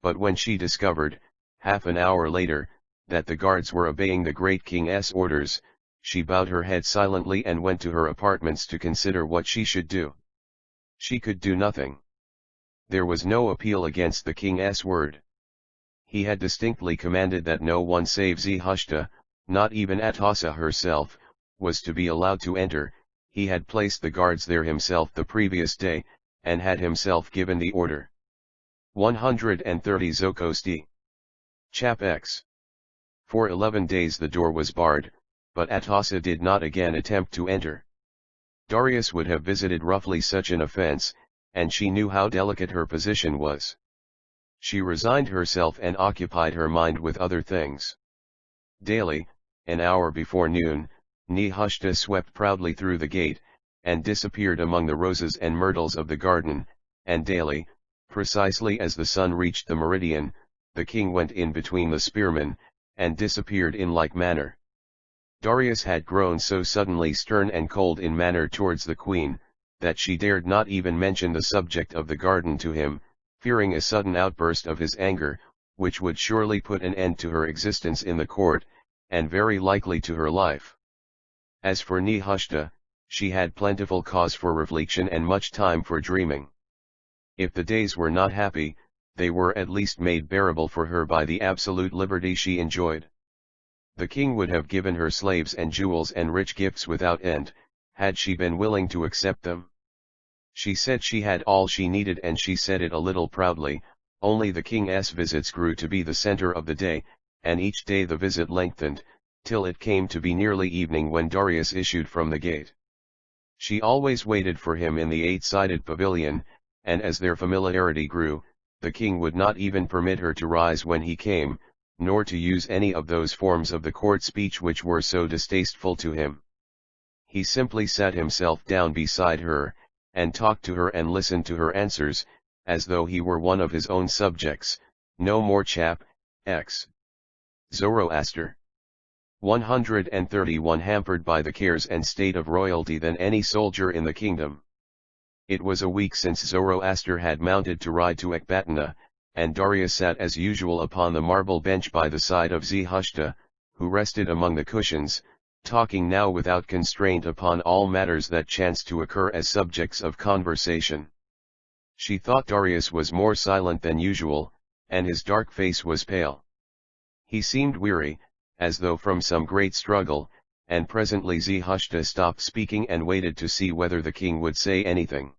But when she discovered, half an hour later, that the guards were obeying the great king's orders, she bowed her head silently and went to her apartments to consider what she should do. She could do nothing. There was no appeal against the king's word. He had distinctly commanded that no one save Zarathustra, not even Atossa herself, was to be allowed to enter. He had placed the guards there himself the previous day, and had himself given the order. 130 Zokosti. Chap X. For 11 days the door was barred, but Atossa did not again attempt to enter. Darius would have visited roughly such an offense, and she knew how delicate her position was. She resigned herself and occupied her mind with other things. Daily, an hour before noon, Nehushta swept proudly through the gate, and disappeared among the roses and myrtles of the garden, and daily, precisely as the sun reached the meridian, the king went in between the spearmen, and disappeared in like manner. Darius had grown so suddenly stern and cold in manner towards the queen, that she dared not even mention the subject of the garden to him, fearing a sudden outburst of his anger, which would surely put an end to her existence in the court, and very likely to her life. As for Nehushta, she had plentiful cause for reflection and much time for dreaming. If the days were not happy, they were at least made bearable for her by the absolute liberty she enjoyed. The king would have given her slaves and jewels and rich gifts without end, had she been willing to accept them. She said she had all she needed, and she said it a little proudly, only the king's visits grew to be the center of the day, and each day the visit lengthened, till it came to be nearly evening when Darius issued from the gate. She always waited for him in the eight-sided pavilion, and as their familiarity grew, the king would not even permit her to rise when he came, nor to use any of those forms of the court speech which were so distasteful to him. He simply sat himself down beside her, and talked to her and listened to her answers, as though he were one of his own subjects. No more chap X. Zoroaster. 131 Hampered by the cares and state of royalty than any soldier in the kingdom. It was a week since Zoroaster had mounted to ride to Ecbatana, and Darius sat as usual upon the marble bench by the side of Zarathustra, who rested among the cushions, talking now without constraint upon all matters that chanced to occur as subjects of conversation. She thought Darius was more silent than usual, and his dark face was pale. He seemed weary, as though from some great struggle, and presently Zarathustra stopped speaking and waited to see whether the king would say anything.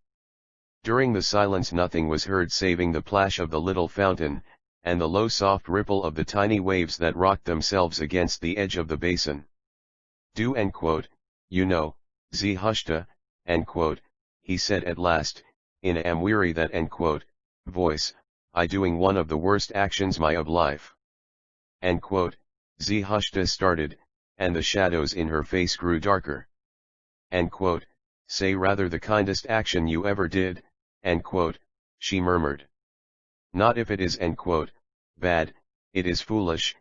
During the silence nothing was heard saving the plash of the little fountain, and the low soft ripple of the tiny waves that rocked themselves against the edge of the basin. "Do you know, Zarathustra, he said at last, in a am weary that voice, I doing one of the worst actions my of life. Zarathustra started, and the shadows in her face grew darker. Say rather the kindest action you ever did, she murmured. Not if it is bad, it is foolish,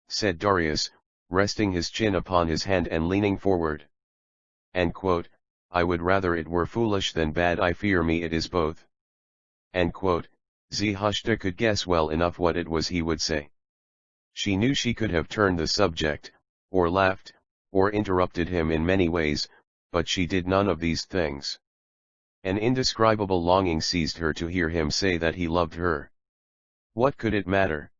said Darius, resting his chin upon his hand and leaning forward. I would rather it were foolish than bad, I fear me it is both. Zarathustra could guess well enough what it was he would say. She knew she could have turned the subject, or laughed, or interrupted him in many ways, but she did none of these things. An indescribable longing seized her to hear him say that he loved her. What could it matter?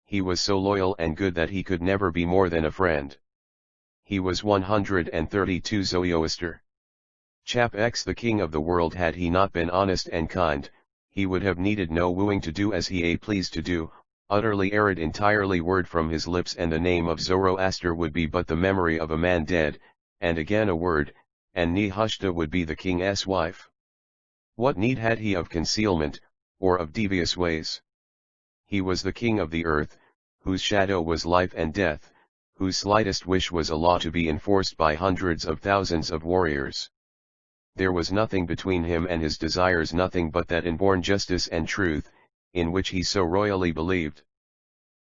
He was so loyal and good that he could never be more than a friend. He was 132 Zoroaster. Chap X. The king of the world, had he not been honest and kind, he would have needed no wooing to do as he pleased to do, utterly arid entirely word from his lips, and the name of Zoroaster would be but the memory of a man dead, and again a word, and Nehushta would be the king's wife. What need had he of concealment, or of devious ways? He was the king of the earth, whose shadow was life and death, whose slightest wish was a law to be enforced by hundreds of thousands of warriors. There was nothing between him and his desires, nothing but that inborn justice and truth, in which he so royally believed.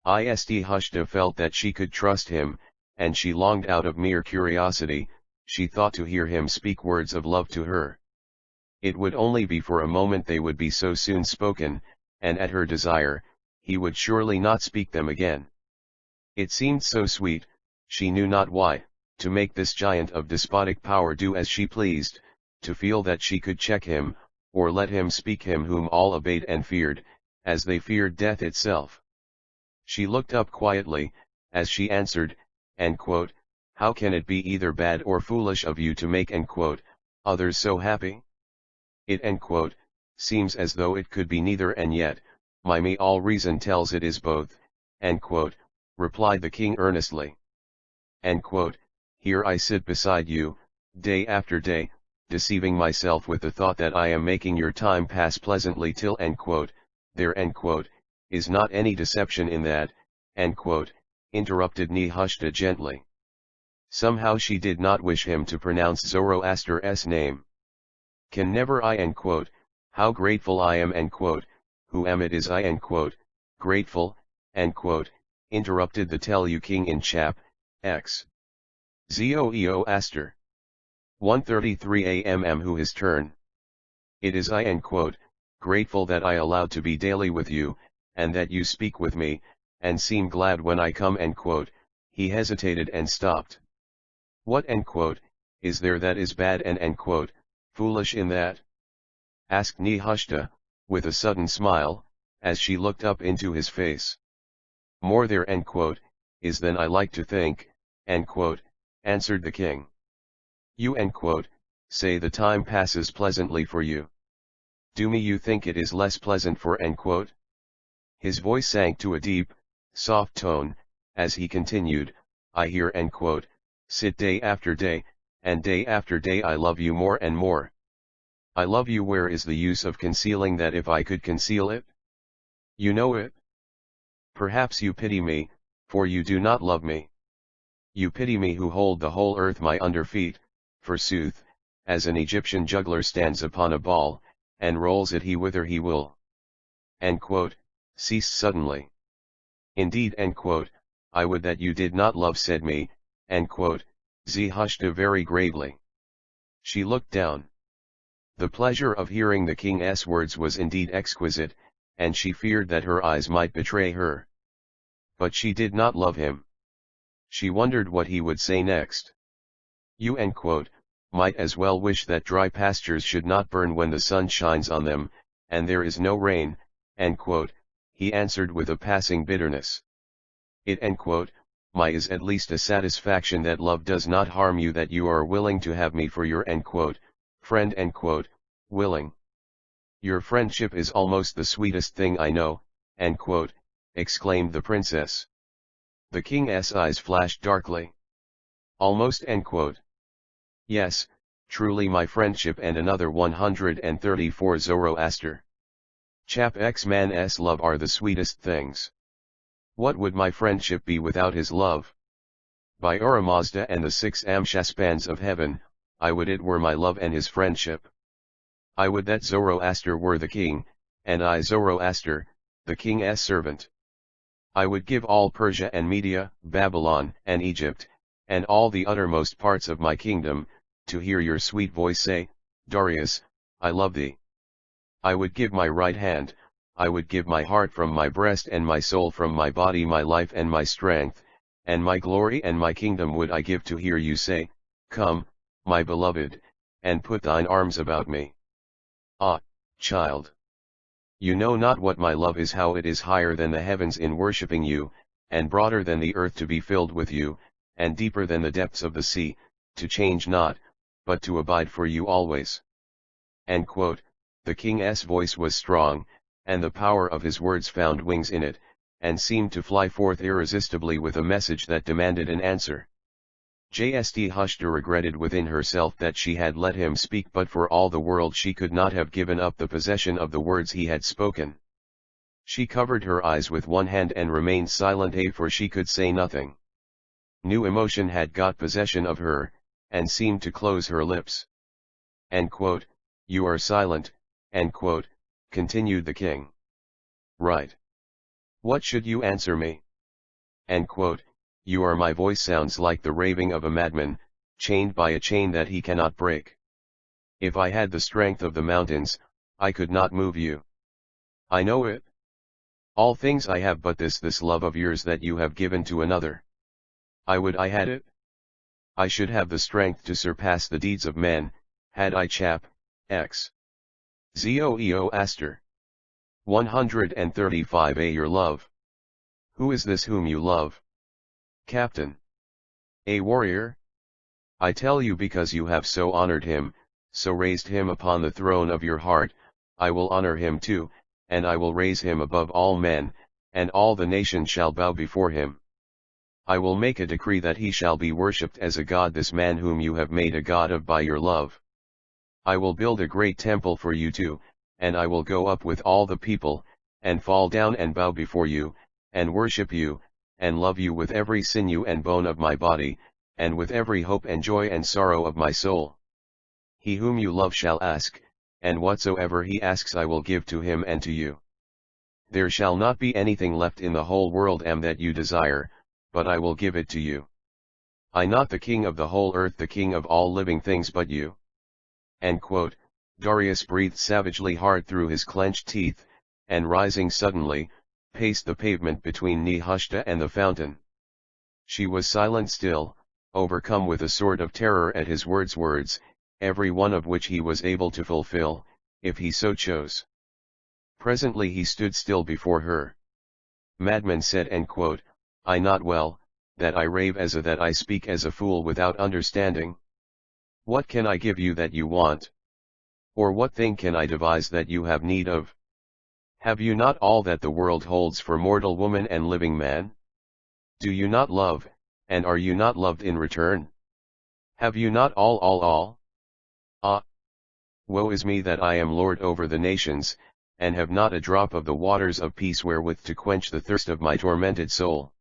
Nehushta felt that she could trust him, and she longed out of mere curiosity, she thought to hear him speak words of love to her. It would only be for a moment they would be so soon spoken, and at her desire, he would surely not speak them again. It seemed so sweet, she knew not why, to make this giant of despotic power do as she pleased, to feel that she could check him, or let him speak, him whom all obeyed and feared, as they feared death itself. She looked up quietly, as she answered, "How can it be either bad or foolish of you to make others so happy? It seems as though it could be neither, and yet, me all reason tells it is both," replied the king earnestly. "Here I sit beside you, day after day, deceiving myself with the thought that I am making your time pass pleasantly till there is not any deception in that," interrupted Nehushta gently. Somehow she did not wish him to pronounce Zoroaster's name. "Can never I how grateful I am who am it is I grateful, interrupted the Telu king in chap. X. Zoroaster. 1:33 a.m. who his turn. It is I grateful that I allowed to be daily with you, and that you speak with me, and seem glad when I come he hesitated and stopped. "What is there that is bad and foolish in that?" asked Nehushta, with a sudden smile, as she looked up into his face. "More there is than I like to think," answered the king. "You say the time passes pleasantly for you. Do me you think it is less pleasant for His voice sank to a deep, soft tone, as he continued, "I hear sit day after day, and day after day I love you more and more. I love you. Where is the use of concealing that if I could conceal it? You know it. Perhaps you pity me, for you do not love me. You pity me who hold the whole earth my under feet, forsooth, as an Egyptian juggler stands upon a ball, and rolls it he whither he will." Ceased suddenly. "Indeed I would that you did not love," said me, Nehushta very gravely. She looked down. The pleasure of hearing the king's words was indeed exquisite, and she feared that her eyes might betray her. But she did not love him. She wondered what he would say next. "You might as well wish that dry pastures should not burn when the sun shines on them, and there is no rain," he answered with a passing bitterness. "It is at least a satisfaction that love does not harm you, that you are willing to have me for your friend willing. Your friendship is almost the sweetest thing I know," exclaimed the princess. The king's eyes flashed darkly. "Almost Yes, truly my friendship and another 134 Zoroaster. Chap X man's love are the sweetest things. What would my friendship be without his love? By Ahura Mazda and the 6 Amshaspans of heaven, I would it were my love and his friendship. I would that Zoroaster were the king, and I Zoroaster, the king's servant. I would give all Persia and Media, Babylon and Egypt, and all the uttermost parts of my kingdom, to hear your sweet voice say, 'Darius, I love thee.' I would give my right hand, I would give my heart from my breast and my soul from my body, my life and my strength, and my glory and my kingdom would I give to hear you say, 'Come, my beloved, and put thine arms about me.' Ah, child! You know not what my love is, how it is higher than the heavens in worshipping you, and broader than the earth to be filled with you, and deeper than the depths of the sea, to change not, but to abide for you always." The king's voice was strong, and the power of his words found wings in it, and seemed to fly forth irresistibly with a message that demanded an answer. Nehushta regretted within herself that she had let him speak, but for all the world she could not have given up the possession of the words he had spoken. She covered her eyes with one hand and remained silent, for she could say nothing. New emotion had got possession of her, and seemed to close her lips. "You are silent," continued the king. "Right. What should you answer me?" "You are, my voice sounds like the raving of a madman," chained by a chain that he cannot break. If I had the strength of the mountains, I could not move you. I know it. All things I have but this love of yours that you have given to another. I would I had it. I should have the strength to surpass the deeds of men, had I chap, x. Zoroaster. 135a Your love. Who is this whom you love? Captain. A warrior? I tell you because you have so honored him, so raised him upon the throne of your heart, I will honor him too, and I will raise him above all men, and all the nations shall bow before him. I will make a decree that he shall be worshipped as a god, this man whom you have made a god of by your love. I will build a great temple for you too, and I will go up with all the people, and fall down and bow before you, and worship you, and love you with every sinew and bone of my body, and with every hope and joy and sorrow of my soul. He whom you love shall ask, and whatsoever he asks I will give to him and to you. There shall not be anything left in the whole world that you desire, but I will give it to you. I not the king of the whole earth, the king of all living things but you. End quote. Darius breathed savagely hard through his clenched teeth, and rising suddenly, paced the pavement between Nehushta and the fountain. She was silent still, overcome with a sort of terror at his words, every one of which he was able to fulfill, if he so chose. Presently he stood still before her. Madman said, end quote, I not well, that I rave as a that I speak as a fool without understanding. What can I give you that you want? Or what thing can I devise that you have need of? Have you not all that the world holds for mortal woman and living man? Do you not love, and are you not loved in return? Have you not all? Ah! Woe is me that I am lord over the nations, and have not a drop of the waters of peace wherewith to quench the thirst of my tormented soul.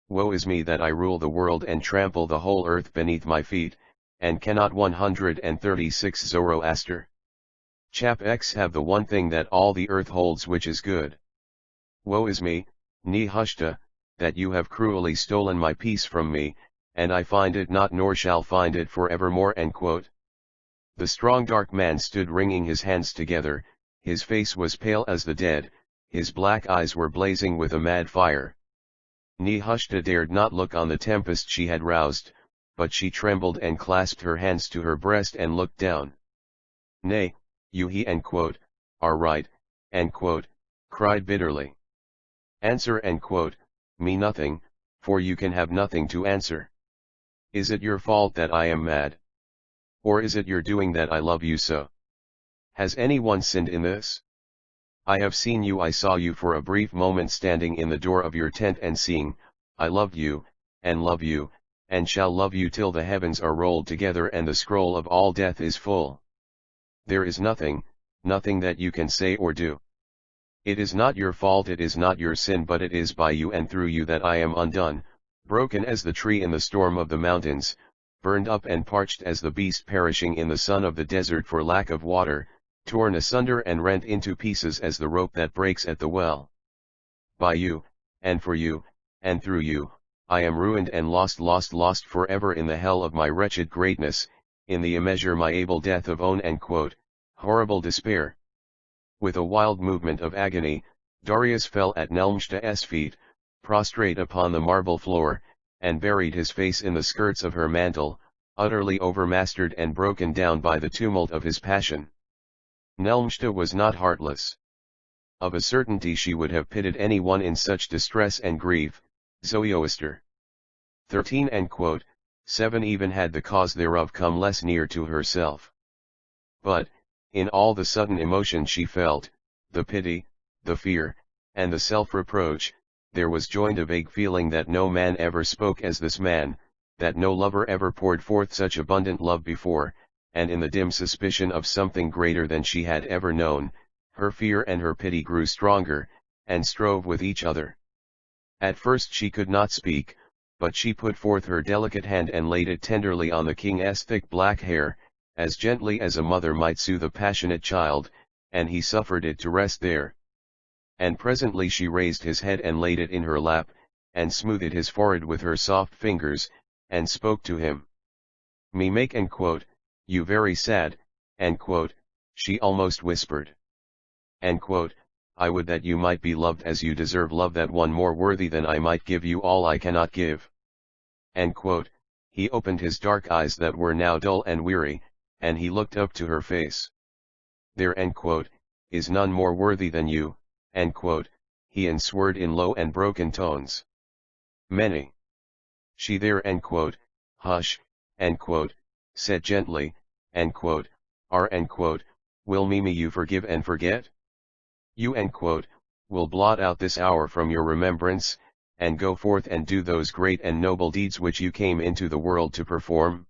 Woe is me that I rule the world and trample the whole earth beneath my feet, and cannot 136 Zoroaster. Chap X have the one thing that all the earth holds which is good. Woe is me, Nehushta, that you have cruelly stolen my peace from me, and I find it not nor shall find it for evermore. End quote. The strong dark man stood wringing his hands together, his face was pale as the dead, his black eyes were blazing with a mad fire. Nehushta dared not look on the tempest she had roused, but she trembled and clasped her hands to her breast and looked down. Nay, you he end quote, are right, end quote, cried bitterly. Answer end quote, me nothing, for you can have nothing to answer. Is it your fault that I am mad? Or is it your doing that I love you so? Has anyone sinned in this? I have seen you, I saw you for a brief moment standing in the door of your tent and seeing, I loved you, and love you, and shall love you till the heavens are rolled together and the scroll of all death is full. There is nothing that you can say or do. It is not your fault, it is not your sin, but it is by you and through you that I am undone, broken as the tree in the storm of the mountains, burned up and parched as the beast perishing in the sun of the desert for lack of water, torn asunder and rent into pieces as the rope that breaks at the well. By you, and for you, and through you, I am ruined and lost forever in the hell of my wretched greatness, in the immeasure my able death of own. End quote, horrible despair. With a wild movement of agony, Darius fell at Nelmshta's feet, prostrate upon the marble floor, and buried his face in the skirts of her mantle, utterly overmastered and broken down by the tumult of his passion. Nelmshta was not heartless. Of a certainty she would have pitied anyone in such distress and grief. Zoroaster. 13 end quote, 7 Even had the cause thereof come less near to herself. But, in all the sudden emotion she felt, the pity, the fear, and the self-reproach, there was joined a vague feeling that no man ever spoke as this man, that no lover ever poured forth such abundant love before, and in the dim suspicion of something greater than she had ever known, her fear and her pity grew stronger, and strove with each other. At first she could not speak, but she put forth her delicate hand and laid it tenderly on the king's thick black hair, as gently as a mother might soothe a passionate child, and he suffered it to rest there. And presently she raised his head and laid it in her lap, and smoothed his forehead with her soft fingers, and spoke to him. Me make you very sad, she almost whispered. I would that you might be loved as you deserve love, that one more worthy than I might give you all I cannot give. He opened his dark eyes that were now dull and weary, and he looked up to her face. There is none more worthy than you, he answered in low and broken tones. Many. She there hush, said gently, are will me you forgive and forget? You will blot out this hour from your remembrance, and go forth and do those great and noble deeds which you came into the world to perform?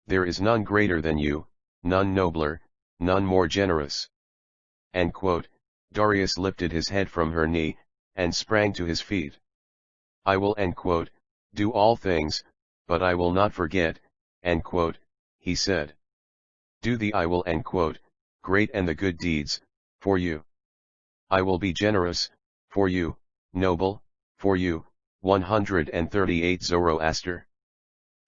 There is none greater than you, none nobler, none more generous. Darius lifted his head from her knee, and sprang to his feet. I will do all things, but I will not forget, he said. Do the I will great and the good deeds, for you. I will be generous, for you, noble, for you. 138 Zoroaster.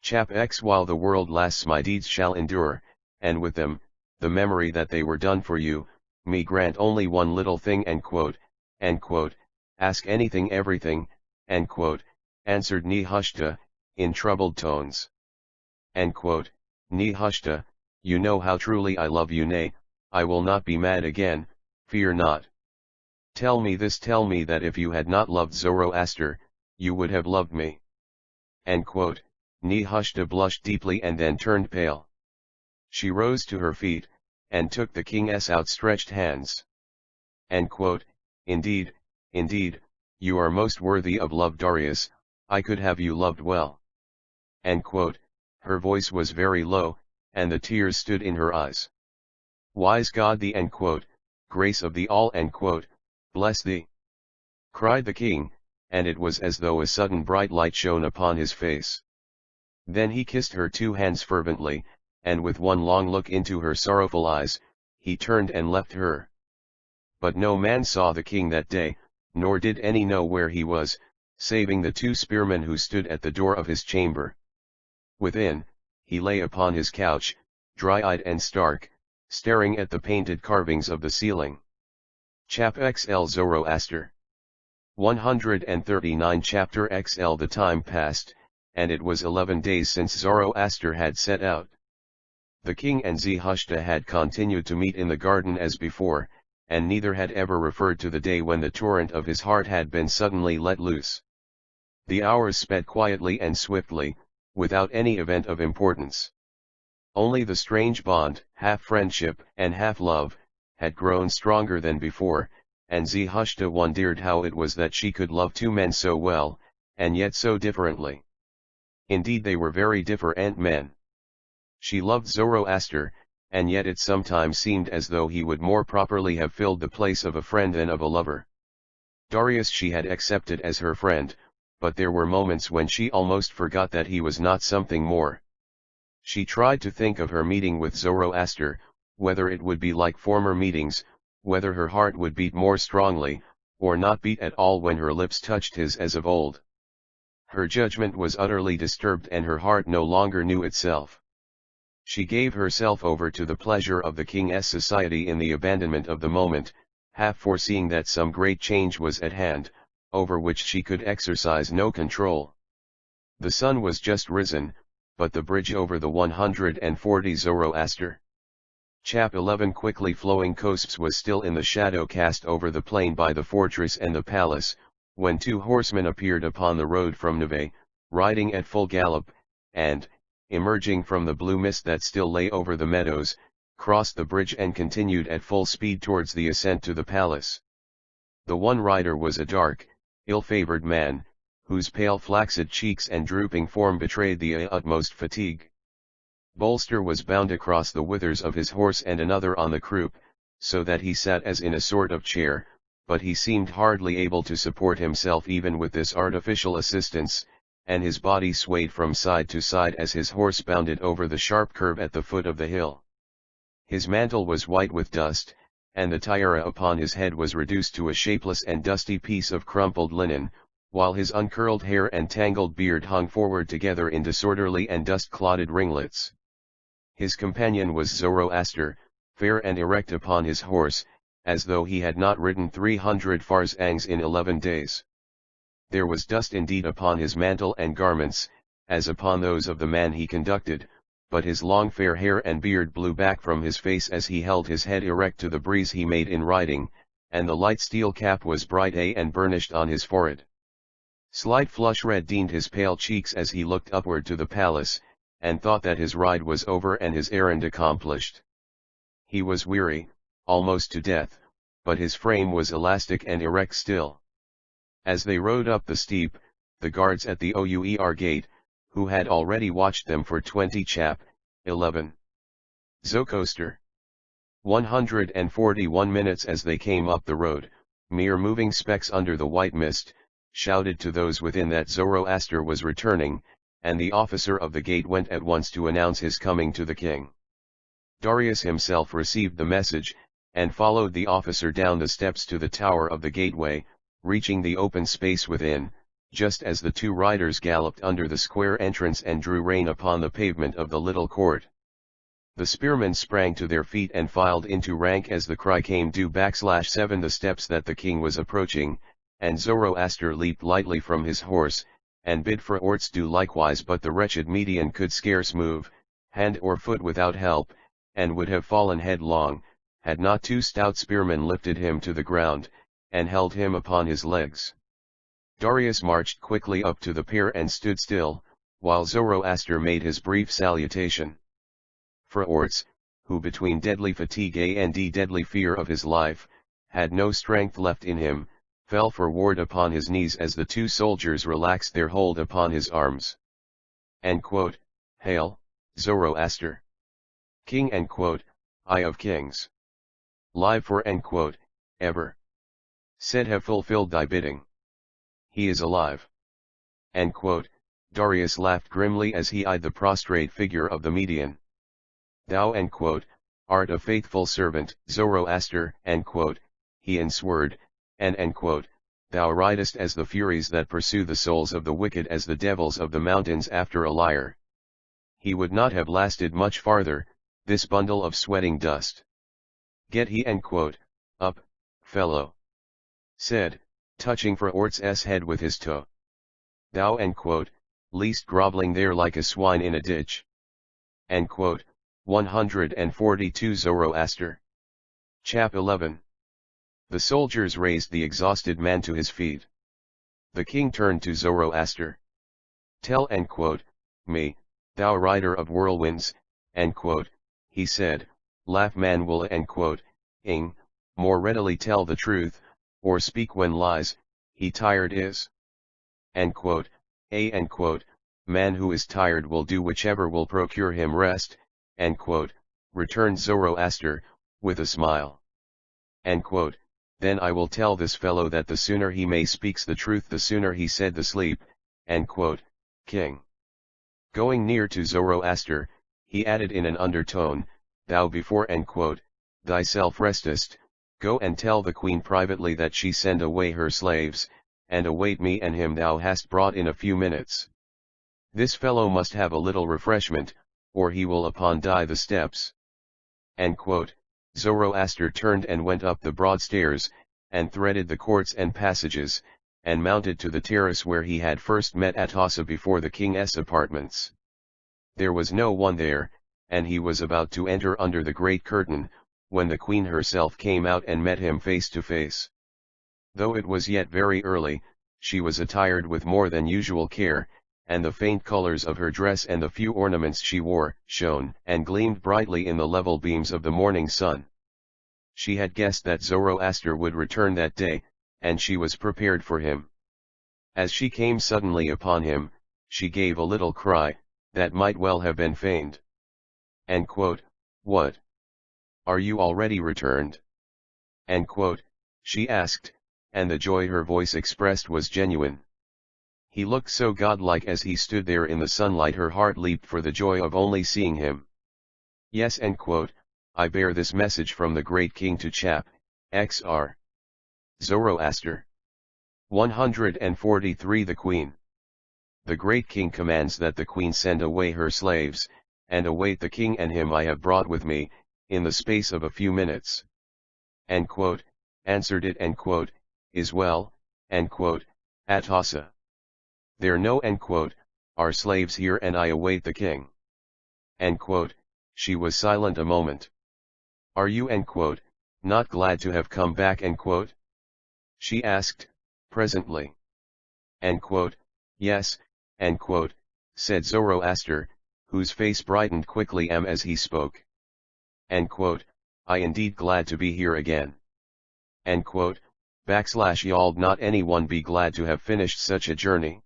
Chap X While the world lasts my deeds shall endure, and with them, the memory that they were done for you, me grant only one little thing ask anything everything, answered Nehushta, in troubled tones. Nehushta, you know how truly I love you, nay, I will not be mad again, fear not. Tell me that if you had not loved Zoroaster, you would have loved me. Nehushta blushed deeply and then turned pale. She rose to her feet, and took the king's outstretched hands. Indeed, you are most worthy of love, Darius, I could have you loved well. Her voice was very low, and the tears stood in her eyes. Wise God the grace of the all bless thee, cried the king, and it was as though a sudden bright light shone upon his face. Then he kissed her two hands fervently, and with one long look into her sorrowful eyes, he turned and left her. But no man saw the king that day, nor did any know where he was, saving the two spearmen who stood at the door of his chamber. Within, he lay upon his couch, dry-eyed and stark, staring at the painted carvings of the ceiling. Chap XL Zoroaster. 139 Chapter XL The time passed, and it was 11 days since Zoroaster had set out. The king and Nehushta had continued to meet in the garden as before, and neither had ever referred to the day when the torrent of his heart had been suddenly let loose. The hours sped quietly and swiftly, without any event of importance. Only the strange bond, half friendship and half love, had grown stronger than before, and Nehushta wondered how it was that she could love two men so well, and yet so differently. Indeed, they were very different men. She loved Zoroaster, and yet it sometimes seemed as though he would more properly have filled the place of a friend than of a lover. Darius she had accepted as her friend, but there were moments when she almost forgot that he was not something more. She tried to think of her meeting with Zoroaster, whether it would be like former meetings, whether her heart would beat more strongly, or not beat at all when her lips touched his as of old. Her judgment was utterly disturbed and her heart no longer knew itself. She gave herself over to the pleasure of the king's society in the abandonment of the moment, half foreseeing that some great change was at hand, over which she could exercise no control. The sun was just risen, but the bridge over the 140 Zoroaster. Chap 11 quickly flowing coasts was still in the shadow cast over the plain by the fortress and the palace, when two horsemen appeared upon the road from Neve, riding at full gallop, and, emerging from the blue mist that still lay over the meadows, crossed the bridge and continued at full speed towards the ascent to the palace. The one rider was a dark, ill-favored man, whose pale flaccid cheeks and drooping form betrayed the utmost fatigue. Bolster was bound across the withers of his horse and another on the croup, so that he sat as in a sort of chair, but he seemed hardly able to support himself even with this artificial assistance, and his body swayed from side to side as his horse bounded over the sharp curve at the foot of the hill. His mantle was white with dust, and the tiara upon his head was reduced to a shapeless and dusty piece of crumpled linen, while his uncurled hair and tangled beard hung forward together in disorderly and dust-clotted ringlets. His companion was Zoroaster, fair and erect upon his horse, as though he had not ridden 300 farsangs in 11 days. There was dust indeed upon his mantle and garments, as upon those of the man he conducted, but his long fair hair and beard blew back from his face as he held his head erect to the breeze he made in riding, and the light steel cap was bright and burnished on his forehead. Slight flush reddened his pale cheeks as he looked upward to the palace, and thought that his ride was over and his errand accomplished. He was weary, almost to death, but his frame was elastic and erect still. As they rode up the steep, the guards at the Our gate, who had already watched them for 20 chap. 11. Zoroaster. 141 minutes as they came up the road, mere moving specks under the white mist, shouted to those within that Zoroaster was returning, and the officer of the gate went at once to announce his coming to the king. Darius himself received the message, and followed the officer down the steps to the tower of the gateway, reaching the open space within, just as the two riders galloped under the square entrance and drew rein upon the pavement of the little court. The spearmen sprang to their feet and filed into rank as the cry came due /7 the steps that the king was approaching, and Zoroaster leaped lightly from his horse, and bid for Orts do likewise, but the wretched Median could scarce move, hand or foot without help, and would have fallen headlong, had not two stout spearmen lifted him to the ground, and held him upon his legs. Darius marched quickly up to the pair and stood still, while Zoroaster made his brief salutation. For Orts, who between deadly fatigue and deadly fear of his life, had no strength left in him, fell forward upon his knees as the two soldiers relaxed their hold upon his arms. Hail, Zoroaster! King Eye of kings! Live for ever! Said have fulfilled thy bidding. He is alive. Darius laughed grimly as he eyed the prostrate figure of the Median. Thou art a faithful servant, Zoroaster, he answered, and thou ridest as the furies that pursue the souls of the wicked, as the devils of the mountains after a liar. He would not have lasted much farther, this bundle of sweating dust. Get he up, fellow, said, touching for Orts's head with his toe. Thou least groveling there like a swine in a ditch. 142 Zoroaster. Chap 11. The soldiers raised the exhausted man to his feet. The king turned to Zoroaster. Tell me, thou rider of whirlwinds, he said, laugh man will more readily tell the truth, or speak when lies, he tired is. Man who is tired will do whichever will procure him rest, returned Zoroaster, with a smile. Then I will tell this fellow that the sooner he may speaks the truth the sooner he said the sleep, king. Going near to Zoroaster, he added in an undertone, thou before thyself restest, go and tell the queen privately that she send away her slaves, and await me and him thou hast brought in a few minutes. This fellow must have a little refreshment, or he will upon die the steps. Zoroaster turned and went up the broad stairs, and threaded the courts and passages, and mounted to the terrace where he had first met Atossa before the king's apartments. There was no one there, and he was about to enter under the great curtain, when the queen herself came out and met him face to face. Though it was yet very early, she was attired with more than usual care, and the faint colors of her dress and the few ornaments she wore, shone and gleamed brightly in the level beams of the morning sun. She had guessed that Zoroaster would return that day, and she was prepared for him. As she came suddenly upon him, she gave a little cry, that might well have been feigned. What? Are you already returned? She asked, and the joy her voice expressed was genuine. He looked so godlike as he stood there in the sunlight, her heart leaped for the joy of only seeing him. Yes, I bear this message from the great king to chap, Xr. Zoroaster. 143 The Queen. The great king commands that the queen send away her slaves, and await the king and him I have brought with me, in the space of a few minutes. Answered it, is well, Atossa. There no, are slaves here and I await the king. She was silent a moment. Are you, not glad to have come back, she asked, presently. Yes, said Zoroaster, whose face brightened quickly as he spoke. I indeed glad to be here again. Yald not anyone be glad to have finished such a journey.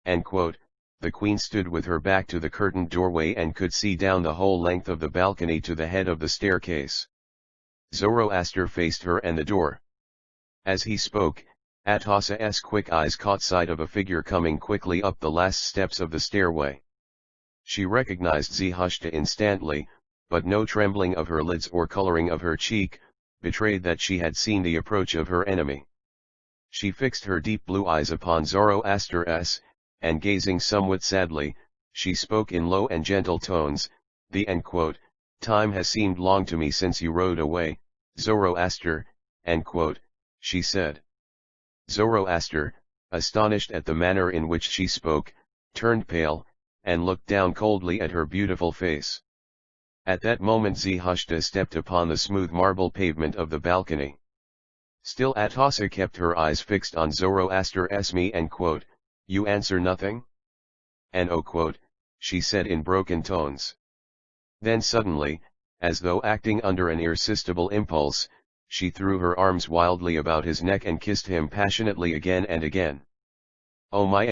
The queen stood with her back to the curtained doorway and could see down the whole length of the balcony to the head of the staircase. Zoroaster faced her and the door. As he spoke, Atossa's quick eyes caught sight of a figure coming quickly up the last steps of the stairway. She recognized Zarathustra instantly, but no trembling of her lids or coloring of her cheek betrayed that she had seen the approach of her enemy. She fixed her deep blue eyes upon Zoroaster, and gazing somewhat sadly, she spoke in low and gentle tones, time has seemed long to me since you rode away, Zoroaster, she said. Zoroaster, astonished at the manner in which she spoke, turned pale, and looked down coldly at her beautiful face. At that moment Zarathustra stepped upon the smooth marble pavement of the balcony. Still Atossa kept her eyes fixed on Zoroaster's me, you answer nothing? And she said in broken tones. Then suddenly, as though acting under an irresistible impulse, she threw her arms wildly about his neck and kissed him passionately again and again. Oh my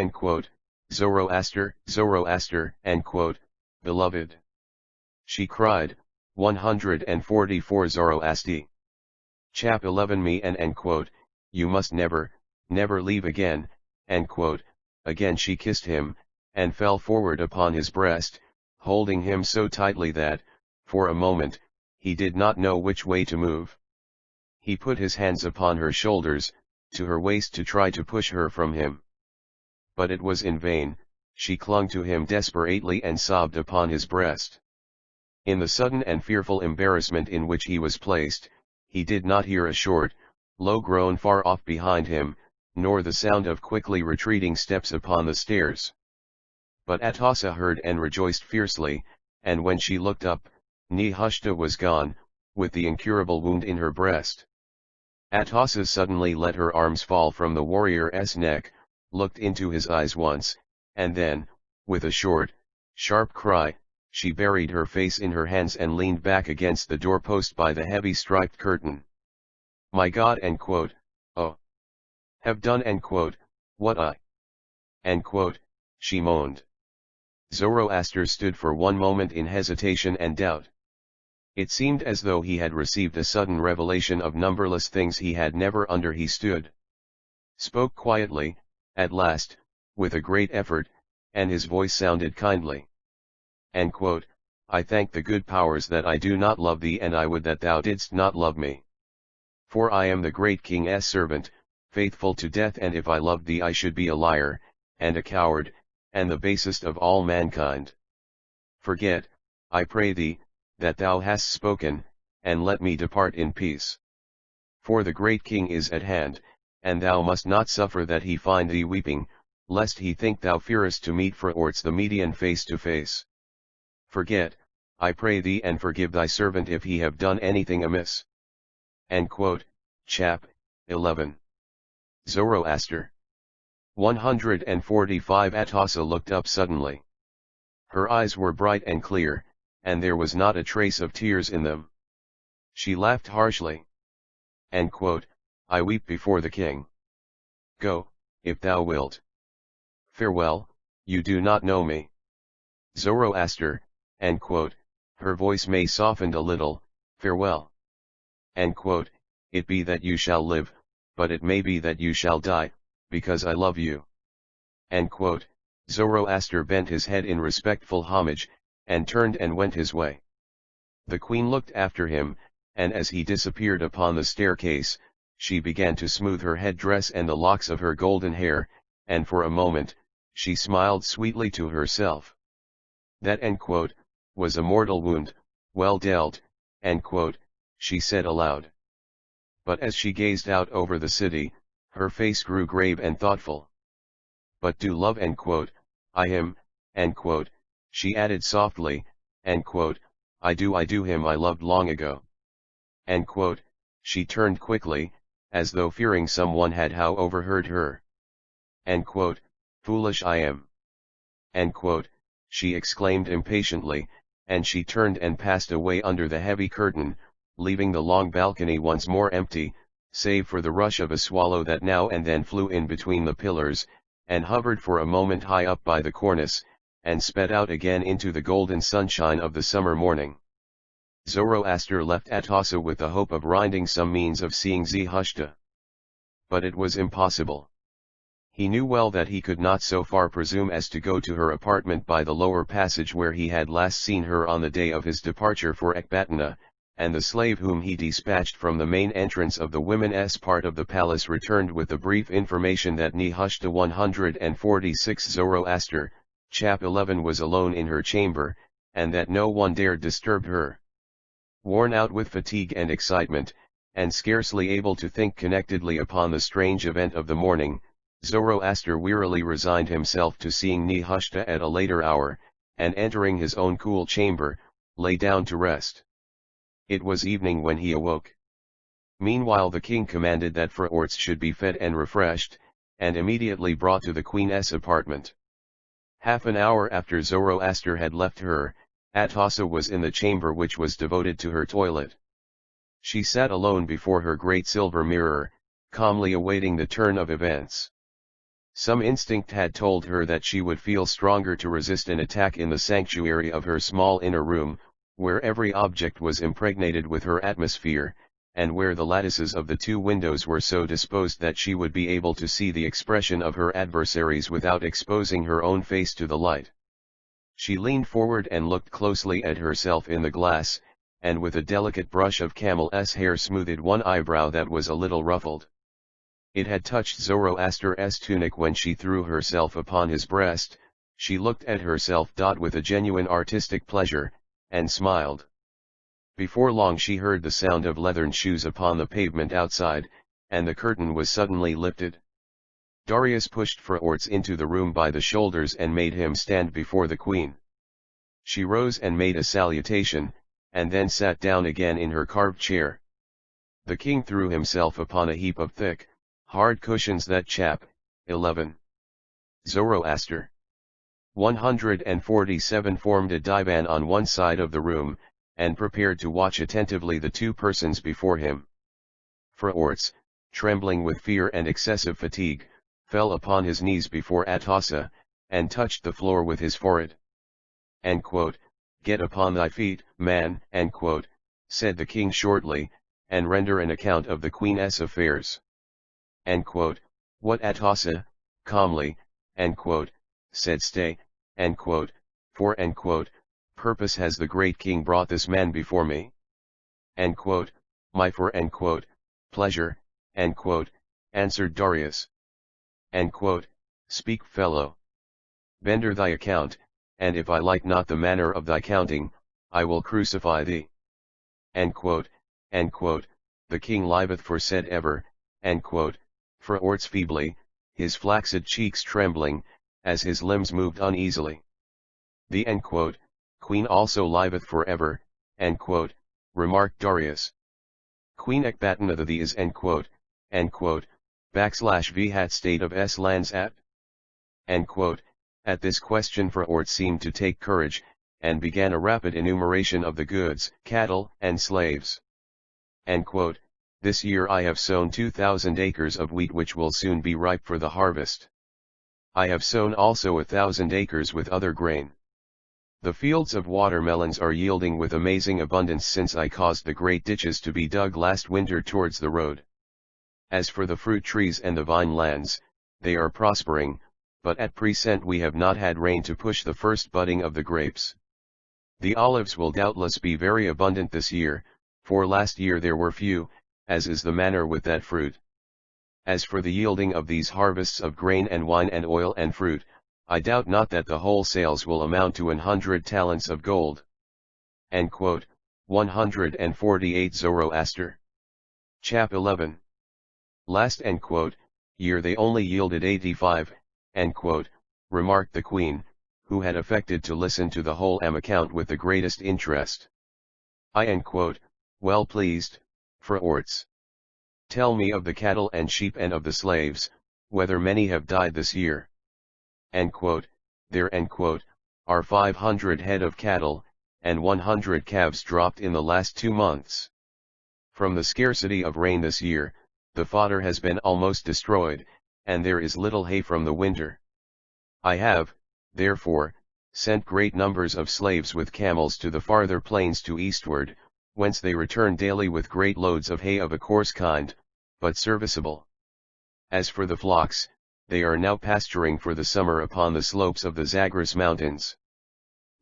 Zoroaster, Zoroaster, beloved! She cried. 144 Zoroaster. Chap 11 Me and you must never, never leave again, Again she kissed him, and fell forward upon his breast, holding him so tightly that, for a moment, he did not know which way to move. He put his hands upon her shoulders, to her waist to try to push her from him. But it was in vain, she clung to him desperately and sobbed upon his breast. In the sudden and fearful embarrassment in which he was placed, he did not hear a short, low groan far off behind him, nor the sound of quickly retreating steps upon the stairs. But Atossa heard and rejoiced fiercely, and when she looked up, Zarathustra was gone, with the incurable wound in her breast. Atossa suddenly let her arms fall from the warrior's neck, looked into his eyes once, and then, with a short, sharp cry, she buried her face in her hands and leaned back against the doorpost by the heavy striped curtain. My God, oh! Have done, what I, she moaned. Zoroaster stood for one moment in hesitation and doubt. It seemed as though he had received a sudden revelation of numberless things he had never understood. Spoke quietly, at last, with a great effort, and his voice sounded kindly. I thank the good powers that I do not love thee, and I would that thou didst not love me. For I am the great king's servant, faithful to death, and if I loved thee I should be a liar, and a coward, and the basest of all mankind. Forget, I pray thee, that thou hast spoken, and let me depart in peace. For the great king is at hand, and thou must not suffer that he find thee weeping, lest he think thou fearest to meet for orts the median face to face. Forget, I pray thee, and forgive thy servant if he have done anything amiss. Chap 11. Zoroaster. 145 Atossa looked up suddenly. Her eyes were bright and clear, and there was not a trace of tears in them. She laughed harshly. I weep before the king. Go, if thou wilt. Farewell, you do not know me. Zoroaster, her voice may softened a little, farewell. It be that you shall live, but it may be that you shall die, because I love you. Zoroaster bent his head in respectful homage, and turned and went his way. The queen looked after him, and as he disappeared upon the staircase, she began to smooth her headdress and the locks of her golden hair, and for a moment, she smiled sweetly to herself. That was a mortal wound, well dealt, she said aloud. But as she gazed out over the city, her face grew grave and thoughtful. But do love I him, she added softly, I do him I loved long ago. She turned quickly, as though fearing someone had overheard her. Foolish I am. She exclaimed impatiently, and she turned and passed away under the heavy curtain, leaving the long balcony once more empty, save for the rush of a swallow that now and then flew in between the pillars, and hovered for a moment high up by the cornice, and sped out again into the golden sunshine of the summer morning. Zoroaster left Atossa with the hope of finding some means of seeing Zarathustra. But it was impossible. He knew well that he could not so far presume as to go to her apartment by the lower passage where he had last seen her on the day of his departure for Ecbatana, and the slave whom he dispatched from the main entrance of the women's part of the palace returned with the brief information that Nehushta 146 Zoroaster, chap 11 was alone in her chamber, and that no one dared disturb her. Worn out with fatigue and excitement, and scarcely able to think connectedly upon the strange event of the morning, Zoroaster wearily resigned himself to seeing Nehushta at a later hour, and entering his own cool chamber, lay down to rest. It was evening when he awoke. Meanwhile the king commanded that Phraorts should be fed and refreshed, and immediately brought to the queen's apartment. Half an hour after Zoroaster had left her, Atossa was in the chamber which was devoted to her toilet. She sat alone before her great silver mirror, calmly awaiting the turn of events. Some instinct had told her that she would feel stronger to resist an attack in the sanctuary of her small inner room, where every object was impregnated with her atmosphere, and where the lattices of the two windows were so disposed that she would be able to see the expression of her adversaries without exposing her own face to the light. She leaned forward and looked closely at herself in the glass, and with a delicate brush of camel's hair smoothed one eyebrow that was a little ruffled. It had touched Zoroaster's tunic when she threw herself upon his breast. She looked at herself with a genuine artistic pleasure, and smiled. Before long she heard the sound of leathern shoes upon the pavement outside, and the curtain was suddenly lifted. Darius pushed Phraorts into the room by the shoulders and made him stand before the queen. She rose and made a salutation, and then sat down again in her carved chair. The king threw himself upon a heap of thick, hard cushions that chap 11. Zoroaster 147 formed a divan on one side of the room, and prepared to watch attentively the two persons before him. Phraorts, trembling with fear and excessive fatigue, fell upon his knees before Atossa, and touched the floor with his forehead. Get upon thy feet, man, said the king shortly, and render an account of the queen's affairs. What Atossa, calmly, said stay, for purpose has the great king brought this man before me. My for pleasure, answered Darius. Speak fellow. Bender thy account, and if I like not the manner of thy counting, I will crucify thee. The king liveth for said ever, Phraorts feebly, his flaccid cheeks trembling, as his limbs moved uneasily. The queen also liveth for ever, remarked Darius. Queen Ecbatana the is / hat state of s lands at. At this question Phraorts seemed to take courage, and began a rapid enumeration of the goods, cattle, and slaves. This year I have sown 2,000 acres of wheat which will soon be ripe for the harvest. I have sown also 1,000 acres with other grain. The fields of watermelons are yielding with amazing abundance since I caused the great ditches to be dug last winter towards the road. As for the fruit trees and the vine lands, they are prospering, but at present we have not had rain to push the first budding of the grapes. The olives will doubtless be very abundant this year, for last year there were few, as is the manner with that fruit. As for the yielding of these harvests of grain and wine and oil and fruit, I doubt not that the whole sales will amount to 100 talents of gold." 148 Zoroaster. Chap 11. Last year they only yielded 85, remarked the queen, who had affected to listen to the whole account with the greatest interest. "I well pleased, Fraorts. Tell me of the cattle and sheep and of the slaves, whether many have died this year." "There are 500 head of cattle, and 100 calves dropped in the last 2 months. From the scarcity of rain this year, the fodder has been almost destroyed, and there is little hay from the winter. I have, therefore, sent great numbers of slaves with camels to the farther plains to eastward, whence they return daily with great loads of hay of a coarse kind, but serviceable. As for the flocks, they are now pasturing for the summer upon the slopes of the Zagros mountains.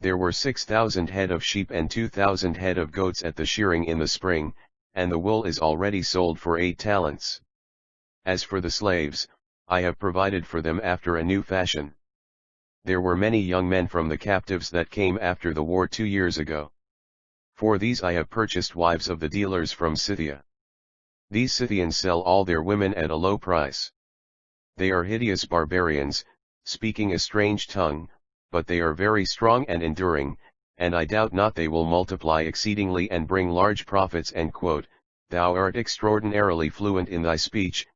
There were 6,000 head of sheep and 2,000 head of goats at the shearing in the spring, and the wool is already sold for 8 talents. As for the slaves, I have provided for them after a new fashion. There were many young men from the captives that came after the war 2 years ago. For these I have purchased wives of the dealers from Scythia. These Scythians sell all their women at a low price. They are hideous barbarians, speaking a strange tongue, but they are very strong and enduring, and I doubt not they will multiply exceedingly and bring large profits." "Thou art extraordinarily fluent in thy speech,"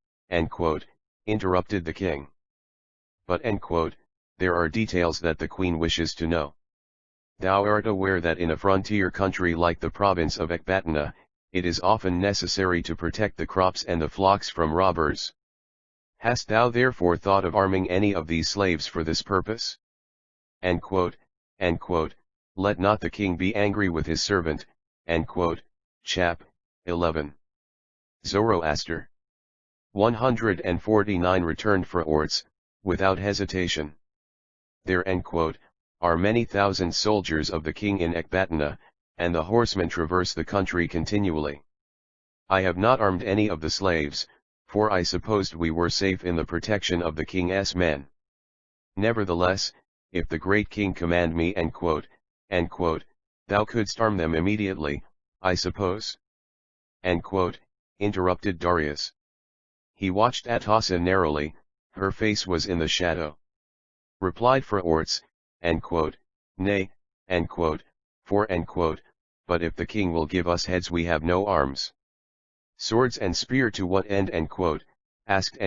interrupted the king. "But," there are details that the queen wishes to know. "Thou art aware that in a frontier country like the province of Ecbatana, it is often necessary to protect the crops and the flocks from robbers. Hast thou therefore thought of arming any of these slaves for this purpose?" Let not the king be angry with his servant. Chap 11. Zoroaster. 149 returned Fraorts, without hesitation. "There are many thousand soldiers of the king in Ecbatana, and the horsemen traverse the country continually. I have not armed any of the slaves, for I supposed we were safe in the protection of the king's men. Nevertheless, if the great king command me," "thou couldst arm them immediately, I suppose?" Interrupted Darius. He watched Atossa narrowly, her face was in the shadow. Replied Fraorts, "Nay, but if the king will give us heads we have no arms." "Swords and spear to what end?" asked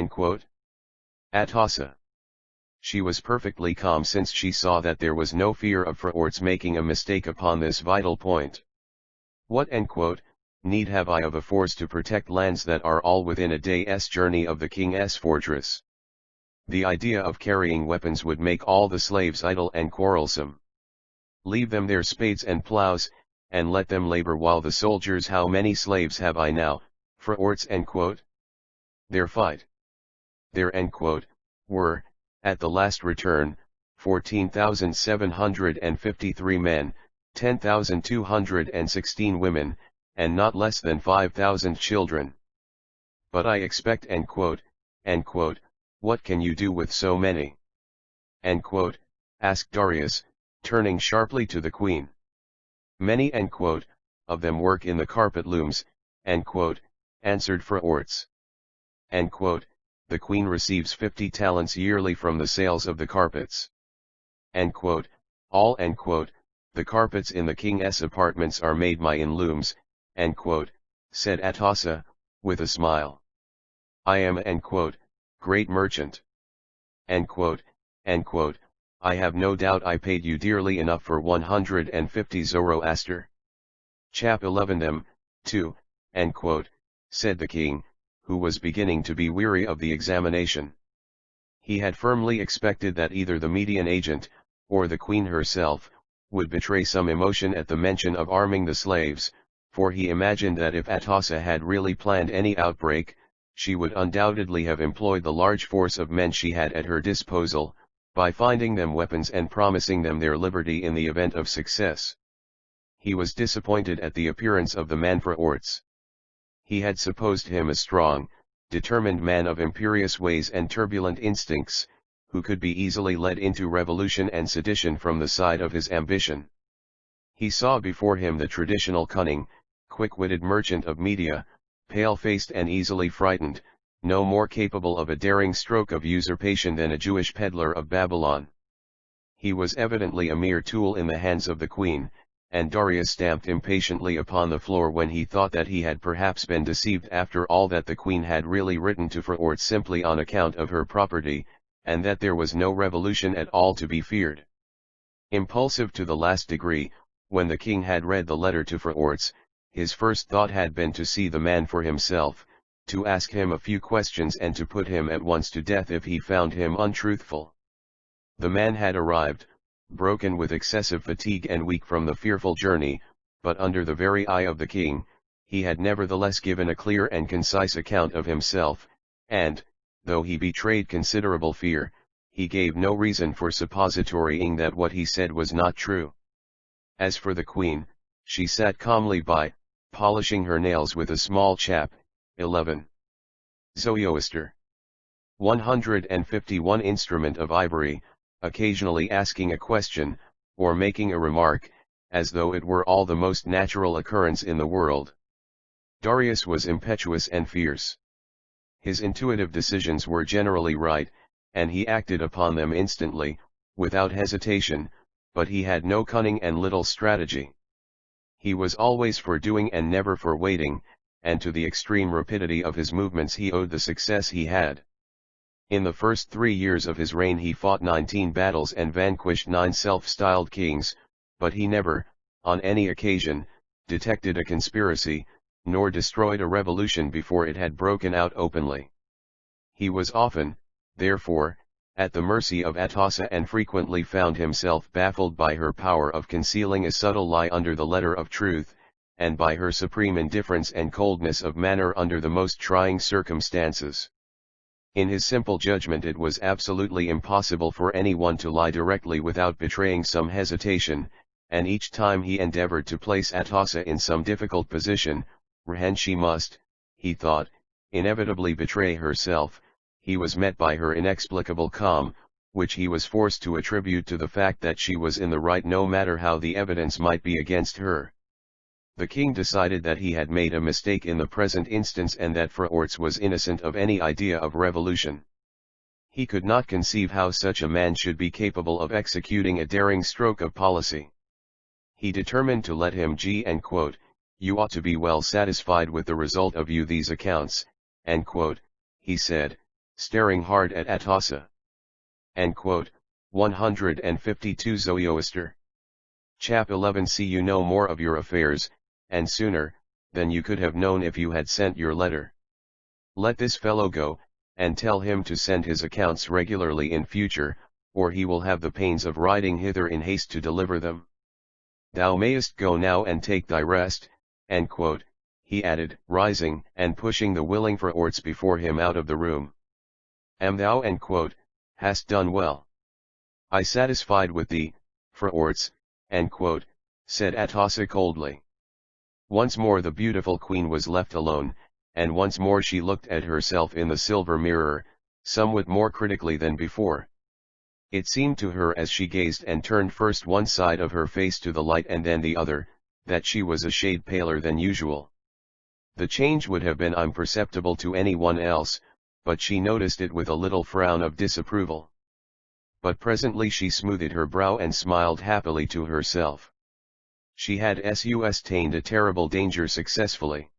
Atossa. She was perfectly calm since she saw that there was no fear of Fraorts making a mistake upon this vital point. "What need have I of a force to protect lands that are all within a day's journey of the king's fortress? The idea of carrying weapons would make all the slaves idle and quarrelsome. Leave them their spades and plows, and let them labor while the soldiers—" "How many slaves have I now, Fraorts?" "Their fight. There were, at the last return, 14,753 men, 10,216 women, and not less than 5,000 children. But I expect," "what can you do with so many?" asked Darius, turning sharply to the queen. "Many," of them work in the carpet looms," answered Fraorts. "The queen receives 50 talents yearly from the sales of the carpets." "All," the carpets in the king's apartments are made in looms," said Atossa, with a smile. "I am," great merchant." "I have no doubt I paid you dearly enough for 150 Zoroaster." Chap 11 them, too, said the king, who was beginning to be weary of the examination. He had firmly expected that either the Median agent, or the queen herself, would betray some emotion at the mention of arming the slaves, for he imagined that if Atossa had really planned any outbreak, she would undoubtedly have employed the large force of men she had at her disposal, by finding them weapons and promising them their liberty in the event of success. He was disappointed at the appearance of the man Fraorts. He had supposed him a strong, determined man of imperious ways and turbulent instincts, who could be easily led into revolution and sedition from the side of his ambition. He saw before him the traditional cunning, quick-witted merchant of Media, pale-faced and easily frightened, no more capable of a daring stroke of usurpation than a Jewish peddler of Babylon. He was evidently a mere tool in the hands of the queen, and Darius stamped impatiently upon the floor when he thought that he had perhaps been deceived after all, that the queen had really written to Phraates simply on account of her property, and that there was no revolution at all to be feared. Impulsive to the last degree, when the king had read the letter to Phraates, his first thought had been to see the man for himself, to ask him a few questions and to put him at once to death if he found him untruthful. The man had arrived, broken with excessive fatigue and weak from the fearful journey, but under the very eye of the king, he had nevertheless given a clear and concise account of himself, and, though he betrayed considerable fear, he gave no reason for suppositorying that what he said was not true. As for the queen, she sat calmly by, polishing her nails with a small chap. 11. Zoroaster. 151 instrument of ivory, occasionally asking a question, or making a remark, as though it were all the most natural occurrence in the world. Darius was impetuous and fierce. His intuitive decisions were generally right, and he acted upon them instantly, without hesitation, but he had no cunning and little strategy. He was always for doing and never for waiting, and to the extreme rapidity of his movements he owed the success he had. In the first 3 years of his reign he fought 19 battles and vanquished 9 self-styled kings, but he never, on any occasion, detected a conspiracy, nor destroyed a revolution before it had broken out openly. He was often, therefore, at the mercy of Atossa, and frequently found himself baffled by her power of concealing a subtle lie under the letter of truth, and by her supreme indifference and coldness of manner under the most trying circumstances. In his simple judgment it was absolutely impossible for anyone to lie directly without betraying some hesitation, and each time he endeavored to place Atossa in some difficult position, wherein she must, he thought, inevitably betray herself, he was met by her inexplicable calm, which he was forced to attribute to the fact that she was in the right no matter how the evidence might be against her. The king decided that he had made a mistake in the present instance and that Phraates was innocent of any idea of revolution. He could not conceive how such a man should be capable of executing a daring stroke of policy. He determined to let him g and quote, "You ought to be well satisfied with the result of these accounts," and quote, he said, staring hard at Atossa. And quote, 152 Zoroaster. Chap 11. See you know more of your affairs, and sooner, than you could have known if you had sent your letter. Let this fellow go, and tell him to send his accounts regularly in future, or he will have the pains of riding hither in haste to deliver them. Thou mayest go now and take thy rest, and quote, he added, rising and pushing the willing Phraates before him out of the room. Am thou, and quote, hast done well. I satisfied with thee, Phraates, and quote, said Atossa coldly. Once more the beautiful queen was left alone, and once more she looked at herself in the silver mirror, somewhat more critically than before. It seemed to her as she gazed and turned first one side of her face to the light and then the other, that she was a shade paler than usual. The change would have been imperceptible to anyone else, but she noticed it with a little frown of disapproval. But presently she smoothed her brow and smiled happily to herself. She had sustained a terrible danger successfully.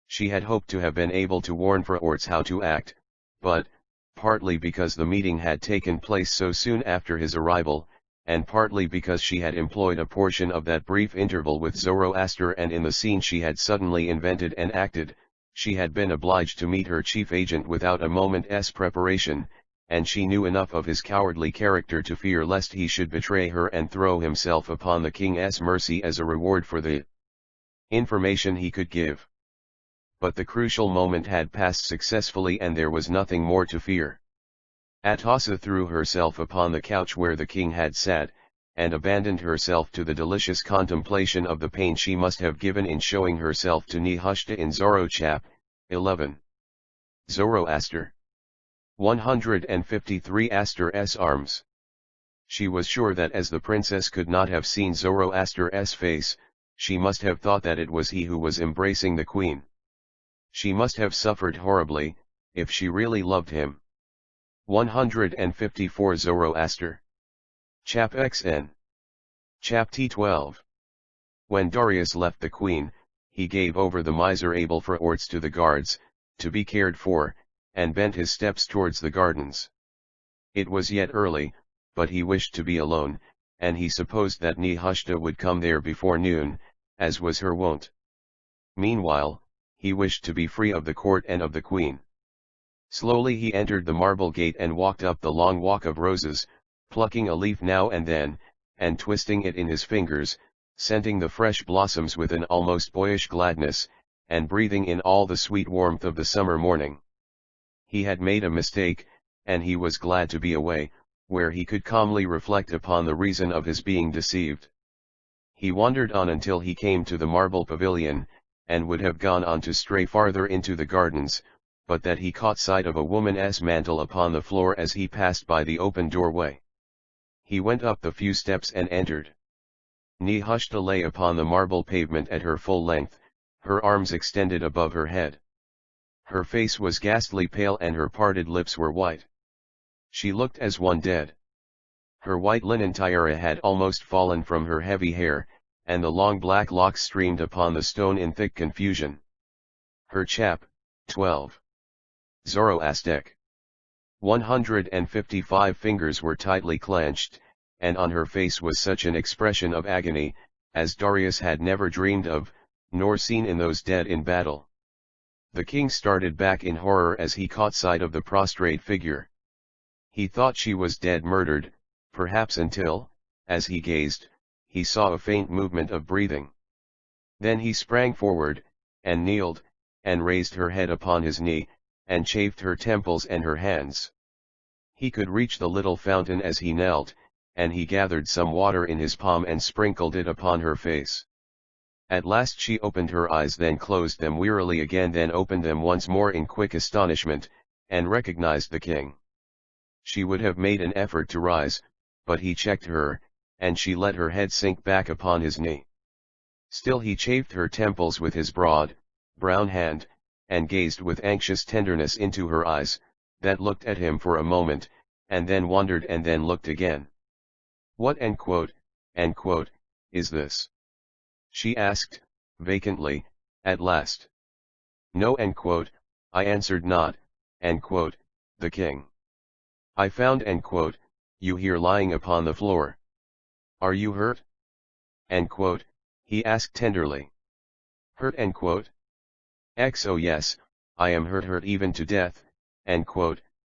She had hoped to have been able to warn Phraates how to act, but, partly because the meeting had taken place so soon after his arrival, and partly because she had employed a portion of that brief interval with Zoroaster and in the scene she had suddenly invented and acted, she had been obliged to meet her chief agent without a moment's preparation, and she knew enough of his cowardly character to fear lest he should betray her and throw himself upon the king's mercy as a reward for the information he could give. But the crucial moment had passed successfully and there was nothing more to fear. Atossa threw herself upon the couch where the king had sat, and abandoned herself to the delicious contemplation of the pain she must have given in showing herself to Nehushta in Zoro chap. 11. Zoroaster. 153 Aster's arms. She was sure that as the princess could not have seen Zoroaster's face, she must have thought that it was he who was embracing the queen. She must have suffered horribly, if she really loved him. 154 Zoroaster. Chap xn. Chap t12. When Darius left the queen, he gave over the miserable forts to the guards, to be cared for, and bent his steps towards the gardens. It was yet early, but he wished to be alone, and he supposed that Nehushta would come there before noon, as was her wont. Meanwhile, he wished to be free of the court and of the queen. Slowly he entered the marble gate and walked up the long walk of roses, plucking a leaf now and then, and twisting it in his fingers, scenting the fresh blossoms with an almost boyish gladness, and breathing in all the sweet warmth of the summer morning. He had made a mistake, and he was glad to be away, where he could calmly reflect upon the reason of his being deceived. He wandered on until he came to the marble pavilion, and would have gone on to stray farther into the gardens, but that he caught sight of a woman's mantle upon the floor as he passed by the open doorway. He went up the few steps and entered. Nehushta lay upon the marble pavement at her full length, her arms extended above her head. Her face was ghastly pale and her parted lips were white. She looked as one dead. Her white linen tiara had almost fallen from her heavy hair, and the long black locks streamed upon the stone in thick confusion. Her chap. 12. Zoroastic. 155 fingers were tightly clenched, and on her face was such an expression of agony, as Darius had never dreamed of, nor seen in those dead in battle. The king started back in horror as he caught sight of the prostrate figure. He thought she was dead, murdered, perhaps, until, as he gazed, he saw a faint movement of breathing. Then he sprang forward, and kneeled, and raised her head upon his knee, and chafed her temples and her hands. He could reach the little fountain as he knelt, and he gathered some water in his palm and sprinkled it upon her face. At last she opened her eyes, then closed them wearily again, then opened them once more in quick astonishment, and recognized the king. She would have made an effort to rise, but he checked her, and she let her head sink back upon his knee. Still he chafed her temples with his broad, brown hand, and gazed with anxious tenderness into her eyes, that looked at him for a moment, and then wandered and then looked again. "What is this?" she asked, vacantly, at last. "No," I answered, "not," the king. "I found," you here lying upon the floor. "Are you hurt?" He asked tenderly. "Hurt?" "Oh yes, I am hurt even to death,"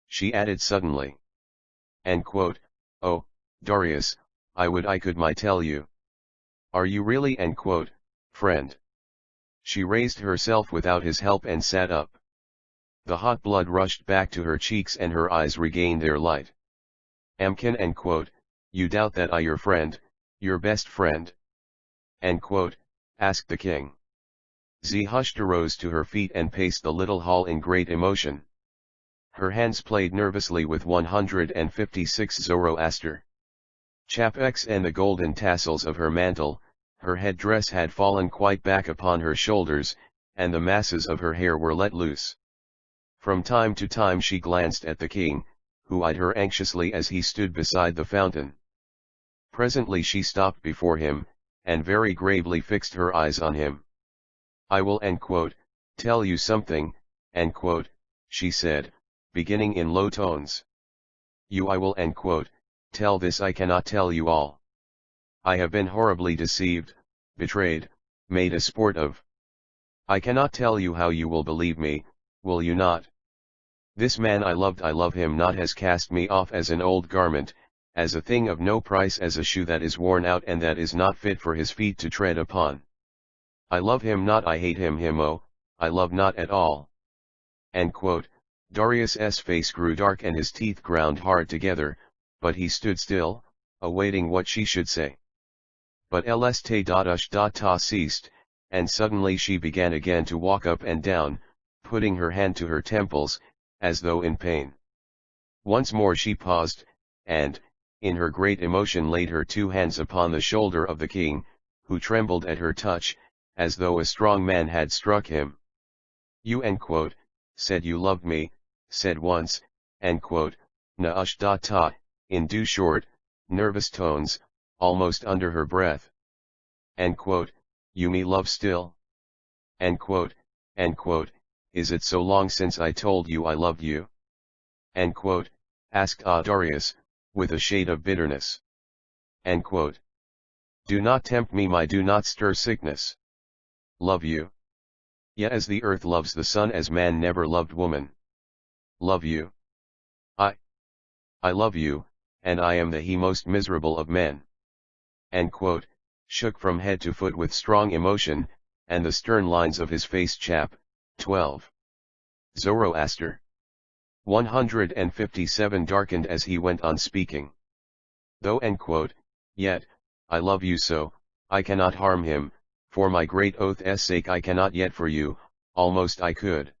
she added suddenly. "Oh, Darius, I would I could tell you." "Are you really," friend? She raised herself without his help and sat up. The hot blood rushed back to her cheeks and her eyes regained their light. "Amkin," you doubt that I your friend, your best friend?" asked the king. Nehushta rose to her feet and paced the little hall in great emotion. Her hands played nervously with 156 Zoroaster. Chap X and the golden tassels of her mantle, her head-dress had fallen quite back upon her shoulders, and the masses of her hair were let loose. From time to time she glanced at the king, who eyed her anxiously as he stood beside the fountain. Presently she stopped before him, and very gravely fixed her eyes on him. "I will," tell you something, she said, beginning in low tones. I will," tell this. I cannot tell you all. I have been horribly deceived, betrayed, made a sport of. I cannot tell you how. You will believe me, will you not? This man I love him not, has cast me off as an old garment, as a thing of no price, as a shoe that is worn out and that is not fit for his feet to tread upon. I love him not, I hate him, I love not at all." Darius's face grew dark and his teeth ground hard together, but he stood still, awaiting what she should say. But lst.ush.ta ceased, and suddenly she began again to walk up and down, putting her hand to her temples, as though in pain. Once more she paused, and, in her great emotion laid her two hands upon the shoulder of the king, who trembled at her touch, as though a strong man had struck him. You said you loved me, said once, na-ush.ta, in due short, nervous tones, almost under her breath. You me love still? Is it so long since I told you I loved you? Asked Darius, with a shade of bitterness. Do not tempt me, my do not stir sickness. Love you? Yet as the earth loves the sun, as man never loved woman. Love you? I love you, and I am the most miserable of men. Shook from head to foot with strong emotion, and the stern lines of his face chap. 12. Zoroaster. 157 darkened as he went on speaking. Though yet, I love you so, I cannot harm him, for my great oath's sake I cannot yet for you, almost I could.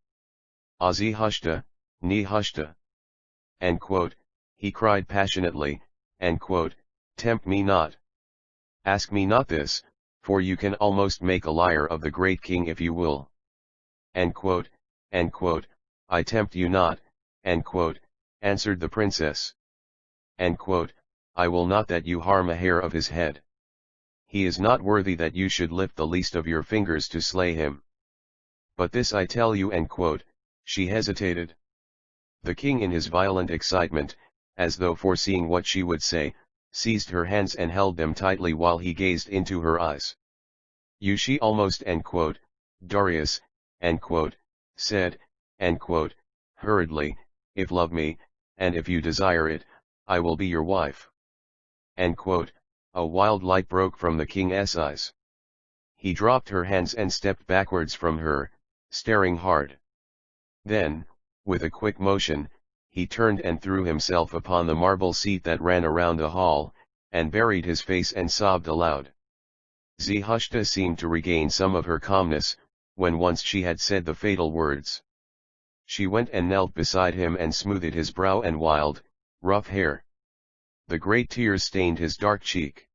Azi hushta, ni hushta. He cried passionately, tempt me not. Ask me not this, for you can almost make a liar of the great king if you will. I tempt you not, answered the princess. I will not that you harm a hair of his head. He is not worthy that you should lift the least of your fingers to slay him. But this I tell you, she hesitated. The king in his violent excitement, as though foreseeing what she would say, seized her hands and held them tightly while he gazed into her eyes. You she almost, Darius, said, hurriedly, if love me, and if you desire it, I will be your wife. A wild light broke from the king's eyes. He dropped her hands and stepped backwards from her, staring hard. Then, with a quick motion, he turned and threw himself upon the marble seat that ran around the hall, and buried his face and sobbed aloud. Zarathustra seemed to regain some of her calmness, when once she had said the fatal words. She went and knelt beside him and smoothed his brow and wild, rough hair. The great tears stained his dark cheek.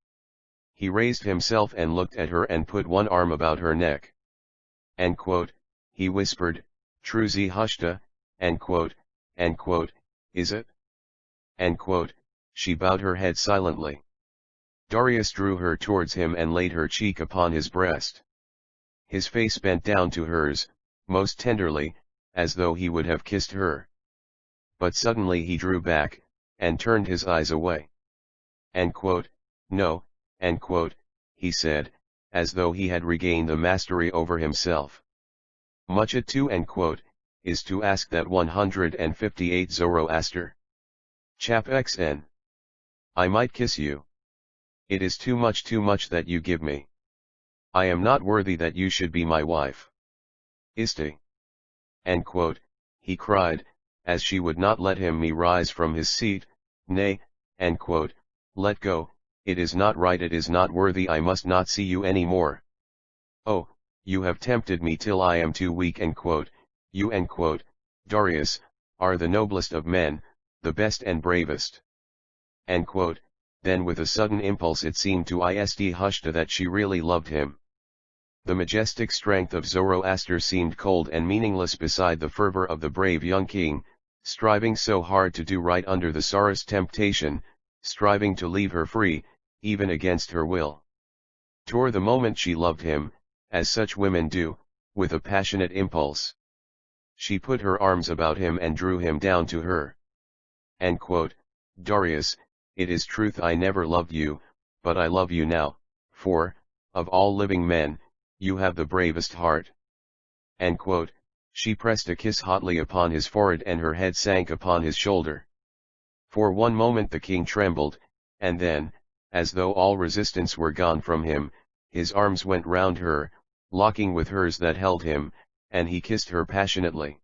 He raised himself and looked at her and put one arm about her neck. He whispered, True Zarathustra, is it? She bowed her head silently. Darius drew her towards him and laid her cheek upon his breast. His face bent down to hers, most tenderly, as though he would have kissed her. But suddenly he drew back, and turned his eyes away. No, he said, as though he had regained the mastery over himself. Much it too, is to ask that 158 Zoroaster. Chap xn. I might kiss you. It is too much that you give me. I am not worthy that you should be my wife. Isti. He cried, as she would not let him rise from his seat, nay, let go, it is not right, it is not worthy, I must not see you any more. Oh, you have tempted me till I am too weak, you, Darius, are the noblest of men, the best and bravest. Then with a sudden impulse it seemed to Zarathustra that she really loved him. The majestic strength of Zoroaster seemed cold and meaningless beside the fervor of the brave young king, striving so hard to do right under the sorest temptation, striving to leave her free, even against her will. Toward the moment she loved him, as such women do, with a passionate impulse. She put her arms about him and drew him down to her. Darius, it is truth I never loved you, but I love you now, for, of all living men, you have the bravest heart. She pressed a kiss hotly upon his forehead and her head sank upon his shoulder. For one moment the king trembled, and then, as though all resistance were gone from him, his arms went round her, locking with hers that held him, and he kissed her passionately.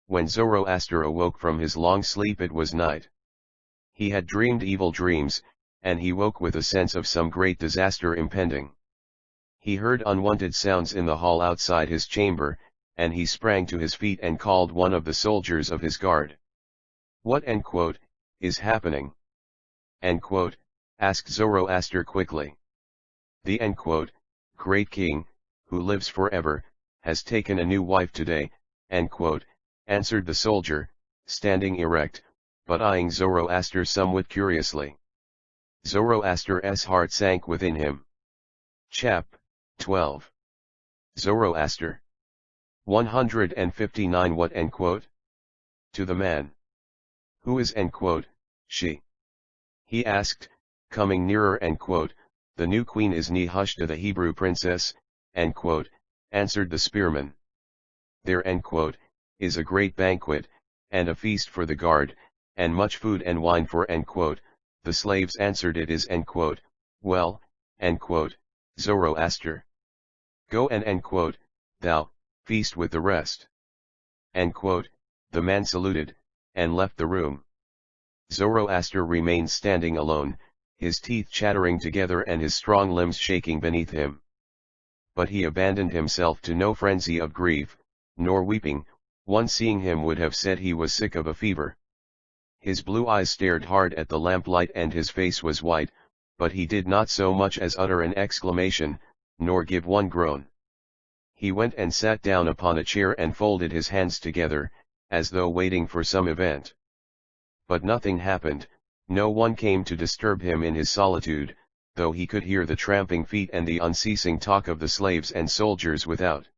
When Zoroaster awoke from his long sleep it was night. He had dreamed evil dreams, and he woke with a sense of some great disaster impending. He heard unwanted sounds in the hall outside his chamber, and he sprang to his feet and called one of the soldiers of his guard. "What is happening?" asked Zoroaster quickly. "The great king, who lives forever, has taken a new wife today," answered the soldier, standing erect, but eyeing Zoroaster somewhat curiously. Zoroaster's heart sank within him. Chap. 12. Zoroaster. 159. What to the man. Who is she? He asked, coming nearer. The new queen is Nehushta, the Hebrew princess, answered the spearman. There is a great banquet, and a feast for the guard, and much food and wine for the slaves answered. It is well, Zoroaster. Go and thou, feast with the rest. The man saluted, and left the room. Zoroaster remained standing alone, his teeth chattering together and his strong limbs shaking beneath him. But he abandoned himself to no frenzy of grief, nor weeping. One seeing him would have said he was sick of a fever. His blue eyes stared hard at the lamplight and his face was white, but he did not so much as utter an exclamation, nor give one groan. He went and sat down upon a chair and folded his hands together, as though waiting for some event. But nothing happened, no one came to disturb him in his solitude, though he could hear the tramping feet and the unceasing talk of the slaves and soldiers without.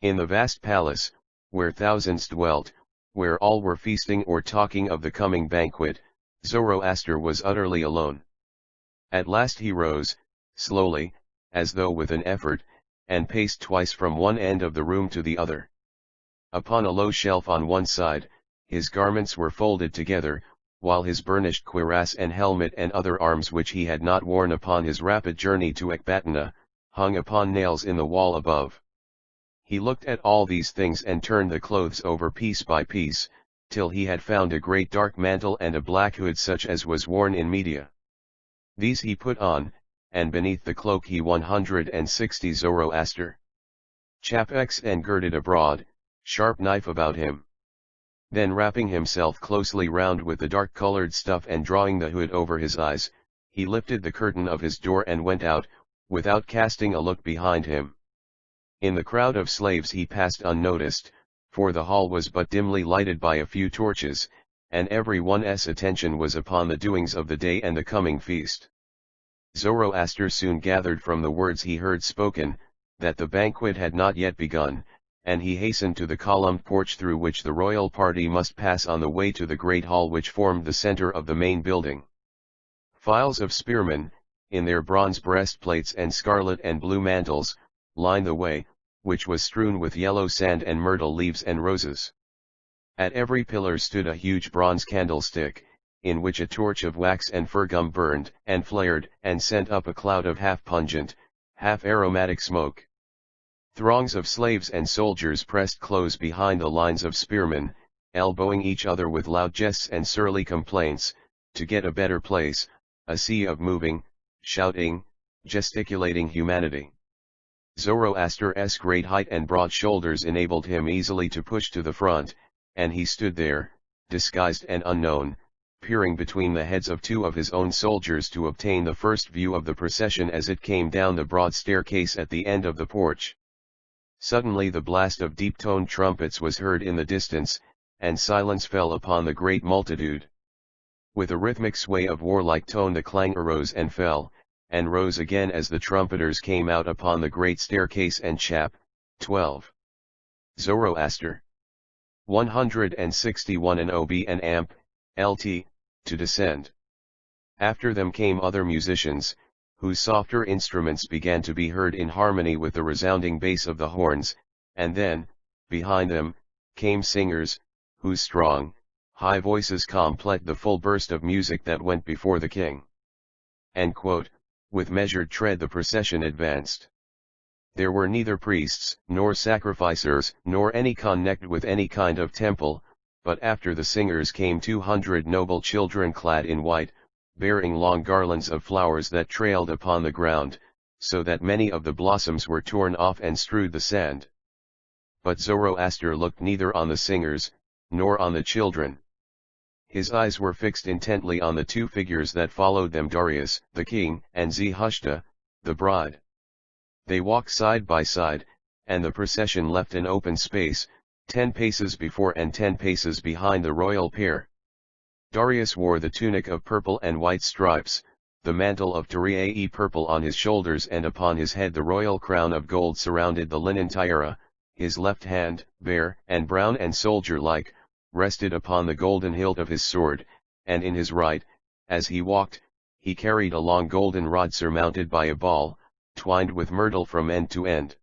In the vast palace, where thousands dwelt, where all were feasting or talking of the coming banquet, Zoroaster was utterly alone. At last he rose, slowly, as though with an effort, and paced twice from one end of the room to the other. Upon a low shelf on one side, his garments were folded together, while his burnished cuirass and helmet and other arms which he had not worn upon his rapid journey to Ecbatana, hung upon nails in the wall above. He looked at all these things and turned the clothes over piece by piece, till he had found a great dark mantle and a black hood such as was worn in Media. These he put on, and beneath the cloak he 160 Zoroaster. Chap X and girded a broad, sharp knife about him. Then wrapping himself closely round with the dark-colored stuff and drawing the hood over his eyes, he lifted the curtain of his door and went out, without casting a look behind him. In the crowd of slaves he passed unnoticed, for the hall was but dimly lighted by a few torches, and every one's attention was upon the doings of the day and the coming feast. Zoroaster soon gathered from the words he heard spoken, that the banquet had not yet begun, and he hastened to the columned porch through which the royal party must pass on the way to the great hall which formed the center of the main building. Files of spearmen, in their bronze breastplates and scarlet and blue mantles, lined the way, which was strewn with yellow sand and myrtle leaves and roses. At every pillar stood a huge bronze candlestick, in which a torch of wax and fir gum burned and flared and sent up a cloud of half-pungent, half-aromatic smoke. Throngs of slaves and soldiers pressed close behind the lines of spearmen, elbowing each other with loud jests and surly complaints, to get a better place, a sea of moving, shouting, gesticulating humanity. Zoroaster's great height and broad shoulders enabled him easily to push to the front, and he stood there, disguised and unknown, peering between the heads of two of his own soldiers to obtain the first view of the procession as it came down the broad staircase at the end of the porch. Suddenly the blast of deep-toned trumpets was heard in the distance, and silence fell upon the great multitude. With a rhythmic sway of warlike tone the clang arose and fell, and rose again as the trumpeters came out upon the great staircase. And chap. 12. Zoroaster. 161 and OB and amp, LT, to descend. After them came other musicians, whose softer instruments began to be heard in harmony with the resounding bass of the horns, and then, behind them, came singers, whose strong, high voices complete the full burst of music that went before the king. With measured tread the procession advanced. There were neither priests, nor sacrificers, nor any connected with any kind of temple, but after the singers came 200 noble children clad in white, bearing long garlands of flowers that trailed upon the ground, so that many of the blossoms were torn off and strewed the sand. But Zoroaster looked neither on the singers, nor on the children. His eyes were fixed intently on the two figures that followed them, Darius, the king, and Zarathustra, the bride. They walked side by side, and the procession left an open space, 10 paces before and 10 paces behind the royal pair. Darius wore the tunic of purple and white stripes, the mantle of Tyriae purple on his shoulders, and upon his head the royal crown of gold surrounded the linen tiara. His left hand, bare and brown and soldier-like, rested upon the golden hilt of his sword, and in his right, as he walked, he carried a long golden rod surmounted by a ball, twined with myrtle from end to end.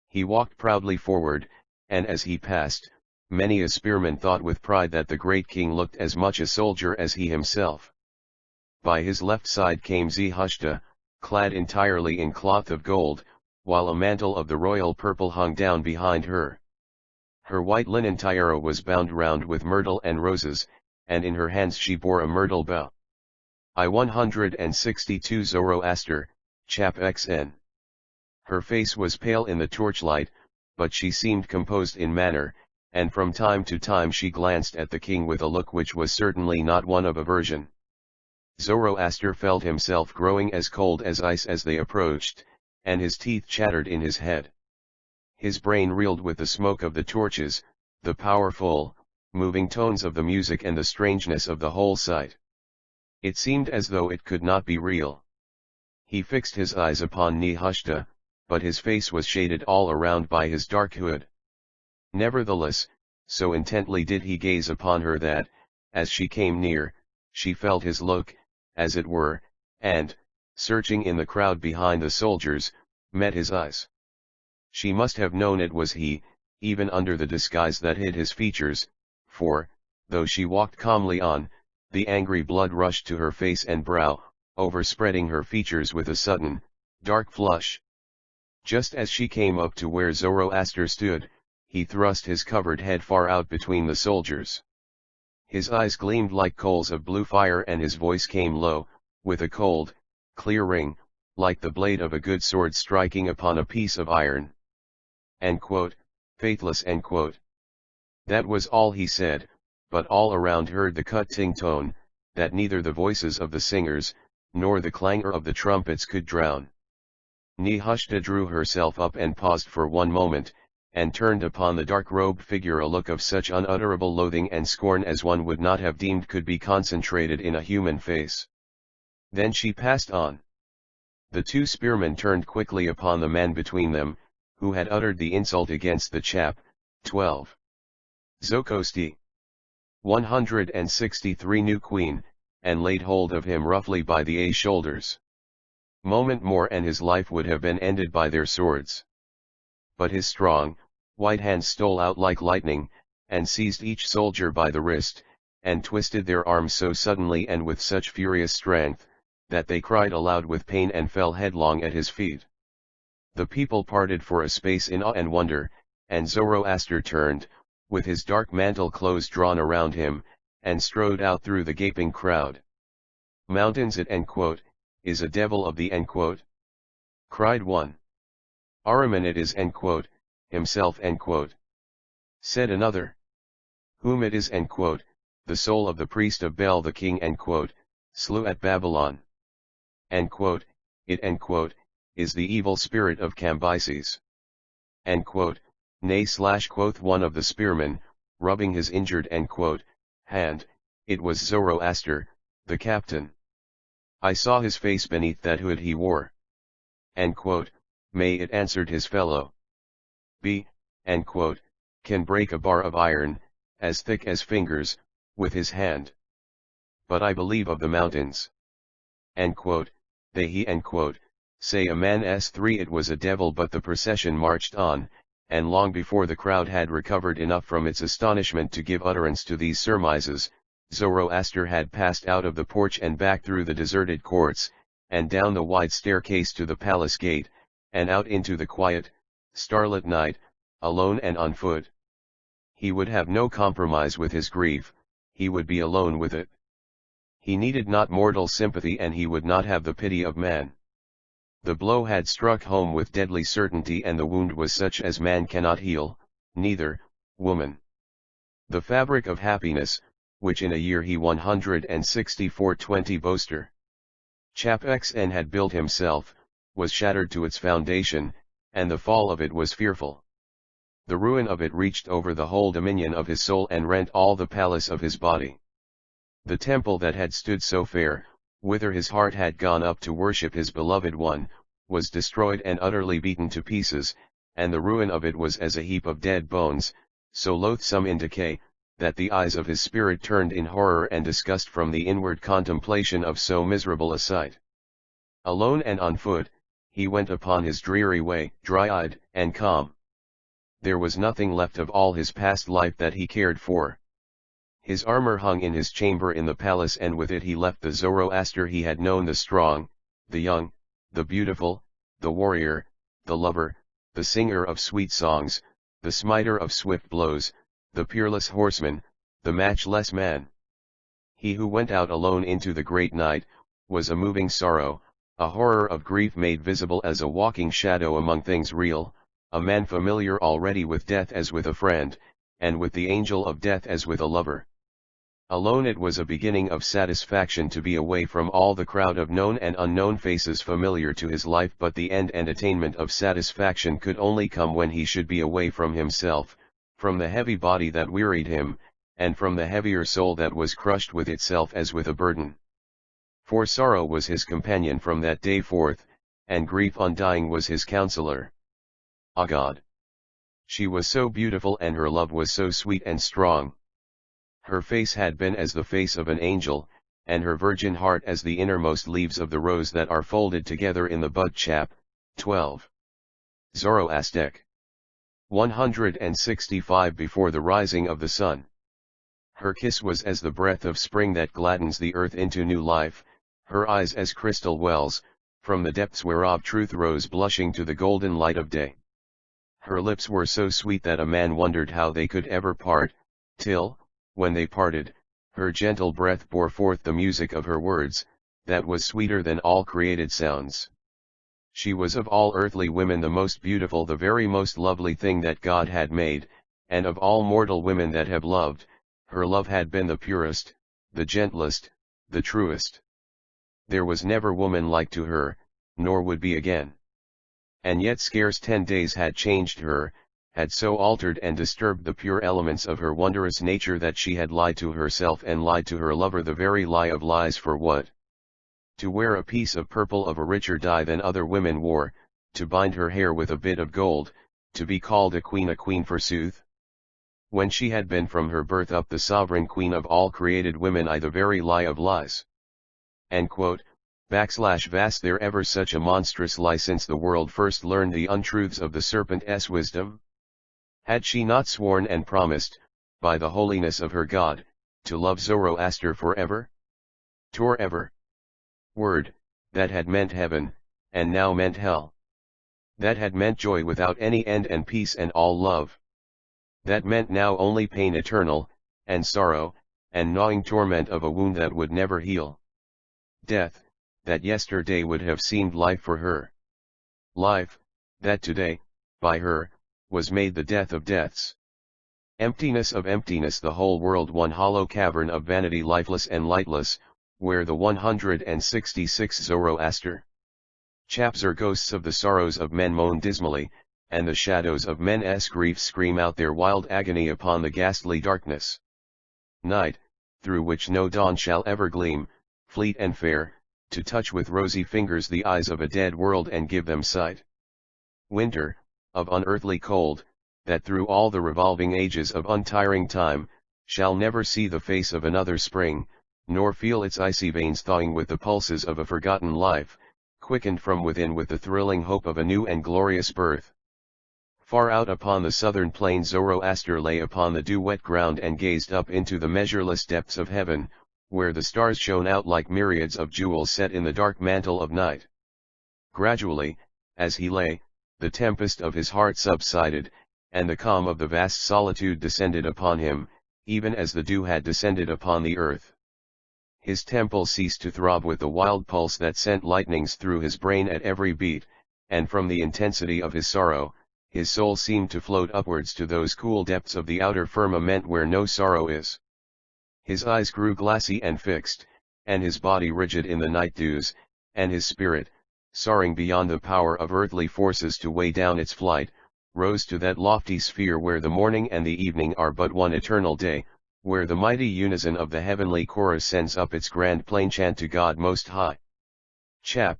He walked proudly forward, and as he passed, many a spearman thought with pride that the great king looked as much a soldier as he himself. By his left side came Zarathustra, clad entirely in cloth of gold, while a mantle of the royal purple hung down behind her. Her white linen tiara was bound round with myrtle and roses, and in her hands she bore a myrtle bough. I-162 Zoroaster, Chap XN. Her face was pale in the torchlight, but she seemed composed in manner, and from time to time she glanced at the king with a look which was certainly not one of aversion. Zoroaster felt himself growing as cold as ice as they approached, and his teeth chattered in his head. His brain reeled with the smoke of the torches, the powerful, moving tones of the music, and the strangeness of the whole sight. It seemed as though it could not be real. He fixed his eyes upon Zarathustra, but his face was shaded all around by his dark hood. Nevertheless, so intently did he gaze upon her that, as she came near, she felt his look, as it were, and, searching in the crowd behind the soldiers, met his eyes. She must have known it was he, even under the disguise that hid his features, for, though she walked calmly on, the angry blood rushed to her face and brow, overspreading her features with a sudden, dark flush. Just as she came up to where Zoroaster stood, he thrust his covered head far out between the soldiers. His eyes gleamed like coals of blue fire, and his voice came low, with a cold, clear ring, like the blade of a good sword striking upon a piece of iron. Faithless. That was all he said, but all around heard the cutting tone, that neither the voices of the singers, nor the clangor of the trumpets could drown. Zarathustra drew herself up and paused for one moment, and turned upon the dark-robed figure a look of such unutterable loathing and scorn as one would not have deemed could be concentrated in a human face. Then she passed on. The two spearmen turned quickly upon the man between them, who had uttered the insult against the chap. 12. Zokosti. 163 New Queen, and laid hold of him roughly by the shoulders. Moment more and his life would have been ended by their swords. But his strong, white hands stole out like lightning, and seized each soldier by the wrist, and twisted their arms so suddenly and with such furious strength, that they cried aloud with pain and fell headlong at his feet. The people parted for a space in awe and wonder, and Zoroaster turned, with his dark mantle close drawn around him, and strode out through the gaping crowd. "Mountains it is a devil of the cried one. Ahriman it is himself said another. Whom it is the soul of the priest of Bel the king slew at Babylon. It is the evil spirit of Cambyses. Nay quoth one of the spearmen, rubbing his injured hand, it was Zoroaster, the captain. I saw his face beneath that hood he wore. May it answered his fellow. B. Can break a bar of iron, as thick as fingers, with his hand. But I believe of the mountains. They say a man s3 it was a devil. But the procession marched on, and long before the crowd had recovered enough from its astonishment to give utterance to these surmises, Zoroaster had passed out of the porch and back through the deserted courts, and down the wide staircase to the palace gate, and out into the quiet, starlit night, alone and on foot. He would have no compromise with his grief, he would be alone with it. He needed not mortal sympathy and he would not have the pity of man. The blow had struck home with deadly certainty and the wound was such as man cannot heal, neither, woman. The fabric of happiness, which in a year he 164-20 boaster. Chap XN had built himself, was shattered to its foundation, and the fall of it was fearful. The ruin of it reached over the whole dominion of his soul and rent all the palace of his body. The temple that had stood so fair, whither his heart had gone up to worship his beloved one, was destroyed and utterly beaten to pieces, and the ruin of it was as a heap of dead bones, so loathsome in decay, that the eyes of his spirit turned in horror and disgust from the inward contemplation of so miserable a sight. Alone and on foot, he went upon his dreary way, dry-eyed and calm. There was nothing left of all his past life that he cared for. His armor hung in his chamber in the palace and with it he left the Zoroaster he had known, the strong, the young, the beautiful, the warrior, the lover, the singer of sweet songs, the smiter of swift blows, the peerless horseman, the matchless man. He who went out alone into the great night, was a moving sorrow, a horror of grief made visible as a walking shadow among things real, a man familiar already with death as with a friend, and with the angel of death as with a lover. Alone it was a beginning of satisfaction to be away from all the crowd of known and unknown faces familiar to his life, but the end and attainment of satisfaction could only come when he should be away from himself, from the heavy body that wearied him, and from the heavier soul that was crushed with itself as with a burden. For sorrow was his companion from that day forth, and grief undying was his counselor. Ah God! She was so beautiful and her love was so sweet and strong. Her face had been as the face of an angel, and her virgin heart as the innermost leaves of the rose that are folded together in the bud. Chap. 12. Zoroastic. 165 Before the rising of the sun. Her kiss was as the breath of spring that gladdens the earth into new life, her eyes as crystal wells, from the depths whereof truth rose blushing to the golden light of day. Her lips were so sweet that a man wondered how they could ever part, till, when they parted, her gentle breath bore forth the music of her words, that was sweeter than all created sounds. She was of all earthly women the most beautiful, the very most lovely thing that God had made, and of all mortal women that have loved, her love had been the purest, the gentlest, the truest. There was never woman like to her, nor would be again. And yet scarce 10 days had changed her, had so altered and disturbed the pure elements of her wondrous nature that she had lied to herself and lied to her lover the very lie of lies. For what? To wear a piece of purple of a richer dye than other women wore, to bind her hair with a bit of gold, to be called a queen forsooth? When she had been from her birth up the sovereign queen of all created women, the very lie of lies. /Was there ever such a monstrous lie since the world first learned the untruths of the serpent's wisdom? Had she not sworn and promised, by the holiness of her God, to love Zoroaster forever? Ever. Word, that had meant heaven, and now meant hell. That had meant joy without any end and peace and all love. That meant now only pain eternal, and sorrow, and gnawing torment of a wound that would never heal. Death, that yesterday would have seemed life for her. Life, that today, by her, was made the death of deaths. Emptiness of emptiness, the whole world one hollow cavern of vanity, lifeless and lightless, where the 166 Zoroaster chaps or ghosts of the sorrows of men moan dismally, and the shadows of men's griefs scream out their wild agony upon the ghastly darkness. Night, through which no dawn shall ever gleam, fleet and fair, to touch with rosy fingers the eyes of a dead world and give them sight. Winter, of unearthly cold, that through all the revolving ages of untiring time, shall never see the face of another spring, nor feel its icy veins thawing with the pulses of a forgotten life, quickened from within with the thrilling hope of a new and glorious birth. Far out upon the southern plain Zoroaster lay upon the dew-wet ground and gazed up into the measureless depths of heaven, where the stars shone out like myriads of jewels set in the dark mantle of night. Gradually, as he lay, the tempest of his heart subsided, and the calm of the vast solitude descended upon him, even as the dew had descended upon the earth. His temple ceased to throb with the wild pulse that sent lightnings through his brain at every beat, and from the intensity of his sorrow, his soul seemed to float upwards to those cool depths of the outer firmament where no sorrow is. His eyes grew glassy and fixed, and his body rigid in the night dews, and his spirit, soaring beyond the power of earthly forces to weigh down its flight, rose to that lofty sphere where the morning and the evening are but one eternal day, where the mighty unison of the heavenly chorus sends up its grand plain chant to God Most High. Chap.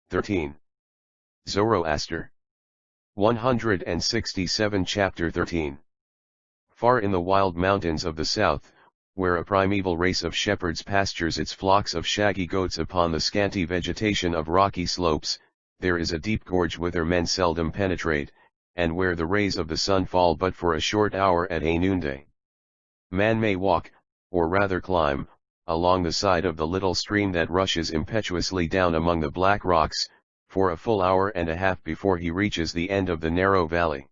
13. Zoroaster. 167 Chapter 13. Far in the wild mountains of the south, where a primeval race of shepherds pastures its flocks of shaggy goats upon the scanty vegetation of rocky slopes, there is a deep gorge whither men seldom penetrate, and where the rays of the sun fall but for a short hour at a noonday. Man may walk, or rather climb, along the side of the little stream that rushes impetuously down among the black rocks, for a full hour and a half before he reaches the end of the narrow valley.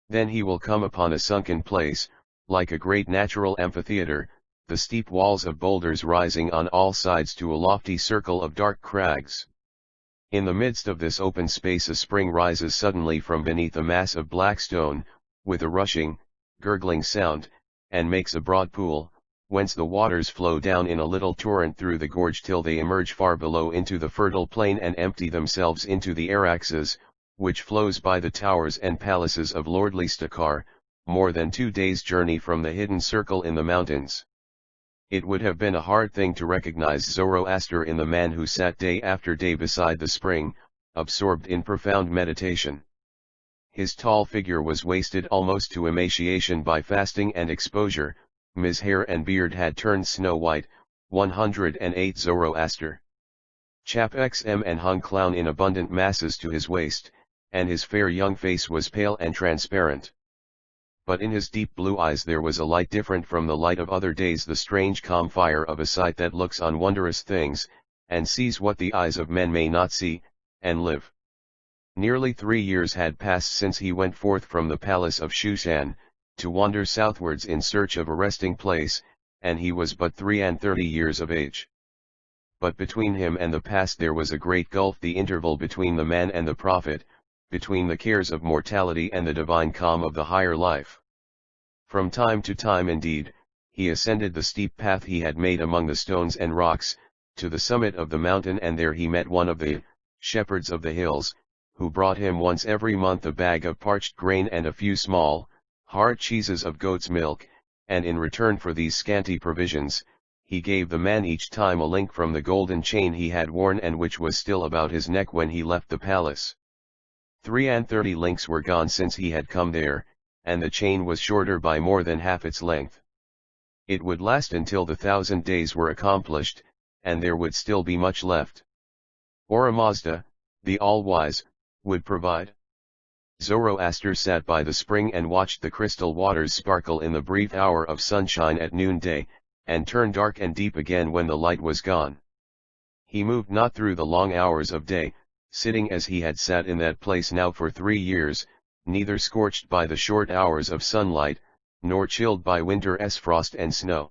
Then he will come upon a sunken place, like a great natural amphitheater, the steep walls of boulders rising on all sides to a lofty circle of dark crags. In the midst of this open space a spring rises suddenly from beneath a mass of black stone, with a rushing, gurgling sound, and makes a broad pool, whence the waters flow down in a little torrent through the gorge till they emerge far below into the fertile plain and empty themselves into the Araxes, which flows by the towers and palaces of lordly Stakar, more than 2 days' journey from the hidden circle in the mountains. It would have been a hard thing to recognize Zoroaster in the man who sat day after day beside the spring, absorbed in profound meditation. His tall figure was wasted almost to emaciation by fasting and exposure, his hair and beard had turned snow-white. 108 Zoroaster. Chap XM and hung clown in abundant masses to his waist, and his fair young face was pale and transparent. But in his deep blue eyes there was a light different from the light of other days, the strange calm fire of a sight that looks on wondrous things, and sees what the eyes of men may not see, and live. Nearly 3 years had passed since he went forth from the palace of Shushan, to wander southwards in search of a resting place, and he was but 33 years of age. But between him and the past there was a great gulf, the interval between the man and the prophet, between the cares of mortality and the divine calm of the higher life. From time to time indeed, he ascended the steep path he had made among the stones and rocks, to the summit of the mountain, and there he met one of the shepherds of the hills, who brought him once every month a bag of parched grain and a few small, hard cheeses of goat's milk, and in return for these scanty provisions, he gave the man each time a link from the golden chain he had worn and which was still about his neck when he left the palace. 33 links were gone since he had come there, and the chain was shorter by more than half its length. It would last until the 1,000 days were accomplished, and there would still be much left. Ahura Mazda, the all-wise, would provide. Zoroaster sat by the spring and watched the crystal waters sparkle in the brief hour of sunshine at noonday, and turn dark and deep again when the light was gone. He moved not through the long hours of day, sitting as he had sat in that place now for 3 years, neither scorched by the short hours of sunlight, nor chilled by winter's frost and snow.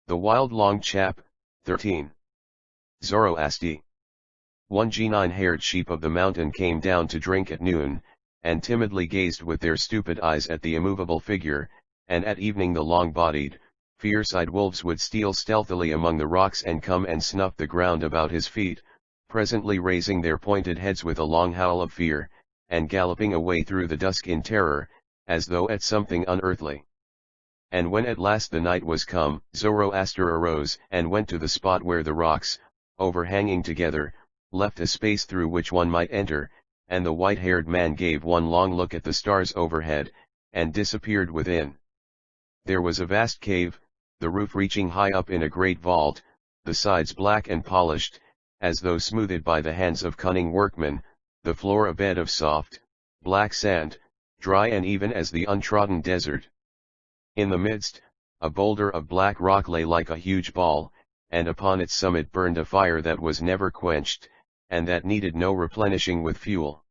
The wild long chap. 13. Zoroaster. 1 G9-haired sheep of the mountain came down to drink at noon, and timidly gazed with their stupid eyes at the immovable figure, and at evening the long-bodied, fierce-eyed wolves would steal stealthily among the rocks and come and snuff the ground about his feet, presently raising their pointed heads with a long howl of fear, and galloping away through the dusk in terror, as though at something unearthly. And when at last the night was come, Zoroaster arose and went to the spot where the rocks, overhanging together, left a space through which one might enter, and the white-haired man gave one long look at the stars overhead, and disappeared within. There was a vast cave, the roof reaching high up in a great vault, the sides black and polished, as though smoothed by the hands of cunning workmen, the floor a bed of soft, black sand, dry and even as the untrodden desert. In the midst, a boulder of black rock lay like a huge ball, and upon its summit burned a fire that was never quenched, and that needed no replenishing with fuel.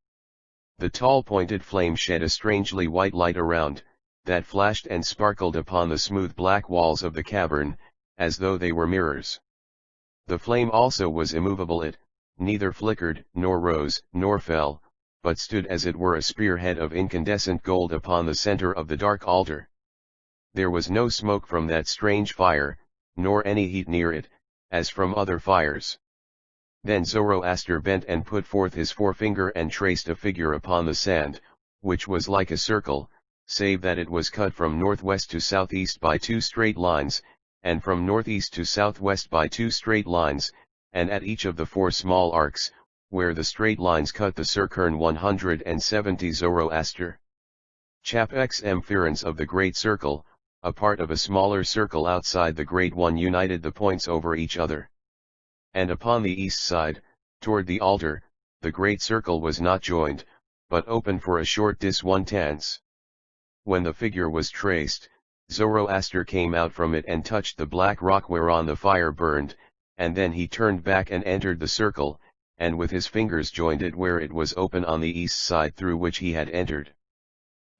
The tall pointed flame shed a strangely white light around, that flashed and sparkled upon the smooth black walls of the cavern, as though they were mirrors. The flame also was immovable, it neither flickered, nor rose, nor fell, but stood as it were a spearhead of incandescent gold upon the center of the dark altar. There was no smoke from that strange fire, nor any heat near it, as from other fires. Then Zoroaster bent and put forth his forefinger and traced a figure upon the sand, which was like a circle, save that it was cut from northwest to southeast by 2 straight lines, and from northeast to southwest by 2 straight lines, and at each of the 4 small arcs, where the straight lines cut the circum 170 Zoroaster. Chap XM Ference of the great circle, a part of a smaller circle outside the great one, united the points over each other. And upon the east side, toward the altar, the great circle was not joined, but open for a short dis 1/10. When the figure was traced, Zoroaster came out from it and touched the black rock whereon the fire burned, and then he turned back and entered the circle, and with his fingers joined it where it was open on the east side through which he had entered.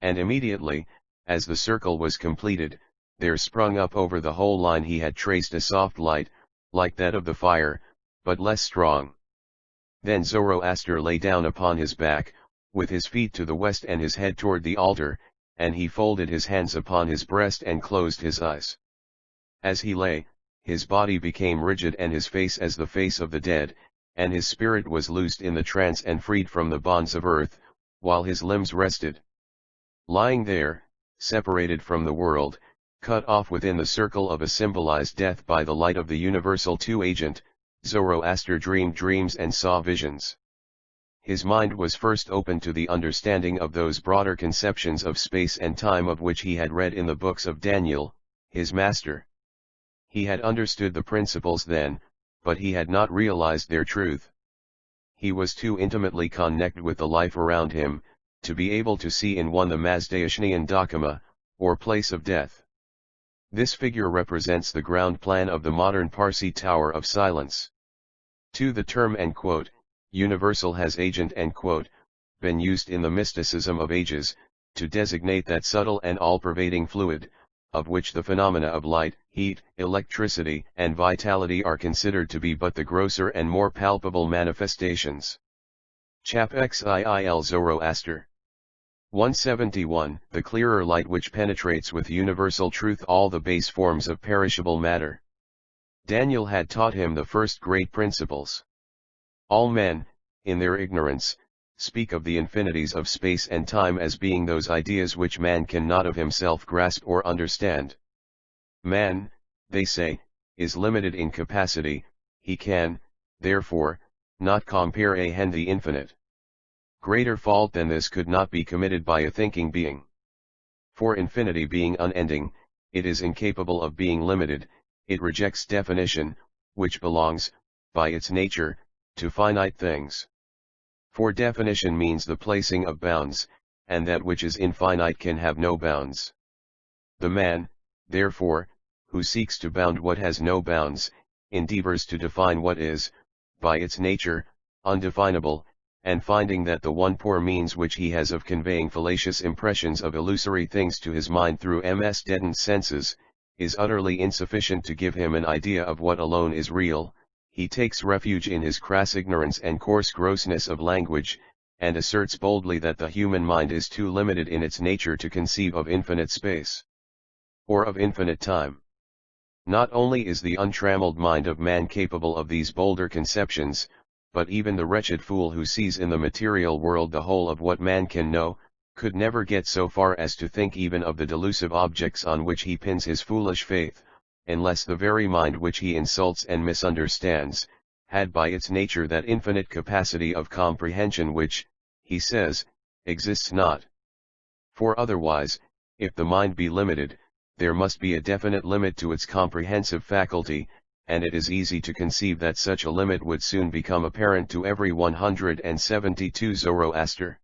And immediately, as the circle was completed, there sprung up over the whole line he had traced a soft light, like that of the fire, but less strong. Then Zoroaster lay down upon his back, with his feet to the west and his head toward the altar, and he folded his hands upon his breast and closed his eyes. As he lay, his body became rigid and his face as the face of the dead, and his spirit was loosed in the trance and freed from the bonds of earth, while his limbs rested. Lying there, separated from the world, cut off within the circle of a symbolized death by the light of the universal two-agent, Zoroaster dreamed dreams and saw visions. His mind was first opened to the understanding of those broader conceptions of space and time of which he had read in the books of Daniel, his master. He had understood the principles then, but he had not realized their truth. He was too intimately connected with the life around him, to be able to see in one the Mazdayasna Dakama, or place of death. This figure represents the ground plan of the modern Parsi Tower of Silence. To the term universal has agent been used in the mysticism of ages, to designate that subtle and all-pervading fluid, of which the phenomena of light, heat, electricity, and vitality are considered to be but the grosser and more palpable manifestations. Chap Xiil Zoroaster 171. The clearer light which penetrates with universal truth all the base forms of perishable matter. Daniel had taught him the first great principles. All men, in their ignorance, speak of the infinities of space and time as being those ideas which man cannot of himself grasp or understand. Man, they say, is limited in capacity, he can, therefore, not comprehend the infinite. Greater fault than this could not be committed by a thinking being. For infinity being unending, it is incapable of being limited, it rejects definition, which belongs, by its nature, to finite things. For definition means the placing of bounds, and that which is infinite can have no bounds. The man, therefore, who seeks to bound what has no bounds, endeavors to define what is, by its nature, undefinable, and finding that the one poor means which he has of conveying fallacious impressions of illusory things to his mind through deadened senses, is utterly insufficient to give him an idea of what alone is real, he takes refuge in his crass ignorance and coarse grossness of language, and asserts boldly that the human mind is too limited in its nature to conceive of infinite space, or of infinite time. Not only is the untrammeled mind of man capable of these bolder conceptions, but even the wretched fool who sees in the material world the whole of what man can know, could never get so far as to think even of the delusive objects on which he pins his foolish faith, unless the very mind which he insults and misunderstands, had by its nature that infinite capacity of comprehension which, he says, exists not. For otherwise, if the mind be limited, there must be a definite limit to its comprehensive faculty, and it is easy to conceive that such a limit would soon become apparent to every 172 Zoroaster.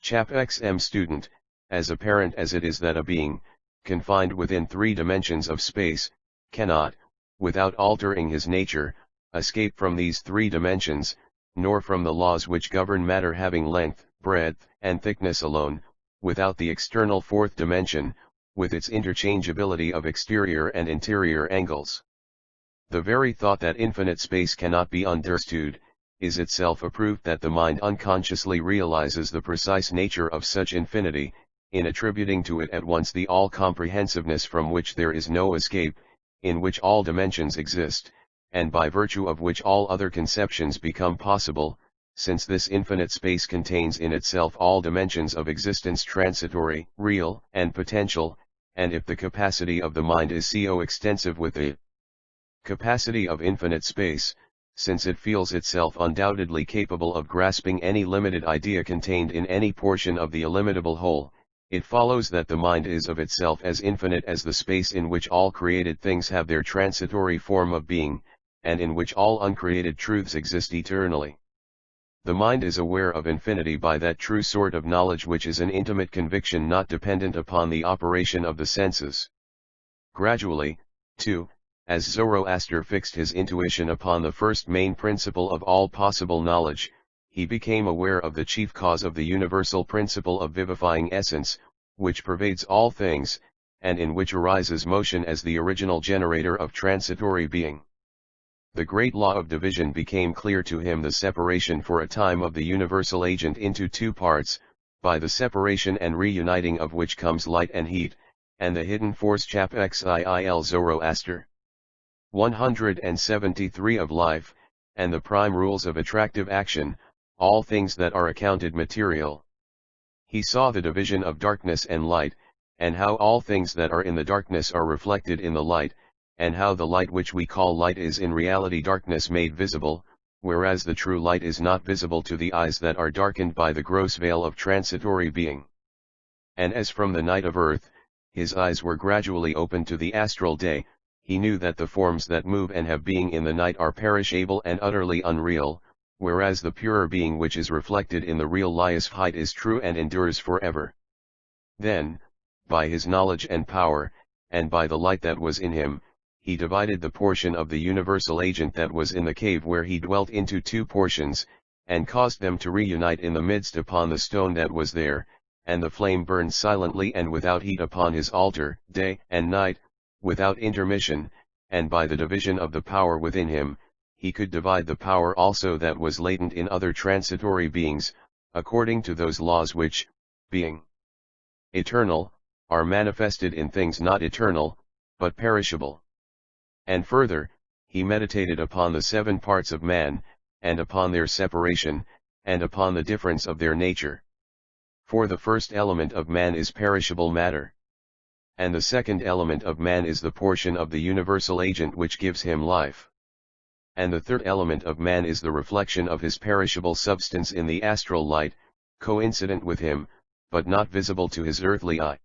Chap XM Student, as apparent as it is that a being, confined within 3 dimensions of space, cannot, without altering his nature, escape from these 3 dimensions, nor from the laws which govern matter having length, breadth, and thickness alone, without the external fourth dimension, with its interchangeability of exterior and interior angles. The very thought that infinite space cannot be understood, is itself a proof that the mind unconsciously realizes the precise nature of such infinity, in attributing to it at once the all-comprehensiveness from which there is no escape, in which all dimensions exist, and by virtue of which all other conceptions become possible, since this infinite space contains in itself all dimensions of existence transitory, real, and potential, and if the capacity of the mind is so extensive with the capacity of infinite space, since it feels itself undoubtedly capable of grasping any limited idea contained in any portion of the illimitable whole, it follows that the mind is of itself as infinite as the space in which all created things have their transitory form of being, and in which all uncreated truths exist eternally. The mind is aware of infinity by that true sort of knowledge which is an intimate conviction not dependent upon the operation of the senses. Gradually, too, as Zoroaster fixed his intuition upon the first main principle of all possible knowledge, he became aware of the chief cause of the universal principle of vivifying essence, which pervades all things, and in which arises motion as the original generator of transitory being. The great law of division became clear to him, the separation for a time of the universal agent into two parts, by the separation and reuniting of which comes light and heat, and the hidden force Xil Zoroaster 173 of life, and the prime rules of attractive action, all things that are accounted material. He saw the division of darkness and light, and how all things that are in the darkness are reflected in the light, and how the light which we call light is in reality darkness made visible, whereas the true light is not visible to the eyes that are darkened by the gross veil of transitory being. And as from the night of earth, his eyes were gradually opened to the astral day, he knew that the forms that move and have being in the night are perishable and utterly unreal, whereas the purer being which is reflected in the real light is true and endures forever. Then, by his knowledge and power, and by the light that was in him, he divided the portion of the universal agent that was in the cave where he dwelt into two portions, and caused them to reunite in the midst upon the stone that was there, and the flame burned silently and without heat upon his altar, day and night, without intermission, and by the division of the power within him, he could divide the power also that was latent in other transitory beings, according to those laws which, being eternal, are manifested in things not eternal, but perishable. And further, he meditated upon the 7 parts of man, and upon their separation, and upon the difference of their nature. For the first element of man is perishable matter. And the second element of man is the portion of the universal agent which gives him life. And the third element of man is the reflection of his perishable substance in the astral light, coincident with him, but not visible to his earthly eye.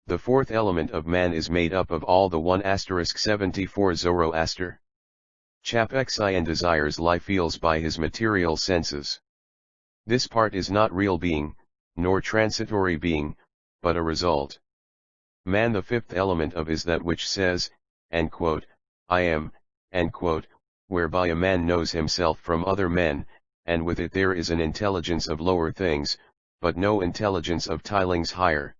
The fourth element of man is made up of all the 1*74 Zoroaster. Xi and desires life feels by his material senses. This part is not real being, nor transitory being, but a result. Man, the fifth element of is that which says, I am, whereby a man knows himself from other men, and with it there is an intelligence of lower things, but no intelligence of tilings higher.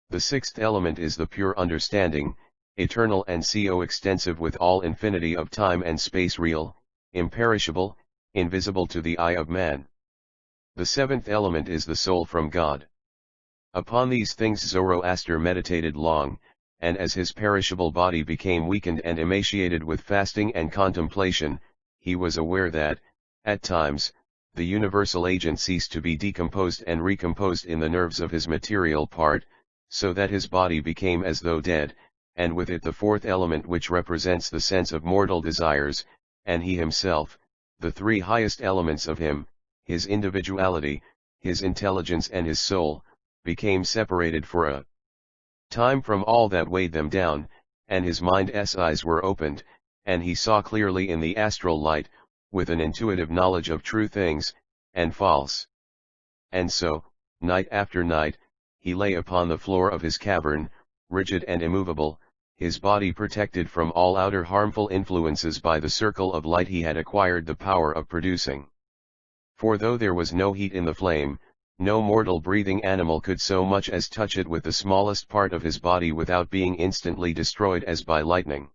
The sixth element is the pure understanding, eternal and so extensive with all infinity of time and space, real, imperishable, invisible to the eye of man. The seventh element is the soul from God. Upon these things Zoroaster meditated long, and as his perishable body became weakened and emaciated with fasting and contemplation, he was aware that, at times, the universal agent ceased to be decomposed and recomposed in the nerves of his material part, so that his body became as though dead, and with it the fourth element which represents the sense of mortal desires, and he himself, the 3 highest elements of him, his individuality, his intelligence and his soul, became separated for a time from all that weighed them down, and his mind's eyes were opened, and he saw clearly in the astral light, with an intuitive knowledge of true things, and false. And so, night after night, he lay upon the floor of his cavern, rigid and immovable, his body protected from all outer harmful influences by the circle of light he had acquired the power of producing. For though there was no heat in the flame, no mortal breathing animal could so much as touch it with the smallest part of his body without being instantly destroyed as by lightning.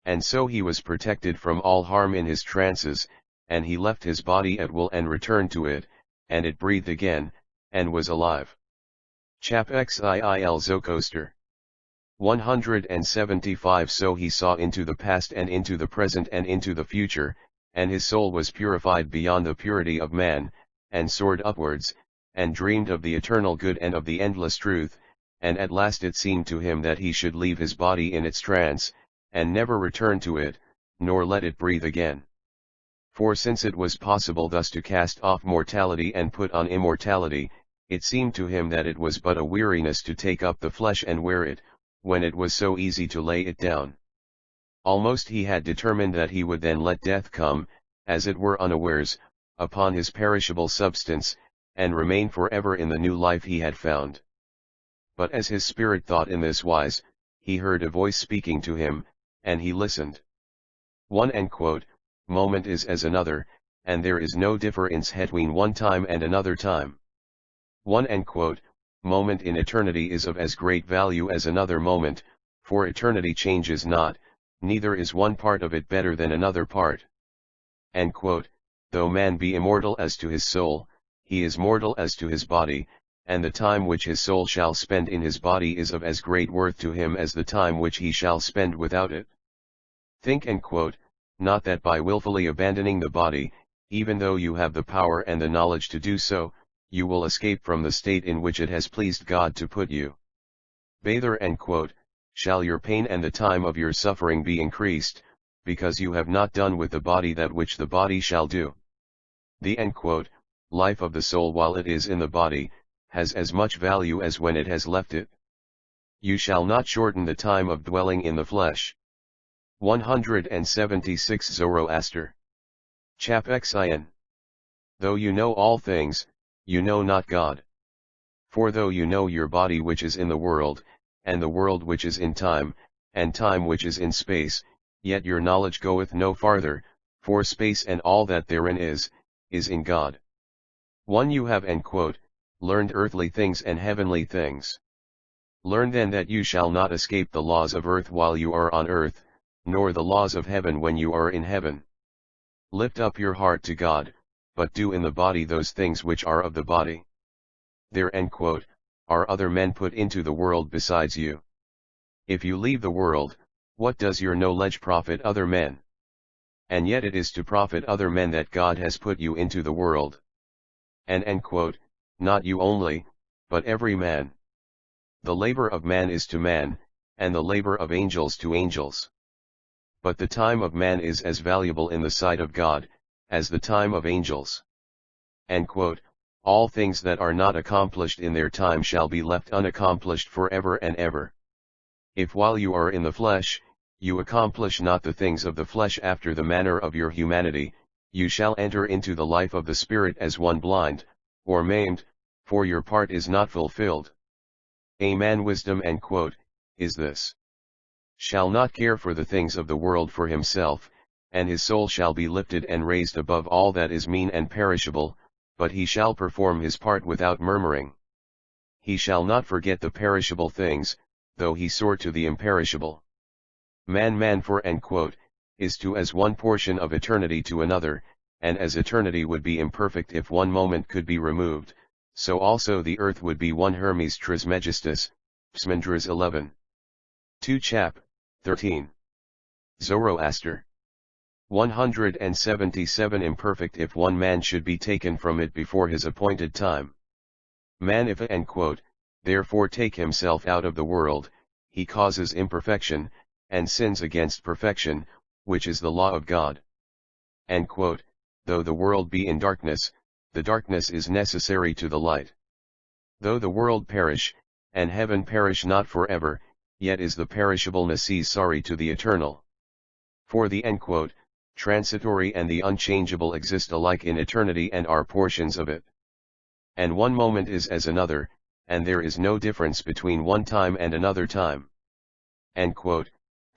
And so he was protected from all harm in his trances, and he left his body at will and returned to it, and it breathed again, and was alive. Chap Xiil Zoroaster. 175 So he saw into the past and into the present and into the future, and his soul was purified beyond the purity of man, and soared upwards, and dreamed of the eternal good and of the endless truth, and at last it seemed to him that he should leave his body in its trance, and never return to it, nor let it breathe again. For since it was possible thus to cast off mortality and put on immortality, it seemed to him that it was but a weariness to take up the flesh and wear it, when it was so easy to lay it down. Almost he had determined that he would then let death come, as it were unawares, upon his perishable substance, and remain forever in the new life he had found. But as his spirit thought in this wise, he heard a voice speaking to him, and he listened. 1 Moment is as another, and there is no difference between one time and another time. 1 Moment in eternity is of as great value as another moment, for eternity changes not, neither is one part of it better than another part. Though man be immortal as to his soul, he is mortal as to his body, and the time which his soul shall spend in his body is of as great worth to him as the time which he shall spend without it. Think not that by willfully abandoning the body, even though you have the power and the knowledge to do so, you will escape from the state in which it has pleased God to put you. Bather shall your pain and the time of your suffering be increased, because you have not done with the body that which the body shall do. The life of the soul while it is in the body, has as much value as when it has left it. You shall not shorten the time of dwelling in the flesh. 176 Zoroaster. Chap Xin. Though you know all things, you know not God. For though you know your body which is in the world, and the world which is in time, and time which is in space, yet your knowledge goeth no farther, for space and all that therein is in God. 1 You have learned earthly things and heavenly things. Learn then that you shall not escape the laws of earth while you are on earth, nor the laws of heaven when you are in heaven. Lift up your heart to God, but do in the body those things which are of the body. There are other men put into the world besides you. If you leave the world, what does your knowledge profit other men? And yet it is to profit other men that God has put you into the world. And not you only, but every man. The labor of man is to man, and the labor of angels to angels. But the time of man is as valuable in the sight of God, as the time of angels. All things that are not accomplished in their time shall be left unaccomplished forever and ever. If while you are in the flesh, you accomplish not the things of the flesh after the manner of your humanity, you shall enter into the life of the Spirit as one blind, or maimed, for your part is not fulfilled. A man wisdom is this. Shall not care for the things of the world for himself, and his soul shall be lifted and raised above all that is mean and perishable, but he shall perform his part without murmuring. He shall not forget the perishable things, though he soar to the imperishable. Man for is to as one portion of eternity to another, and as eternity would be imperfect if one moment could be removed, so also the earth would be one Hermes Trismegistus, Psmandras 11. 2 Chap. 13. Zoroaster. 177 Imperfect if one man should be taken from it before his appointed time. Man if therefore take himself out of the world, he causes imperfection, and sins against perfection, which is the law of God. Though the world be in darkness, the darkness is necessary to the light. Though the world perish, and heaven perish not forever, yet is the perishable necessary to the eternal. For the transitory and the unchangeable exist alike in eternity and are portions of it. And one moment is as another, and there is no difference between one time and another time.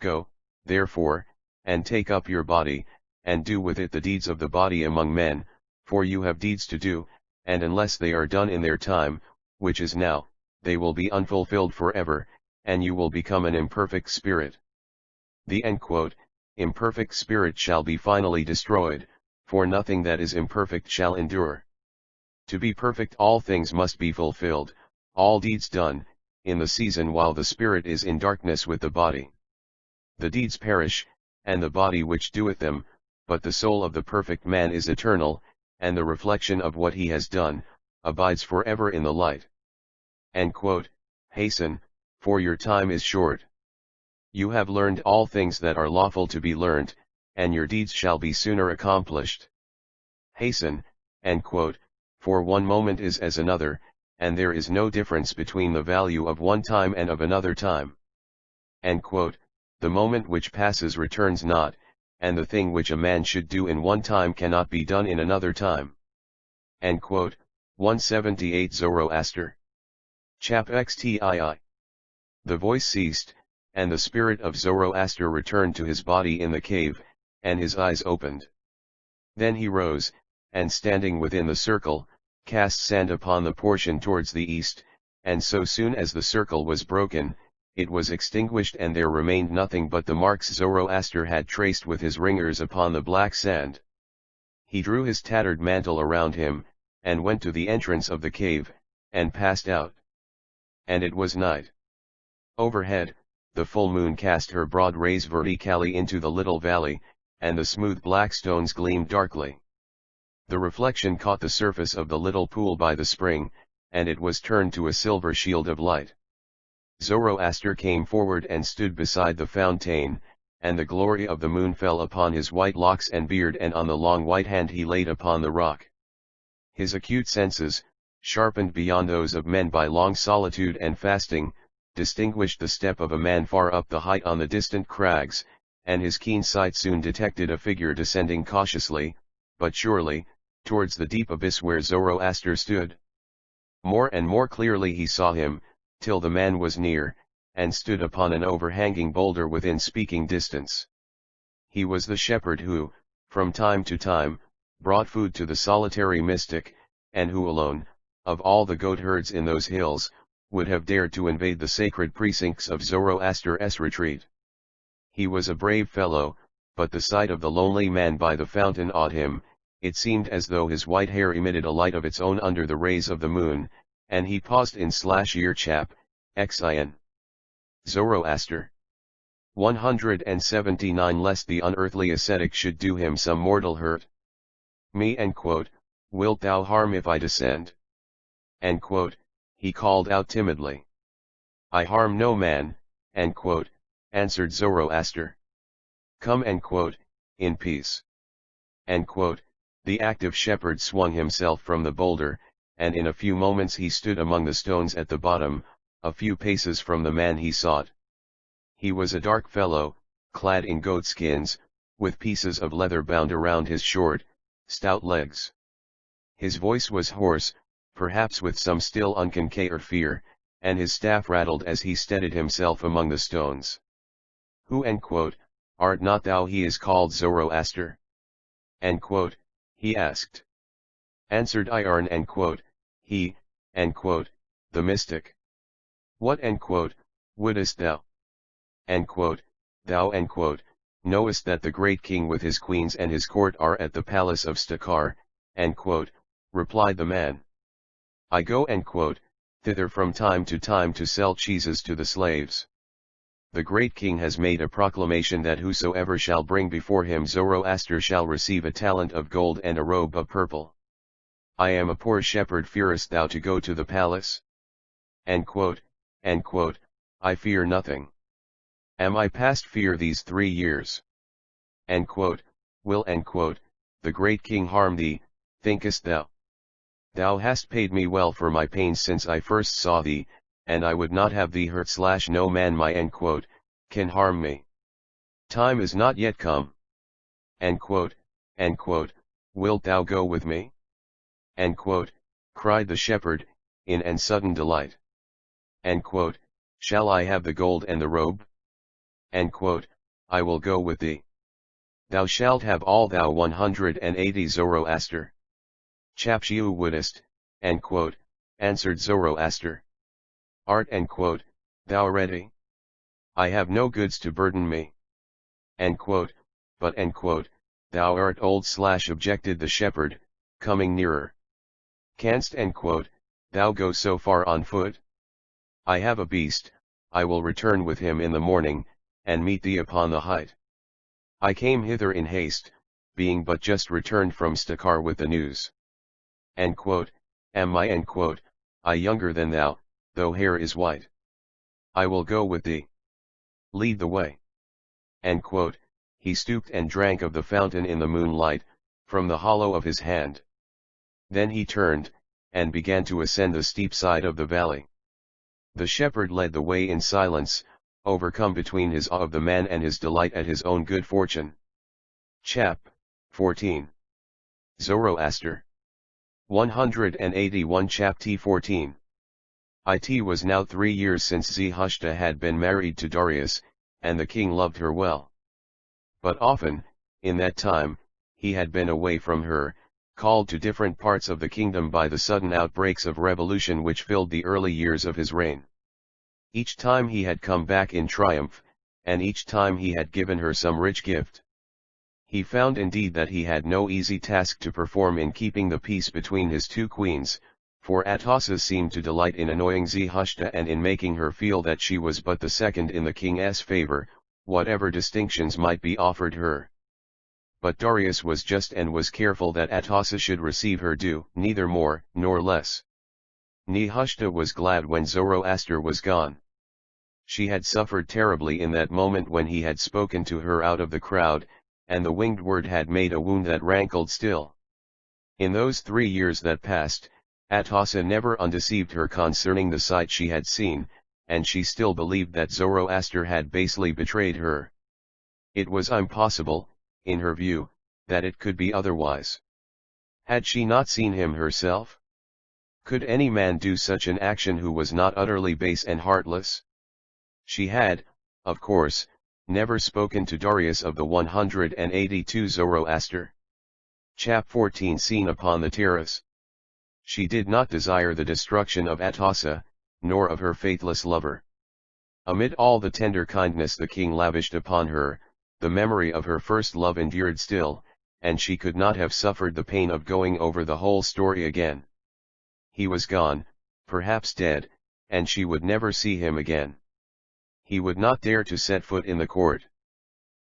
Go, therefore, and take up your body, and do with it the deeds of the body among men, for you have deeds to do, and unless they are done in their time, which is now, they will be unfulfilled forever, and you will become an imperfect spirit. The imperfect spirit shall be finally destroyed, for nothing that is imperfect shall endure. To be perfect all things must be fulfilled, all deeds done, in the season while the spirit is in darkness with the body. The deeds perish, and the body which doeth them, but the soul of the perfect man is eternal, and the reflection of what he has done, abides forever in the light. Hasten, for your time is short. You have learned all things that are lawful to be learned, and your deeds shall be sooner accomplished. Hasten, for one moment is as another, and there is no difference between the value of one time and of another time. The moment which passes returns not, and the thing which a man should do in one time cannot be done in another time. 178 Zoroaster. Chap XTII. The voice ceased, and the spirit of Zoroaster returned to his body in the cave, and his eyes opened. Then he rose, and standing within the circle, cast sand upon the portion towards the east, and so soon as the circle was broken, it was extinguished and there remained nothing but the marks Zoroaster had traced with his ringers upon the black sand. He drew his tattered mantle around him, and went to the entrance of the cave, and passed out. And it was night. Overhead, the full moon cast her broad rays vertically into the little valley, and the smooth black stones gleamed darkly. The reflection caught the surface of the little pool by the spring, and it was turned to a silver shield of light. Zoroaster came forward and stood beside the fountain, and the glory of the moon fell upon his white locks and beard and on the long white hand he laid upon the rock. His acute senses, sharpened beyond those of men by long solitude and fasting, distinguished the step of a man far up the height on the distant crags, and his keen sight soon detected a figure descending cautiously, but surely, towards the deep abyss where Zoroaster stood. More and more clearly he saw him, till the man was near, and stood upon an overhanging boulder within speaking distance. He was the shepherd who, from time to time, brought food to the solitary mystic, and who alone, of all the goatherds in those hills, would have dared to invade the sacred precincts of Zoroaster's retreat. He was a brave fellow, but the sight of the lonely man by the fountain awed him. It seemed as though his white hair emitted a light of its own under the rays of the moon, and he paused in /ear chap, xin. Zoroaster. 179 Lest the unearthly ascetic should do him some mortal hurt. Me wilt thou harm if I descend? He called out timidly. I harm no man, answered Zoroaster. Come in peace. The active shepherd swung himself from the boulder, and in a few moments he stood among the stones at the bottom, a few paces from the man he sought. He was a dark fellow, clad in goat skins, with pieces of leather bound around his short, stout legs. His voice was hoarse, perhaps with some still unconquered fear, and his staff rattled as he steadied himself among the stones. Who art not thou? He is called Zoroaster? He asked. Answered Iron he, the mystic. What wouldest thou? Thou knowest that the great king with his queens and his court are at the palace of Stakar, replied the man. I go thither from time to sell cheeses to the slaves. The great king has made a proclamation that whosoever shall bring before him Zoroaster shall receive a talent of gold and a robe of purple. I am a poor shepherd. Fearest thou to go to the palace? I fear nothing. Am I past fear these 3 years? Will the great king harm thee, thinkest thou? Thou hast paid me well for my pains since I first saw thee, and I would not have thee hurt. No man my can harm me. Time is not yet come. Wilt thou go with me? Cried the shepherd, in sudden delight. Shall I have the gold and the robe? I will go with thee. Thou shalt have all. Thou 180 Zoroaster. Chapshiu wouldest, Answered Zoroaster. Art, thou ready? I have no goods to burden me. But, thou art old / objected the shepherd, coming nearer. Canst, thou go so far on foot? I have a beast, I will return with him in the morning, and meet thee upon the height. I came hither in haste, being but just returned from Stakar with the news. Am I younger than thou, though hair is white? I will go with thee. Lead the way. He stooped and drank of the fountain in the moonlight, from the hollow of his hand. Then he turned, and began to ascend the steep side of the valley. The shepherd led the way in silence, overcome between his awe of the man and his delight at his own good fortune. Chap. 14. Zoroaster. 181 Chapter 14. It was now 3 years since Zarathustra had been married to Darius, and the king loved her well. But often, in that time, he had been away from her, called to different parts of the kingdom by the sudden outbreaks of revolution which filled the early years of his reign. Each time he had come back in triumph, and each time he had given her some rich gift. He found indeed that he had no easy task to perform in keeping the peace between his two queens, for Atossa seemed to delight in annoying Zarathustra and in making her feel that she was but the second in the king's favor, whatever distinctions might be offered her. But Darius was just and was careful that Atossa should receive her due, neither more nor less. Zarathustra was glad when Zoroaster was gone. She had suffered terribly in that moment when he had spoken to her out of the crowd, and the winged word had made a wound that rankled still. In those 3 years that passed, Atossa never undeceived her concerning the sight she had seen, and she still believed that Zoroaster had basely betrayed her. It was impossible, in her view, that it could be otherwise. Had she not seen him herself? Could any man do such an action who was not utterly base and heartless? She had, of course, never spoken to Darius of the 182 Zoroaster. Chap 14 Scene upon the terrace. She did not desire the destruction of Atossa, nor of her faithless lover. Amid all the tender kindness the king lavished upon her, the memory of her first love endured still, and she could not have suffered the pain of going over the whole story again. He was gone, perhaps dead, and she would never see him again. He would not dare to set foot in the court.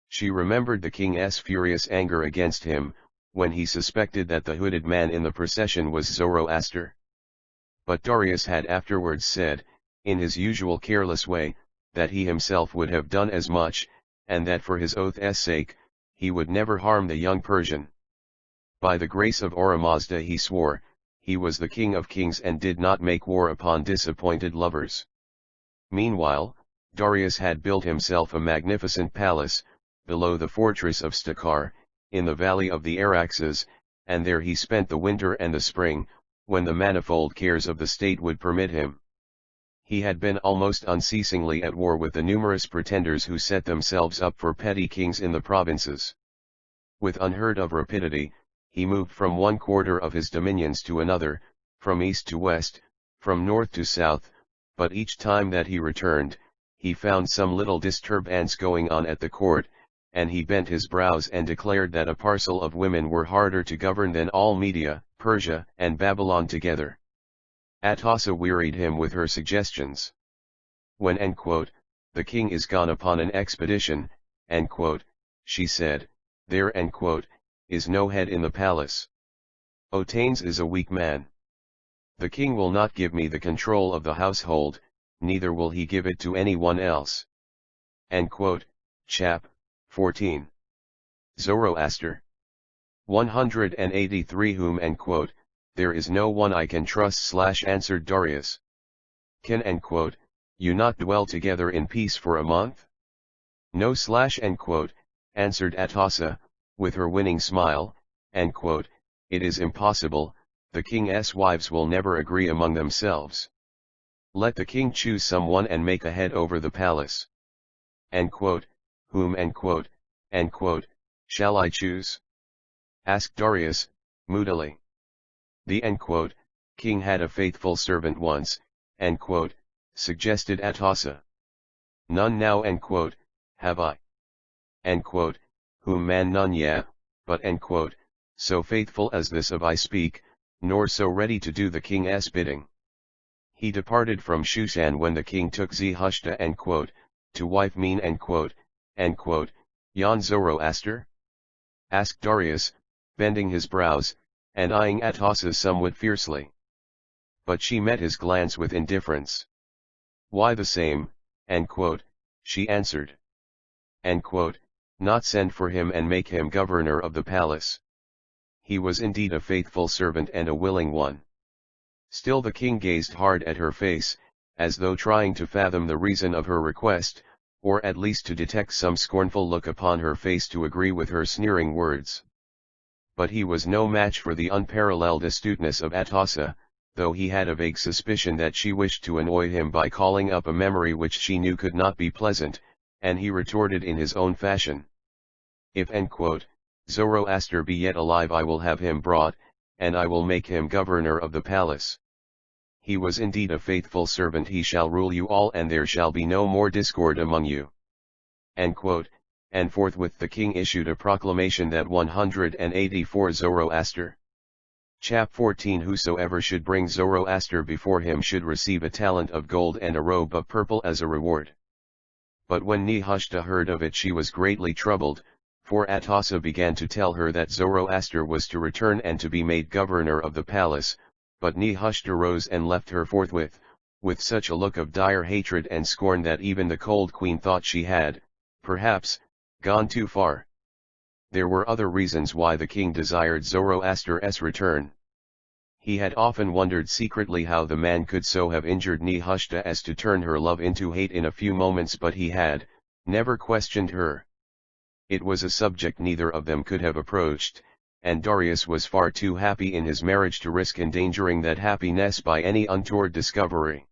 She remembered the king's furious anger against him, when he suspected that the hooded man in the procession was Zoroaster. But Darius had afterwards said, in his usual careless way, that he himself would have done as much, and that for his oath's sake, he would never harm the young Persian. By the grace of Ahura Mazda he swore, he was the king of kings and did not make war upon disappointed lovers. Meanwhile, Darius had built himself a magnificent palace, below the fortress of Stakar, in the valley of the Araxes, and there he spent the winter and the spring, when the manifold cares of the state would permit him. He had been almost unceasingly at war with the numerous pretenders who set themselves up for petty kings in the provinces. With unheard of rapidity, he moved from one quarter of his dominions to another, from east to west, from north to south, but each time that he returned, he found some little disturbance going on at the court, and he bent his brows and declared that a parcel of women were harder to govern than all Media, Persia, and Babylon together. Atossa wearied him with her suggestions. When the king is gone upon an expedition, she said, there is no head in the palace. Otanes is a weak man. The king will not give me the control of the household, neither will he give it to anyone else. Chap. 14. Zoroaster. 183 Whom there is no one I can trust / answered Darius. Can you not dwell together in peace for a month? No / answered Atossa, with her winning smile, it is impossible, the king's wives will never agree among themselves. Let the king choose someone and make a head over the palace. Whom shall I choose? Asked Darius, moodily. The king had a faithful servant once, suggested Atossa. None now, have I. Whom man none yet, but so faithful as this of I speak, nor so ready to do the king's bidding. He departed from Shushan when the king took Zarathustra to wife mean yon Zoroaster? Asked Darius, bending his brows, and eyeing Atossa somewhat fiercely. But she met his glance with indifference. Why the same, she answered. Not send for him and make him governor of the palace. He was indeed a faithful servant and a willing one. Still the king gazed hard at her face, as though trying to fathom the reason of her request, or at least to detect some scornful look upon her face to agree with her sneering words. But he was no match for the unparalleled astuteness of Atossa, though he had a vague suspicion that she wished to annoy him by calling up a memory which she knew could not be pleasant, and he retorted in his own fashion. If Zoroaster be yet alive, I will have him brought, and I will make him governor of the palace. He was indeed a faithful servant, he shall rule you all, and there shall be no more discord among you. And forthwith the king issued a proclamation that 184 Zoroaster. Chap 14 Whosoever should bring Zoroaster before him should receive a talent of gold and a robe of purple as a reward. But when Nehushta heard of it, she was greatly troubled, for Atossa began to tell her that Zoroaster was to return and to be made governor of the palace, but Nehushta rose and left her forthwith, with such a look of dire hatred and scorn that even the cold queen thought she had, perhaps, gone too far. There were other reasons why the king desired Zoroaster's return. He had often wondered secretly how the man could so have injured Nehushta as to turn her love into hate in a few moments, but he had never questioned her. It was a subject neither of them could have approached, and Darius was far too happy in his marriage to risk endangering that happiness by any untoward discovery.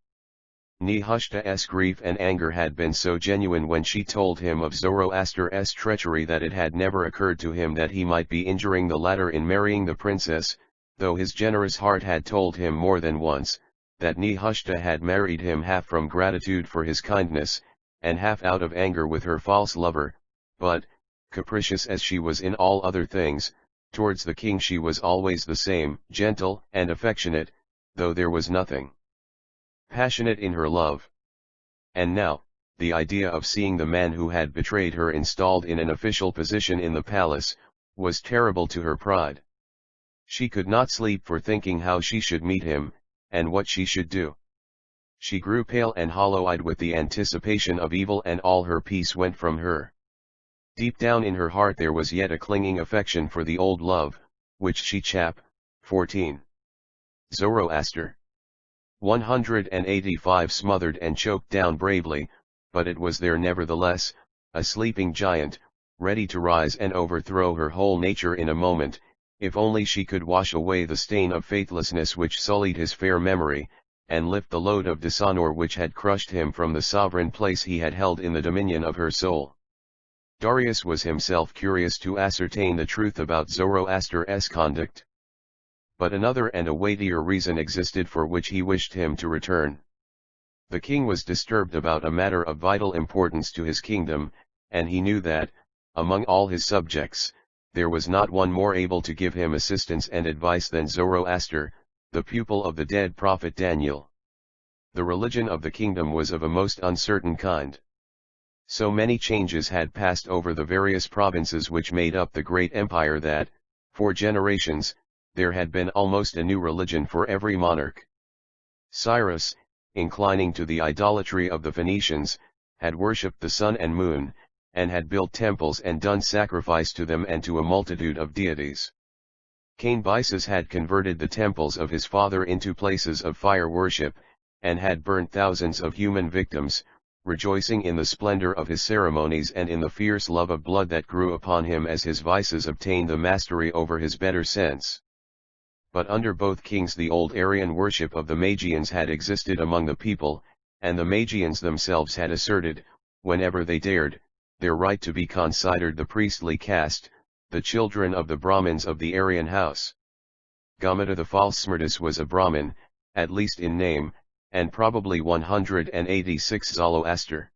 Nehushta's grief and anger had been so genuine when she told him of Zoroaster's treachery that it had never occurred to him that he might be injuring the latter in marrying the princess, though his generous heart had told him more than once, that Nehushta had married him half from gratitude for his kindness, and half out of anger with her false lover, but, capricious as she was in all other things, towards the king she was always the same, gentle and affectionate, though there was nothing passionate in her love. And now, the idea of seeing the man who had betrayed her installed in an official position in the palace, was terrible to her pride. She could not sleep for thinking how she should meet him, and what she should do. She grew pale and hollow-eyed with the anticipation of evil, and all her peace went from her. Deep down in her heart there was yet a clinging affection for the old love, which she chap 14. Zoroaster. 185 smothered and choked down bravely, but it was there nevertheless, a sleeping giant, ready to rise and overthrow her whole nature in a moment, if only she could wash away the stain of faithlessness which sullied his fair memory, and lift the load of dishonor which had crushed him from the sovereign place he had held in the dominion of her soul. Darius was himself curious to ascertain the truth about Zoroaster's conduct. But another and a weightier reason existed for which he wished him to return. The king was disturbed about a matter of vital importance to his kingdom, and he knew that, among all his subjects, there was not one more able to give him assistance and advice than Zoroaster, the pupil of the dead prophet Daniel. The religion of the kingdom was of a most uncertain kind. So many changes had passed over the various provinces which made up the great empire that, for generations, there had been almost a new religion for every monarch. Cyrus, inclining to the idolatry of the Phoenicians, had worshipped the sun and moon, and had built temples and done sacrifice to them and to a multitude of deities. Cambyses had converted the temples of his father into places of fire worship, and had burnt thousands of human victims, rejoicing in the splendor of his ceremonies and in the fierce love of blood that grew upon him as his vices obtained the mastery over his better sense. But under both kings the old Aryan worship of the Magians had existed among the people, and the Magians themselves had asserted, whenever they dared, their right to be considered the priestly caste, the children of the Brahmins of the Aryan house. Gaumata the false Smrdis was a Brahmin, at least in name, and probably 186 Zoroaster.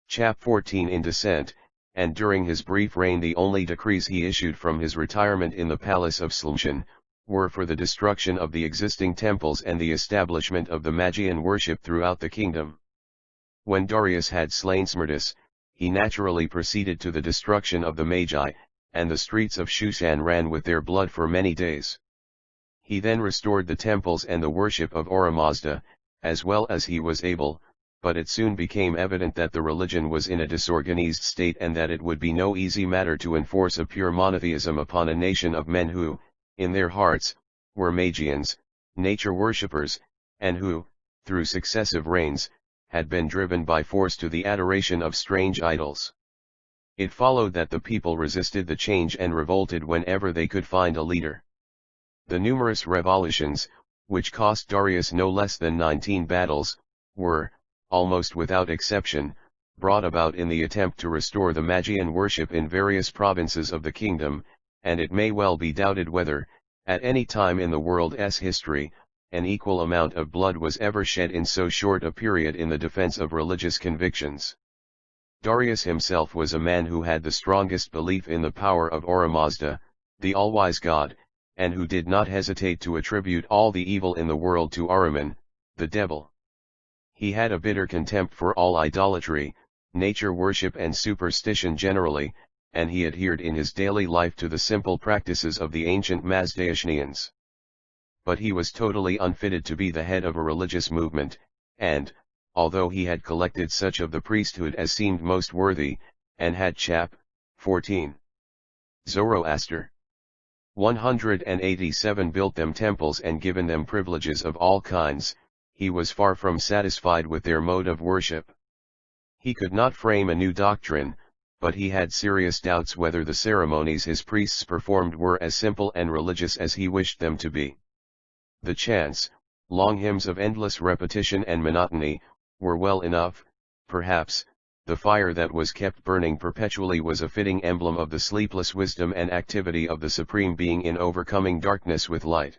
Chap 14 in descent, and during his brief reign the only decrees he issued from his retirement in the palace of Slumshan, were for the destruction of the existing temples and the establishment of the Magian worship throughout the kingdom. When Darius had slain Smrdis, he naturally proceeded to the destruction of the Magi, and the streets of Shushan ran with their blood for many days. He then restored the temples and the worship of Ahura Mazda, as well as he was able, but it soon became evident that the religion was in a disorganized state and that it would be no easy matter to enforce a pure monotheism upon a nation of men who, in their hearts, were Magians, nature worshippers, and who, through successive reigns, had been driven by force to the adoration of strange idols. It followed that the people resisted the change and revolted whenever they could find a leader. The numerous revolutions, which cost Darius no less than 19 battles, were, almost without exception, brought about in the attempt to restore the Magian worship in various provinces of the kingdom, and it may well be doubted whether, at any time in the world's history, an equal amount of blood was ever shed in so short a period in the defense of religious convictions. Darius himself was a man who had the strongest belief in the power of Ahura Mazda, the all-wise God, and who did not hesitate to attribute all the evil in the world to Ahriman, the devil. He had a bitter contempt for all idolatry, nature worship and superstition generally, and he adhered in his daily life to the simple practices of the ancient Mazdayasnians. But he was totally unfitted to be the head of a religious movement, and, although he had collected such of the priesthood as seemed most worthy, and had chap. 14. Zoroaster. 187 built them temples and given them privileges of all kinds, he was far from satisfied with their mode of worship. He could not frame a new doctrine, but he had serious doubts whether the ceremonies his priests performed were as simple and religious as he wished them to be. The chants, long hymns of endless repetition and monotony, were well enough, perhaps. The fire that was kept burning perpetually was a fitting emblem of the sleepless wisdom and activity of the Supreme Being in overcoming darkness with light.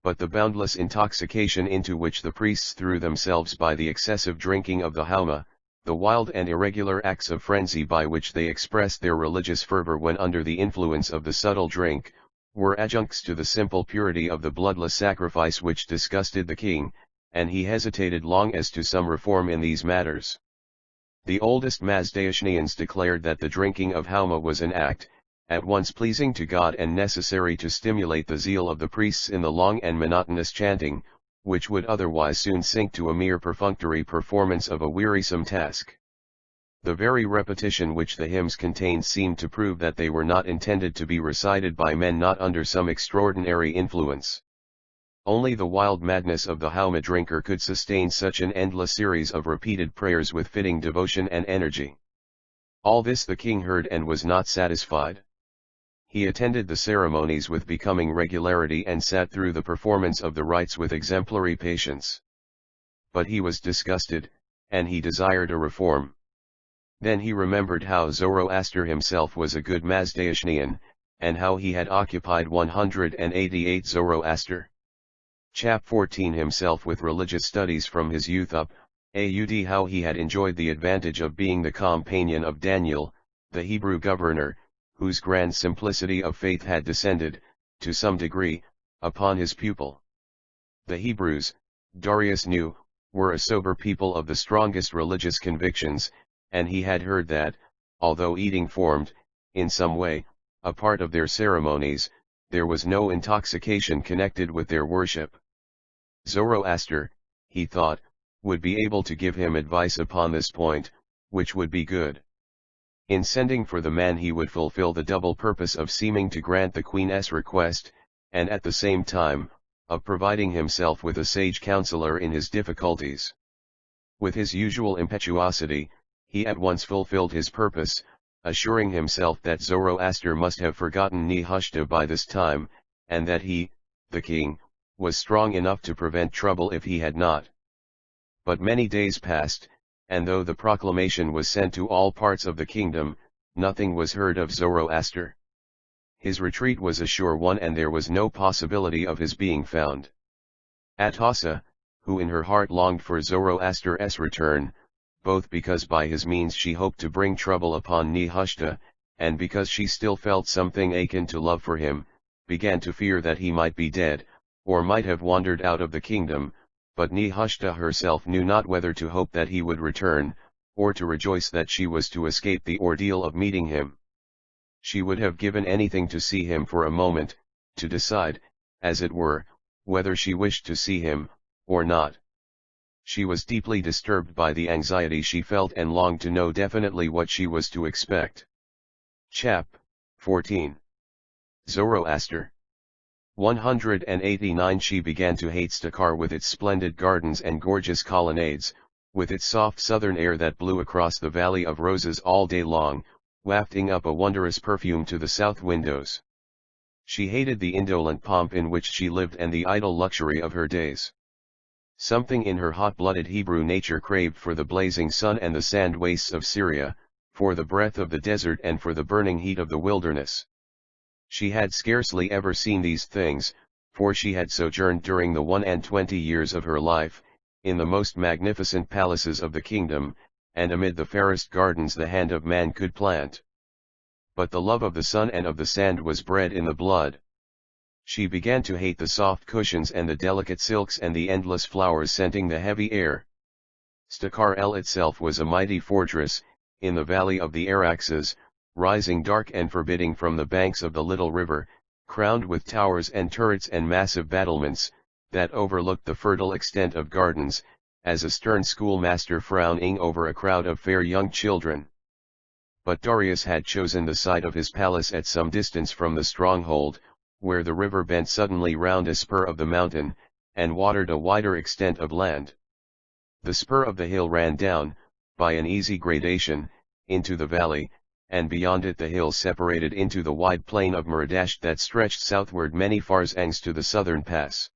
But the boundless intoxication into which the priests threw themselves by the excessive drinking of the hauma, the wild and irregular acts of frenzy by which they expressed their religious fervor when under the influence of the subtle drink, were adjuncts to the simple purity of the bloodless sacrifice which disgusted the king, and he hesitated long as to some reform in these matters. The oldest Mazdayasnians declared that the drinking of hauma was an act, at once pleasing to God and necessary to stimulate the zeal of the priests in the long and monotonous chanting, which would otherwise soon sink to a mere perfunctory performance of a wearisome task. The very repetition which the hymns contained seemed to prove that they were not intended to be recited by men not under some extraordinary influence. Only the wild madness of the hauma drinker could sustain such an endless series of repeated prayers with fitting devotion and energy. All this the king heard and was not satisfied. He attended the ceremonies with becoming regularity and sat through the performance of the rites with exemplary patience. But he was disgusted, and he desired a reform. Then he remembered how Zoroaster himself was a good Mazdayasnian, and how he had occupied 188 Zoroaster. Chap 14 himself with religious studies from his youth up, how he had enjoyed the advantage of being the companion of Daniel, the Hebrew governor, whose grand simplicity of faith had descended, to some degree, upon his pupil. The Hebrews, Darius knew, were a sober people of the strongest religious convictions, and he had heard that, although eating formed, in some way, a part of their ceremonies, there was no intoxication connected with their worship. Zoroaster, he thought, would be able to give him advice upon this point, which would be good. In sending for the man he would fulfill the double purpose of seeming to grant the queen's request, and at the same time, of providing himself with a sage counselor in his difficulties. With his usual impetuosity, he at once fulfilled his purpose, assuring himself that Zoroaster must have forgotten Nehushta by this time, and that he, the king, was strong enough to prevent trouble if he had not. But many days passed, and though the proclamation was sent to all parts of the kingdom, nothing was heard of Zoroaster. His retreat was a sure one and there was no possibility of his being found. Atossa, who in her heart longed for Zoroaster's return, both because by his means she hoped to bring trouble upon Nehushta, and because she still felt something akin to love for him, began to fear that he might be dead, or might have wandered out of the kingdom, but Nehushta herself knew not whether to hope that he would return, or to rejoice that she was to escape the ordeal of meeting him. She would have given anything to see him for a moment, to decide, as it were, whether she wished to see him, or not. She was deeply disturbed by the anxiety she felt and longed to know definitely what she was to expect. Chap. 14. Zoroaster. 189 She began to hate Stakar with its splendid gardens and gorgeous colonnades, with its soft southern air that blew across the Valley of Roses all day long, wafting up a wondrous perfume to the south windows. She hated the indolent pomp in which she lived and the idle luxury of her days. Something in her hot-blooded Hebrew nature craved for the blazing sun and the sand wastes of Syria, for the breath of the desert and for the burning heat of the wilderness. She had scarcely ever seen these things, for she had sojourned during the 21 years of her life, in the most magnificent palaces of the kingdom, and amid the fairest gardens the hand of man could plant. But the love of the sun and of the sand was bred in the blood. She began to hate the soft cushions and the delicate silks and the endless flowers scenting the heavy air. Stakar El itself was a mighty fortress, in the valley of the Araxes, rising dark and forbidding from the banks of the little river, crowned with towers and turrets and massive battlements, that overlooked the fertile extent of gardens, as a stern schoolmaster frowning over a crowd of fair young children. But Darius had chosen the site of his palace at some distance from the stronghold, where the river bent suddenly round a spur of the mountain, and watered a wider extent of land. The spur of the hill ran down, by an easy gradation, into the valley, and beyond it the hills separated into the wide plain of Muradasht that stretched southward many farsangs to the southern pass.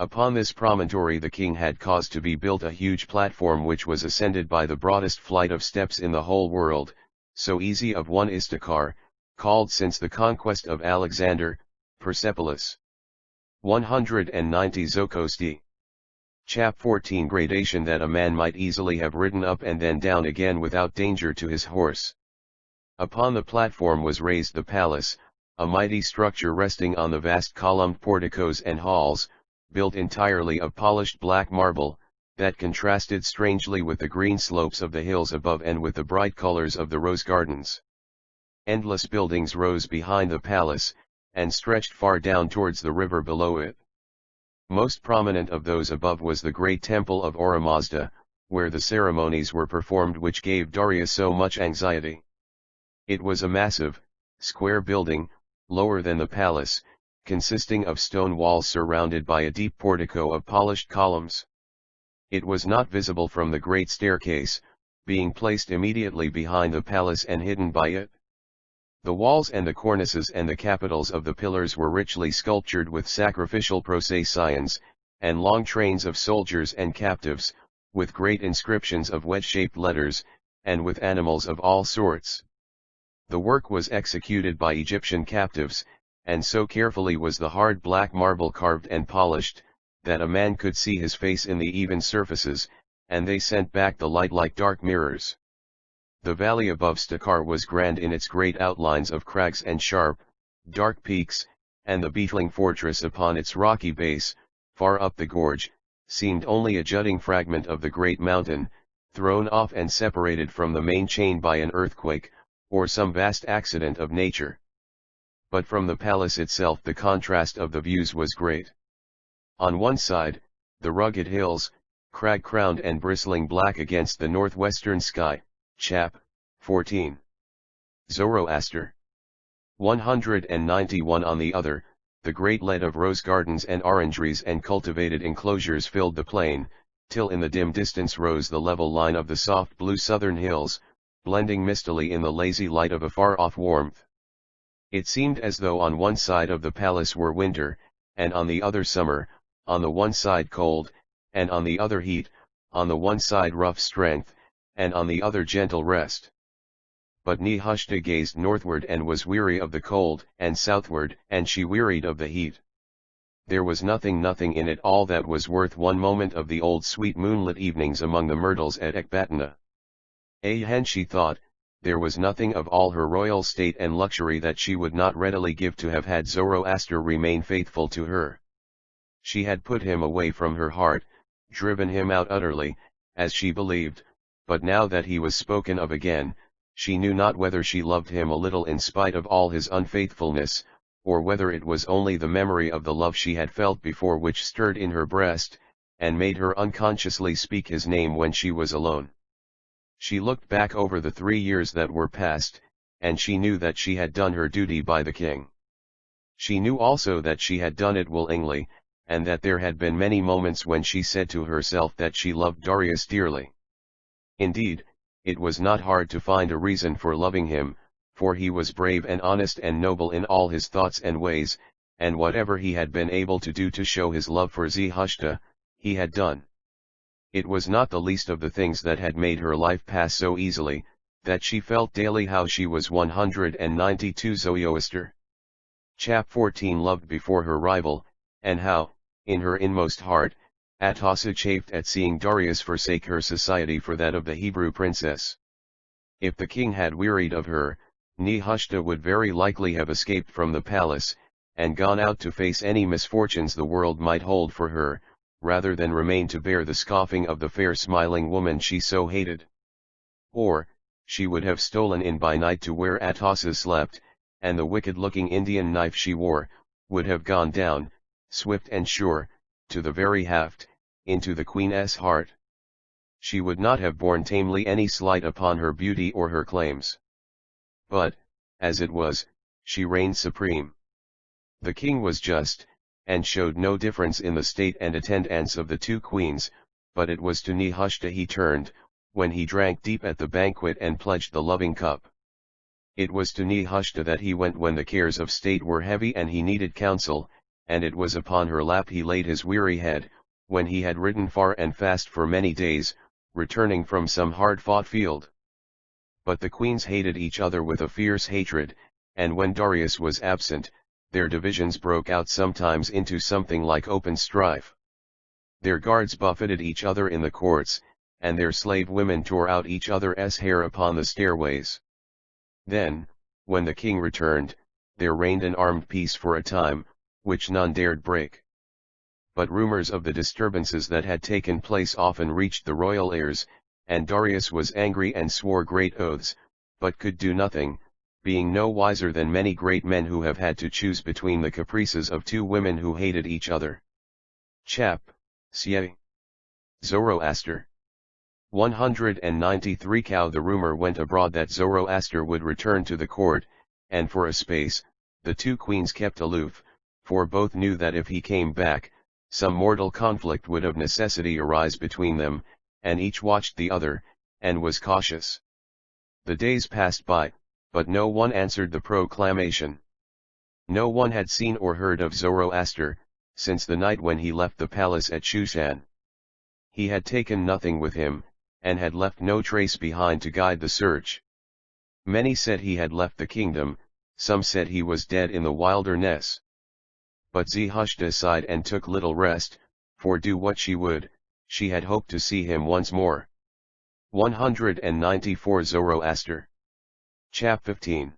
Upon this promontory the king had caused to be built a huge platform which was ascended by the broadest flight of steps in the whole world, so easy of one Istakar, called since the conquest of Alexander, Persepolis. 190 Zokosti. Chap 14 Gradation that a man might easily have ridden up and then down again without danger to his horse. Upon the platform was raised the palace, a mighty structure resting on the vast columned porticos and halls, built entirely of polished black marble, that contrasted strangely with the green slopes of the hills above and with the bright colors of the rose gardens. Endless buildings rose behind the palace, and stretched far down towards the river below it. Most prominent of those above was the great temple of Ahura Mazda, where the ceremonies were performed which gave Darius so much anxiety. It was a massive, square building, lower than the palace, consisting of stone walls surrounded by a deep portico of polished columns. It was not visible from the great staircase, being placed immediately behind the palace and hidden by it. The walls and the cornices and the capitals of the pillars were richly sculptured with sacrificial processions, and long trains of soldiers and captives, with great inscriptions of wedge-shaped letters, and with animals of all sorts. The work was executed by Egyptian captives, and so carefully was the hard black marble carved and polished, that a man could see his face in the even surfaces, and they sent back the light like dark mirrors. The valley above Stakar was grand in its great outlines of crags and sharp, dark peaks, and the beetling fortress upon its rocky base, far up the gorge, seemed only a jutting fragment of the great mountain, thrown off and separated from the main chain by an earthquake, or some vast accident of nature. But from the palace itself the contrast of the views was great. On one side, the rugged hills, crag-crowned and bristling black against the northwestern sky. Chap. 14. Zoroaster. 191 On the other, the great lead of rose gardens and orangeries and cultivated enclosures filled the plain, till in the dim distance rose the level line of the soft blue southern hills, blending mistily in the lazy light of a far-off warmth. It seemed as though on one side of the palace were winter, and on the other summer, on the one side cold, and on the other heat, on the one side rough strength, and on the other gentle rest. But Nehushta gazed northward and was weary of the cold, and southward, and she wearied of the heat. There was nothing in it all that was worth one moment of the old sweet moonlit evenings among the myrtles at Ecbatana. Hen, she thought, there was nothing of all her royal state and luxury that she would not readily give to have had Zoroaster remain faithful to her. She had put him away from her heart, driven him out utterly, as she believed, but now that he was spoken of again, she knew not whether she loved him a little in spite of all his unfaithfulness, or whether it was only the memory of the love she had felt before which stirred in her breast, and made her unconsciously speak his name when she was alone. She looked back over the 3 years that were past, and she knew that she had done her duty by the king. She knew also that she had done it willingly, and that there had been many moments when she said to herself that she loved Darius dearly. Indeed, it was not hard to find a reason for loving him, for he was brave and honest and noble in all his thoughts and ways, and whatever he had been able to do to show his love for Nehushta, he had done. It was not the least of the things that had made her life pass so easily, that she felt daily how she was 192 Zoroaster. Chap 14 loved before her rival, and how, in her inmost heart, Atossa chafed at seeing Darius forsake her society for that of the Hebrew princess. If the king had wearied of her, Nehushta would very likely have escaped from the palace, and gone out to face any misfortunes the world might hold for her, rather than remain to bear the scoffing of the fair smiling woman she so hated. Or, she would have stolen in by night to where Atossa slept, and the wicked-looking Indian knife she wore, would have gone down, swift and sure, to the very haft, into the queen's heart. She would not have borne tamely any slight upon her beauty or her claims. But, as it was, she reigned supreme. The king was just, and showed no difference in the state and attendance of the two queens, but it was to Nehushta he turned, when he drank deep at the banquet and pledged the loving cup. It was to Nehushta that he went when the cares of state were heavy and he needed counsel, and it was upon her lap he laid his weary head, when he had ridden far and fast for many days, returning from some hard-fought field. But the queens hated each other with a fierce hatred, and when Darius was absent, their divisions broke out sometimes into something like open strife. Their guards buffeted each other in the courts, and their slave women tore out each other's hair upon the stairways. Then, when the king returned, there reigned an armed peace for a time, which none dared break. But rumors of the disturbances that had taken place often reached the royal ears, and Darius was angry and swore great oaths, but could do nothing, being no wiser than many great men who have had to choose between the caprices of two women who hated each other. Chap. Sie. Zoroaster. 193 Cow. The rumor went abroad that Zoroaster would return to the court, and for a space, the two queens kept aloof, for both knew that if he came back, some mortal conflict would of necessity arise between them, and each watched the other, and was cautious. The days passed by, but no one answered the proclamation. No one had seen or heard of Zoroaster, since the night when he left the palace at Shushan. He had taken nothing with him, and had left no trace behind to guide the search. Many said he had left the kingdom, some said he was dead in the wilderness. But Nehushta sighed and took little rest, for do what she would, she had hoped to see him once more. 194 Zoroaster. Chap 15.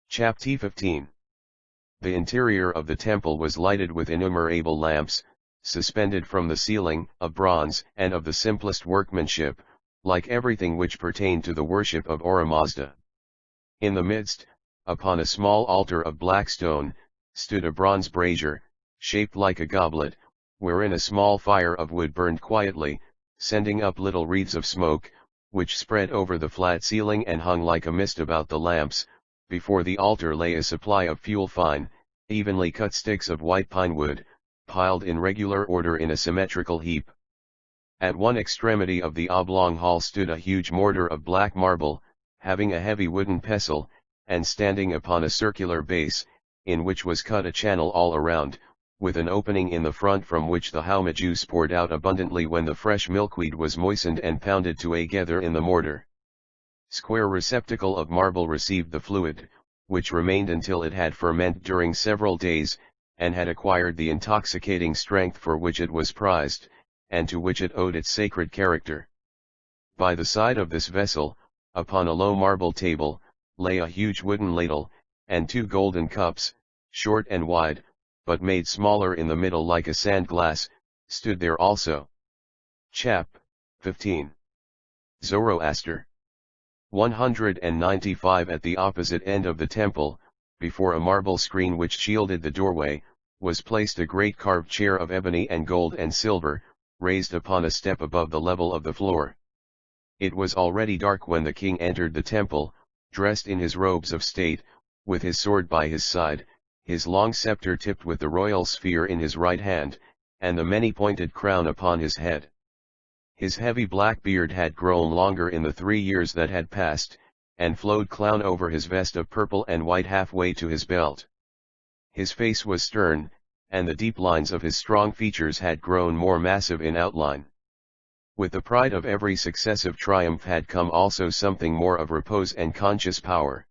Chap T 15. The interior of the temple was lighted with innumerable lamps, suspended from the ceiling, of bronze and of the simplest workmanship, like everything which pertained to the worship of Ahura Mazda. In the midst, upon a small altar of black stone, stood a bronze brazier, shaped like a goblet, wherein a small fire of wood burned quietly, sending up little wreaths of smoke, which spread over the flat ceiling and hung like a mist about the lamps. Before the altar lay a supply of fuel fine, evenly cut sticks of white pine wood, piled in regular order in a symmetrical heap. At one extremity of the oblong hall stood a huge mortar of black marble, having a heavy wooden pestle, and standing upon a circular base, in which was cut a channel all around, with an opening in the front from which the hauma juice poured out abundantly when the fresh milkweed was moistened and pounded together in the mortar. square receptacle of marble received the fluid, which remained until it had fermented during several days, and had acquired the intoxicating strength for which it was prized, and to which it owed its sacred character. By the side of this vessel, upon a low marble table, lay a huge wooden ladle, and 2 golden cups, short and wide, but made smaller in the middle like a sand glass, stood there also. Chap. 15. Zoroaster. 195. At the opposite end of the temple, before a marble screen which shielded the doorway, was placed a great carved chair of ebony and gold and silver, raised upon a step above the level of the floor. It was already dark when the king entered the temple, dressed in his robes of state, with his sword by his side, his long scepter tipped with the royal sphere in his right hand, and the many-pointed crown upon his head. His heavy black beard had grown longer in the 3 years that had passed, and flowed clown over his vest of purple and white halfway to his belt. His face was stern, and the deep lines of his strong features had grown more massive in outline. With the pride of every successive triumph had come also something more of repose and conscious power.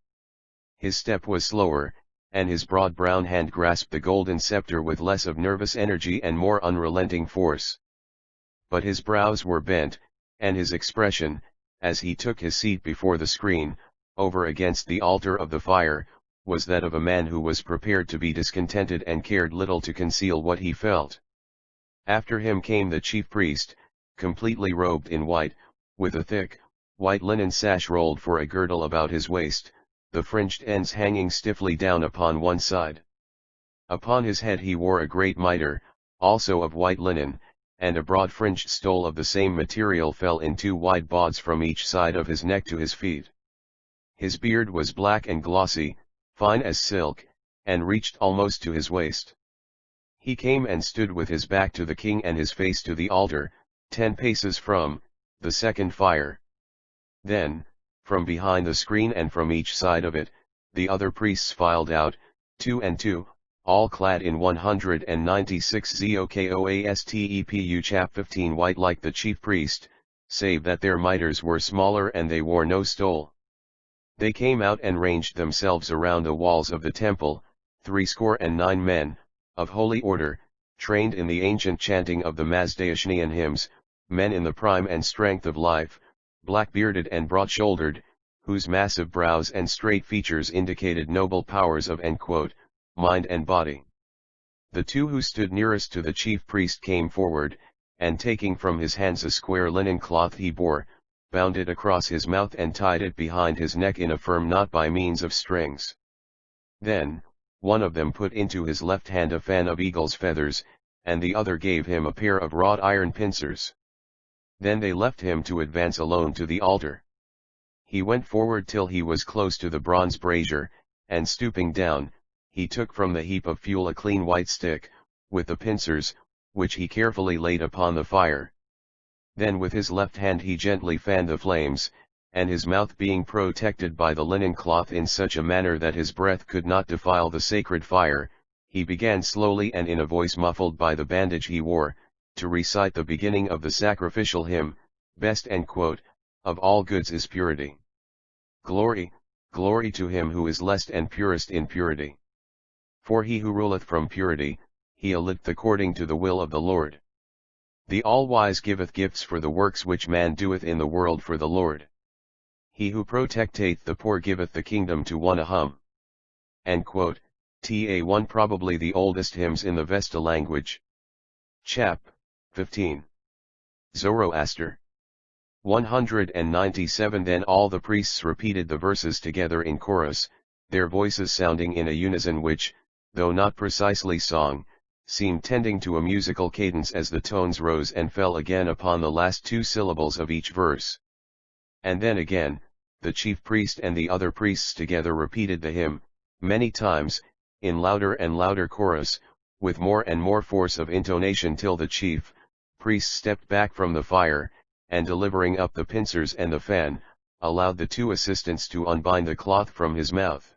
His step was slower, and his broad brown hand grasped the golden scepter with less of nervous energy and more unrelenting force. But his brows were bent, and his expression, as he took his seat before the screen, over against the altar of the fire, was that of a man who was prepared to be discontented and cared little to conceal what he felt. After him came the chief priest, completely robed in white, with a thick, white linen sash rolled for a girdle about his waist, the fringed ends hanging stiffly down upon one side. Upon his head he wore a great mitre, also of white linen, and a broad fringed stole of the same material fell in 2 wide bauds from each side of his neck to his feet. His beard was black and glossy, fine as silk, and reached almost to his waist. He came and stood with his back to the king and his face to the altar, 10 paces from the second fire. Then, from behind the screen and from each side of it, the other priests filed out, 2 and 2, all clad in 196 Zokoastepu chap 15 white like the chief priest, save that their mitres were smaller and they wore no stole. They came out and ranged themselves around the walls of the temple, 69 men, of holy order, trained in the ancient chanting of the Mazdayasna hymns, men in the prime and strength of life, black-bearded and broad-shouldered, whose massive brows and straight features indicated noble powers of mind and body. The 2 who stood nearest to the chief priest came forward, and taking from his hands a square linen cloth he bore, bound it across his mouth and tied it behind his neck in a firm knot by means of strings. Then, one of them put into his left hand a fan of eagle's feathers, and the other gave him a pair of wrought iron pincers. Then they left him to advance alone to the altar. He went forward till he was close to the bronze brazier, and stooping down, he took from the heap of fuel a clean white stick, with the pincers, which he carefully laid upon the fire. Then with his left hand he gently fanned the flames, and his mouth being protected by the linen cloth in such a manner that his breath could not defile the sacred fire, he began slowly and in a voice muffled by the bandage he wore, to recite the beginning of the sacrificial hymn, best of all goods is purity. Glory, glory to him who is lest and purest in purity. For he who ruleth from purity, he alleth according to the will of the Lord. The All-Wise giveth gifts for the works which man doeth in the world for the Lord. He who protecteth the poor giveth the kingdom to one Ahum. Ta1 probably the oldest hymns in the Vesta language. Chap. 15. Zoroaster. 197 Then all the priests repeated the verses together in chorus, their voices sounding in a unison which, though not precisely song, seemed tending to a musical cadence as the tones rose and fell again upon the last 2 syllables of each verse. And then again, the chief priest and the other priests together repeated the hymn, many times, in louder and louder chorus, with more and more force of intonation till the chief priest stepped back from the fire, and delivering up the pincers and the fan, allowed the 2 assistants to unbind the cloth from his mouth.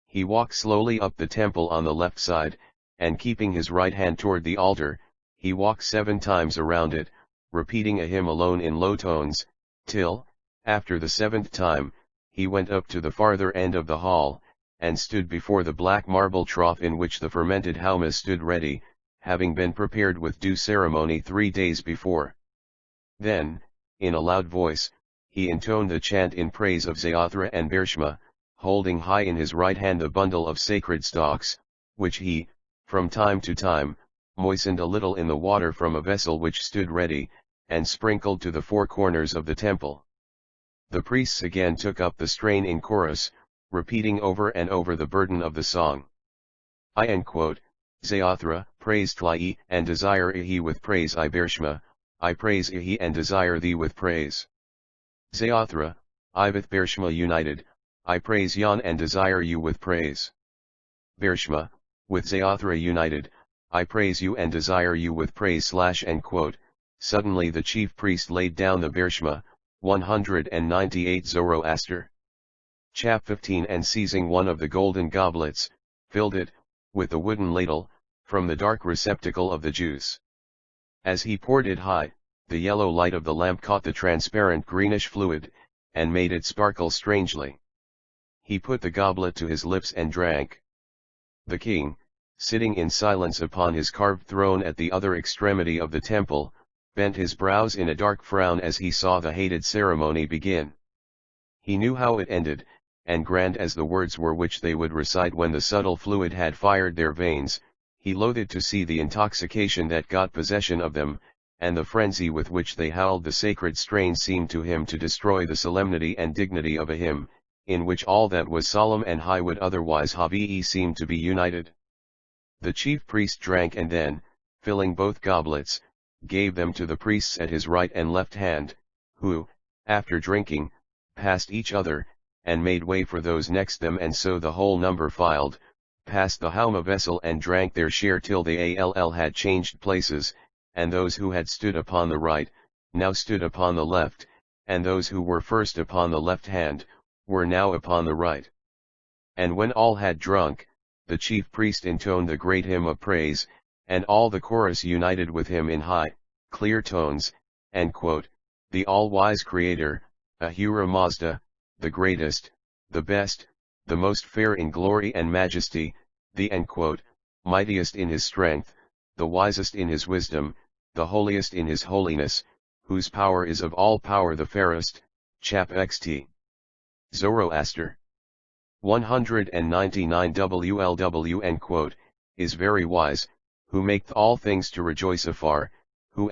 He walked slowly up the temple on the left side, and keeping his right hand toward the altar, he walked 7 times around it, repeating a hymn alone in low tones, till, After the 7th time, he went up to the farther end of the hall, and stood before the black marble trough in which the fermented houmas stood ready, having been prepared with due ceremony 3 days before. Then, in a loud voice, he intoned the chant in praise of Zarathustra and Bershma, holding high in his right hand the bundle of sacred stalks, which he, from time to time, moistened a little in the water from a vessel which stood ready, and sprinkled to the 4 corners of the temple. The priests again took up the strain in chorus, repeating over and over the burden of the song. Zarathustra, praise Tli and desire Ihi with praise I Bershma, I praise Ihi and desire thee with praise. Zarathustra, I with Bershma united, I praise Yon and desire you with praise. Bershma, with Zarathustra united, I praise you and desire you with praise. Suddenly the chief priest laid down the Bershma, 198 Zoroaster. Chap 15 and seizing one of the golden goblets, filled it, with the wooden ladle, from the dark receptacle of the juice. As he poured it high, the yellow light of the lamp caught the transparent greenish fluid, and made it sparkle strangely. He put the goblet to his lips and drank. The king, sitting in silence upon his carved throne at the other extremity of the temple, bent his brows in a dark frown as he saw the hated ceremony begin. He knew how it ended, and grand as the words were which they would recite when the subtle fluid had fired their veins, he loathed to see the intoxication that got possession of them, and the frenzy with which they howled the sacred strain seemed to him to destroy the solemnity and dignity of a hymn, in which all that was solemn and high would otherwise have seemed to be united. The chief priest drank and then, filling both goblets, gave them to the priests at his right and left hand, who, after drinking, passed each other, and made way for those next them, and so the whole number filed, passed the Hauma vessel and drank their share till they had changed places, and those who had stood upon the right, now stood upon the left, and those who were first upon the left hand, were now upon the right. And when all had drunk, the chief priest intoned the great hymn of praise, and all the chorus united with him in high, clear tones, and the all-wise Creator, Ahura Mazda, the greatest, the best, the most fair in glory and majesty, the mightiest in his strength, the wisest in his wisdom, the holiest in his holiness, whose power is of all power the fairest, chap xt. Zoroaster. 199 WLW is very wise, who maketh all things to rejoice afar, who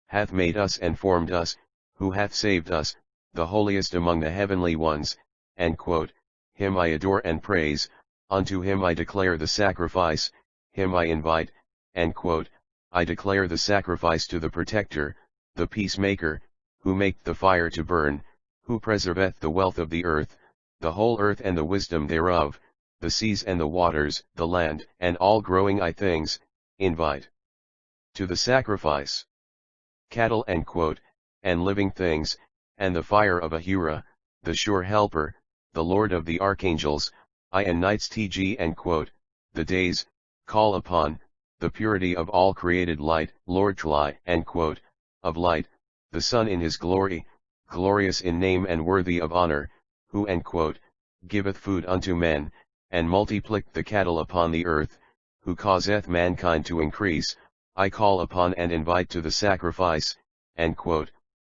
hath made us and formed us, who hath saved us, the holiest among the heavenly ones, him I adore and praise, unto him I declare the sacrifice, him I invite, I declare the sacrifice to the protector, the peacemaker, who maketh the fire to burn, who preserveth the wealth of the earth, the whole earth and the wisdom thereof, the seas and the waters, the land and all growing things, invite to the sacrifice. Cattle and living things, and the fire of Ahura, the sure helper, the Lord of the archangels, and nights tg the days, call upon, the purity of all created light, Lord Tli of light, the sun in his glory, glorious in name and worthy of honor, who giveth food unto men, and multiplieth the cattle upon the earth, who causeth mankind to increase, I call upon and invite to the sacrifice,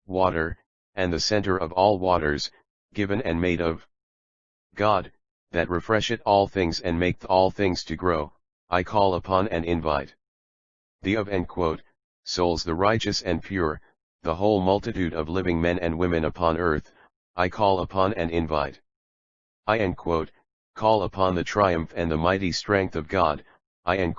water, and the center of all waters, given and made of God, that refresheth all things and maketh all things to grow, I call upon and invite. The of souls the righteous and pure, the whole multitude of living men and women upon earth, I call upon and invite. I call upon the triumph and the mighty strength of God, I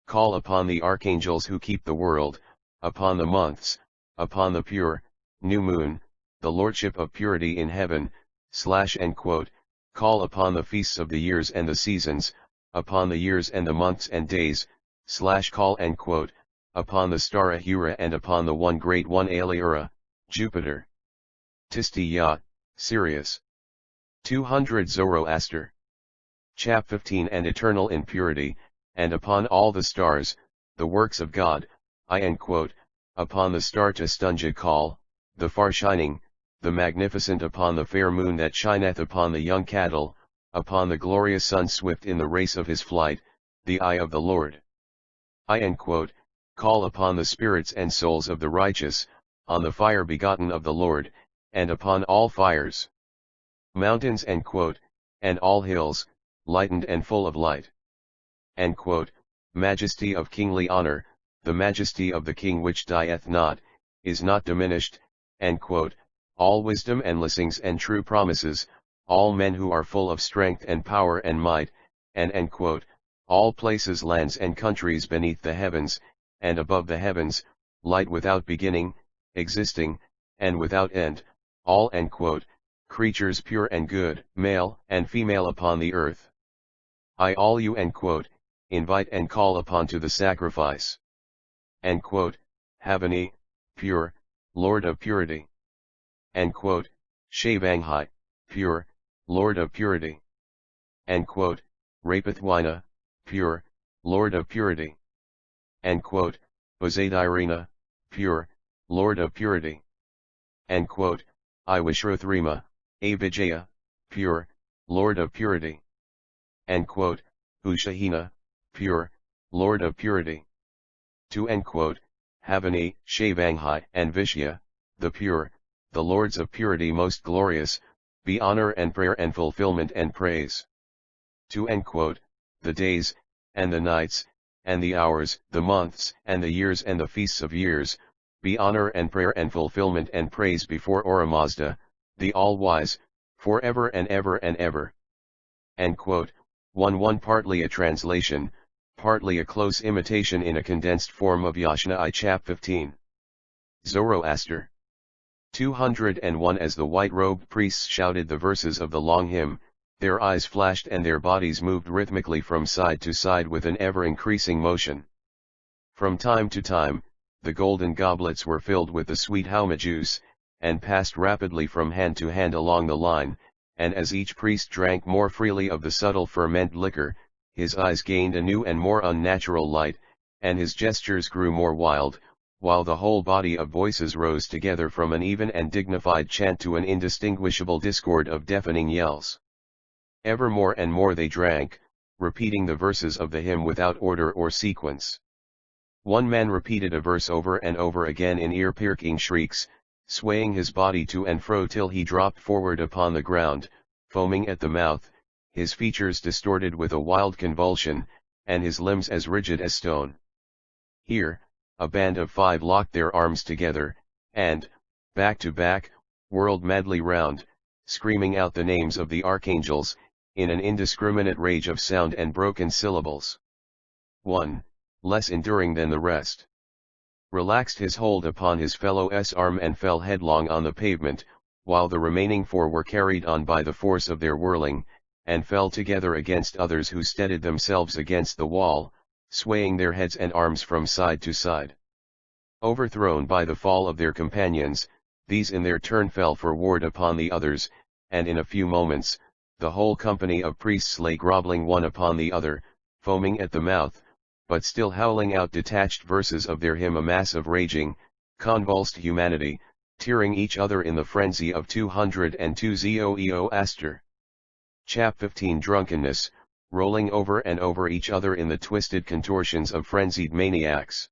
call upon the archangels who keep the world, upon the months, upon the pure, new moon, the lordship of purity in heaven, call upon the feasts of the years and the seasons, upon the years and the months and days, call upon the star Ahura and upon the one great one Aliura, Jupiter. Tisti Ya, Sirius. 200 Zoroaster. Chap 15 and eternal in purity, and upon all the stars, the works of God, upon the star Testunja call, the far shining, the magnificent upon the fair moon that shineth upon the young cattle, upon the glorious sun swift in the race of his flight, the eye of the Lord. Call upon the spirits and souls of the righteous, on the fire begotten of the Lord, and upon all fires. Mountains and all hills, lightened and full of light. Majesty of kingly honor, the majesty of the king which dieth not, is not diminished, all wisdom and blessings and true promises, all men who are full of strength and power and might, and all places, lands and countries beneath the heavens, and above the heavens, light without beginning, existing, and without end, all creatures pure and good, male and female upon the earth. I all you invite and call upon to the sacrifice. Havani, pure, Lord of purity. Shavanghai, pure, Lord of purity. Rapathwina, pure, Lord of purity. Ozadirina, pure, Lord of purity. Iwishrathrima, Avijaya, pure, Lord of purity. Ushahina, pure, Lord of purity. Havani, Shavanghai and Vishya, the pure, the Lords of purity most glorious, be honor and prayer and fulfillment and praise. The days, and the nights, and the hours, the months, and the years and the feasts of years, be honor and prayer and fulfillment and praise before Ahura Mazda, the all-wise, forever and ever and ever. 1 partly a translation, partly a close imitation in a condensed form of Yashna I chap 15. Zoroaster. 201 As the white-robed priests shouted the verses of the long hymn, their eyes flashed and their bodies moved rhythmically from side to side with an ever-increasing motion. From time to time, the golden goblets were filled with the sweet hauma juice, and passed rapidly from hand to hand along the line, and as each priest drank more freely of the subtle ferment liquor, his eyes gained a new and more unnatural light, and his gestures grew more wild, while the whole body of voices rose together from an even and dignified chant to an indistinguishable discord of deafening yells. Ever more and more they drank, repeating the verses of the hymn without order or sequence. One man repeated a verse over and over again in ear-piercing shrieks, swaying his body to and fro till he dropped forward upon the ground, foaming at the mouth, his features distorted with a wild convulsion, and his limbs as rigid as stone. Here, a band of 5 locked their arms together, and, back to back, whirled madly round, screaming out the names of the archangels, in an indiscriminate rage of sound and broken syllables. One, less enduring than the rest, relaxed his hold upon his fellow's arm and fell headlong on the pavement, while the remaining 4 were carried on by the force of their whirling, and fell together against others who steadied themselves against the wall, swaying their heads and arms from side to side. Overthrown by the fall of their companions, these in their turn fell forward upon the others, and in a few moments, the whole company of priests lay groveling one upon the other, foaming at the mouth, but still howling out detached verses of their hymn, a mass of raging, convulsed humanity, tearing each other in the frenzy of 202 Zoroaster. Chap 15 Drunkenness, rolling over and over each other in the twisted contortions of frenzied maniacs.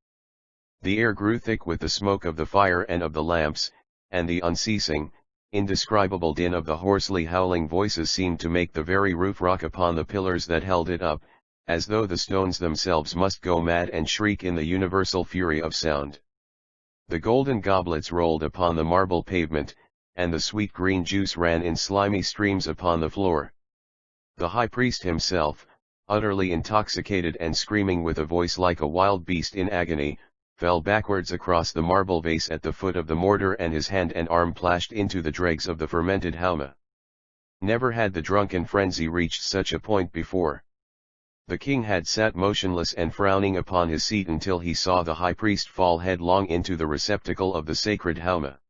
The air grew thick with the smoke of the fire and of the lamps, and the unceasing, indescribable din of the hoarsely howling voices seemed to make the very roof rock upon the pillars that held it up, as though the stones themselves must go mad and shriek in the universal fury of sound. The golden goblets rolled upon the marble pavement, and the sweet green juice ran in slimy streams upon the floor. The high priest himself, utterly intoxicated and screaming with a voice like a wild beast in agony, fell backwards across the marble vase at the foot of the mortar, and his hand and arm plashed into the dregs of the fermented hauma. Never had the drunken frenzy reached such a point before. The king had sat motionless and frowning upon his seat until he saw the high priest fall headlong into the receptacle of the sacred hauma.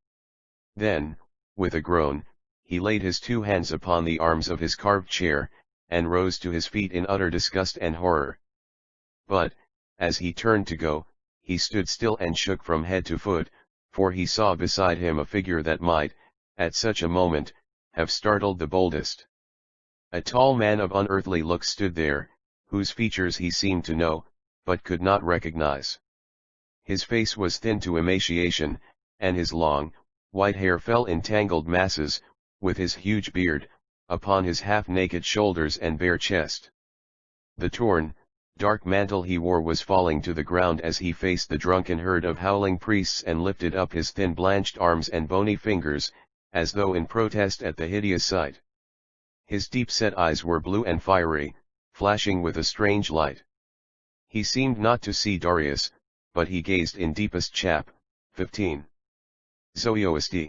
Then, with a groan, he laid his 2 hands upon the arms of his carved chair, and rose to his feet in utter disgust and horror. But, as he turned to go, he stood still and shook from head to foot, for he saw beside him a figure that might, at such a moment, have startled the boldest. A tall man of unearthly look stood there, whose features he seemed to know, but could not recognize. His face was thin to emaciation, and his long, white hair fell in tangled masses, with his huge beard, upon his half-naked shoulders and bare chest. The torn, dark mantle he wore was falling to the ground as he faced the drunken herd of howling priests and lifted up his thin blanched arms and bony fingers, as though in protest at the hideous sight. His deep-set eyes were blue and fiery, flashing with a strange light. He seemed not to see Darius, but he gazed in deepest chap. 15. Zoroaster.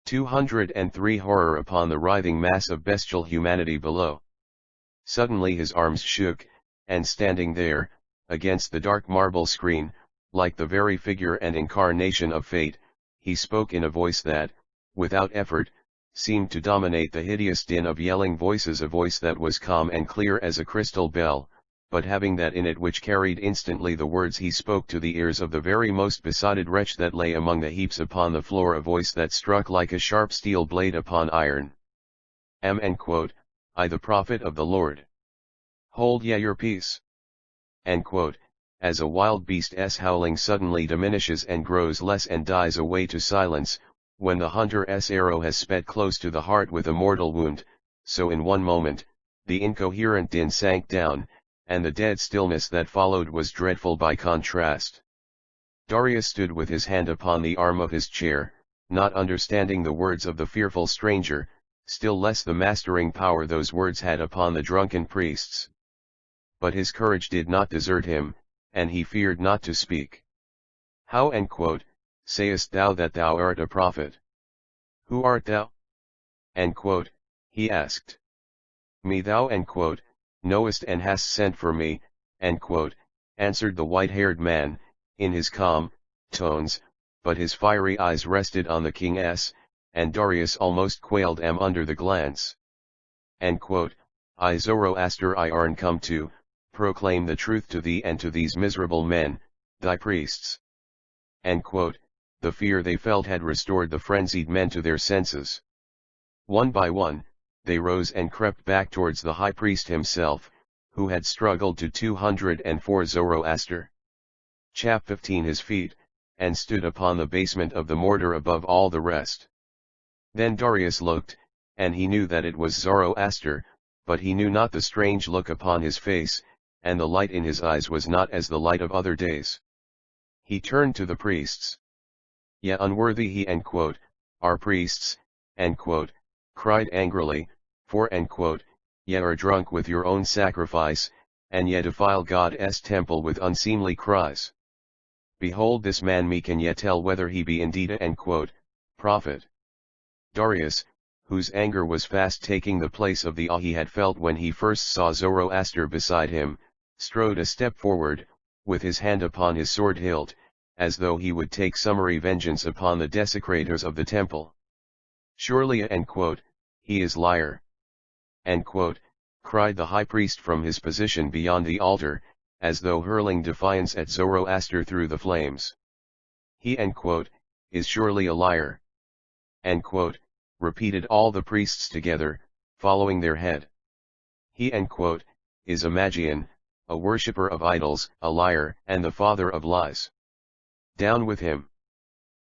203 Horror upon the writhing mass of bestial humanity below. Suddenly his arms shook, and standing there, against the dark marble screen, like the very figure and incarnation of fate, he spoke in a voice that, without effort, seemed to dominate the hideous din of yelling voices, a voice that was calm and clear as a crystal bell, but having that in it which carried instantly the words he spoke to the ears of the very most besotted wretch that lay among the heaps upon the floor, a voice that struck like a sharp steel blade upon iron. I, the prophet of the Lord. Hold ye your peace. As a wild beast's howling suddenly diminishes and grows less and dies away to silence, when the hunter's arrow has sped close to the heart with a mortal wound, so in one moment, the incoherent din sank down, and the dead stillness that followed was dreadful by contrast. Darius stood with his hand upon the arm of his chair, not understanding the words of the fearful stranger, still less the mastering power those words had upon the drunken priests. But his courage did not desert him, and he feared not to speak. How sayest thou that thou art a prophet? Who art thou? He asked. Me thou knowest and hast sent for me, answered the white-haired man, in his calm tones, but his fiery eyes rested on the king's, and Darius almost quailed under the glance. I Zoroaster I arn come to proclaim the truth to thee and to these miserable men, thy priests. The fear they felt had restored the frenzied men to their senses. One by one, they rose and crept back towards the high priest himself, who had struggled to 204 Zoroaster. Chap 15 his feet, and stood upon the basement of the mortar above all the rest. Then Darius looked, and he knew that it was Zoroaster, but he knew not the strange look upon his face, and the light in his eyes was not as the light of other days. He turned to the priests. Ye unworthy he are priests, cried angrily, for ye are drunk with your own sacrifice, and ye defile God's temple with unseemly cries. Behold this man, me can ye tell whether he be indeed a prophet? Darius, whose anger was fast taking the place of the awe he had felt when he first saw Zoroaster beside him, strode a step forward, with his hand upon his sword hilt, as though he would take summary vengeance upon the desecrators of the temple. Surely he is liar. Cried the high priest from his position beyond the altar, as though hurling defiance at Zoroaster through the flames. He is surely a liar. Repeated all the priests together, following their head. He is a Magian, a worshipper of idols, a liar, and the father of lies. Down with him.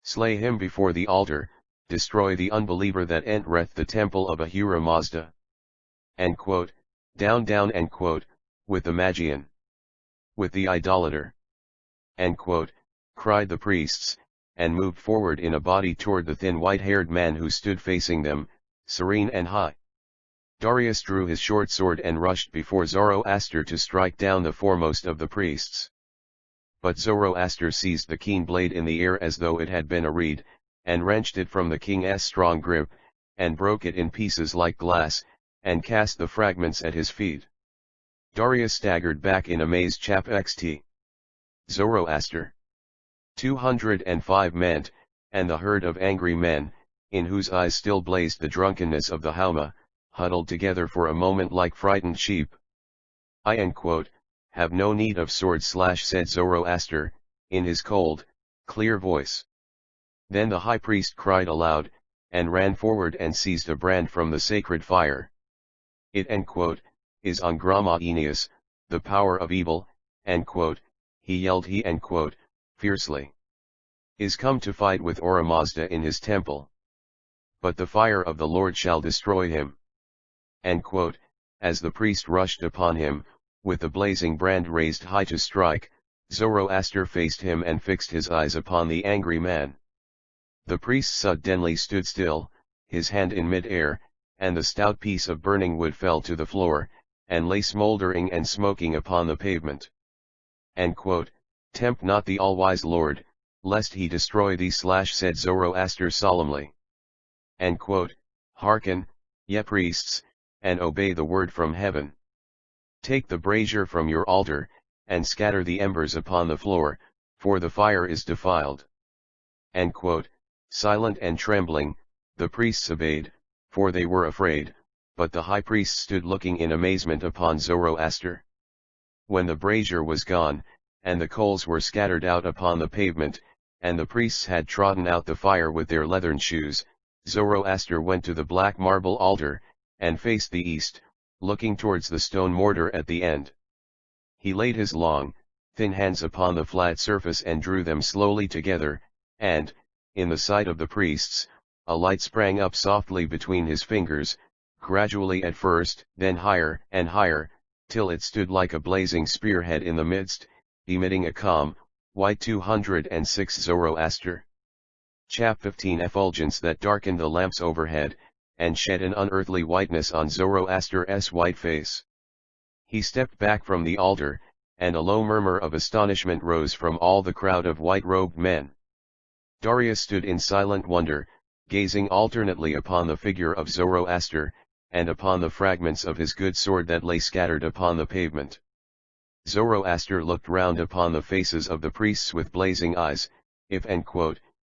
Slay him before the altar, destroy the unbeliever that entereth the temple of Ahura Mazda. Down down with the Magian. With the idolater. Cried the priests, and moved forward in a body toward the thin white-haired man who stood facing them, serene and high. Darius drew his short sword and rushed before Zoroaster to strike down the foremost of the priests. But Zoroaster seized the keen blade in the air as though it had been a reed, and wrenched it from the king's strong grip, and broke it in pieces like glass, and cast the fragments at his feet. Darius staggered back in amaze. Chap xt. Zoroaster. 205 meant, and the herd of angry men, in whose eyes still blazed the drunkenness of the Hauma, huddled together for a moment like frightened sheep. I have no need of sword / said Zoroaster, in his cold, clear voice. Then the high priest cried aloud, and ran forward and seized a brand from the sacred fire. It is Angrama Aeneas, the power of evil, he yelled fiercely. Is come to fight with Ahura Mazda in his temple. But the fire of the Lord shall destroy him. As the priest rushed upon him, with the blazing brand raised high to strike, Zoroaster faced him and fixed his eyes upon the angry man. The priest suddenly stood still, his hand in mid-air, and the stout piece of burning wood fell to the floor, and lay smouldering and smoking upon the pavement. Tempt not the all-wise Lord, lest he destroy thee, said Zoroaster solemnly. Hearken, ye priests, and obey the word from heaven. Take the brazier from your altar, and scatter the embers upon the floor, for the fire is defiled. Silent and trembling, the priests obeyed, for they were afraid, but the high priest stood looking in amazement upon Zoroaster. When the brazier was gone, and the coals were scattered out upon the pavement, and the priests had trodden out the fire with their leathern shoes, Zoroaster went to the black marble altar, and faced the east, looking towards the stone mortar at the end. He laid his long, thin hands upon the flat surface and drew them slowly together, and, in the sight of the priests, a light sprang up softly between his fingers, gradually at first, then higher and higher, till it stood like a blazing spearhead in the midst, emitting a calm, white 206 Zoroaster. Chap 15 effulgence that darkened the lamps overhead, and shed an unearthly whiteness on Zoroaster's white face. He stepped back from the altar, and a low murmur of astonishment rose from all the crowd of white-robed men. Darius stood in silent wonder, gazing alternately upon the figure of Zoroaster, and upon the fragments of his good sword that lay scattered upon the pavement. Zoroaster looked round upon the faces of the priests with blazing eyes. If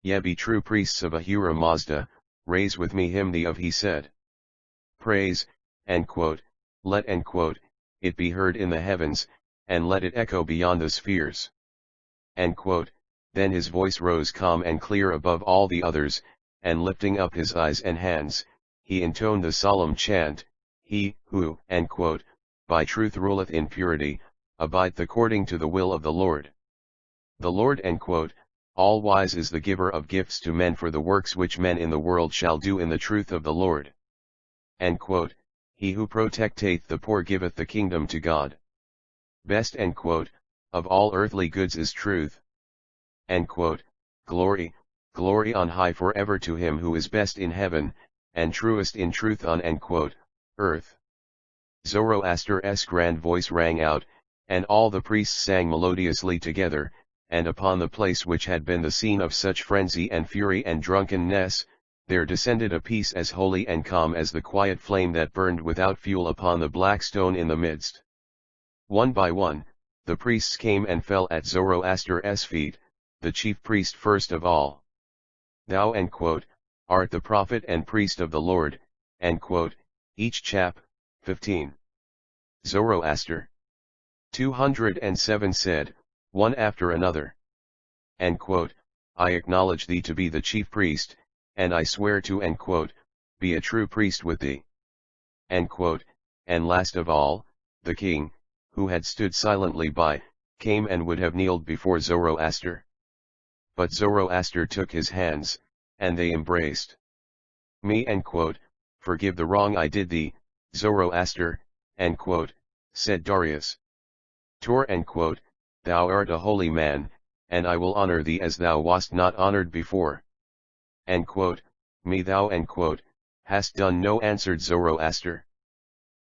ye be true priests of Ahura Mazda, raise with me hymn the of he said. Praise, let it be heard in the heavens, and let it echo beyond the spheres. Then his voice rose calm and clear above all the others, and lifting up his eyes and hands, he intoned the solemn chant, He who, by truth ruleth in purity, abideth according to the will of the Lord. The Lord, all-wise is the giver of gifts to men for the works which men in the world shall do in the truth of the Lord. He who protecteth the poor giveth the kingdom to God. Best, of all earthly goods is truth. Glory, glory on high forever to him who is best in heaven, and truest in truth on earth. Zoroaster's grand voice rang out, and all the priests sang melodiously together, and upon the place which had been the scene of such frenzy and fury and drunkenness, there descended a peace as holy and calm as the quiet flame that burned without fuel upon the black stone in the midst. One by one, the priests came and fell at Zoroaster's feet, the chief priest first of all. Thou, art the prophet and priest of the Lord, each chap, 15. Zoroaster. 207 said, one after another. I acknowledge thee to be the chief priest, and I swear to, be a true priest with thee. And last of all, the king, who had stood silently by, came and would have kneeled before Zoroaster. But Zoroaster took his hands, and they embraced. Me, forgive the wrong I did thee, Zoroaster, said Darius. Tor, thou art a holy man, and I will honor thee as thou wast not honored before. Me thou, hast done no, answered Zoroaster.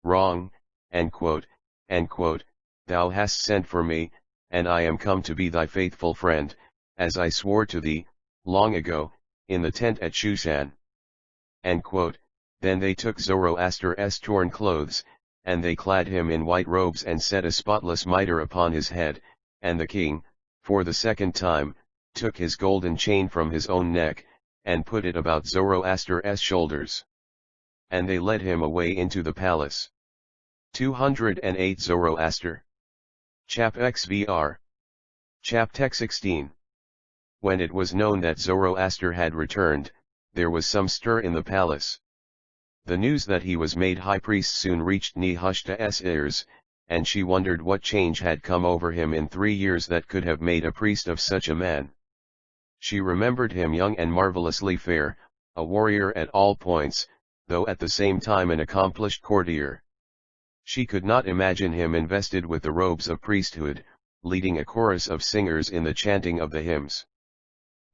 Wrong, thou hast sent for me, and I am come to be thy faithful friend, as I swore to thee, long ago, in the tent at Shushan. Then they took Zoroaster's torn clothes, and they clad him in white robes and set a spotless mitre upon his head, and the king, for the second time, took his golden chain from his own neck, and put it about Zoroaster's shoulders. And they led him away into the palace. 208 Zoroaster. Chap XVR. Chap Tech 16. When it was known that Zoroaster had returned, there was some stir in the palace. The news that he was made high priest soon reached Nehushta's ears, and she wondered what change had come over him in 3 years that could have made a priest of such a man. She remembered him young and marvelously fair, a warrior at all points, though at the same time an accomplished courtier. She could not imagine him invested with the robes of priesthood, leading a chorus of singers in the chanting of the hymns.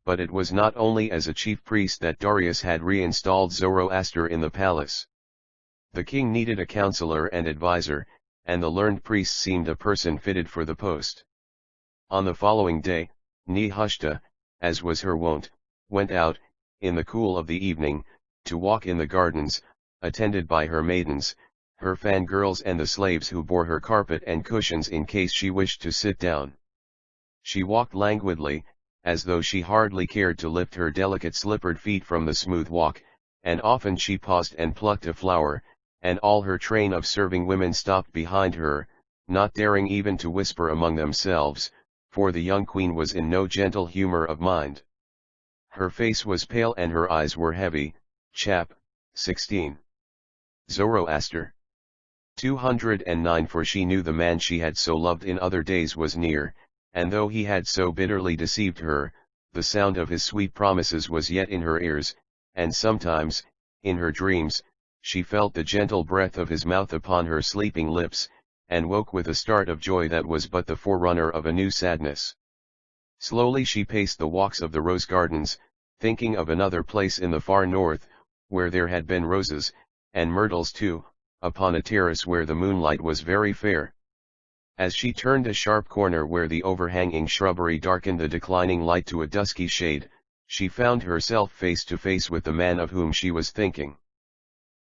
But it was not only as a chief priest that Darius had reinstalled Zoroaster in the palace. The king needed a counselor and advisor, and the learned priest seemed a person fitted for the post. On the following day, Nehushta, as was her wont, went out, in the cool of the evening, to walk in the gardens, attended by her maidens, her fangirls and the slaves who bore her carpet and cushions in case she wished to sit down. She walked languidly, as though she hardly cared to lift her delicate slippered feet from the smooth walk, and often she paused and plucked a flower, and all her train of serving women stopped behind her, not daring even to whisper among themselves, for the young queen was in no gentle humor of mind. Her face was pale and her eyes were heavy. Chap. 16. Zoroaster. 209. For she knew the man she had so loved in other days was near, and though he had so bitterly deceived her, the sound of his sweet promises was yet in her ears, and sometimes, in her dreams, she felt the gentle breath of his mouth upon her sleeping lips, and woke with a start of joy that was but the forerunner of a new sadness. Slowly she paced the walks of the rose gardens, thinking of another place in the far north, where there had been roses, and myrtles too, upon a terrace where the moonlight was very fair. As she turned a sharp corner where the overhanging shrubbery darkened the declining light to a dusky shade, she found herself face to face with the man of whom she was thinking.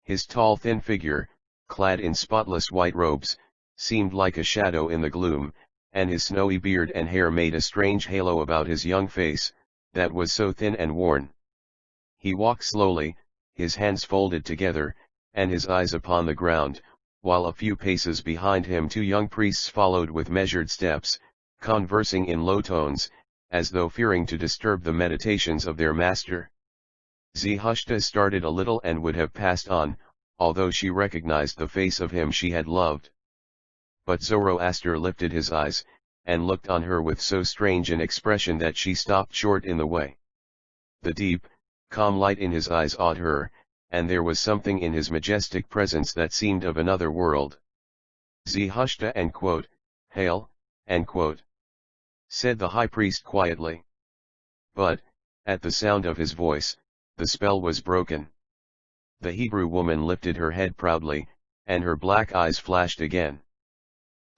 His tall thin figure, clad in spotless white robes, seemed like a shadow in the gloom, and his snowy beard and hair made a strange halo about his young face, that was so thin and worn. He walked slowly, his hands folded together, and his eyes upon the ground, while a few paces behind him 2 young priests followed with measured steps, conversing in low tones, as though fearing to disturb the meditations of their master. Nehushta started a little and would have passed on, although she recognized the face of him she had loved. But Zoroaster lifted his eyes, and looked on her with so strange an expression that she stopped short in the way. The deep, calm light in his eyes awed her, and there was something in his majestic presence that seemed of another world. Nehushta, hail, said the high priest quietly. But, at the sound of his voice, the spell was broken. The Hebrew woman lifted her head proudly, and her black eyes flashed again.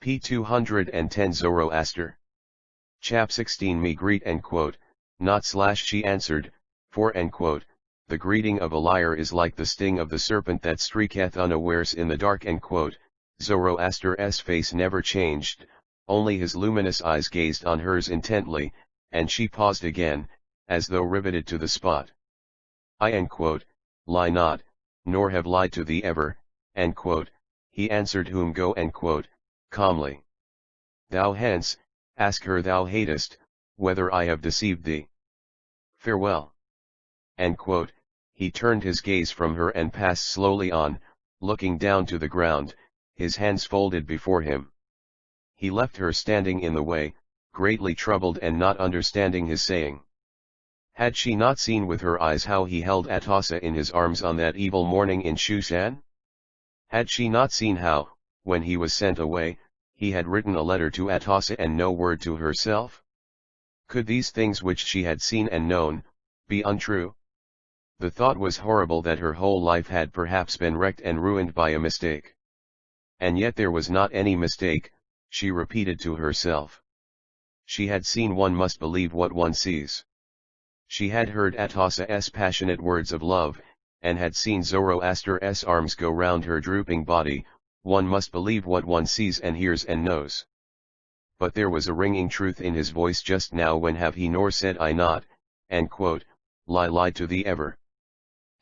P. 210 Zoroaster. Chap 16 Me greet, not / she answered, for the greeting of a liar is like the sting of the serpent that streaketh unawares in the dark. Zoroaster's face never changed, only his luminous eyes gazed on hers intently, and she paused again, as though riveted to the spot. I lie not, nor have lied to thee ever, he answered, whom go, calmly. Thou hence, ask her thou hatest, whether I have deceived thee. Farewell. He turned his gaze from her and passed slowly on, looking down to the ground, his hands folded before him. He left her standing in the way, greatly troubled and not understanding his saying. Had she not seen with her eyes how he held Atossa in his arms on that evil morning in Shushan? Had she not seen how, when he was sent away, he had written a letter to Atossa and no word to herself? Could these things which she had seen and known, be untrue? The thought was horrible that her whole life had perhaps been wrecked and ruined by a mistake. And yet there was not any mistake, she repeated to herself. She had seen, one must believe what one sees. She had heard Atossa's passionate words of love, and had seen Zoroaster's arms go round her drooping body, one must believe what one sees and hears and knows. But there was a ringing truth in his voice just now when have he nor said I not, lie to thee ever.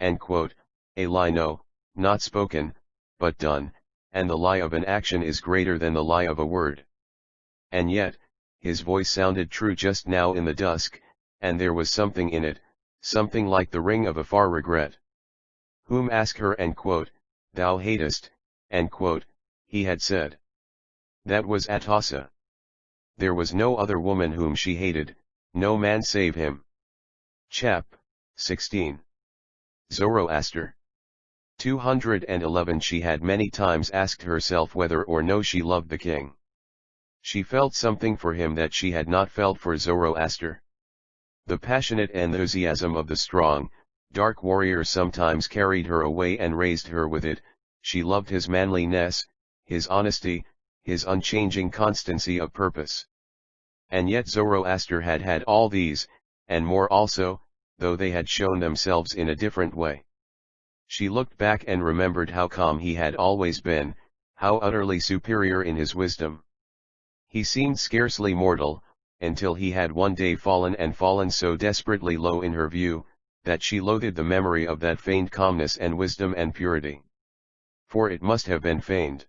A lie no, not spoken, but done, and the lie of an action is greater than the lie of a word. And yet, his voice sounded true just now in the dusk, and there was something in it, something like the ring of a far regret. Whom ask her, thou hatest, he had said. That was Atossa. There was no other woman whom she hated, no man save him. Chap. 16. Zoroaster. 211. She had many times asked herself whether or no she loved the king. She felt something for him that she had not felt for Zoroaster. The passionate enthusiasm of the strong, dark warrior sometimes carried her away and raised her with it. She loved his manliness, his honesty, his unchanging constancy of purpose. And yet Zoroaster had had all these, and more also, though they had shown themselves in a different way. She looked back and remembered how calm he had always been, how utterly superior in his wisdom. He seemed scarcely mortal, until he had one day fallen so desperately low in her view, that she loathed the memory of that feigned calmness and wisdom and purity. For it must have been feigned.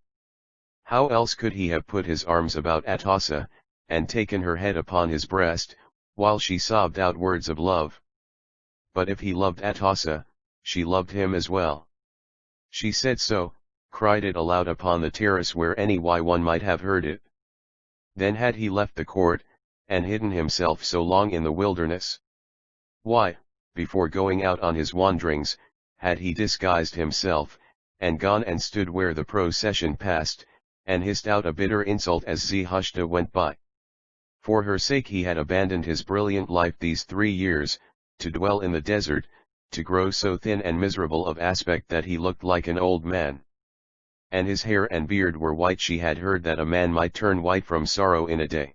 How else could he have put his arms about Atossa, and taken her head upon his breast, while she sobbed out words of love? But if he loved Atossa, she loved him as well. She said so, cried it aloud upon the terrace where anyone might have heard it. Then had he left the court, and hidden himself so long in the wilderness? Why, before going out on his wanderings, had he disguised himself, and gone and stood where the procession passed, and hissed out a bitter insult as Zarathustra went by. For her sake he had abandoned his brilliant life these 3 years, to dwell in the desert, to grow so thin and miserable of aspect that he looked like an old man. And his hair and beard were white. She had heard that a man might turn white from sorrow in a day.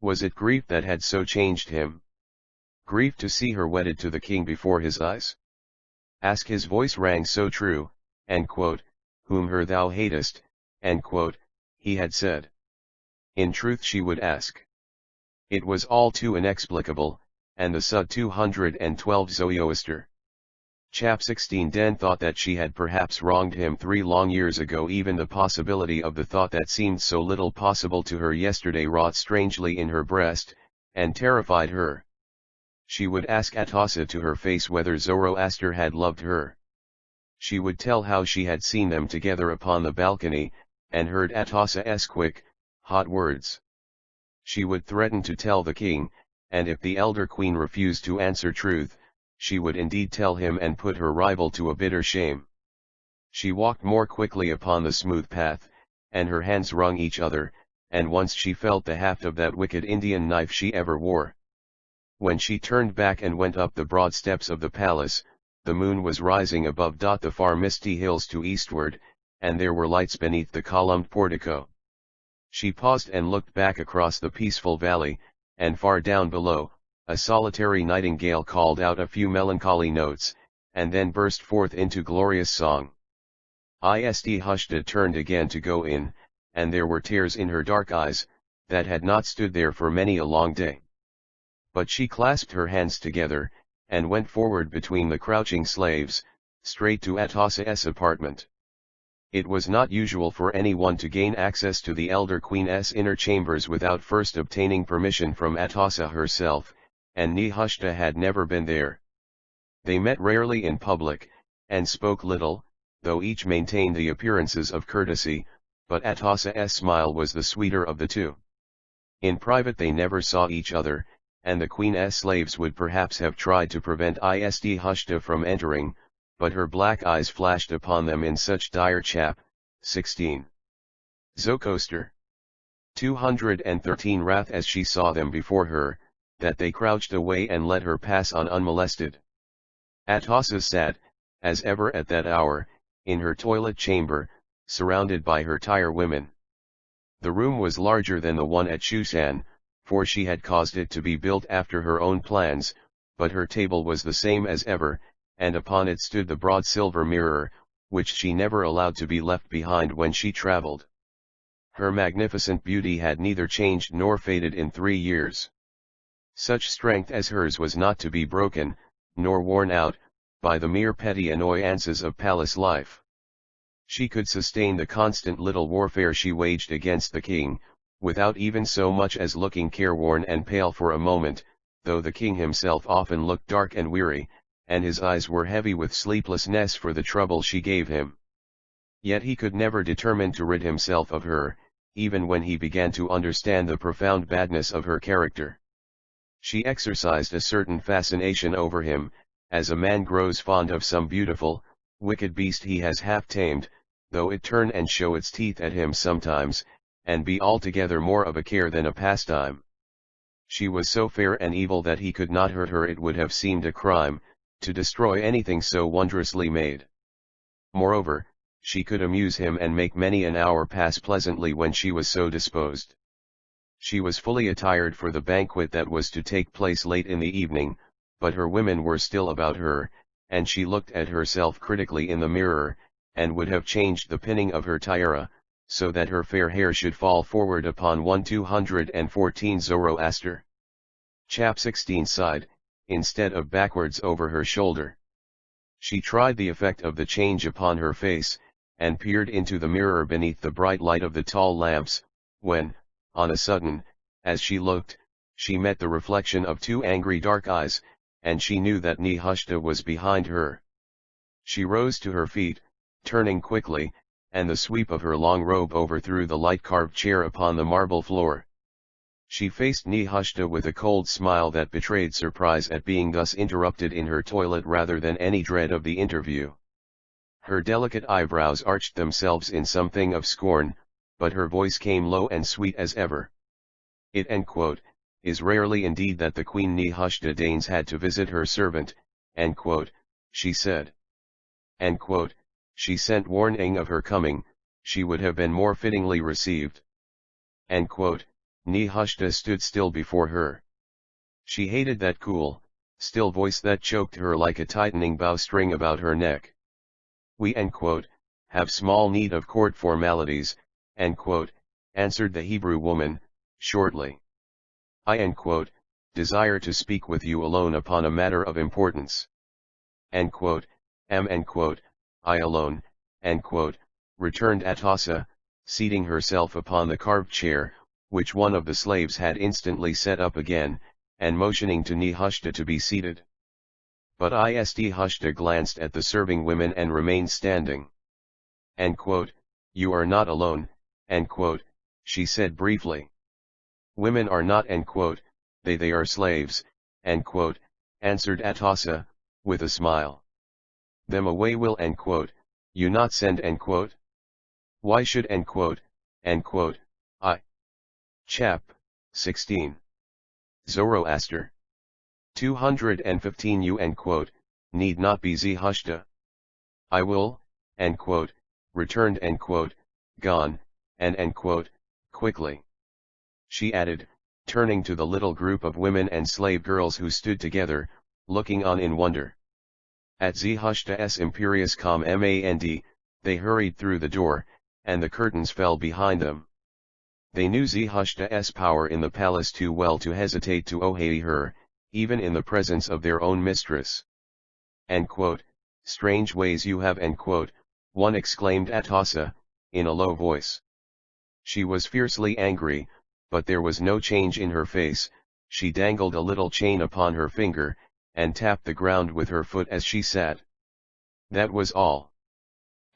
Was it grief that had so changed him? Grief to see her wedded to the king before his eyes? Ask, his voice rang so true, whom her thou hatest, he had said. In truth she would ask. It was all too inexplicable, and the Sud 212 Zoroaster. Chap 16 then thought that she had perhaps wronged him 3 long years ago. Even the possibility of the thought that seemed so little possible to her yesterday wrought strangely in her breast, and terrified her. She would ask Atossa to her face whether Zoroaster had loved her. She would tell how she had seen them together upon the balcony, and heard Atossa's quick, hot words. She would threaten to tell the king, and if the elder queen refused to answer truth, she would indeed tell him and put her rival to a bitter shame. She walked more quickly upon the smooth path, and her hands wrung each other, and once she felt the haft of that wicked Indian knife she ever wore. When she turned back and went up the broad steps of the palace, the moon was rising above the far misty hills to eastward, and there were lights beneath the columned portico. She paused and looked back across the peaceful valley, and far down below, a solitary nightingale called out a few melancholy notes, and then burst forth into glorious song. Zarathustra turned again to go in, and there were tears in her dark eyes, that had not stood there for many a long day. But she clasped her hands together, and went forward between the crouching slaves, straight to Atossa's apartment. It was not usual for anyone to gain access to the elder queen's inner chambers without first obtaining permission from Atossa herself, and Zarathustra had never been there. They met rarely in public, and spoke little, though each maintained the appearances of courtesy, but Atossa's smile was the sweeter of the two. In private they never saw each other, and the queen's slaves would perhaps have tried to prevent Zarathustra from entering, but her black eyes flashed upon them in such dire chap. 16. Zoroaster. 213 wrath as she saw them before her, that they crouched away and let her pass on unmolested. Atossa sat, as ever at that hour, in her toilet chamber, surrounded by her tire women. The room was larger than the one at Shushan, for she had caused it to be built after her own plans, but her table was the same as ever, and upon it stood the broad silver mirror, which she never allowed to be left behind when she traveled. Her magnificent beauty had neither changed nor faded in 3 years. Such strength as hers was not to be broken, nor worn out, by the mere petty annoyances of palace life. She could sustain the constant little warfare she waged against the king, without even so much as looking careworn and pale for a moment, though the king himself often looked dark and weary, and his eyes were heavy with sleeplessness for the trouble she gave him. Yet he could never determine to rid himself of her, even when he began to understand the profound badness of her character. She exercised a certain fascination over him, as a man grows fond of some beautiful, wicked beast he has half tamed, though it turn and show its teeth at him sometimes, and be altogether more of a care than a pastime. She was so fair and evil that he could not hurt her. It would have seemed a crime, to destroy anything so wondrously made. Moreover, she could amuse him and make many an hour pass pleasantly when she was so disposed. She was fully attired for the banquet that was to take place late in the evening, but her women were still about her, and she looked at herself critically in the mirror, and would have changed the pinning of her tiara, so that her fair hair should fall forward upon 214 Zoroaster. Chap 16 side, instead of backwards over her shoulder. She tried the effect of the change upon her face, and peered into the mirror beneath the bright light of the tall lamps, when, on a sudden, as she looked, she met the reflection of two angry dark eyes, and she knew that Nehushta was behind her. She rose to her feet, turning quickly, and the sweep of her long robe overthrew the light-carved chair upon the marble floor. She faced Nehushta with a cold smile that betrayed surprise at being thus interrupted in her toilet rather than any dread of the interview. Her delicate eyebrows arched themselves in something of scorn, but her voice came low and sweet as ever. It is rarely indeed that the Queen Nehushta deigns had to visit her servant, she said. She sent warning of her coming, she would have been more fittingly received. Nehushta stood still before her. She hated that cool, still voice that choked her like a tightening bowstring about her neck. We have small need of court formalities, answered the Hebrew woman, shortly. I desire to speak with you alone upon a matter of importance. I alone, returned Atossa, seating herself upon the carved chair, which one of the slaves had instantly set up again, and motioning to Nehushta to be seated. But Nehushta glanced at the serving women and remained standing. You are not alone, she said briefly. Women are not they are slaves, answered Atossa, with a smile. Them away will you not send Why should I? Chap. 16. Zoroaster. 215 You need not be Nehushta. I will, returned gone, and quickly. She added, turning to the little group of women and slave girls who stood together, looking on in wonder. At Nehushta's imperious command, they hurried through the door, and the curtains fell behind them. They knew Nehushta's power in the palace too well to hesitate to obey her, even in the presence of their own mistress. Strange ways you have, one exclaimed Atossa, in a low voice. She was fiercely angry, but there was no change in her face. She dangled a little chain upon her finger, and tapped the ground with her foot as she sat. That was all.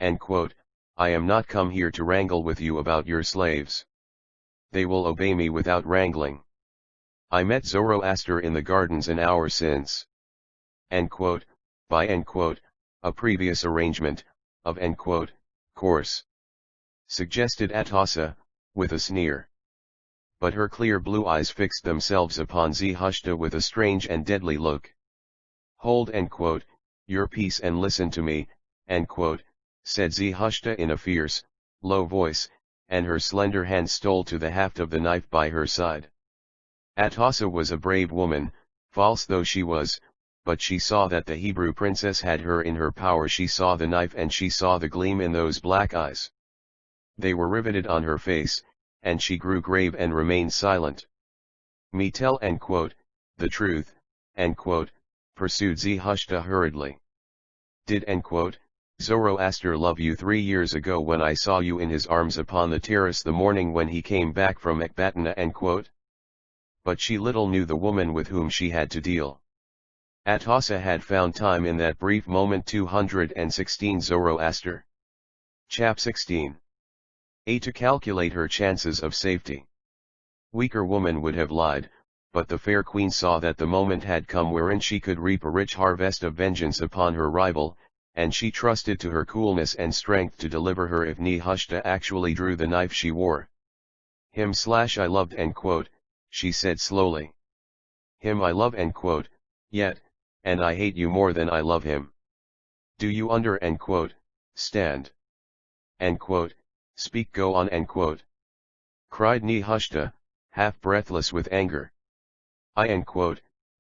I am not come here to wrangle with you about your slaves. They will obey me without wrangling. I met Zoroaster in the gardens an hour since. By a previous arrangement, of course. Suggested Atossa, with a sneer. But her clear blue eyes fixed themselves upon Nehushta with a strange and deadly look. Hold your peace and listen to me, said Nehushta in a fierce, low voice, and her slender hand stole to the haft of the knife by her side. Atossa was a brave woman, false though she was, but she saw that the Hebrew princess had her in her power. She saw the knife and she saw the gleam in those black eyes. They were riveted on her face, and she grew grave and remained silent. Me tell the truth, pursued Nehushta hurriedly. Did Zoroaster love you 3 years ago when I saw you in his arms upon the terrace the morning when he came back from Ecbatana? but she little knew the woman with whom she had to deal. Atossa had found time in that brief moment. 216 Zoroaster. Chap 16. A. To calculate her chances of safety. Weaker woman would have lied, but the fair queen saw that the moment had come wherein she could reap a rich harvest of vengeance upon her rival, and she trusted to her coolness and strength to deliver her if Nehushta actually drew the knife she wore. Him/I loved, she said slowly. Him I love, yet, and I hate you more than I love him. Do you stand? Speak, go on, cried Nehushta, half breathless with anger. I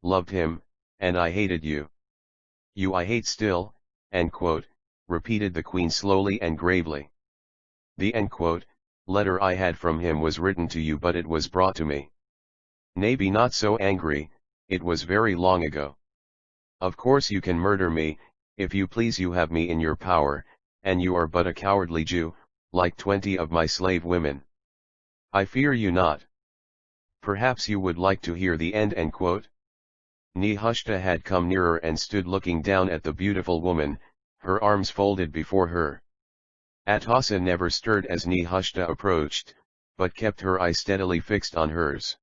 loved him, and I hated you. You I hate still, repeated the queen slowly and gravely. The letter I had from him was written to you, but it was brought to me. Nay, be not so angry, it was very long ago. Of course you can murder me, if you please, you have me in your power, and you are but a cowardly Jew, like 20 of my slave women. I fear you not. Perhaps you would like to hear the end. Nehushta had come nearer and stood looking down at the beautiful woman, her arms folded before her. Atossa never stirred as Nehushta approached, but kept her eye steadily fixed on hers.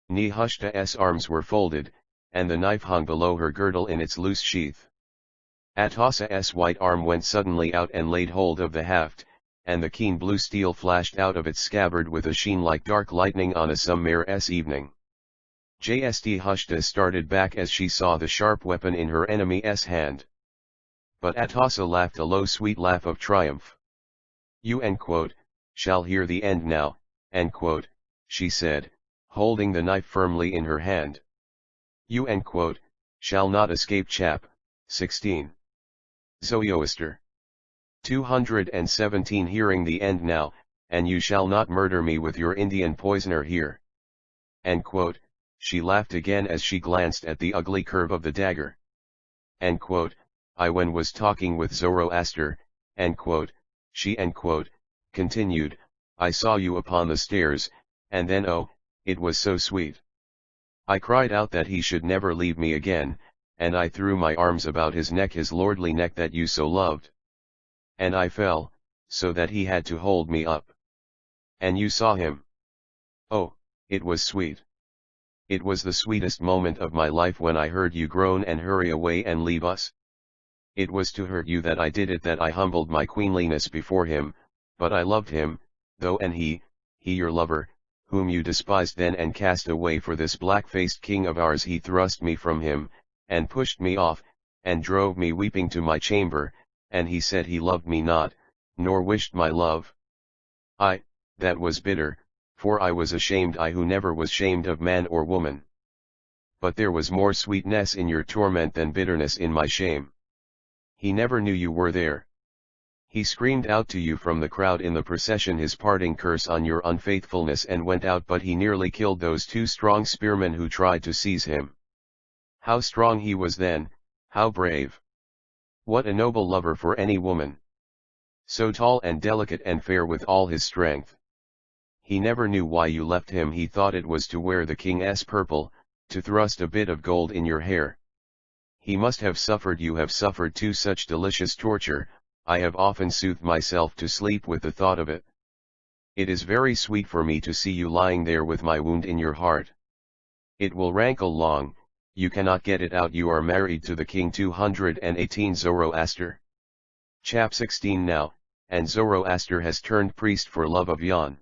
Nehushta's arms were folded, and the knife hung below her girdle in its loose sheath. Atossa's white arm went suddenly out and laid hold of the haft, and the keen blue steel flashed out of its scabbard with a sheen like dark lightning on a summer's evening. Nehushta started back as she saw the sharp weapon in her enemy's hand. But Atossa laughed a low sweet laugh of triumph. You shall hear the end now, she said, holding the knife firmly in her hand. You shall not escape. Chap 16. Zoroaster. 217 Hearing the end now, and you shall not murder me with your Indian poisoner here. She laughed again as she glanced at the ugly curve of the dagger. I when was talking with Zoroaster, she continued, I saw you upon the stairs, and then oh, it was so sweet. I cried out that he should never leave me again, and I threw my arms about his neck, his lordly neck that you so loved. And I fell, so that he had to hold me up. And you saw him. Oh, it was sweet. It was the sweetest moment of my life when I heard you groan and hurry away and leave us. It was to hurt you that I did it, that I humbled my queenliness before him, but I loved him, though, and he your lover, whom you despised then and cast away for this black-faced king of ours, he thrust me from him, and pushed me off, and drove me weeping to my chamber, and he said he loved me not, nor wished my love. That was bitter, for I was ashamed, I who never was shamed of man or woman. But there was more sweetness in your torment than bitterness in my shame. He never knew you were there. He screamed out to you from the crowd in the procession his parting curse on your unfaithfulness and went out, but he nearly killed those 2 strong spearmen who tried to seize him. How strong he was then, how brave! What a noble lover for any woman! So tall and delicate and fair with all his strength. He never knew why you left him, he thought it was to wear the king's purple, to thrust a bit of gold in your hair. He must have suffered, you have suffered too, such delicious torture, I have often soothed myself to sleep with the thought of it. It is very sweet for me to see you lying there with my wound in your heart. It will rankle long, you cannot get it out, you are married to the king. 218 Zoroaster. Chap 16 Now, and Zoroaster has turned priest for love of Yan.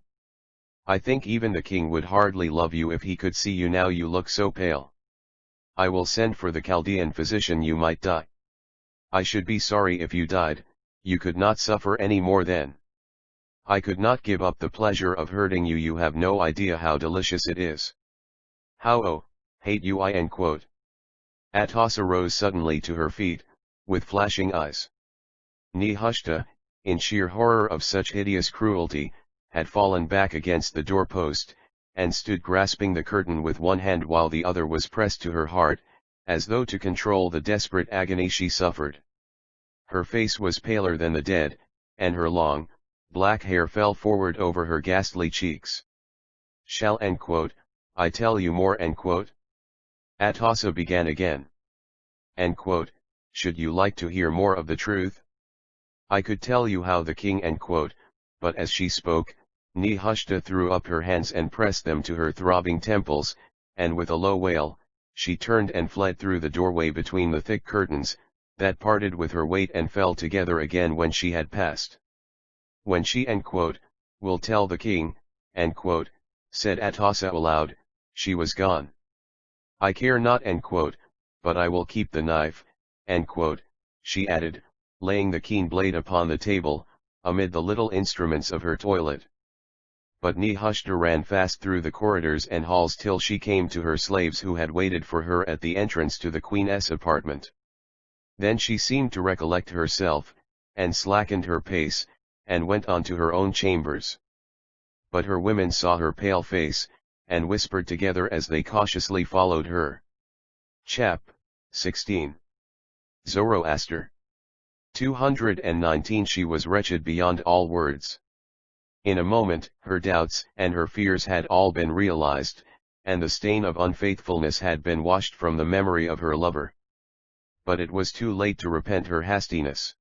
I think even the king would hardly love you if he could see you now, you look so pale. I will send for the Chaldean physician, you might die. I should be sorry if you died, you could not suffer any more then. I could not give up the pleasure of hurting you, you have no idea how delicious it is. How hate you I. Atossa rose suddenly to her feet, with flashing eyes. Nehushta, in sheer horror of such hideous cruelty, had fallen back against the doorpost, and stood grasping the curtain with one hand while the other was pressed to her heart, as though to control the desperate agony she suffered. Her face was paler than the dead, and her long, black hair fell forward over her ghastly cheeks. Shall I tell you more. Atossa began again. Should you like to hear more of the truth? I could tell you how the king. But as she spoke, Nehushta threw up her hands and pressed them to her throbbing temples, and with a low wail, she turned and fled through the doorway between the thick curtains, that parted with her weight and fell together again when she had passed. When she will tell the king, said Atossa aloud, she was gone. I care not, but I will keep the knife, she added, laying the keen blade upon the table, amid the little instruments of her toilet. But Nehushta ran fast through the corridors and halls till she came to her slaves who had waited for her at the entrance to the queen's apartment. Then she seemed to recollect herself, and slackened her pace, and went on to her own chambers. But her women saw her pale face, and whispered together as they cautiously followed her. Chap. 16. Zoroaster. 219. She was wretched beyond all words. In a moment, her doubts and her fears had all been realized, and the stain of unfaithfulness had been washed from the memory of her lover. But it was too late to repent her hastiness.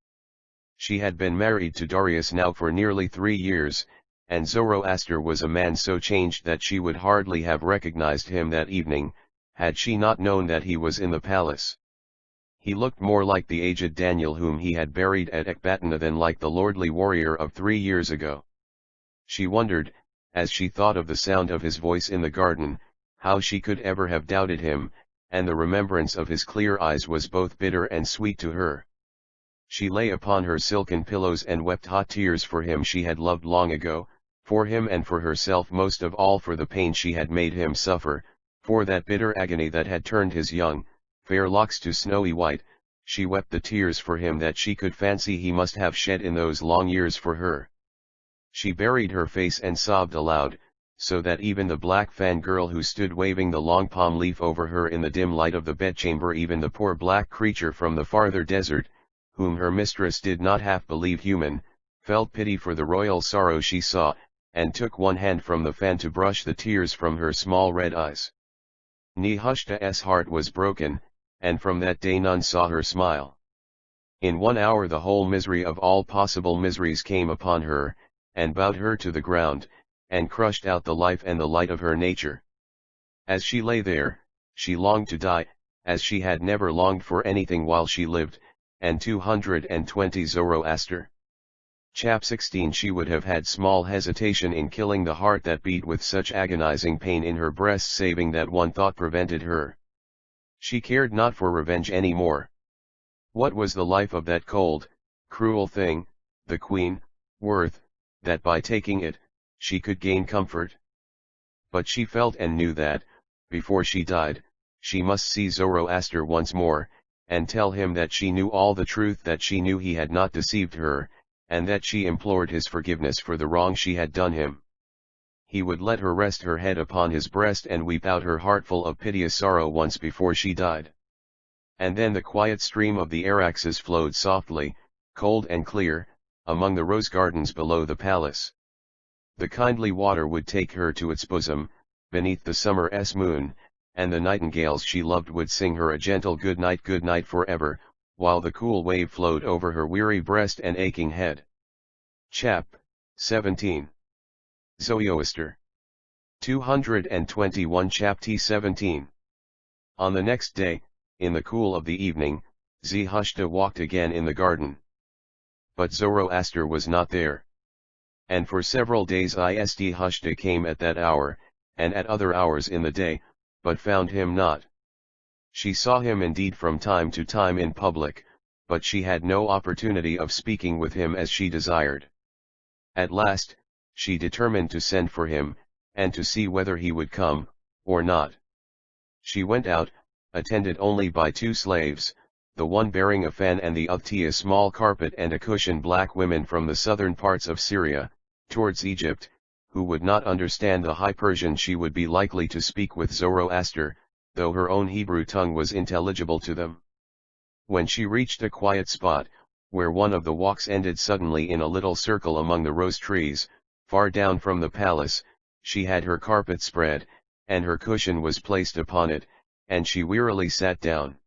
She had been married to Darius now for nearly 3 years, and Zoroaster was a man so changed that she would hardly have recognized him that evening, had she not known that he was in the palace. He looked more like the aged Daniel whom he had buried at Ecbatana than like the lordly warrior of 3 years ago. She wondered, as she thought of the sound of his voice in the garden, how she could ever have doubted him, and the remembrance of his clear eyes was both bitter and sweet to her. She lay upon her silken pillows and wept hot tears for him she had loved long ago, for him and for herself most of all, for the pain she had made him suffer, for that bitter agony that had turned his young, fair locks to snowy white. She wept the tears for him that she could fancy he must have shed in those long years for her. She buried her face and sobbed aloud, so that even the black fan girl who stood waving the long palm leaf over her in the dim light of the bedchamber, even the poor black creature from the farther desert, whom her mistress did not half believe human, felt pity for the royal sorrow she saw, and took one hand from the fan to brush the tears from her small red eyes. Nehushta's heart was broken, and from that day none saw her smile. In 1 hour the whole misery of all possible miseries came upon her, and bowed her to the ground, and crushed out the life and the light of her nature. As she lay there, she longed to die, as she had never longed for anything while she lived. And 220. Zoroaster. Chap. 16. She would have had small hesitation in killing the heart that beat with such agonizing pain in her breast, saving that one thought prevented her. She cared not for revenge any more. What was the life of that cold, cruel thing, the queen, worth, that by taking it, she could gain comfort? But she felt and knew that, before she died, she must see Zoroaster once more, and tell him that she knew all the truth, that she knew he had not deceived her, and that she implored his forgiveness for the wrong she had done him. He would let her rest her head upon his breast and weep out her heart full of piteous sorrow once before she died. And then the quiet stream of the Araxes flowed softly, cold and clear, among the rose gardens below the palace. The kindly water would take her to its bosom, beneath the summer's moon, and the nightingales she loved would sing her a gentle good night forever, while the cool wave flowed over her weary breast and aching head. Chap. 17. Zoroaster. 221. Chapter 17. On the next day, in the cool of the evening, Nehushta walked again in the garden. But Zoroaster was not there. And for several days Nehushta came at that hour, and at other hours in the day, but found him not. She saw him indeed from time to time in public, but she had no opportunity of speaking with him as she desired. At last, she determined to send for him, and to see whether he would come, or not. She went out, attended only by 2 slaves, the one bearing a fan and the other a small carpet and a cushion, black women from the southern parts of Syria, towards Egypt, who would not understand the High Persian she would be likely to speak with Zoroaster, though her own Hebrew tongue was intelligible to them. When she reached a quiet spot, where one of the walks ended suddenly in a little circle among the rose trees, far down from the palace, she had her carpet spread, and her cushion was placed upon it, and she wearily sat down.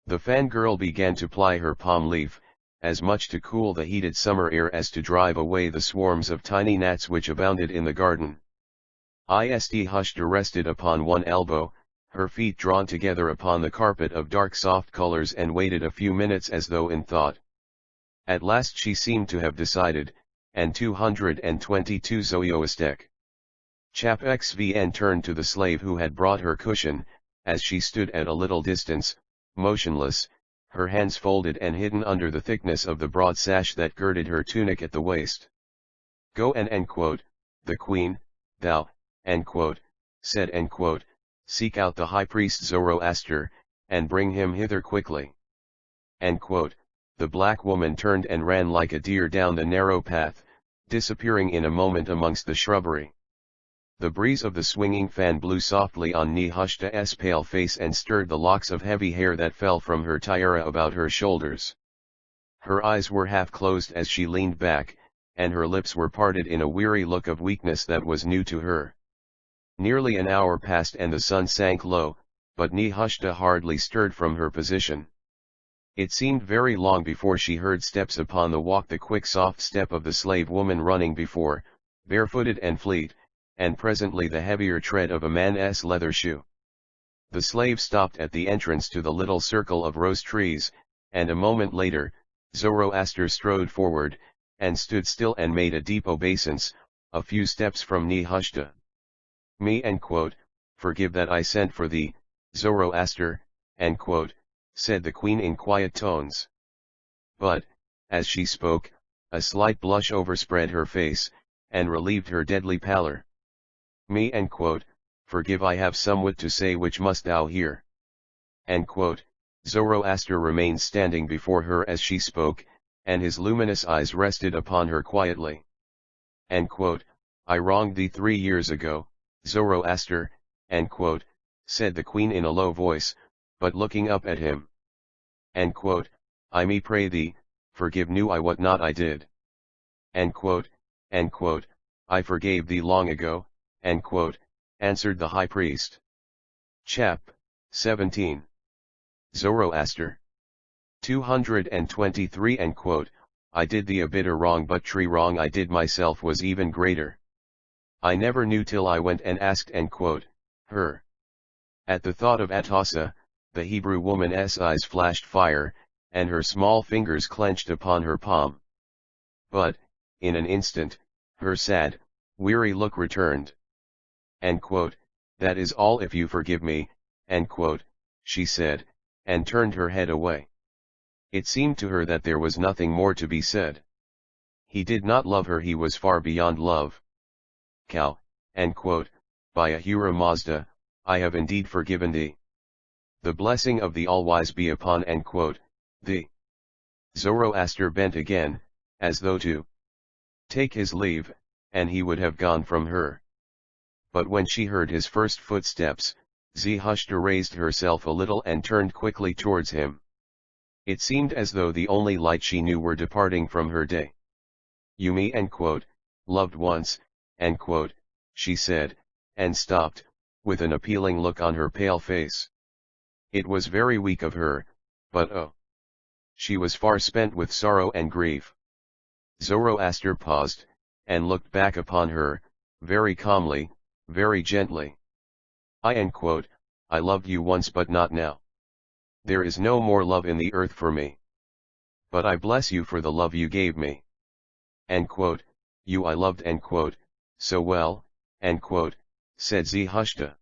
The fangirl began to ply her palm leaf, as much to cool the heated summer air as to drive away the swarms of tiny gnats which abounded in the garden. Hushdeh rested upon one elbow, her feet drawn together upon the carpet of dark soft colors, and waited a few minutes as though in thought. At last she seemed to have decided, and 222 Zoroastric. Chap XVN turned to the slave who had brought her cushion, as she stood at a little distance, motionless, her hands folded and hidden under the thickness of the broad sash that girded her tunic at the waist. Go and the queen, thou, said seek out the high priest Zoroaster, and bring him hither quickly. The black woman turned and ran like a deer down the narrow path, disappearing in a moment amongst the shrubbery. The breeze of the swinging fan blew softly on Nehushta's pale face and stirred the locks of heavy hair that fell from her tiara about her shoulders. Her eyes were half closed as she leaned back, and her lips were parted in a weary look of weakness that was new to her. Nearly an hour passed and the sun sank low, but Nehushta hardly stirred from her position. It seemed very long before she heard steps upon the walk, the quick soft step of the slave woman running before, barefooted and fleet, and presently the heavier tread of a man's leather shoe. The slave stopped at the entrance to the little circle of rose trees, and a moment later, Zoroaster strode forward, and stood still and made a deep obeisance, a few steps from Nehushta. Me forgive that I sent for thee, Zoroaster, said the queen in quiet tones. But, as she spoke, a slight blush overspread her face, and relieved her deadly pallor. Me forgive I have somewhat to say which must thou hear. Zoroaster remained standing before her as she spoke, and his luminous eyes rested upon her quietly. I wronged thee 3 years ago, Zoroaster, said the queen in a low voice, but looking up at him. I me pray thee, forgive knew I what not I did. I forgave thee long ago, answered the high priest. Chap. 17. Zoroaster. 223 I did thee a bitter wrong, but tree wrong I did myself was even greater. I never knew till I went and asked her. At the thought of Atossa, the Hebrew woman's eyes flashed fire, and her small fingers clenched upon her palm. But, in an instant, her sad, weary look returned. That is all if you forgive me, she said, and turned her head away. It seemed to her that there was nothing more to be said. He did not love her, he was far beyond love. Cow, by Ahura Mazda, I have indeed forgiven thee. The blessing of the All-Wise be upon thee. Zoroaster bent again, as though to take his leave, and he would have gone from her. But when she heard his first footsteps, Nehushta raised herself a little and turned quickly towards him. It seemed as though the only light she knew were departing from her day. You me loved once, she said, and stopped, with an appealing look on her pale face. It was very weak of her, but oh! She was far spent with sorrow and grief. Zoroaster paused, and looked back upon her, very calmly, very gently. I loved you once but not now. There is no more love in the earth for me. But I bless you for the love you gave me. You I loved so well, said Nehushta.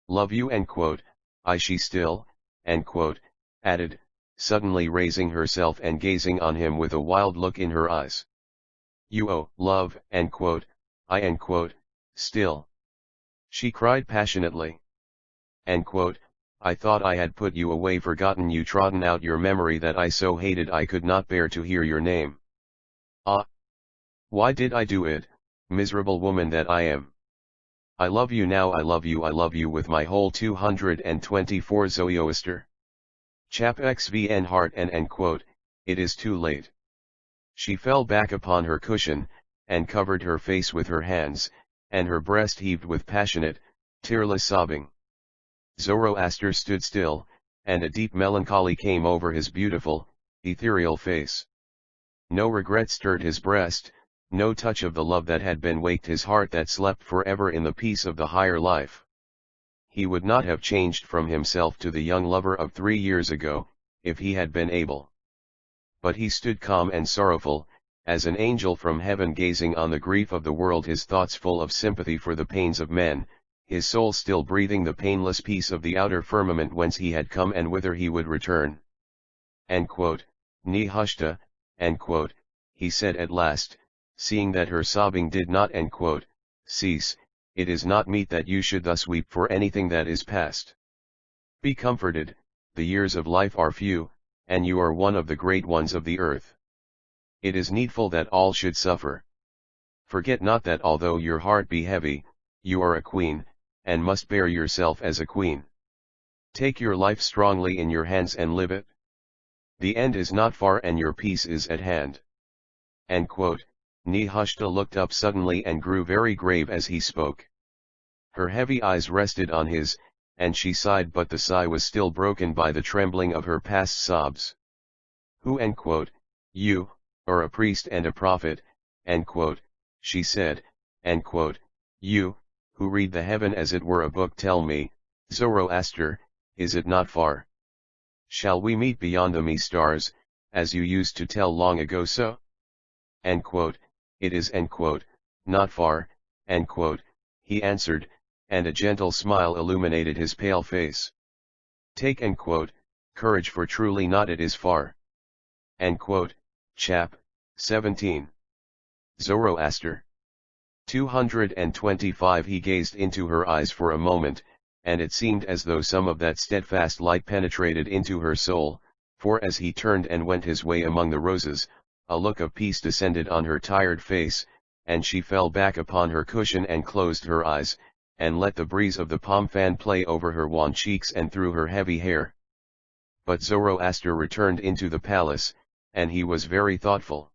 Love you I she still, added, suddenly raising herself and gazing on him with a wild look in her eyes. You love, I still. She cried passionately. I thought I had put you away, forgotten you, trodden out your memory that I so hated I could not bear to hear your name. Ah! Why did I do it, miserable woman that I am? I love you now, I love you with my whole 224 Zoroaster. Chap XVN heart and it is too late. She fell back upon her cushion, and covered her face with her hands, and her breast heaved with passionate, Tearless sobbing. Zoroaster stood still, and a deep melancholy came over his beautiful, ethereal face. No regret stirred his breast, no touch of the love that had been waked his heart that slept forever in the peace of the higher life. He would not have changed from himself to the young lover of 3 years ago, if he had been able. But he stood calm and sorrowful, as an angel from heaven gazing on the grief of the world, his thoughts full of sympathy for the pains of men, his soul still breathing the painless peace of the outer firmament whence he had come and whither he would return. Nehushta, he said at last, seeing that her sobbing did not cease, it is not meet that you should thus weep for anything that is past. Be comforted, the years of life are few, and you are one of the great ones of the earth. It is needful that all should suffer. Forget not that although your heart be heavy, you are a queen, and must bear yourself as a queen. Take your life strongly in your hands and live it. The end is not far and your peace is at hand. Nehushta looked up suddenly and grew very grave as he spoke. Her heavy eyes rested on his, and she sighed, but the sigh was still broken by the trembling of her past sobs. Who you, are a priest and a prophet, she said, you, who read the heaven as it were a book, tell me, Zoroaster, is it not far? Shall we meet beyond the stars, as you used to tell long ago so? It is not far, he answered, and a gentle smile illuminated his pale face. Take courage, for truly not it is far. Chap. 17. Zoroaster. 225. He gazed into her eyes for a moment, and it seemed as though some of that steadfast light penetrated into her soul, for as he turned and went his way among the roses, a look of peace descended on her tired face, and she fell back upon her cushion and closed her eyes, and let the breeze of the palm fan play over her wan cheeks and through her heavy hair. But Zoroaster returned into the palace, and he was very thoughtful.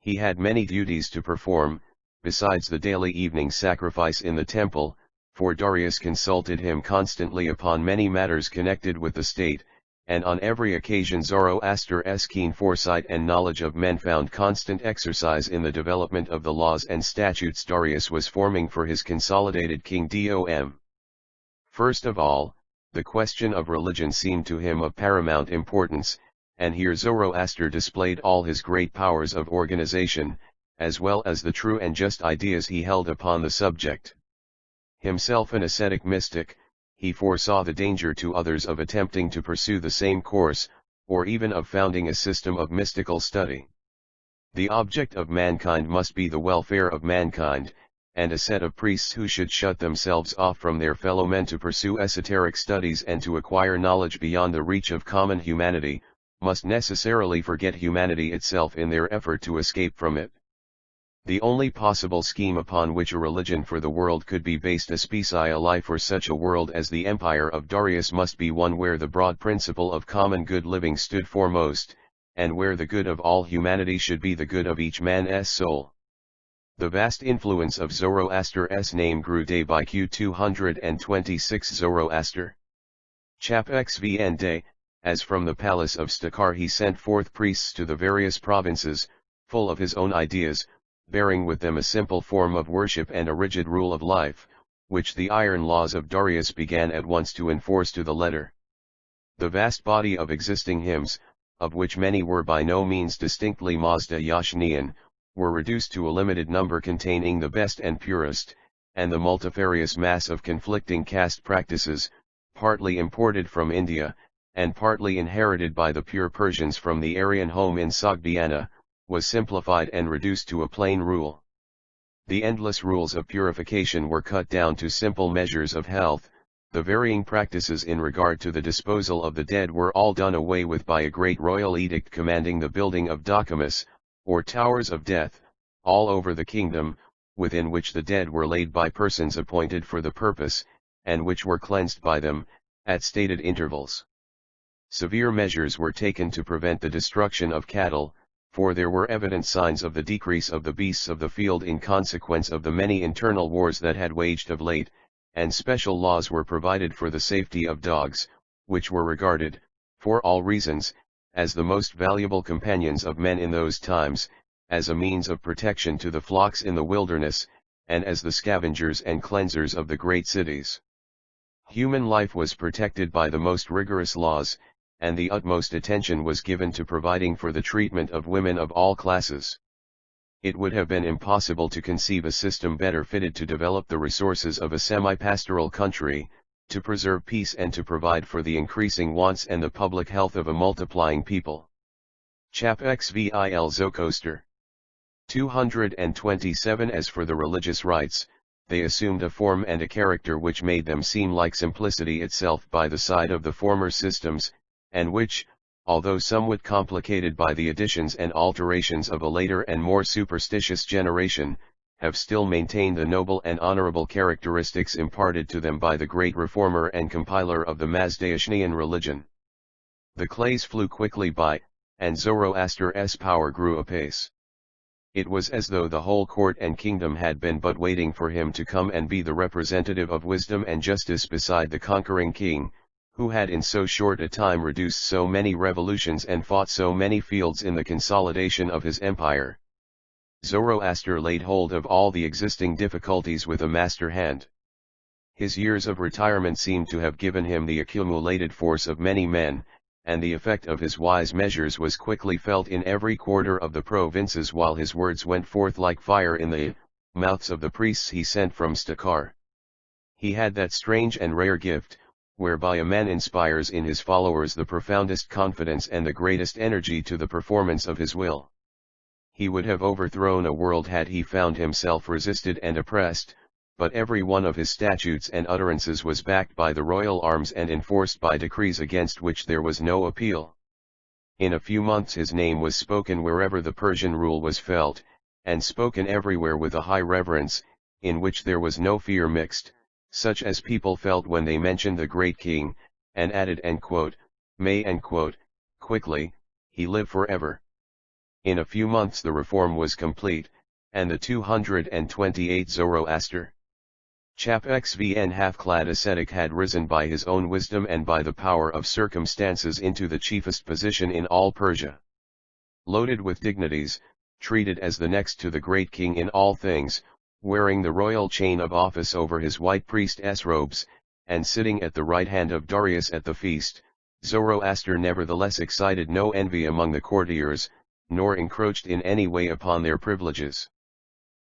He had many duties to perform, besides the daily evening sacrifice in the temple, for Darius consulted him constantly upon many matters connected with the state, and on every occasion Zoroaster's keen foresight and knowledge of men found constant exercise in the development of the laws and statutes Darius was forming for his consolidated kingdom. First of all, the question of religion seemed to him of paramount importance, and here Zoroaster displayed all his great powers of organization, as well as the true and just ideas he held upon the subject. Himself an ascetic mystic, he foresaw the danger to others of attempting to pursue the same course, or even of founding a system of mystical study. The object of mankind must be the welfare of mankind, and a set of priests who should shut themselves off from their fellow men to pursue esoteric studies and to acquire knowledge beyond the reach of common humanity, must necessarily forget humanity itself in their effort to escape from it. The only possible scheme upon which a religion for the world could be based, especially a life for such a world as the empire of Darius, must be one where the broad principle of common good living stood foremost, and where the good of all humanity should be the good of each man's soul. The vast influence of Zoroaster's name grew day by Q 226. Zoroaster. Chap xvn day, as from the palace of Stakar he sent forth priests to the various provinces, full of his own ideas, bearing with them a simple form of worship and a rigid rule of life, which the iron laws of Darius began at once to enforce to the letter. The vast body of existing hymns, of which many were by no means distinctly Mazdayasnian, were reduced to a limited number containing the best and purest, and the multifarious mass of conflicting caste practices, partly imported from India, and partly inherited by the pure Persians from the Aryan home in Sogdiana, was simplified and reduced to a plain rule. The endless rules of purification were cut down to simple measures of health, the varying practices in regard to the disposal of the dead were all done away with by a great royal edict commanding the building of dakamas, or towers of death, all over the kingdom, within which the dead were laid by persons appointed for the purpose, and which were cleansed by them, at stated intervals. Severe measures were taken to prevent the destruction of cattle, for there were evident signs of the decrease of the beasts of the field in consequence of the many internal wars that had waged of late, and special laws were provided for the safety of dogs, which were regarded, for all reasons, as the most valuable companions of men in those times, as a means of protection to the flocks in the wilderness, and as the scavengers and cleansers of the great cities. Human life was protected by the most rigorous laws, and the utmost attention was given to providing for the treatment of women of all classes. It would have been impossible to conceive a system better fitted to develop the resources of a semi-pastoral country, to preserve peace and to provide for the increasing wants and the public health of a multiplying people. Chap XVIL Zoroaster. 227. As for the religious rites, they assumed a form and a character which made them seem like simplicity itself by the side of the former systems, and which, although somewhat complicated by the additions and alterations of a later and more superstitious generation, have still maintained the noble and honorable characteristics imparted to them by the great reformer and compiler of the Mazdayasnian religion. The clays flew quickly by, and Zoroaster's power grew apace. It was as though the whole court and kingdom had been but waiting for him to come and be the representative of wisdom and justice beside the conquering king, who had in so short a time reduced so many revolutions and fought so many fields in the consolidation of his empire. Zoroaster laid hold of all the existing difficulties with a master hand. His years of retirement seemed to have given him the accumulated force of many men, and the effect of his wise measures was quickly felt in every quarter of the provinces, while his words went forth like fire in the mouths of the priests he sent from Stakar. He had that strange and rare gift, whereby a man inspires in his followers the profoundest confidence and the greatest energy to the performance of his will. He would have overthrown a world had he found himself resisted and oppressed, but every one of his statutes and utterances was backed by the royal arms and enforced by decrees against which there was no appeal. In a few months his name was spoken wherever the Persian rule was felt, and spoken everywhere with a high reverence, in which there was no fear mixed, such as people felt when they mentioned the great king, and added "may" quickly, he live forever. In a few months the reform was complete, and the 228 Zoroaster. Chap XVN half-clad ascetic had risen by his own wisdom and by the power of circumstances into the chiefest position in all Persia. Loaded with dignities, treated as the next to the great king in all things, wearing the royal chain of office over his white priestess robes, and sitting at the right hand of Darius at the feast, Zoroaster nevertheless excited no envy among the courtiers, nor encroached in any way upon their privileges.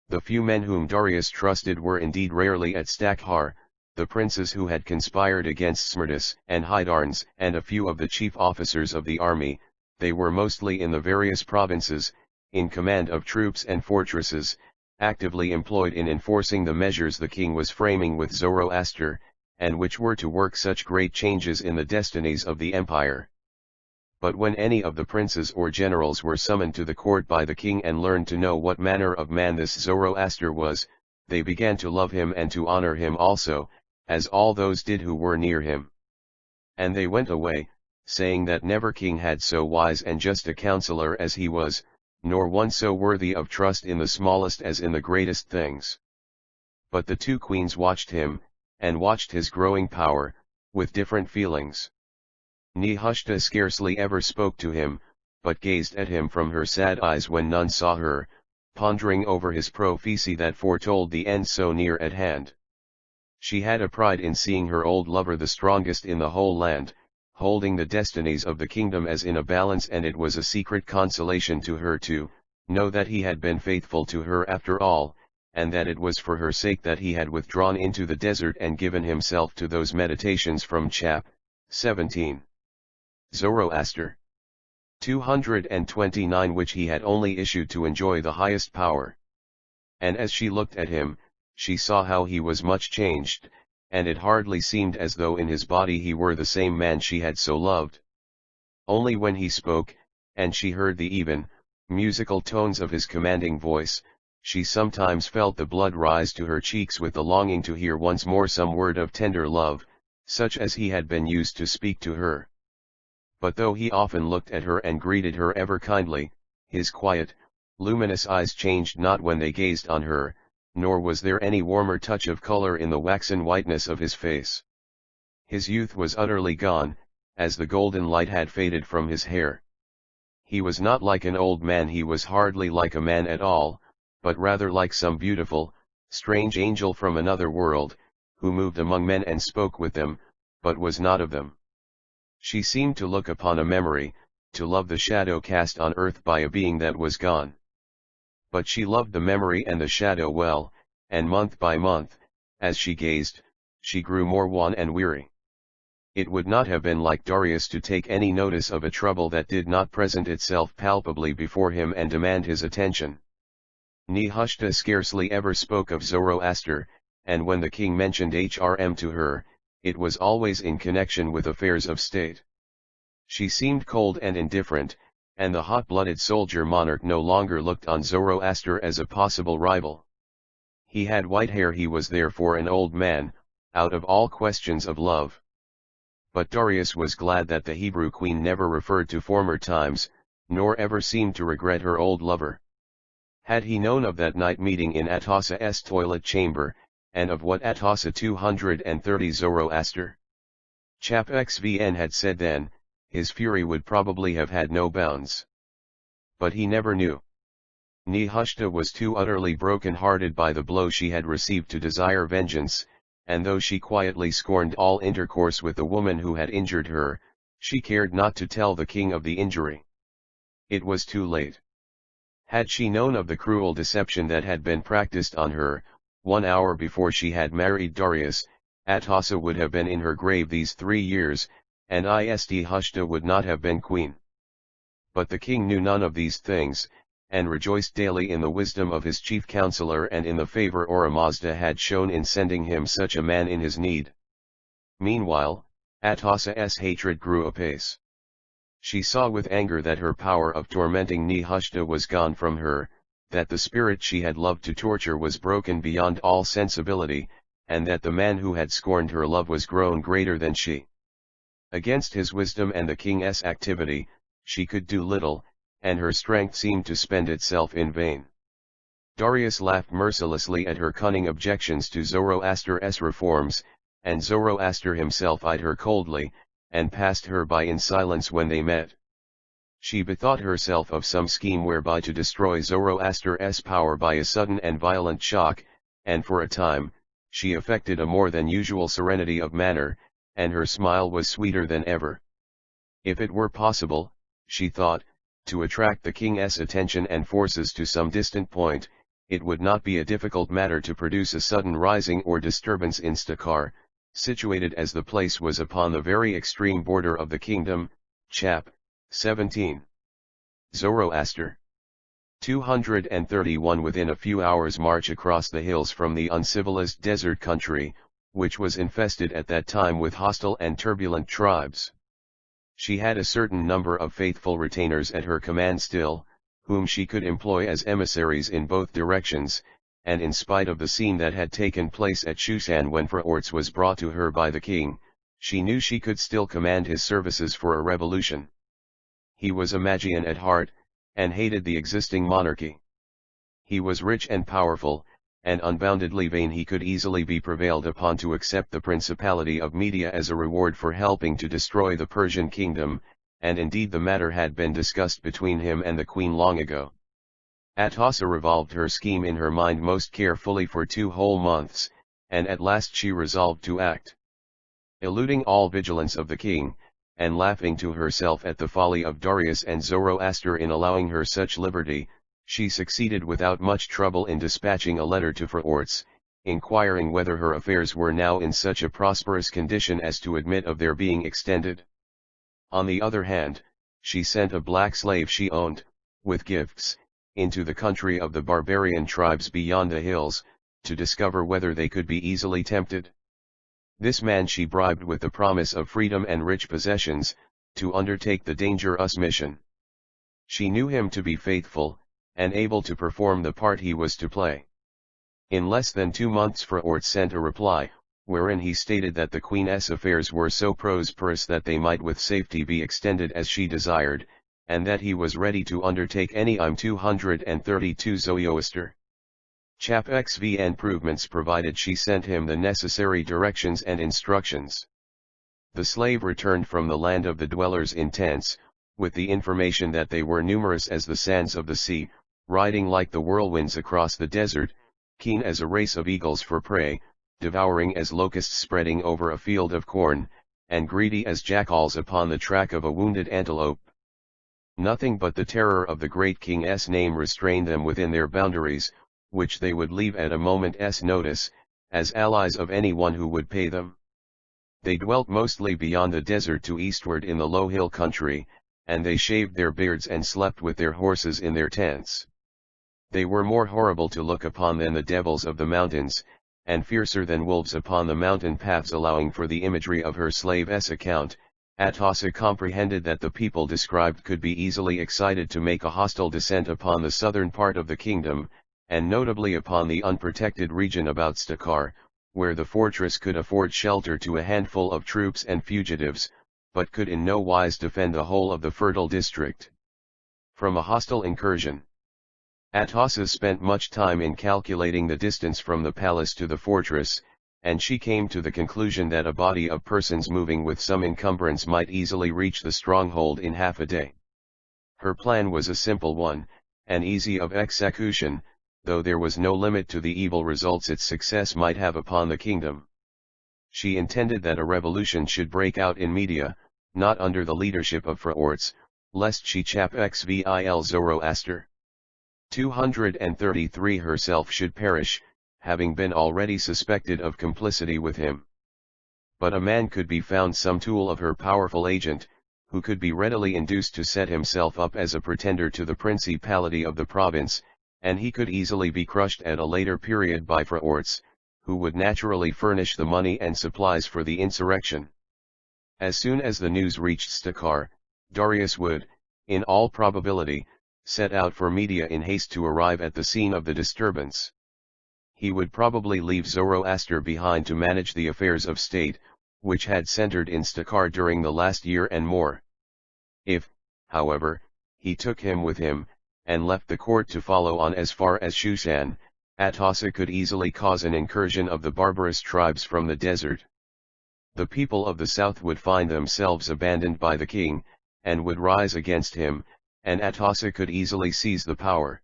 The few men whom Darius trusted were indeed rarely at Stakhar, the princes who had conspired against Smerdis and Hydarnes, and a few of the chief officers of the army. They were mostly in the various provinces, in command of troops and fortresses, actively employed in enforcing the measures the king was framing with Zoroaster, and which were to work such great changes in the destinies of the empire. But when any of the princes or generals were summoned to the court by the king and learned to know what manner of man this Zoroaster was, they began to love him and to honor him also, as all those did who were near him. And they went away, saying that never king had so wise and just a counselor as he was, nor one so worthy of trust in the smallest as in the greatest things. But the two queens watched him, and watched his growing power, with different feelings. Nehushta scarcely ever spoke to him, but gazed at him from her sad eyes when none saw her, pondering over his prophecy that foretold the end so near at hand. She had a pride in seeing her old lover the strongest in the whole land, holding the destinies of the kingdom as in a balance, and it was a secret consolation to her to know that he had been faithful to her after all, and that it was for her sake that he had withdrawn into the desert and given himself to those meditations from chap. 17. Zoroaster. 229, which he had only issued to enjoy the highest power. And as she looked at him, she saw how he was much changed, and it hardly seemed as though in his body he were the same man she had so loved. Only when he spoke, and she heard the even, musical tones of his commanding voice, she sometimes felt the blood rise to her cheeks with the longing to hear once more some word of tender love, such as he had been used to speak to her. But though he often looked at her and greeted her ever kindly, his quiet, luminous eyes changed not when they gazed on her, nor was there any warmer touch of color in the waxen whiteness of his face. His youth was utterly gone, as the golden light had faded from his hair. He was not like an old man, he was hardly like a man at all, but rather like some beautiful, strange angel from another world, who moved among men and spoke with them, but was not of them. She seemed to look upon a memory, to love the shadow cast on earth by a being that was gone. But she loved the memory and the shadow well, and month by month, as she gazed, she grew more wan and weary. It would not have been like Darius to take any notice of a trouble that did not present itself palpably before him and demand his attention. Nehushta scarcely ever spoke of Zoroaster, and when the king mentioned Hrm to her, it was always in connection with affairs of state. She seemed cold and indifferent, and the hot-blooded soldier monarch no longer looked on Zoroaster as a possible rival. He had white hair, he was therefore an old man, out of all questions of love. But Darius was glad that the Hebrew queen never referred to former times, nor ever seemed to regret her old lover. Had he known of that night meeting in Atosa's toilet chamber, and of what Atosa 230 Zoroaster Chap XVN had said then, his fury would probably have had no bounds. But he never knew. Nehushta was too utterly broken-hearted by the blow she had received to desire vengeance, and though she quietly scorned all intercourse with the woman who had injured her, she cared not to tell the king of the injury. It was too late. Had she known of the cruel deception that had been practiced on her, 1 hour before she had married Darius, Atosa would have been in her grave these 3 years, and Nehushta would not have been queen. But the king knew none of these things, and rejoiced daily in the wisdom of his chief counselor and in the favor Ahura Mazda had shown in sending him such a man in his need. Meanwhile, Atosa's hatred grew apace. She saw with anger that her power of tormenting Nehushta was gone from her, that the spirit she had loved to torture was broken beyond all sensibility, and that the man who had scorned her love was grown greater than she. Against his wisdom and the king's activity, she could do little, and her strength seemed to spend itself in vain. Darius laughed mercilessly at her cunning objections to Zoroaster's reforms, and Zoroaster himself eyed her coldly, and passed her by in silence when they met. She bethought herself of some scheme whereby to destroy Zoroaster's power by a sudden and violent shock, and for a time, she affected a more than usual serenity of manner, and her smile was sweeter than ever. If it were possible, she thought, to attract the king's attention and forces to some distant point, it would not be a difficult matter to produce a sudden rising or disturbance in Stakar, situated as the place was upon the very extreme border of the kingdom. Chap. 17. Zoroaster. 231 Within a few hours' march across the hills from the uncivilized desert country, which was infested at that time with hostile and turbulent tribes. She had a certain number of faithful retainers at her command still, whom she could employ as emissaries in both directions, and in spite of the scene that had taken place at Shushan when Phraortes was brought to her by the king, she knew she could still command his services for a revolution. He was a Magian at heart, and hated the existing monarchy. He was rich and powerful, and unboundedly vain. He could easily be prevailed upon to accept the principality of Media as a reward for helping to destroy the Persian kingdom, and indeed the matter had been discussed between him and the queen long ago. Atosa revolved her scheme in her mind most carefully for 2 whole months, and at last she resolved to act. Eluding all vigilance of the king, and laughing to herself at the folly of Darius and Zoroaster in allowing her such liberty, she succeeded without much trouble in dispatching a letter to Phraortes, inquiring whether her affairs were now in such a prosperous condition as to admit of their being extended. On the other hand, she sent a black slave she owned, with gifts, into the country of the barbarian tribes beyond the hills, to discover whether they could be easily tempted. This man she bribed with the promise of freedom and rich possessions, to undertake the dangerous mission. She knew him to be faithful, and able to perform the part he was to play. In less than 2 months Phraortes sent a reply, wherein he stated that the queen's affairs were so prosperous that they might with safety be extended as she desired, and that he was ready to undertake any 232 Zoroaster. Chap XV improvements provided she sent him the necessary directions and instructions. The slave returned from the land of the dwellers in tents, with the information that they were numerous as the sands of the sea, riding like the whirlwinds across the desert, keen as a race of eagles for prey, devouring as locusts spreading over a field of corn, and greedy as jackals upon the track of a wounded antelope. Nothing but the terror of the great king's name restrained them within their boundaries, which they would leave at a moment's notice, as allies of anyone who would pay them. They dwelt mostly beyond the desert to eastward in the low hill country, and they shaved their beards and slept with their horses in their tents. They were more horrible to look upon than the devils of the mountains, and fiercer than wolves upon the mountain paths. Allowing for the imagery of her slave's account, Atossa comprehended that the people described could be easily excited to make a hostile descent upon the southern part of the kingdom, and notably upon the unprotected region about Stakar, where the fortress could afford shelter to a handful of troops and fugitives, but could in no wise defend the whole of the fertile district from a hostile incursion. Atossa spent much time in calculating the distance from the palace to the fortress, and she came to the conclusion that a body of persons moving with some encumbrance might easily reach the stronghold in half a day. Her plan was a simple one, and easy of execution, though there was no limit to the evil results its success might have upon the kingdom. She intended that a revolution should break out in Media, not under the leadership of Phraortes, lest she chap xvil Zoroaster. 233 herself should perish, having been already suspected of complicity with him. But a man could be found, some tool of her powerful agent, who could be readily induced to set himself up as a pretender to the principality of the province, and he could easily be crushed at a later period by Phraortes, who would naturally furnish the money and supplies for the insurrection. As soon as the news reached Stakar, Darius would, in all probability, set out for Media in haste to arrive at the scene of the disturbance. He would probably leave Zoroaster behind to manage the affairs of state, which had centered in Stakar during the last year and more. If, however, he took him with him, and left the court to follow on as far as Shushan, Atossa could easily cause an incursion of the barbarous tribes from the desert. The people of the south would find themselves abandoned by the king, and would rise against him, and Atossa could easily seize the power.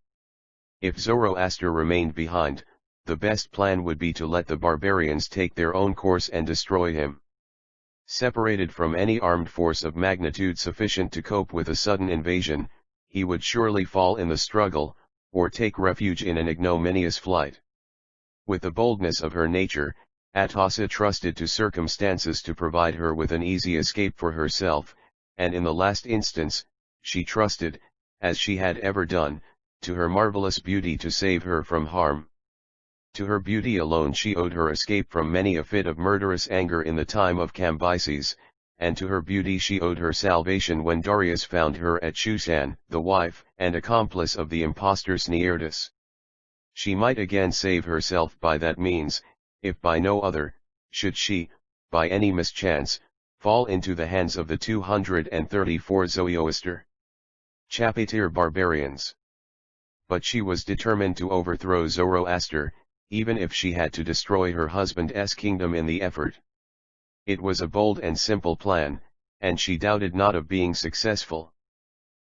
If Zoroaster remained behind, the best plan would be to let the barbarians take their own course and destroy him. Separated from any armed force of magnitude sufficient to cope with a sudden invasion, he would surely fall in the struggle, or take refuge in an ignominious flight. With the boldness of her nature, Atossa trusted to circumstances to provide her with an easy escape for herself, and in the last instance, she trusted, as she had ever done, to her marvelous beauty to save her from harm. To her beauty alone she owed her escape from many a fit of murderous anger in the time of Cambyses, and to her beauty she owed her salvation when Darius found her at Shushan, the wife and accomplice of the impostor Sneartus. She might again save herself by that means, if by no other, should she, by any mischance, fall into the hands of the 234 Zoroaster Chapitir barbarians. But she was determined to overthrow Zoroaster, even if she had to destroy her husband's kingdom in the effort. It was a bold and simple plan, and she doubted not of being successful.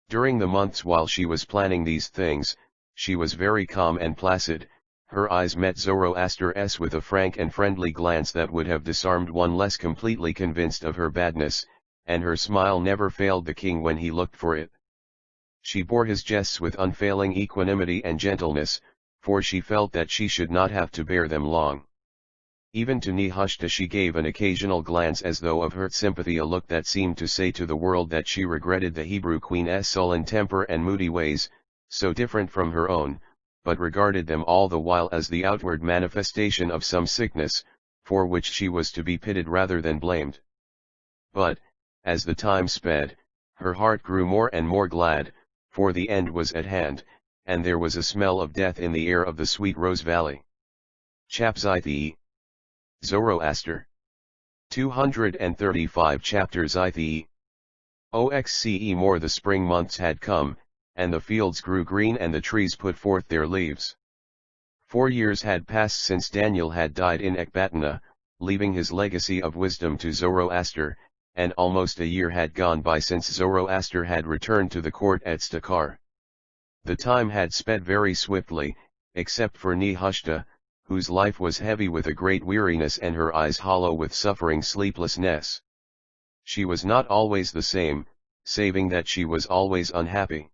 During the months while she was planning these things, she was very calm and placid. Her eyes met Zoroaster's with a frank and friendly glance that would have disarmed one less completely convinced of her badness, and her smile never failed the king when he looked for it. She bore his jests with unfailing equanimity and gentleness, for she felt that she should not have to bear them long. Even to Nehushta she gave an occasional glance as though of hurt sympathy, a look that seemed to say to the world that she regretted the Hebrew queen's sullen temper and moody ways, so different from her own, but regarded them all the while as the outward manifestation of some sickness, for which she was to be pitied rather than blamed. But, as the time sped, her heart grew more and more glad, for the end was at hand, and there was a smell of death in the air of the sweet Rose Valley. Chapzithe. Zoroaster. 235 chapters Ithe. Oxce more the spring months had come, and the fields grew green and the trees put forth their leaves. 4 years had passed since Daniel had died in Ecbatana, leaving his legacy of wisdom to Zoroaster, and almost a year had gone by since Zoroaster had returned to the court at Stakar. The time had sped very swiftly, except for Nehushta, whose life was heavy with a great weariness and her eyes hollow with suffering sleeplessness. She was not always the same, saving that she was always unhappy.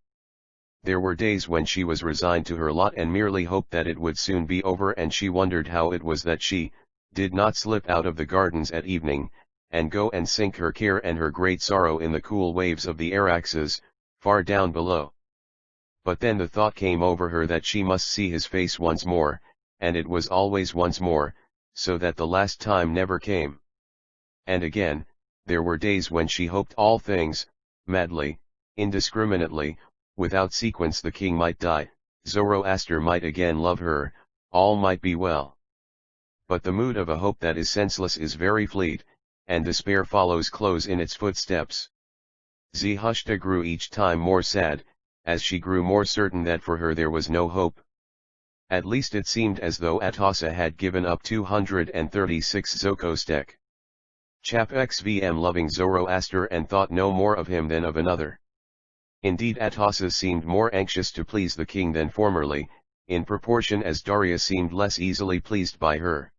There were days when she was resigned to her lot and merely hoped that it would soon be over, and she wondered how it was that she did not slip out of the gardens at evening, and go and sink her care and her great sorrow in the cool waves of the Araxes, far down below. But then the thought came over her that she must see his face once more, and it was always once more, so that the last time never came. And again, there were days when she hoped all things, madly, indiscriminately, without sequence. The king might die, Zoroaster might again love her, all might be well. But the mood of a hope that is senseless is very fleet, and despair follows close in its footsteps. Nehushta grew each time more sad, as she grew more certain that for her there was no hope. At least it seemed as though Atossa had given up 236 Zokostek. Chap xvm loving Zoroaster and thought no more of him than of another. Indeed, Atossa seemed more anxious to please the king than formerly, in proportion as Darius seemed less easily pleased by her.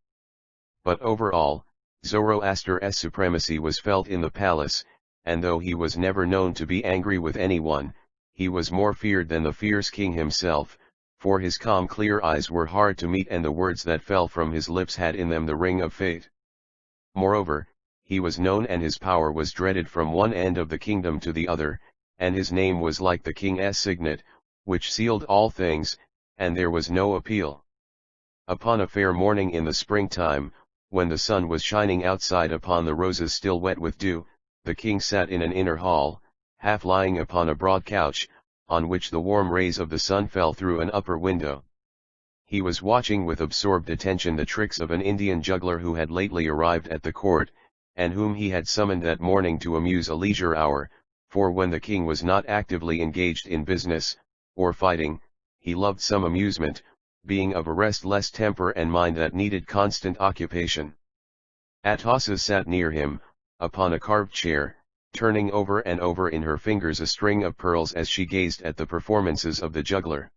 But overall, Zoroaster's supremacy was felt in the palace, and though he was never known to be angry with anyone, he was more feared than the fierce king himself, for his calm clear eyes were hard to meet and the words that fell from his lips had in them the ring of fate. Moreover, he was known and his power was dreaded from one end of the kingdom to the other, and his name was like the king's signet, which sealed all things, and there was no appeal. Upon a fair morning in the springtime, when the sun was shining outside upon the roses still wet with dew, the king sat in an inner hall, half lying upon a broad couch, on which the warm rays of the sun fell through an upper window. He was watching with absorbed attention the tricks of an Indian juggler who had lately arrived at the court, and whom he had summoned that morning to amuse a leisure hour, for when the king was not actively engaged in business, or fighting, he loved some amusement, being of a restless temper and mind that needed constant occupation. Atossa sat near him, upon a carved chair, turning over and over in her fingers a string of pearls as she gazed at the performances of the juggler.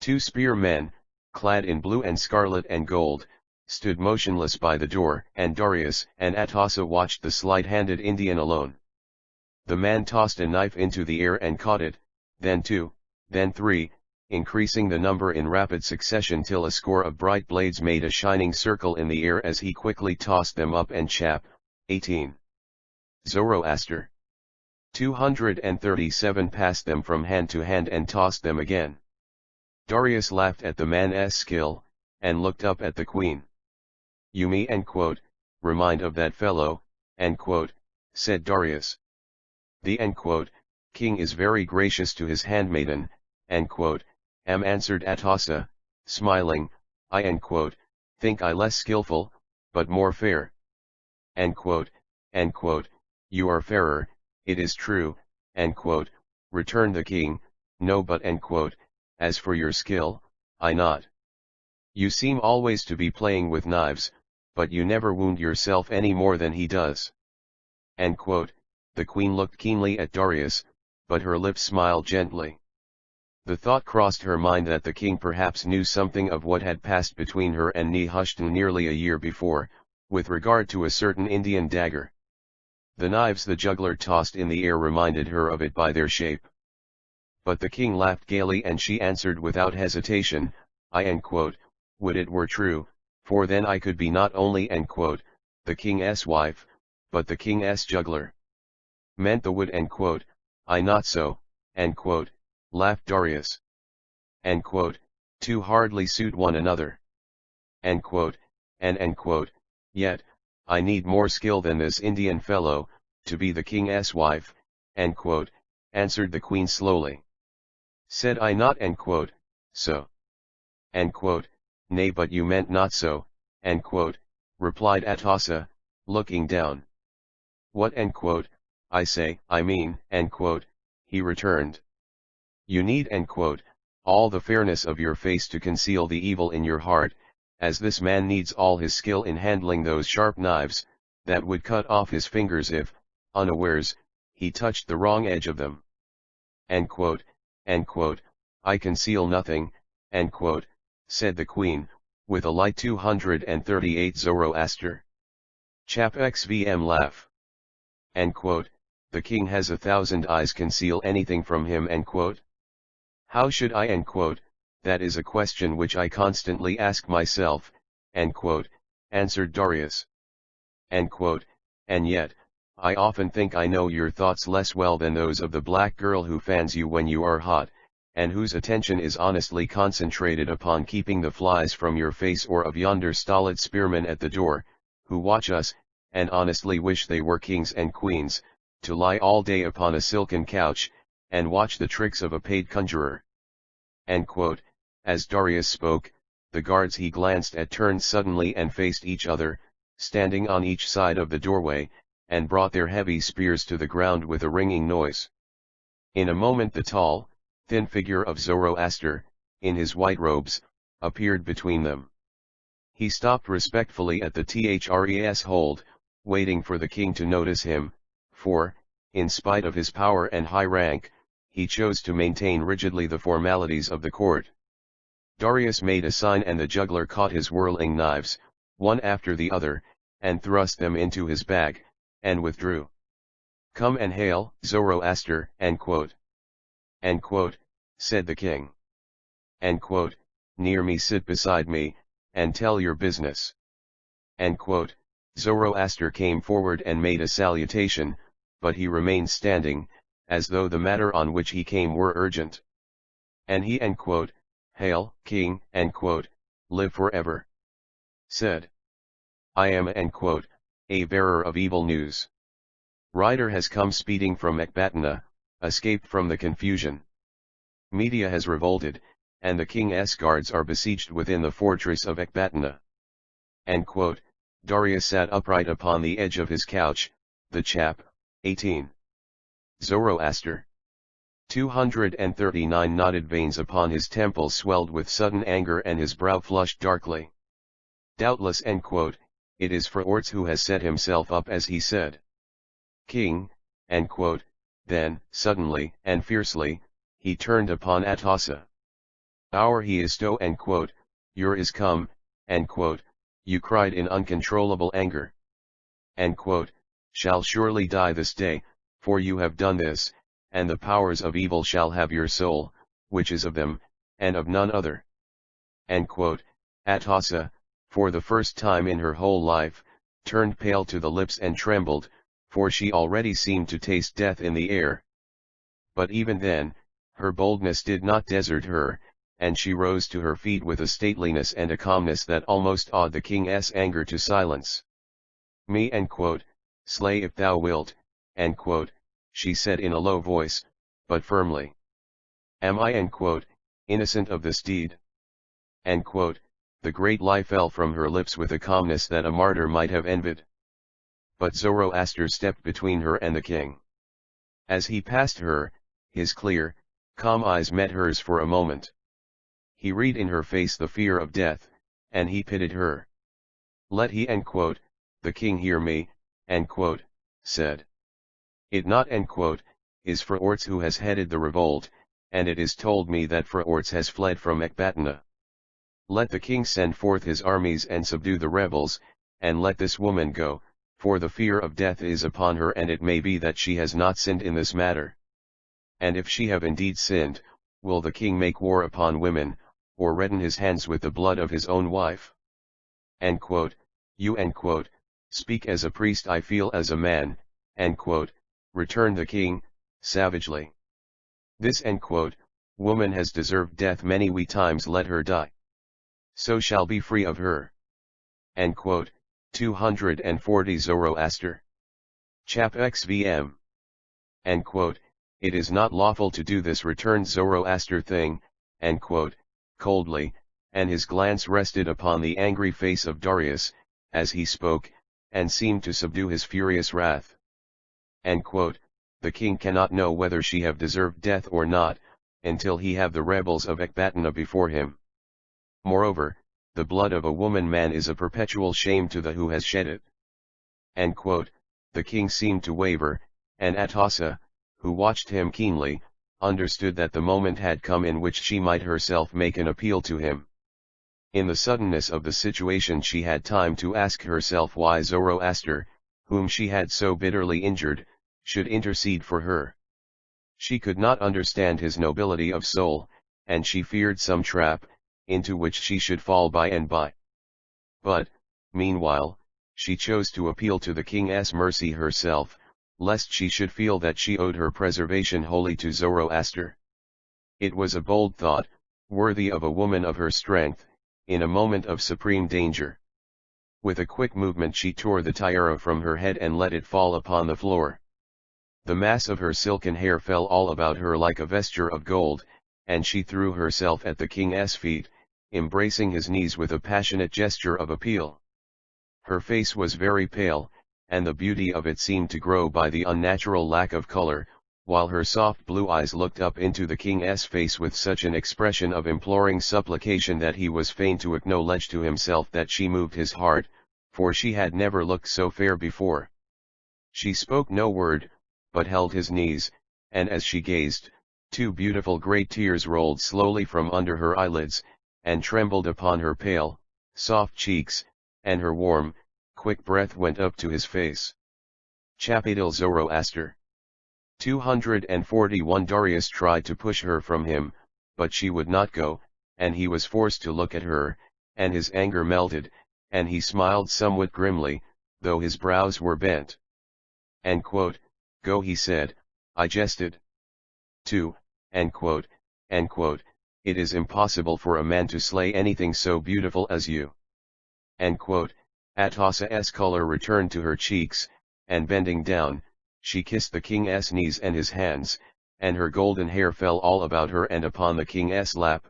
2 spear men, clad in blue and scarlet and gold, stood motionless by the door, and Darius and Atossa watched the slight-handed Indian alone. The man tossed a knife into the air and caught it, then 2, then 3, increasing the number in rapid succession till a score of bright blades made a shining circle in the air as he quickly tossed them up. And chap 18. Zoroaster. 237 passed them from hand to hand and tossed them again. Darius laughed at the man's skill, and looked up at the queen. "You me remind of that fellow," said Darius. "The king is very gracious to his handmaiden," answered Atossa, smiling. "I think I less skillful, but more fair." "You are fairer, it is true," returned the king. "No, but as for your skill, I not. You seem always to be playing with knives, but you never wound yourself any more than he does." The queen looked keenly at Darius, but her lips smiled gently. The thought crossed her mind that the king perhaps knew something of what had passed between her and Nehushta nearly a year before, with regard to a certain Indian dagger. The knives the juggler tossed in the air reminded her of it by their shape. But the king laughed gaily, and she answered without hesitation, "I would it were true, for then I could be not only the king's wife, but the king's juggler." "Meant the would I not so, laughed Darius. "Two hardly suit one another." Yet, I need more skill than this Indian fellow, to be the king's wife, answered the queen slowly. "Said I not so?" "Nay, but you meant not so," replied Atossa, looking down. "What I say, I mean," he returned. "You need all the fairness of your face to conceal the evil in your heart, as this man needs all his skill in handling those sharp knives, that would cut off his fingers if, unawares, he touched the wrong edge of them. End quote, I conceal nothing, end quote, said the queen, with a light 238 Zoroaster. Chap XVM laugh. End quote, the king has 1,000 eyes, conceal anything from him, end quote. How should I, end quote, that is a question which I constantly ask myself, end quote, answered Darius. End quote, and yet, I often think I know your thoughts less well than those of the black girl who fans you when you are hot, and whose attention is honestly concentrated upon keeping the flies from your face, or of yonder stolid spearmen at the door, who watch us, and honestly wish they were kings and queens, to lie all day upon a silken couch, and watch the tricks of a paid conjurer. End quote. As Darius spoke, the guards he glanced at turned suddenly and faced each other, standing on each side of the doorway, and brought their heavy spears to the ground with a ringing noise. In a moment the tall, thin figure of Zoroaster, in his white robes, appeared between them. He stopped respectfully at the threshold, waiting for the king to notice him, for, in spite of his power and high rank, he chose to maintain rigidly the formalities of the court. Darius made a sign, and the juggler caught his whirling knives, one after the other, and thrust them into his bag, and withdrew. Come and hail, Zoroaster, end quote. End quote, said the king. End quote, near me, sit beside me, and tell your business. End quote. Zoroaster came forward and made a salutation, but he remained standing, as though the matter on which he came were urgent. And he, end quote, hail, king, end quote, live forever, said. I am, end quote, a bearer of evil news. Rider has come speeding from Ecbatana, escaped from the confusion. Media has revolted, and the king's guards are besieged within the fortress of Ecbatana. End quote. Darius sat upright upon the edge of his couch, the chap, 18. Zoroaster. 239 knotted veins upon his temples swelled with sudden anger, and his brow flushed darkly. Doubtless, end quote, it is Phraortes who has set himself up, as he said. King, end quote, then, suddenly, and fiercely, he turned upon Atossa. Our he is sto, end quote, your is come, end quote, you cried in uncontrollable anger. End quote, shall surely die this day, for you have done this, and the powers of evil shall have your soul, which is of them, and of none other. End quote. Atossa, for the first time in her whole life, turned pale to the lips and trembled, for she already seemed to taste death in the air. But even then, her boldness did not desert her, and she rose to her feet with a stateliness and a calmness that almost awed the king's anger to silence. Me, end quote, slay if thou wilt, end quote, she said in a low voice, but firmly. Am I, end quote, innocent of this deed? End quote. The great lie fell from her lips with a calmness that a martyr might have envied. But Zoroaster stepped between her and the king. As he passed her, his clear, calm eyes met hers for a moment. He read in her face the fear of death, and he pitied her. Let he, end quote, the king hear me, end quote, said. It not, end quote, is Phraortes who has headed the revolt, and it is told me that Phraortes has fled from Ecbatana. Let the king send forth his armies and subdue the rebels, and let this woman go, for the fear of death is upon her, and it may be that she has not sinned in this matter. And if she have indeed sinned, will the king make war upon women, or redden his hands with the blood of his own wife? End quote. You, end quote, speak as a priest, I feel as a man, end quote, returned the king, savagely. This, end quote, woman has deserved death many times, let her die. So shall be free of her. End quote. 240 Zoroaster. Chap XVM. End quote. It is not lawful to do this, returned Zoroaster, thing, end quote, coldly, and his glance rested upon the angry face of Darius, as he spoke, and seemed to subdue his furious wrath. End quote. The king cannot know whether she have deserved death or not, until he have the rebels of Ecbatana before him. Moreover, the blood of a woman-man is a perpetual shame to the who has shed it." The king seemed to waver, and Atossa, who watched him keenly, understood that the moment had come in which she might herself make an appeal to him. In the suddenness of the situation she had time to ask herself why Zoroaster, whom she had so bitterly injured, should intercede for her. She could not understand his nobility of soul, and she feared some trap, into which she should fall by and by. But, meanwhile, she chose to appeal to the king's mercy herself, lest she should feel that she owed her preservation wholly to Zoroaster. It was a bold thought, worthy of a woman of her strength, in a moment of supreme danger. With a quick movement she tore the tiara from her head and let it fall upon the floor. The mass of her silken hair fell all about her like a vesture of gold, and she threw herself at the king's feet, embracing his knees with a passionate gesture of appeal. Her face was very pale, and the beauty of it seemed to grow by the unnatural lack of color, while her soft blue eyes looked up into the king's face with such an expression of imploring supplication that he was fain to acknowledge to himself that she moved his heart, for she had never looked so fair before. She spoke no word, but held his knees, and as she gazed, 2 beautiful great tears rolled slowly from under her eyelids, and trembled upon her pale, soft cheeks, and her warm, quick breath went up to his face. Chapitel Zoroaster. 241 Darius tried to push her from him, but she would not go, and he was forced to look at her, and his anger melted, and he smiled somewhat grimly, though his brows were bent. "Go," he said, "I jested. 2. It is impossible for a man to slay anything so beautiful as you." Atossa's color returned to her cheeks, and bending down, she kissed the king's knees and his hands, and her golden hair fell all about her and upon the king's lap.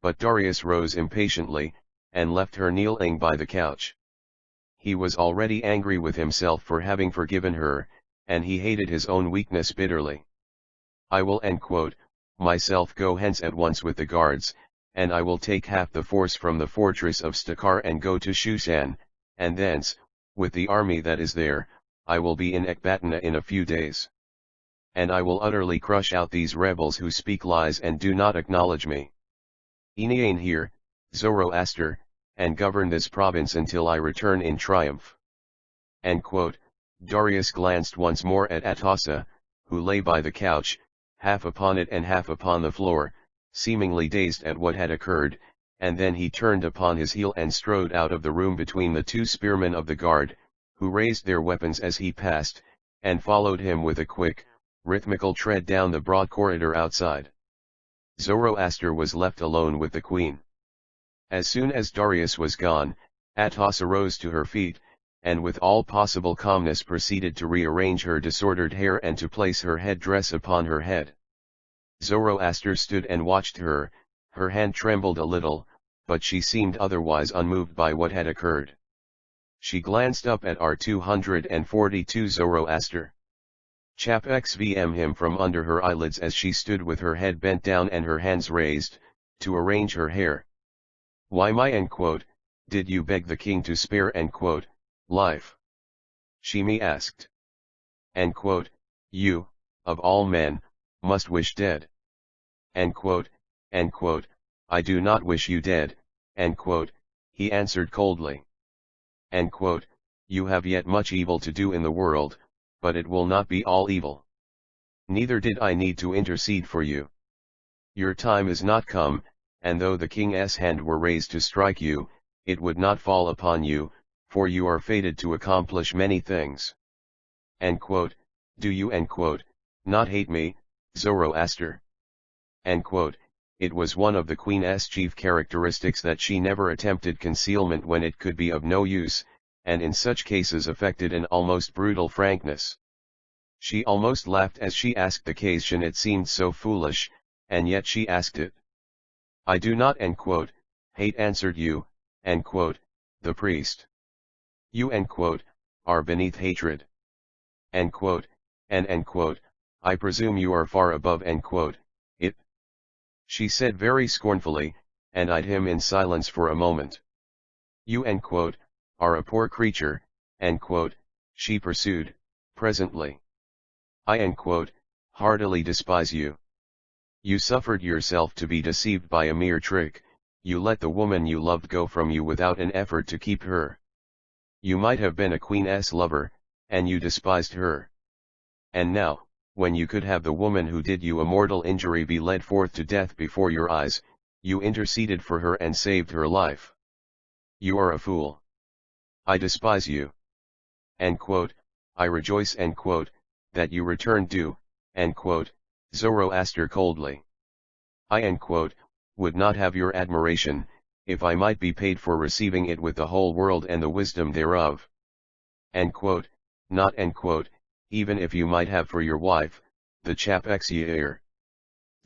But Darius rose impatiently, and left her kneeling by the couch. He was already angry with himself for having forgiven her, and he hated his own weakness bitterly. "I will myself go hence at once with the guards, and I will take half the force from the fortress of Stakar and go to Shushan, and thence, with the army that is there, I will be in Ecbatana in a few days. And I will utterly crush out these rebels who speak lies and do not acknowledge me. Eniane here, Zoroaster, and govern this province until I return in triumph." Darius glanced once more at Atossa, who lay by the couch, half upon it and half upon the floor, seemingly dazed at what had occurred, and then he turned upon his heel and strode out of the room between the 2 spearmen of the guard, who raised their weapons as he passed, and followed him with a quick, rhythmical tread down the broad corridor outside. Zoroaster was left alone with the queen. As soon as Darius was gone, Atossa rose to her feet, and with all possible calmness proceeded to rearrange her disordered hair and to place her head-dress upon her head. Zoroaster stood and watched her, her hand trembled a little, but she seemed otherwise unmoved by what had occurred. She glanced up at R242 Zoroaster. Chap XVM him from under her eyelids as she stood with her head bent down and her hands raised, to arrange her hair. "Why did you beg the king to spare life?" she me asked. "You, of all men, must wish dead." "I do not wish you dead," he answered coldly. "You have yet much evil to do in the world, but it will not be all evil. Neither did I need to intercede for you. Your time is not come, and though the king's hand were raised to strike you, it would not fall upon you, for you are fated to accomplish many things." "Do you not hate me, Zoroaster?" It was one of the queen's chief characteristics that she never attempted concealment when it could be of no use, and in such cases affected an almost brutal frankness. She almost laughed as she asked the question, it seemed so foolish, and yet she asked it. "I do not hate," answered you, the priest. "You are beneath hatred. I presume you are far above it. She said very scornfully, and eyed him in silence for a moment. You are a poor creature, she pursued, presently. I heartily despise you. You suffered yourself to be deceived by a mere trick, you let the woman you loved go from you without an effort to keep her. You might have been a queen's lover, and you despised her. And now, when you could have the woman who did you a mortal injury be led forth to death before your eyes, you interceded for her and saved her life. You are a fool. I despise you. I rejoice that you returned to, Zoroaster coldly. I would not have your admiration, if I might be paid for receiving it with the whole world and the wisdom thereof. Not even if you might have for your wife, the chap Xyer.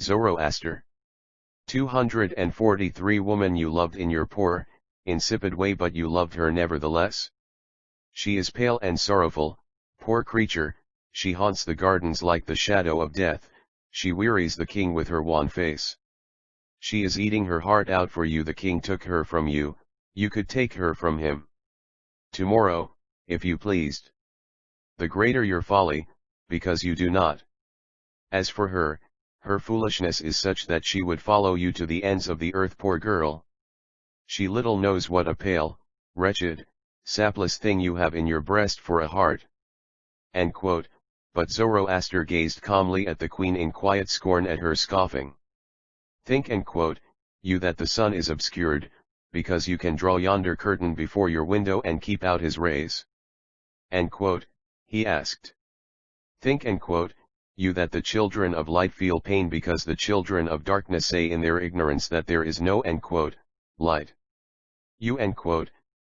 Zoroaster. 243 Woman you loved in your poor, insipid way, but you loved her nevertheless. She is pale and sorrowful, poor creature, she haunts the gardens like the shadow of death, she wearies the king with her wan face. She is eating her heart out for you. The king took her from you, you could take her from him tomorrow, if you pleased. The greater your folly, because you do not. As for her, her foolishness is such that she would follow you to the ends of the earth. Poor girl. She little knows what a pale, wretched, sapless thing you have in your breast for a heart. But Zoroaster gazed calmly at the queen in quiet scorn at her scoffing. Think you that the sun is obscured, because you can draw yonder curtain before your window and keep out his rays? He asked. Think you that the children of light feel pain because the children of darkness say in their ignorance that there is no light. You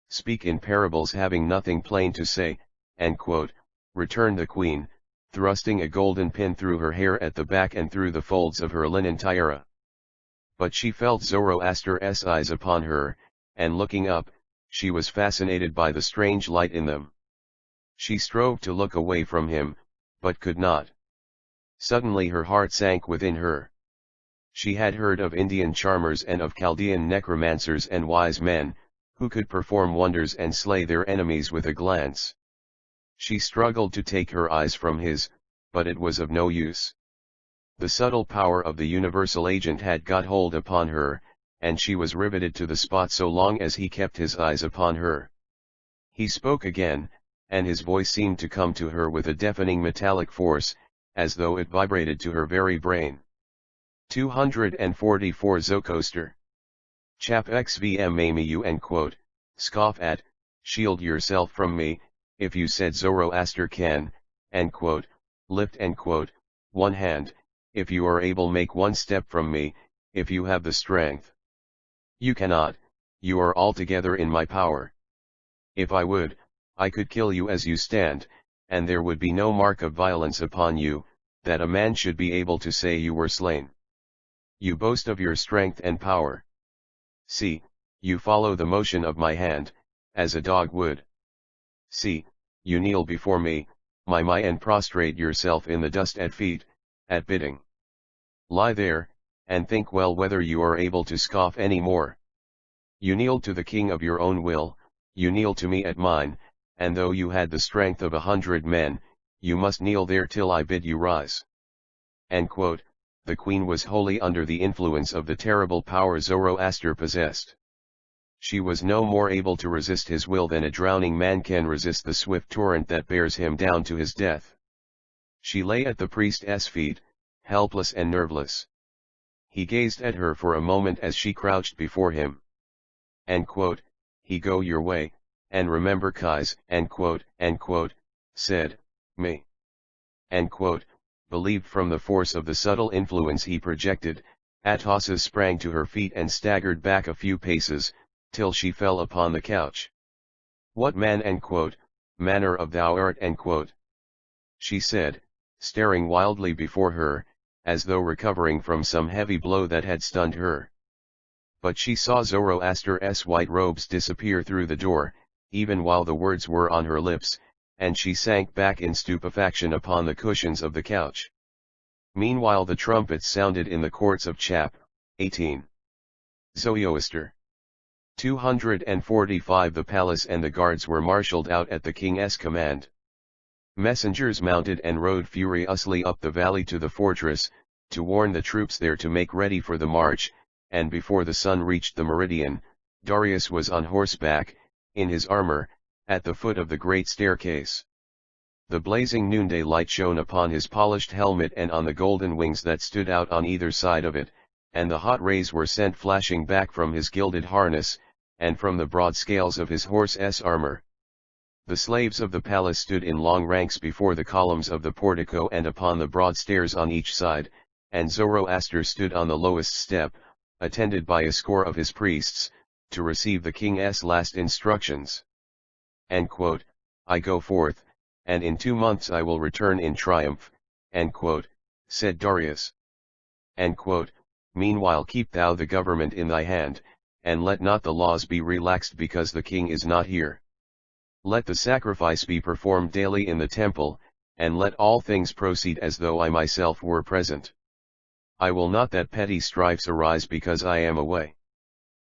speak in parables having nothing plain to say, returned the queen, thrusting a golden pin through her hair at the back and through the folds of her linen tiara. But she felt Zoroaster's eyes upon her, and looking up, she was fascinated by the strange light in them. She strove to look away from him, but could not. Suddenly her heart sank within her. She had heard of Indian charmers and of Chaldean necromancers and wise men, who could perform wonders and slay their enemies with a glance. She struggled to take her eyes from his, but it was of no use. The subtle power of the universal agent had got hold upon her, and she was riveted to the spot so long as he kept his eyes upon her. He spoke again, and his voice seemed to come to her with a deafening metallic force, as though it vibrated to her very brain. 244 Zoroaster. Chap xvm mame you scoff at, shield yourself from me, if you said Zoroaster can, lift one hand, if you are able make one step from me, if you have the strength. You cannot, you are altogether in my power. If I would, I could kill you as you stand, and there would be no mark of violence upon you, that a man should be able to say you were slain. You boast of your strength and power. See, you follow the motion of my hand, as a dog would. See, you kneel before me, my and prostrate yourself in the dust at feet, at bidding. Lie there, and think well whether you are able to scoff any more. You kneel to the king of your own will, you kneel to me at mine, and though you had the strength of 100 men, you must kneel there till I bid you rise. The queen was wholly under the influence of the terrible power Zoroaster possessed. She was no more able to resist his will than a drowning man can resist the swift torrent that bears him down to his death. She lay at the priest's feet, helpless and nerveless. He gazed at her for a moment as she crouched before him. He go your way, and remember Kais, said, me. Believed from the force of the subtle influence he projected, Atossa sprang to her feet and staggered back a few paces, till she fell upon the couch. What manner of thou art, she said, staring wildly before her, as though recovering from some heavy blow that had stunned her. But she saw Zoroaster's white robes disappear through the door, even while the words were on her lips, and she sank back in stupefaction upon the cushions of the couch. Meanwhile the trumpets sounded in the courts of Chap, 18. Zoroaster. 245. The palace and the guards were marshaled out at the king's command. Messengers mounted and rode furiously up the valley to the fortress, to warn the troops there to make ready for the march, and before the sun reached the meridian, Darius was on horseback, in his armor, at the foot of the great staircase. The blazing noonday light shone upon his polished helmet and on the golden wings that stood out on either side of it, and the hot rays were sent flashing back from his gilded harness, and from the broad scales of his horse's armor. The slaves of the palace stood in long ranks before the columns of the portico and upon the broad stairs on each side, and Zoroaster stood on the lowest step, attended by a score of his priests, to receive the king's last instructions. I go forth, and in 2 months I will return in triumph, said Darius. Meanwhile keep thou the government in thy hand, and let not the laws be relaxed because the king is not here. Let the sacrifice be performed daily in the temple, and let all things proceed as though I myself were present. I will not that petty strifes arise because I am away.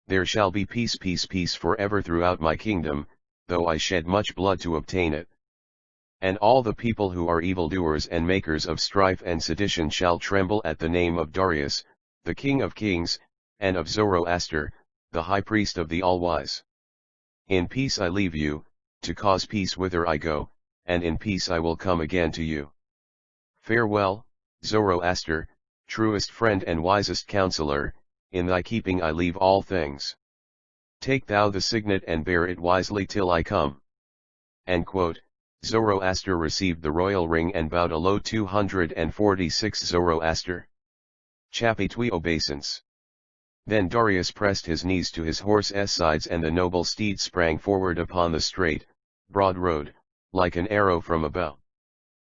There shall be peace, peace, peace forever throughout my kingdom, though I shed much blood to obtain it. And all the people who are evildoers and makers of strife and sedition shall tremble at the name of Darius, the King of Kings, and of Zoroaster, the High Priest of the All-Wise. In peace I leave you, to cause peace whither I go, and in peace I will come again to you. Farewell, Zoroaster, truest friend and wisest counselor, in thy keeping I leave all things. Take thou the signet and bear it wisely till I come. Zoroaster received the royal ring and bowed a low 246. Zoroaster. Chapitui obeisance. Then Darius pressed his knees to his horse's sides and the noble steed sprang forward upon the straight, broad road, like an arrow from a bow.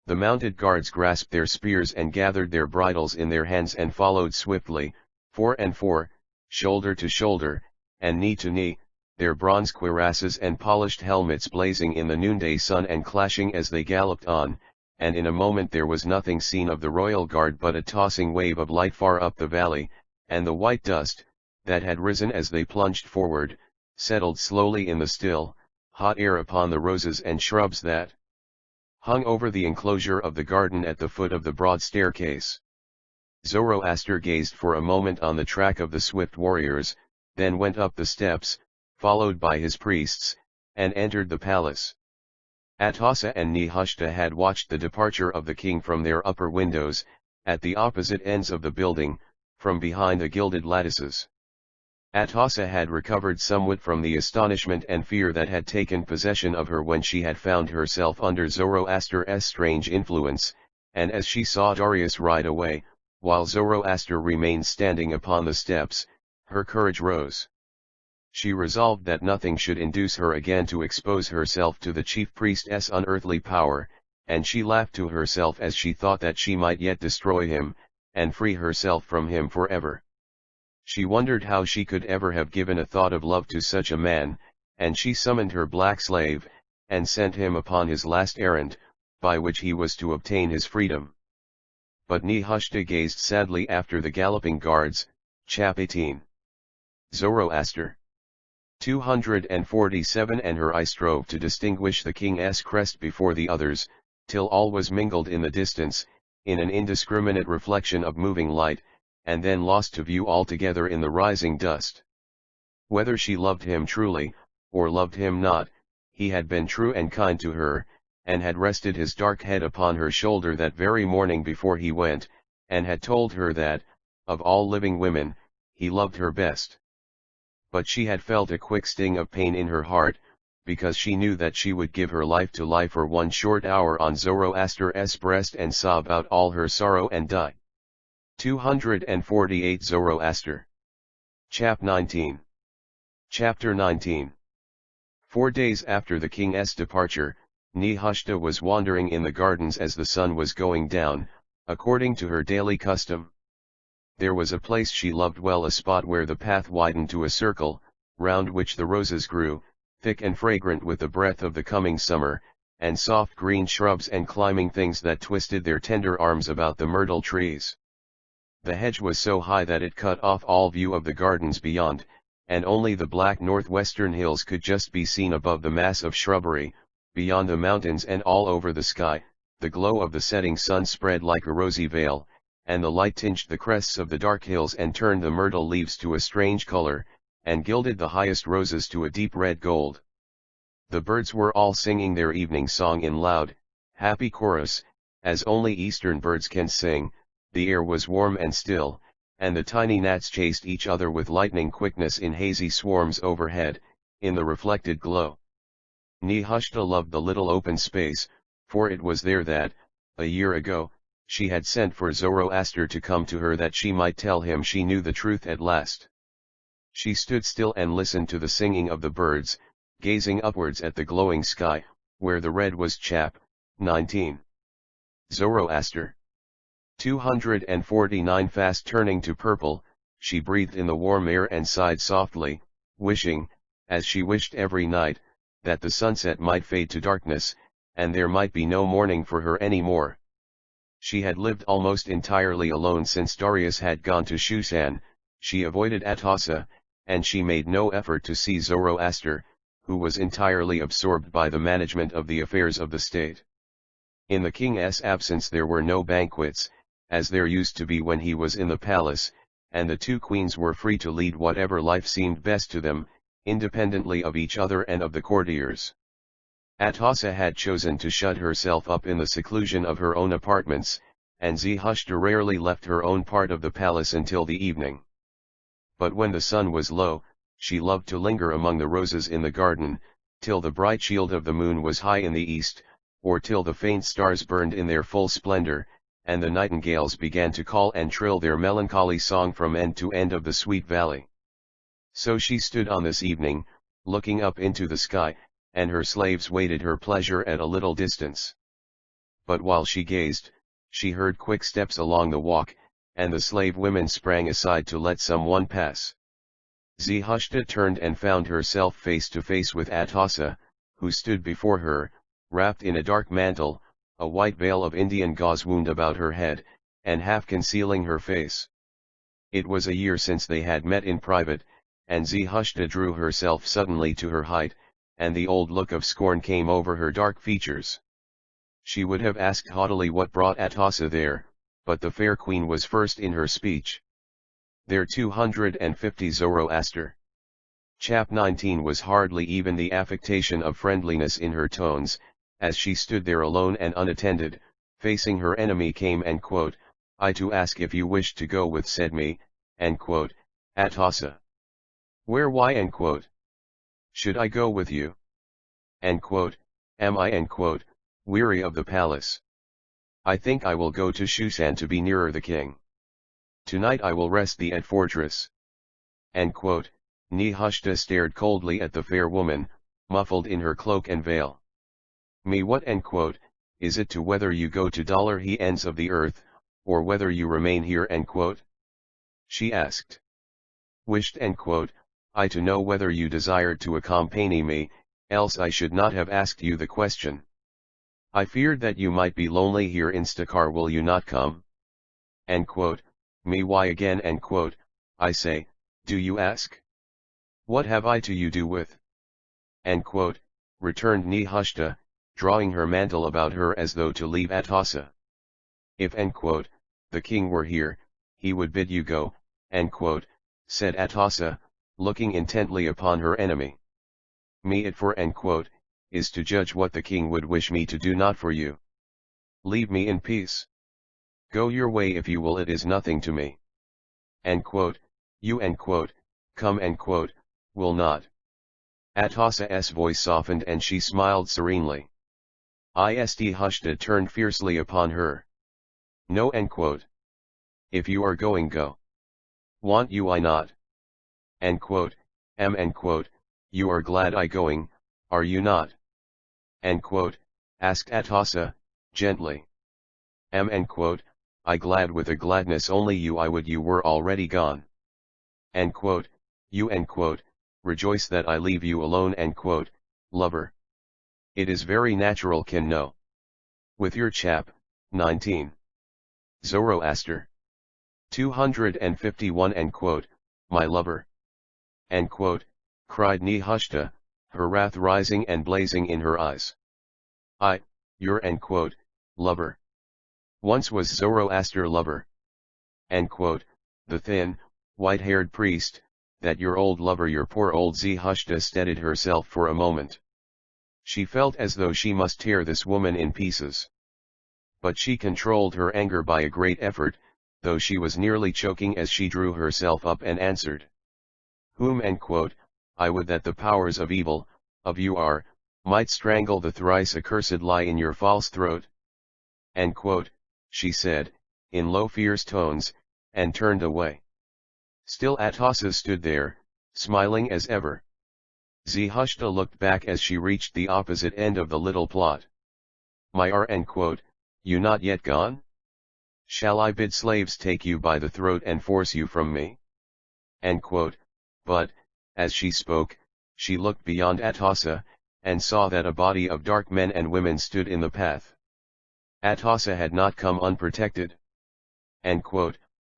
The mounted guards grasped their spears and gathered their bridles in their hands and followed swiftly, 4 and 4, shoulder to shoulder, and knee to knee, their bronze cuirasses and polished helmets blazing in the noonday sun and clashing as they galloped on, and in a moment there was nothing seen of the royal guard but a tossing wave of light far up the valley, and the white dust, that had risen as they plunged forward, settled slowly in the still, hot air upon the roses and shrubs that hung over the enclosure of the garden at the foot of the broad staircase. Zoroaster gazed for a moment on the track of the swift warriors, then went up the steps, followed by his priests, and entered the palace. Atossa and Nehushta had watched the departure of the king from their upper windows, at the opposite ends of the building, from behind the gilded lattices. Atossa had recovered somewhat from the astonishment and fear that had taken possession of her when she had found herself under Zoroaster's strange influence, and as she saw Darius ride away, while Zoroaster remained standing upon the steps, her courage rose. She resolved that nothing should induce her again to expose herself to the chief priest's unearthly power, and she laughed to herself as she thought that she might yet destroy him, and free herself from him forever. She wondered how she could ever have given a thought of love to such a man, and she summoned her black slave, and sent him upon his last errand, by which he was to obtain his freedom. But Nehushta gazed sadly after the galloping guards. Chap 18. Zoroaster. 247. And her eye strove to distinguish the king's crest before the others, till all was mingled in the distance, in an indiscriminate reflection of moving light, and then lost to view altogether in the rising dust. Whether she loved him truly, or loved him not, he had been true and kind to her, and had rested his dark head upon her shoulder that very morning before he went, and had told her that, of all living women, he loved her best. But she had felt a quick sting of pain in her heart, because she knew that she would give her life to lie for 1 short hour on Zoroaster's breast and sob out all her sorrow and die. 248. Zoroaster. Chap 19. Chapter 19. 4 days after the king's departure, Nehushta was wandering in the gardens as the sun was going down, according to her daily custom. There was a place she loved well, a spot where the path widened to a circle, round which the roses grew, thick and fragrant with the breath of the coming summer, and soft green shrubs and climbing things that twisted their tender arms about the myrtle trees. The hedge was so high that it cut off all view of the gardens beyond, and only the black northwestern hills could just be seen above the mass of shrubbery, beyond the mountains and all over the sky. The glow of the setting sun spread like a rosy veil, and the light tinged the crests of the dark hills and turned the myrtle leaves to a strange color, and gilded the highest roses to a deep red gold. The birds were all singing their evening song in loud, happy chorus, as only eastern birds can sing. The air was warm and still, and the tiny gnats chased each other with lightning quickness in hazy swarms overhead, in the reflected glow. Nehushta loved the little open space, for it was there that, a year ago, she had sent for Zoroaster to come to her that she might tell him she knew the truth at last. She stood still and listened to the singing of the birds, gazing upwards at the glowing sky, where the red was chap. 19. Zoroaster. 249. Fast turning to purple, she breathed in the warm air and sighed softly, wishing, as she wished every night, that the sunset might fade to darkness, and there might be no mourning for her any more. She had lived almost entirely alone since Darius had gone to Shushan. She avoided Atossa, and she made no effort to see Zoroaster, who was entirely absorbed by the management of the affairs of the state. In the king's absence there were no banquets, as there used to be when he was in the palace, and the two queens were free to lead whatever life seemed best to them, independently of each other and of the courtiers. Atossa had chosen to shut herself up in the seclusion of her own apartments, and Nehushta rarely left her own part of the palace until the evening. But when the sun was low, she loved to linger among the roses in the garden, till the bright shield of the moon was high in the east, or till the faint stars burned in their full splendor, and the nightingales began to call and trill their melancholy song from end to end of the sweet valley. So she stood on this evening, looking up into the sky, and her slaves waited her pleasure at a little distance. But while she gazed, she heard quick steps along the walk, and the slave women sprang aside to let someone pass. Nehushta turned and found herself face to face with Atossa, who stood before her, wrapped in a dark mantle, a white veil of Indian gauze wound about her head, and half concealing her face. It was a year since they had met in private, and Nehushta drew herself suddenly to her height, and the old look of scorn came over her dark features. She would have asked haughtily what brought Atossa there, but the fair queen was first in her speech. There 250. Zoroaster. Chap 19 was hardly even the affectation of friendliness in her tones, as she stood there alone and unattended, facing her enemy came and quote, I to ask if you wished to go with said me, and quote, Atossa. Where why and quote. Should I go with you? And quote, am I and quote, weary of the palace. I think I will go to Shushan to be nearer the king. Tonight I will rest thee at fortress. And quote, Nehushta stared coldly at the fair woman, muffled in her cloak and veil. Me what and quote, is it to whether you go to he ends of the earth, or whether you remain here and quote? She asked. Wished and quote, I to know whether you desired to accompany me, else I should not have asked you the question. I feared that you might be lonely here in Stakar, will you not come? And quote, me why again and quote, I say, do you ask? What have I to you do with? And quote, returned Nehushta, drawing her mantle about her as though to leave Atossa. If and quote, the king were here, he would bid you go, and quote, said Atossa, looking intently upon her enemy. Me it for and quote, is to judge what the king would wish me to do not for you. Leave me in peace. Go your way if you will, it is nothing to me. And quote, you and quote, come and quote, will not. Atossa's voice softened and she smiled serenely. Nehushta turned fiercely upon her. No and quote. If you are going, go. Want you I not. And quote, am and quote, you are glad I going, are you not? And quote, asked Atossa, gently. Am and quote, I glad with a gladness only you I would you were already gone. And quote, you and quote, rejoice that I leave you alone and quote, lover. It is very natural can know. With your chap, 19. Zoroaster. 251 My lover. Cried Nehushta, her wrath rising and blazing in her eyes. Your lover. Once was Zoroaster lover. The thin, white-haired priest, that your old lover, your poor old Nehushta steadied herself for a moment. She felt as though she must tear this woman in pieces. But she controlled her anger by a great effort, though she was nearly choking as she drew herself up and answered. Whom I would that the powers of evil, of you are, might strangle the thrice accursed lie in your false throat. She said, in low fierce tones, and turned away. Still Atossa stood there, smiling as ever. Nehushta looked back as she reached the opposite end of the little plot. My you not yet gone? Shall I bid slaves take you by the throat and force you from me? But, as she spoke, she looked beyond Atossa, and saw that a body of dark men and women stood in the path. Atossa had not come unprotected.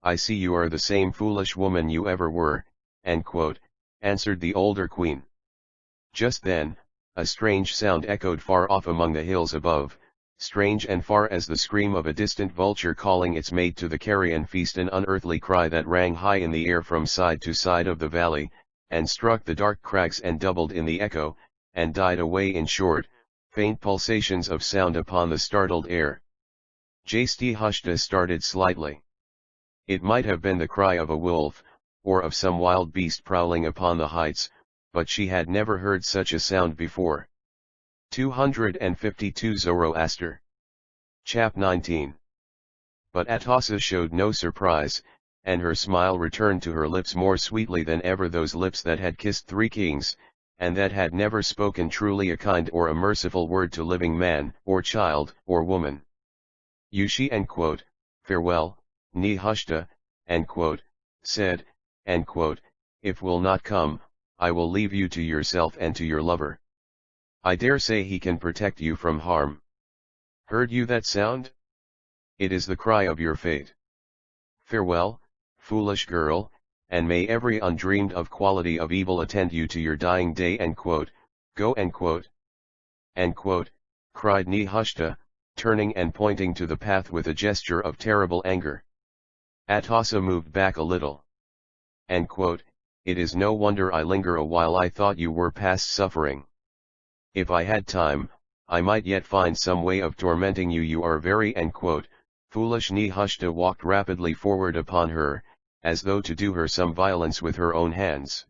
I see you are the same foolish woman you ever were, answered the older queen. Just then, a strange sound echoed far off among the hills above, strange and far as the scream of a distant vulture calling its mate to the carrion feast, an unearthly cry that rang high in the air from side to side of the valley, and struck the dark crags and doubled in the echo, and died away in short, faint pulsations of sound upon the startled air. Nehushta started slightly. It might have been the cry of a wolf, or of some wild beast prowling upon the heights, but she had never heard such a sound before. 252 Zoroaster. Chap 19. But Atossa showed no surprise, and her smile returned to her lips more sweetly than ever, those lips that had kissed 3 kings, and that had never spoken truly a kind or a merciful word to living man, or child, or woman. Yushi farewell, Nehushta, said, if will not come, I will leave you to yourself and to your lover. I dare say he can protect you from harm. Heard you that sound? It is the cry of your fate. Farewell, foolish girl, and may every undreamed of quality of evil attend you to your dying day. Go. Cried Nehushta, turning and pointing to the path with a gesture of terrible anger. Atossa moved back a little. It is no wonder I linger a while. I thought you were past suffering. If I had time, I might yet find some way of tormenting you. You are very foolish. Nehushta walked rapidly forward upon her, as though to do her some violence with her own hands.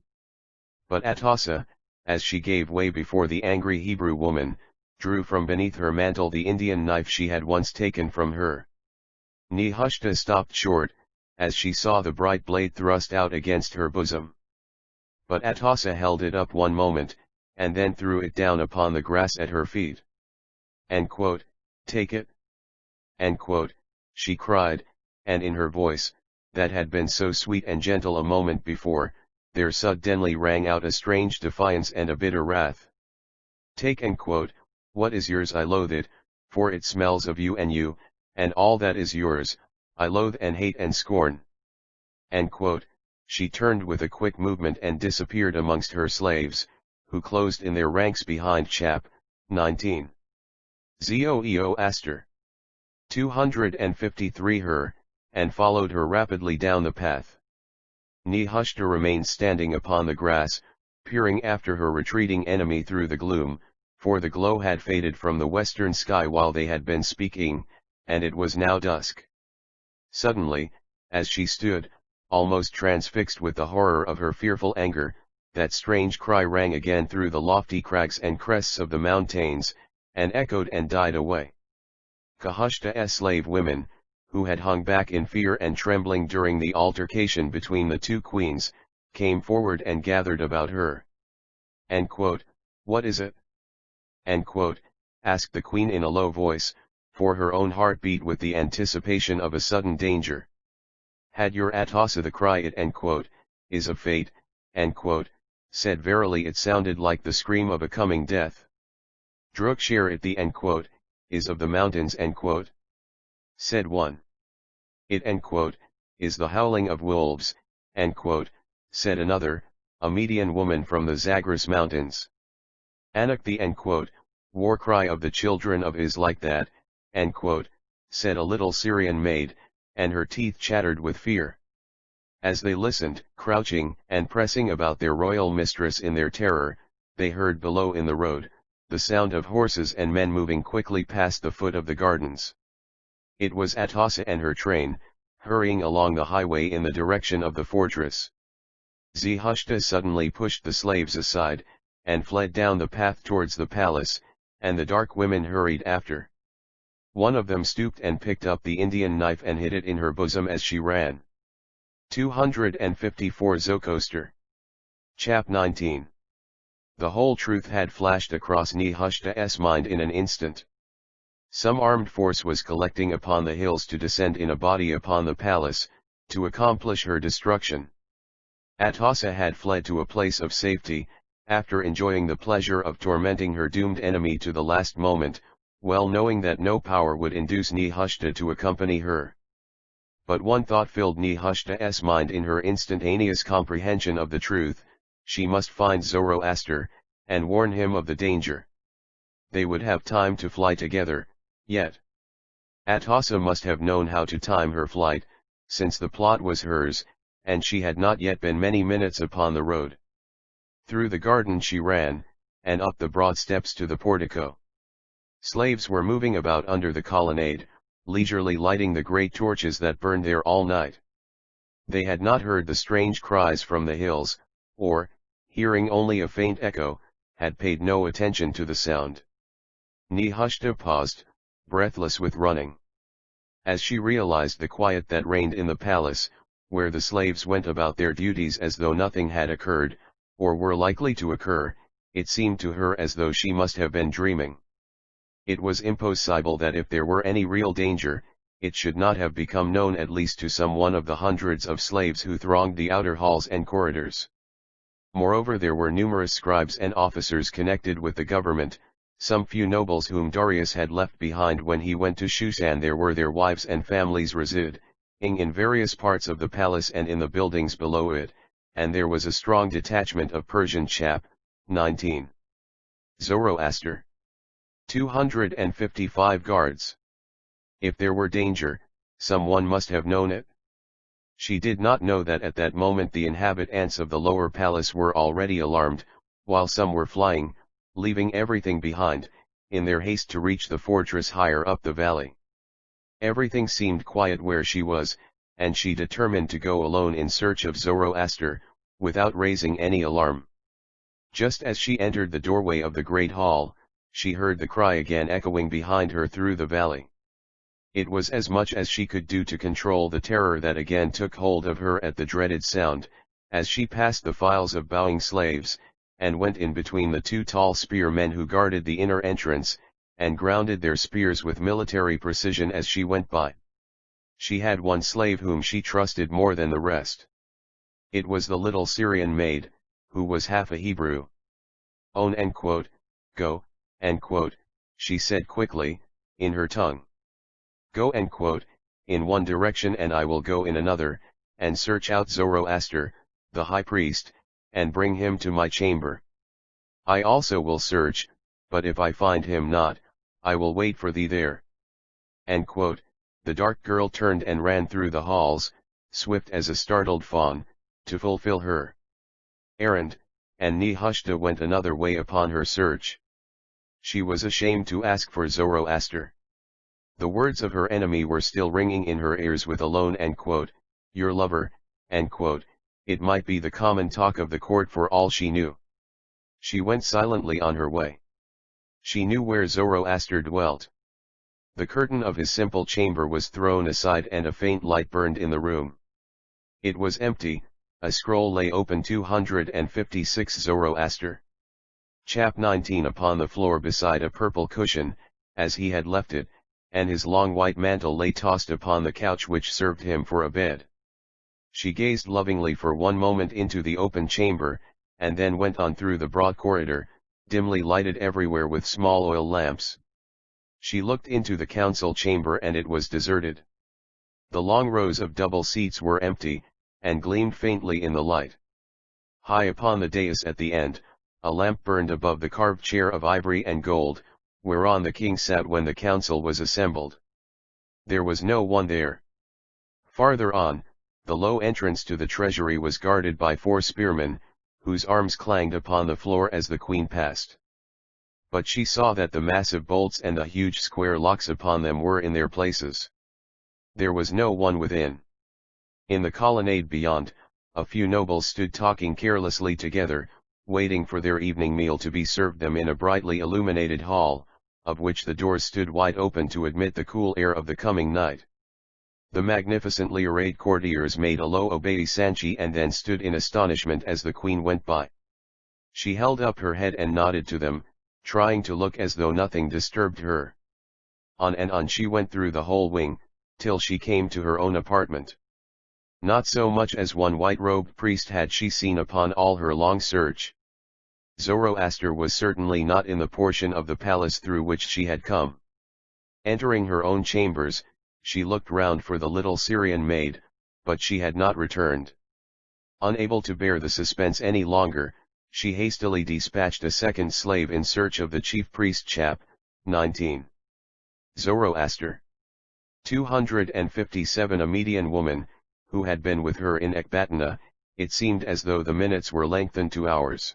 But Atossa, as she gave way before the angry Hebrew woman, drew from beneath her mantle the Indian knife she had once taken from her. Nehushta stopped short, as she saw the bright blade thrust out against her bosom. But Atossa held it up one moment, and then threw it down upon the grass at her feet. Take it? She cried, and in her voice, that had been so sweet and gentle a moment before, there suddenly rang out a strange defiance and a bitter wrath. Take what is yours I loathe it, for it smells of you, and all that is yours, I loathe and hate and scorn. She turned with a quick movement and disappeared amongst her slaves, who closed in their ranks behind. Chap 19. Zoroaster. 253 her, and followed her rapidly down the path. Nehushta remained standing upon the grass, peering after her retreating enemy through the gloom, for the glow had faded from the western sky while they had been speaking, and it was now dusk. Suddenly, as she stood, almost transfixed with the horror of her fearful anger, that strange cry rang again through the lofty crags and crests of the mountains, and echoed and died away. Nehushta's slave women, who had hung back in fear and trembling during the altercation between the 2 queens, came forward and gathered about her. What is it? Asked the queen in a low voice, for her own heart beat with the anticipation of a sudden danger. Had your Atossa the cry it is of fate, said verily it sounded like the scream of a coming death. Drukshare it the is of the mountains said one. It is the howling of wolves, said another, a Median woman from the Zagros mountains. Anak, the war cry of the children of is like that, said a little Syrian maid, and her teeth chattered with fear. As they listened, crouching and pressing about their royal mistress in their terror, they heard below in the road, the sound of horses and men moving quickly past the foot of the gardens. It was Atossa and her train, hurrying along the highway in the direction of the fortress. Zarathustra suddenly pushed the slaves aside, and fled down the path towards the palace, and the dark women hurried after. One of them stooped and picked up the Indian knife and hid it in her bosom as she ran. 254 Zoroaster. Chap 19. The whole truth had flashed across Nehushta's mind in an instant. Some armed force was collecting upon the hills to descend in a body upon the palace, to accomplish her destruction. Atossa had fled to a place of safety, after enjoying the pleasure of tormenting her doomed enemy to the last moment, well knowing that no power would induce Nehushta to accompany her. But one thought filled Nehushta's mind in her instantaneous comprehension of the truth: she must find Zoroaster, and warn him of the danger. They would have time to fly together, yet. Atossa must have known how to time her flight, since the plot was hers, and she had not yet been many minutes upon the road. Through the garden she ran, and up the broad steps to the portico. Slaves were moving about under the colonnade, leisurely lighting the great torches that burned there all night. They had not heard the strange cries from the hills, or, hearing only a faint echo, had paid no attention to the sound. Nehushta paused, breathless with running. As she realized the quiet that reigned in the palace, where the slaves went about their duties as though nothing had occurred, or were likely to occur, it seemed to her as though she must have been dreaming. It was impossible that if there were any real danger, it should not have become known at least to some one of the hundreds of slaves who thronged the outer halls and corridors. Moreover, there were numerous scribes and officers connected with the government, some few nobles whom Darius had left behind when he went to Shushan. There were their wives and families residing in various parts of the palace and in the buildings below it, and there was a strong detachment of Persian chap. 19. Zoroaster. 255 guards. If there were danger, someone must have known it. She did not know that at that moment the inhabitants of the lower palace were already alarmed, while some were flying, leaving everything behind, in their haste to reach the fortress higher up the valley. Everything seemed quiet where she was, and she determined to go alone in search of Zoroaster, without raising any alarm. Just as she entered the doorway of the great hall, she heard the cry again echoing behind her through the valley. It was as much as she could do to control the terror that again took hold of her at the dreaded sound, as she passed the files of bowing slaves, and went in between the two tall spearmen who guarded the inner entrance, and grounded their spears with military precision as she went by. She had one slave whom she trusted more than the rest. It was the little Syrian maid, who was half a Hebrew. "Own and go, and she said quickly, in her tongue. "Go and in one direction and I will go in another, and search out Zoroaster, the high priest, and bring him to my chamber. I also will search, but if I find him not, I will wait for thee there." The dark girl turned and ran through the halls, swift as a startled fawn, to fulfill her errand, and Nehushta went another way upon her search. She was ashamed to ask for Zoroaster. The words of her enemy were still ringing in her ears with alone "your lover," it might be the common talk of the court for all she knew. She went silently on her way. She knew where Zoroaster dwelt. The curtain of his simple chamber was thrown aside and a faint light burned in the room. It was empty, a scroll lay open. 256 Zoroaster. Chap 19 upon the floor beside a purple cushion, as he had left it, and his long white mantle lay tossed upon the couch which served him for a bed. She gazed lovingly for one moment into the open chamber, and then went on through the broad corridor, dimly lighted everywhere with small oil lamps. She looked into the council chamber and it was deserted. The long rows of double seats were empty, and gleamed faintly in the light. High upon the dais at the end, a lamp burned above the carved chair of ivory and gold, whereon the king sat when the council was assembled. There was no one there. Farther on, the low entrance to the treasury was guarded by 4 spearmen, whose arms clanged upon the floor as the queen passed. But she saw that the massive bolts and the huge square locks upon them were in their places. There was no one within. In the colonnade beyond, a few nobles stood talking carelessly together, waiting for their evening meal to be served them in a brightly illuminated hall, of which the doors stood wide open to admit the cool air of the coming night. The magnificently arrayed courtiers made a low obeisance and then stood in astonishment as the queen went by. She held up her head and nodded to them, trying to look as though nothing disturbed her. On and on she went through the whole wing, till she came to her own apartment. Not so much as one white-robed priest had she seen upon all her long search. Zoroaster was certainly not in the portion of the palace through which she had come. Entering her own chambers, she looked round for the little Syrian maid, but she had not returned. Unable to bear the suspense any longer, she hastily dispatched a second slave in search of the chief priest chap. 19. Zoroaster. 257 A Median woman, who had been with her in Ecbatana, it seemed as though the minutes were lengthened to hours.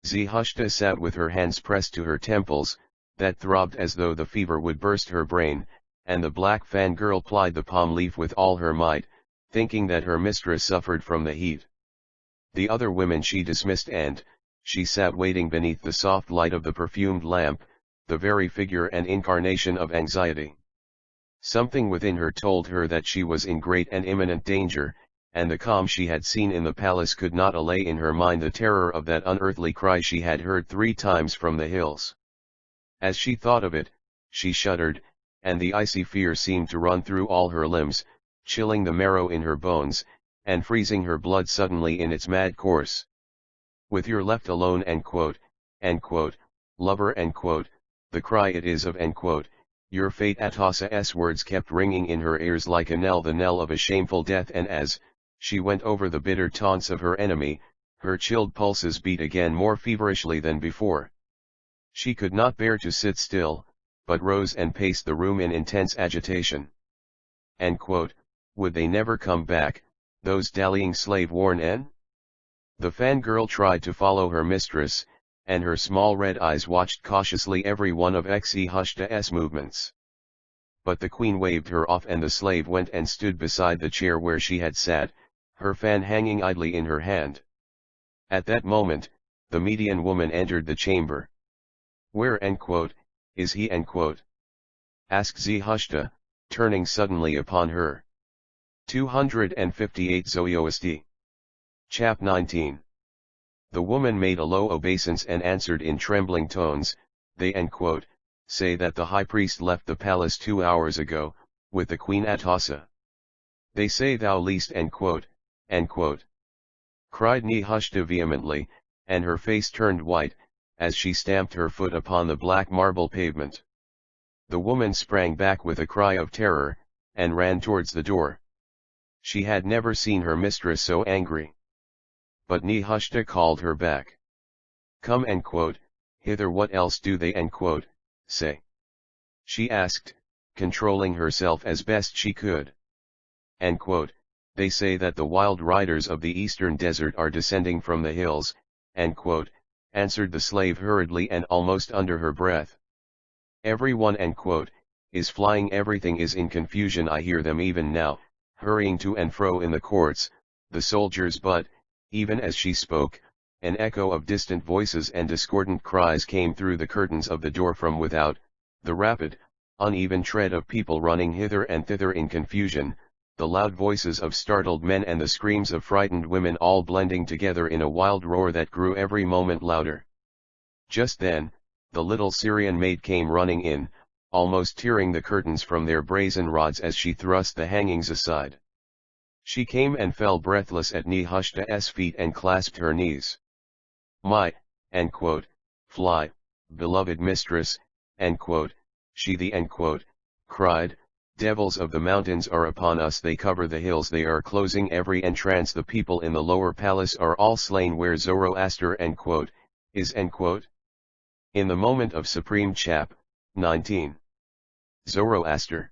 Zarathustra sat with her hands pressed to her temples, that throbbed as though the fever would burst her brain, and the black fan-girl plied the palm leaf with all her might, thinking that her mistress suffered from the heat. The other women she dismissed and, she sat waiting beneath the soft light of the perfumed lamp, the very figure and incarnation of anxiety. Something within her told her that she was in great and imminent danger, and the calm she had seen in the palace could not allay in her mind the terror of that unearthly cry she had heard 3 times from the hills. As she thought of it, she shuddered, and the icy fear seemed to run through all her limbs, chilling the marrow in her bones, and freezing her blood suddenly in its mad course. With your left alone, lover, the cry it is of, your fate. Atossa's words kept ringing in her ears like a knell, the knell of a shameful death, and as she went over the bitter taunts of her enemy, her chilled pulses beat again more feverishly than before. She could not bear to sit still, but rose and paced the room in intense agitation. Would they never come back, those dallying slave-worn men? The fangirl tried to follow her mistress, and her small red eyes watched cautiously every one of Zarathustra movements. But the queen waved her off, and the slave went and stood beside the chair where she had sat, her fan hanging idly in her hand. At that moment, the Median woman entered the chamber. Where, is he, asked Zarathustra, turning suddenly upon her. 258 Zoroaster. Chap 19. The woman made a low obeisance and answered in trembling tones, they say that the high priest left the palace 2 hours ago, with the queen Atossa. They say thou least, cried Zarathustra vehemently, and her face turned white, as she stamped her foot upon the black marble pavement. The woman sprang back with a cry of terror, and ran towards the door. She had never seen her mistress so angry. But Zarathustra called her back. Come, hither. What else do they, say? She asked, controlling herself as best she could. They say that the wild riders of the eastern desert are descending from the hills, answered the slave hurriedly and almost under her breath. Everyone, is flying, everything is in confusion. I hear them even now, hurrying to and fro in the courts, the soldiers. But, even as she spoke, an echo of distant voices and discordant cries came through the curtains of the door from without, the rapid, uneven tread of people running hither and thither in confusion, the loud voices of startled men and the screams of frightened women, all blending together in a wild roar that grew every moment louder. Just then, the little Syrian maid came running in, almost tearing the curtains from their brazen rods as she thrust the hangings aside. She came and fell breathless at Zarathustra feet and clasped her knees. My, fly, beloved mistress, she cried, Devils of the mountains are upon us, they cover the hills, they are closing every entrance, the people in the lower palace are all slain, where Zoroaster is. In the moment of supreme chap. 19. Zoroaster.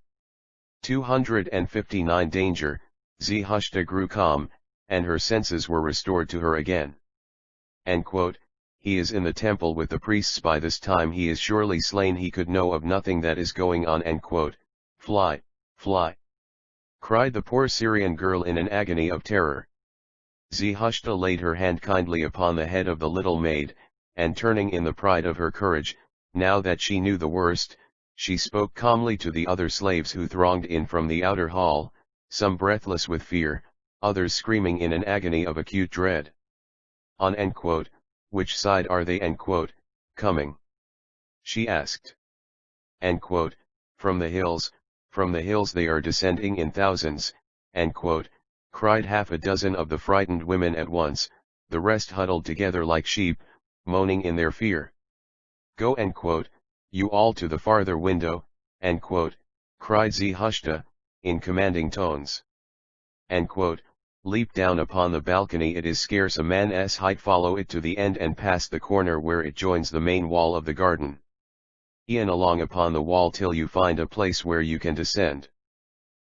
259 Danger, Zarathustra grew calm, and her senses were restored to her again. He is in the temple with the priests by this time, he is surely slain, he could know of nothing that is going on. Fly, fly! Cried the poor Syrian girl in an agony of terror. Zarathustra laid her hand kindly upon the head of the little maid, and turning in the pride of her courage, now that she knew the worst, she spoke calmly to the other slaves who thronged in from the outer hall, some breathless with fear, others screaming in an agony of acute dread. On which side are they coming? She asked. From the hills they are descending in thousands, cried half a dozen of the frightened women at once, the rest huddled together like sheep, moaning in their fear. Go you all to the farther window, cried Zarathustra, in commanding tones. Leap down upon the balcony, it is scarce a man's height, follow it to the end and past the corner where it joins the main wall of the garden. E'en along upon the wall till you find a place where you can descend.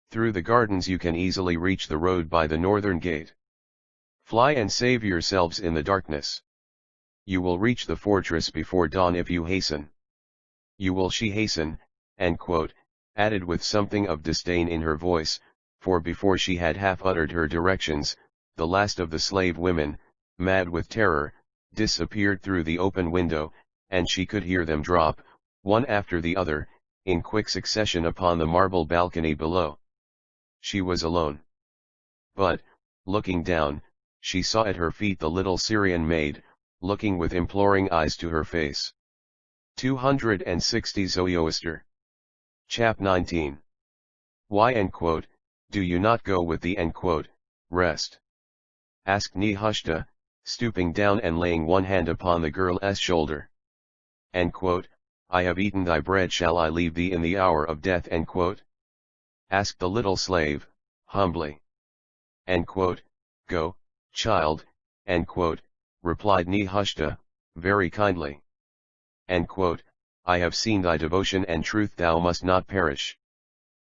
Through the gardens you can easily reach the road by the northern gate. Fly and save yourselves in the darkness. You will reach the fortress before dawn if you hasten. You will she hasten, added with something of disdain in her voice, for before she had half uttered her directions, the last of the slave women, mad with terror, disappeared through the open window, and she could hear them drop, one after the other, in quick succession upon the marble balcony below. She was alone. But, looking down, she saw at her feet the little Syrian maid, looking with imploring eyes to her face. 260 Zoroaster. Chap 19. Why do you not go with the rest? Asked Zarathustra, stooping down and laying one hand upon the girl's shoulder. I have eaten thy bread, shall I leave thee in the hour of death? Asked the little slave, humbly. Go, child, replied Zarathustra, very kindly. I have seen thy devotion and truth, thou must not perish.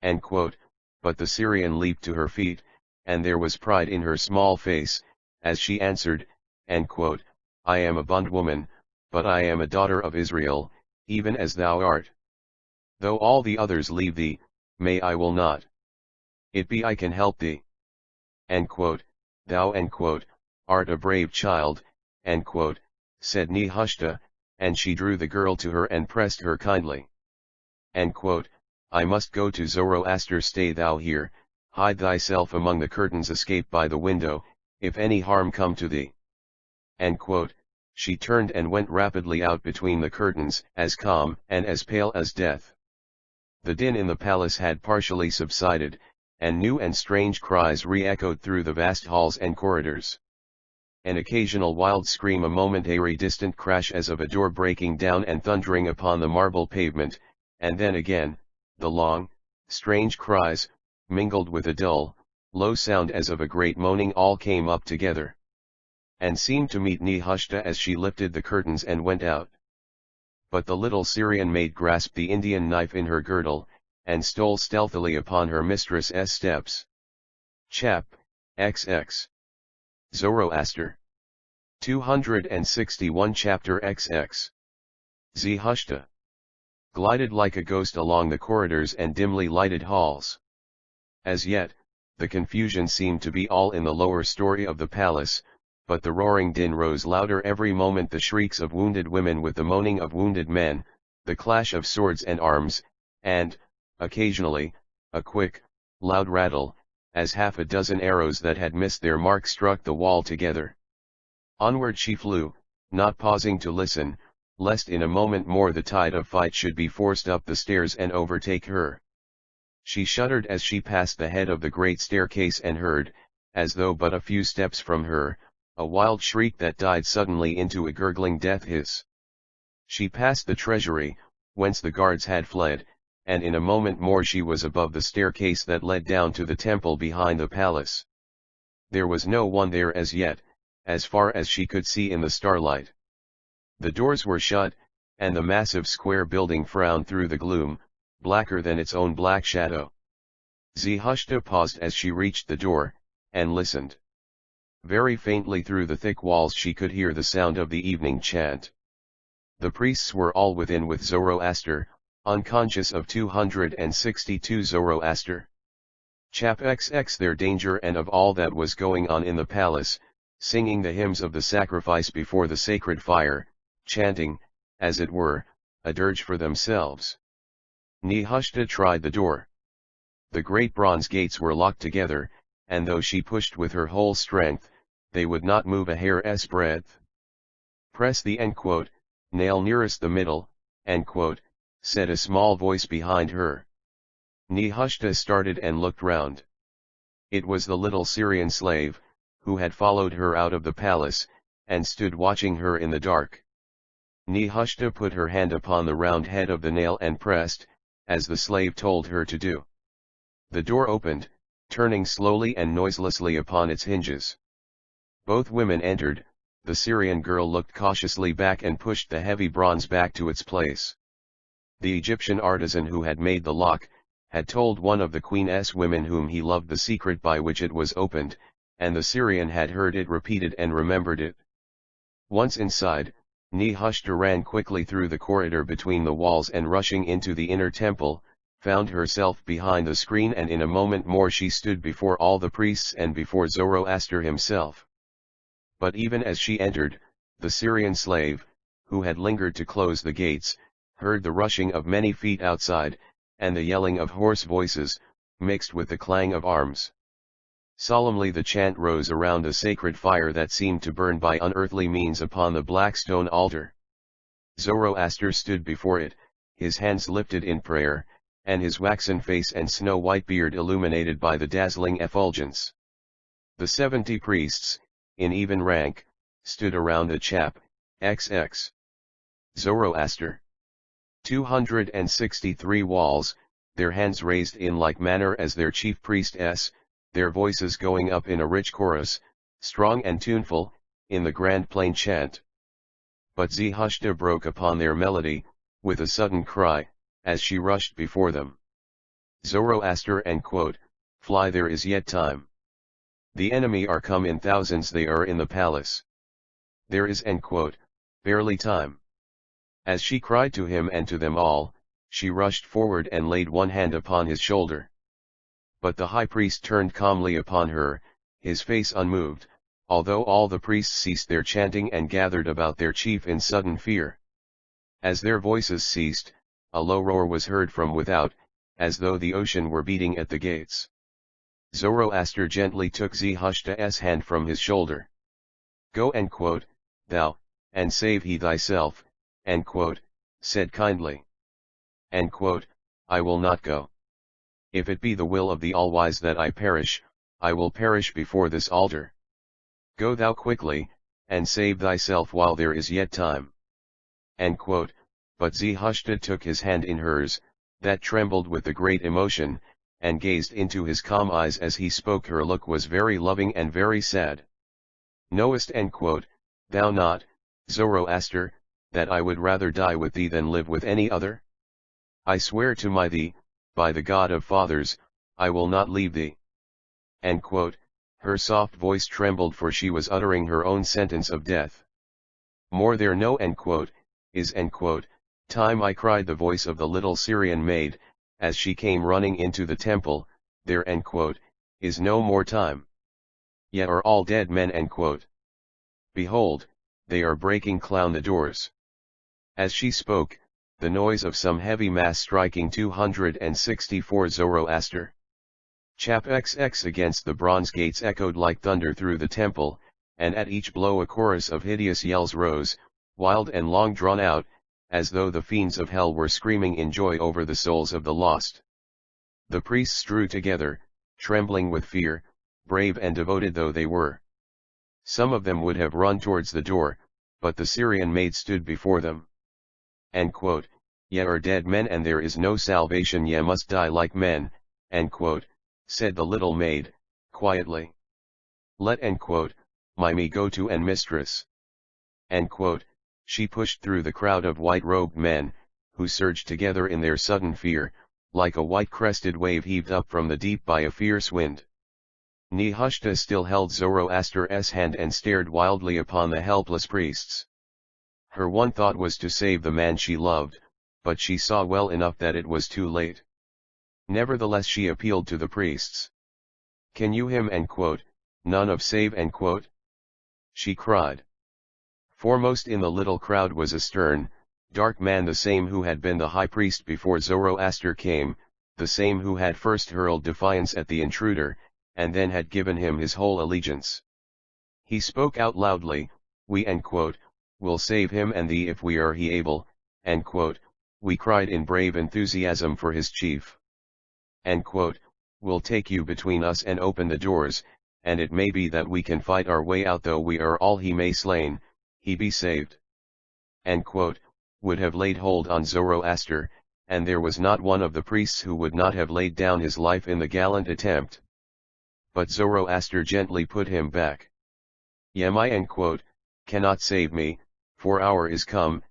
But the Syrian leaped to her feet, and there was pride in her small face, as she answered, I am a bondwoman, but I am a daughter of Israel, even as thou art. Though all the others leave thee, may I will not. It be I can help thee. Thou art a brave child, said Zarathustra, and she drew the girl to her and pressed her kindly. I must go to Zoroaster, stay thou here, hide thyself among the curtains, escape by the window, if any harm come to thee. She turned and went rapidly out between the curtains, as calm and as pale as death. The din in the palace had partially subsided, and new and strange cries re-echoed through the vast halls and corridors. An occasional wild scream, a momentary distant crash as of a door breaking down and thundering upon the marble pavement, and then again, the long, strange cries, mingled with a dull, low sound as of a great moaning, all came up together, and seemed to meet Zarathustra as she lifted the curtains and went out. But the little Syrian maid grasped the Indian knife in her girdle, and stole stealthily upon her mistress's steps. Chap. XX. Zoroaster. 261 Chapter XX. Zarathustra glided like a ghost along the corridors and dimly lighted halls. As yet, the confusion seemed to be all in the lower story of the palace, but the roaring din rose louder every moment, the shrieks of wounded women with the moaning of wounded men, the clash of swords and arms, and, occasionally, a quick, loud rattle, as half a dozen arrows that had missed their mark struck the wall together. Onward she flew, not pausing to listen, lest in a moment more the tide of fight should be forced up the stairs and overtake her. She shuddered as she passed the head of the great staircase and heard, as though but a few steps from her, a wild shriek that died suddenly into a gurgling death hiss. She passed the treasury, whence the guards had fled, and in a moment more she was above the staircase that led down to the temple behind the palace. There was no one there as yet, as far as she could see in the starlight. The doors were shut, and the massive square building frowned through the gloom, blacker than its own black shadow. Zarathustra paused as she reached the door, and listened. Very faintly through the thick walls she could hear the sound of the evening chant. The priests were all within with Zoroaster, unconscious of 262 Zoroaster. Chap XX their danger and of all that was going on in the palace, singing the hymns of the sacrifice before the sacred fire, chanting, as it were, a dirge for themselves. Nehushta tried the door. The great bronze gates were locked together, and though she pushed with her whole strength, they would not move a hair's breadth. Press the nail nearest the middle, said a small voice behind her. Nehushta started and looked round. It was the little Syrian slave, who had followed her out of the palace, and stood watching her in the dark. Nehushta put her hand upon the round head of the nail and pressed, as the slave told her to do. The door opened, turning slowly and noiselessly upon its hinges. Both women entered. The Syrian girl looked cautiously back and pushed the heavy bronze back to its place. The Egyptian artisan who had made the lock, had told one of the queen's women whom he loved the secret by which it was opened, and the Syrian had heard it repeated and remembered it. Once inside, Nehushta ran quickly through the corridor between the walls and rushing into the inner temple, found herself behind the screen, and in a moment more she stood before all the priests and before Zoroaster himself. But even as she entered, the Syrian slave, who had lingered to close the gates, heard the rushing of many feet outside, and the yelling of hoarse voices, mixed with the clang of arms. Solemnly the chant rose around a sacred fire that seemed to burn by unearthly means upon the black stone altar. Zoroaster stood before it, his hands lifted in prayer, and his waxen face and snow-white beard illuminated by the dazzling effulgence. The 70 priests, in even rank, stood around the chap, XX. Zoroaster. 263 walls, their hands raised in like manner as their chief priestess, their voices going up in a rich chorus, strong and tuneful, in the grand plain chant. But Zarathustra broke upon their melody, with a sudden cry, as she rushed before them. Zoroaster, fly, there is yet time. The enemy are come in thousands, they are in the palace. There is, barely time. As she cried to him and to them all, she rushed forward and laid one hand upon his shoulder. But the high priest turned calmly upon her, his face unmoved, although all the priests ceased their chanting and gathered about their chief in sudden fear. As their voices ceased, a low roar was heard from without, as though the ocean were beating at the gates. Zoroaster gently took Zarathustra's hand from his shoulder. Go, thou, and save he thyself, said kindly. I will not go. If it be the will of the All-Wise that I perish, I will perish before this altar. Go thou quickly, and save thyself while there is yet time. But Zarathustra took his hand in hers, that trembled with the great emotion, and gazed into his calm eyes as he spoke. Her look was very loving and very sad. Knowest, thou not, Zoroaster, that I would rather die with thee than live with any other? I swear to thee, by the God of fathers, I will not leave thee. Her soft voice trembled, for she was uttering her own sentence of death. More there no is time, I cried the voice of the little Syrian maid, as she came running into the temple, there is no more time. Yet are all dead men. Behold, they are breaking clown the doors. As she spoke, the noise of some heavy mass striking 264 Zoroaster. Chap XX against the bronze gates echoed like thunder through the temple, and at each blow a chorus of hideous yells rose, wild and long drawn out, as though the fiends of hell were screaming in joy over the souls of the lost. The priests drew together, trembling with fear, brave and devoted though they were. Some of them would have run towards the door, but the Syrian maid stood before them. Ye are dead men and there is no salvation, ye must die like men, said the little maid, quietly. Let me go to and mistress. She pushed through the crowd of white-robed men, who surged together in their sudden fear, like a white-crested wave heaved up from the deep by a fierce wind. Nehushta still held Zoroaster's hand and stared wildly upon the helpless priests. Her one thought was to save the man she loved, but she saw well enough that it was too late. Nevertheless she appealed to the priests. Can you him none of save she cried. Foremost in the little crowd was a stern, dark man, the same who had been the high priest before Zoroaster came, the same who had first hurled defiance at the intruder, and then had given him his whole allegiance. He spoke out loudly, we will save him and thee if we are he able, we cried in brave enthusiasm for his chief. We'll take you between us and open the doors, and it may be that we can fight our way out, though we are all he may slain, he be saved. Would have laid hold on Zoroaster, and there was not one of the priests who would not have laid down his life in the gallant attempt. But Zoroaster gently put him back. Yemai cannot save me, for hour is come,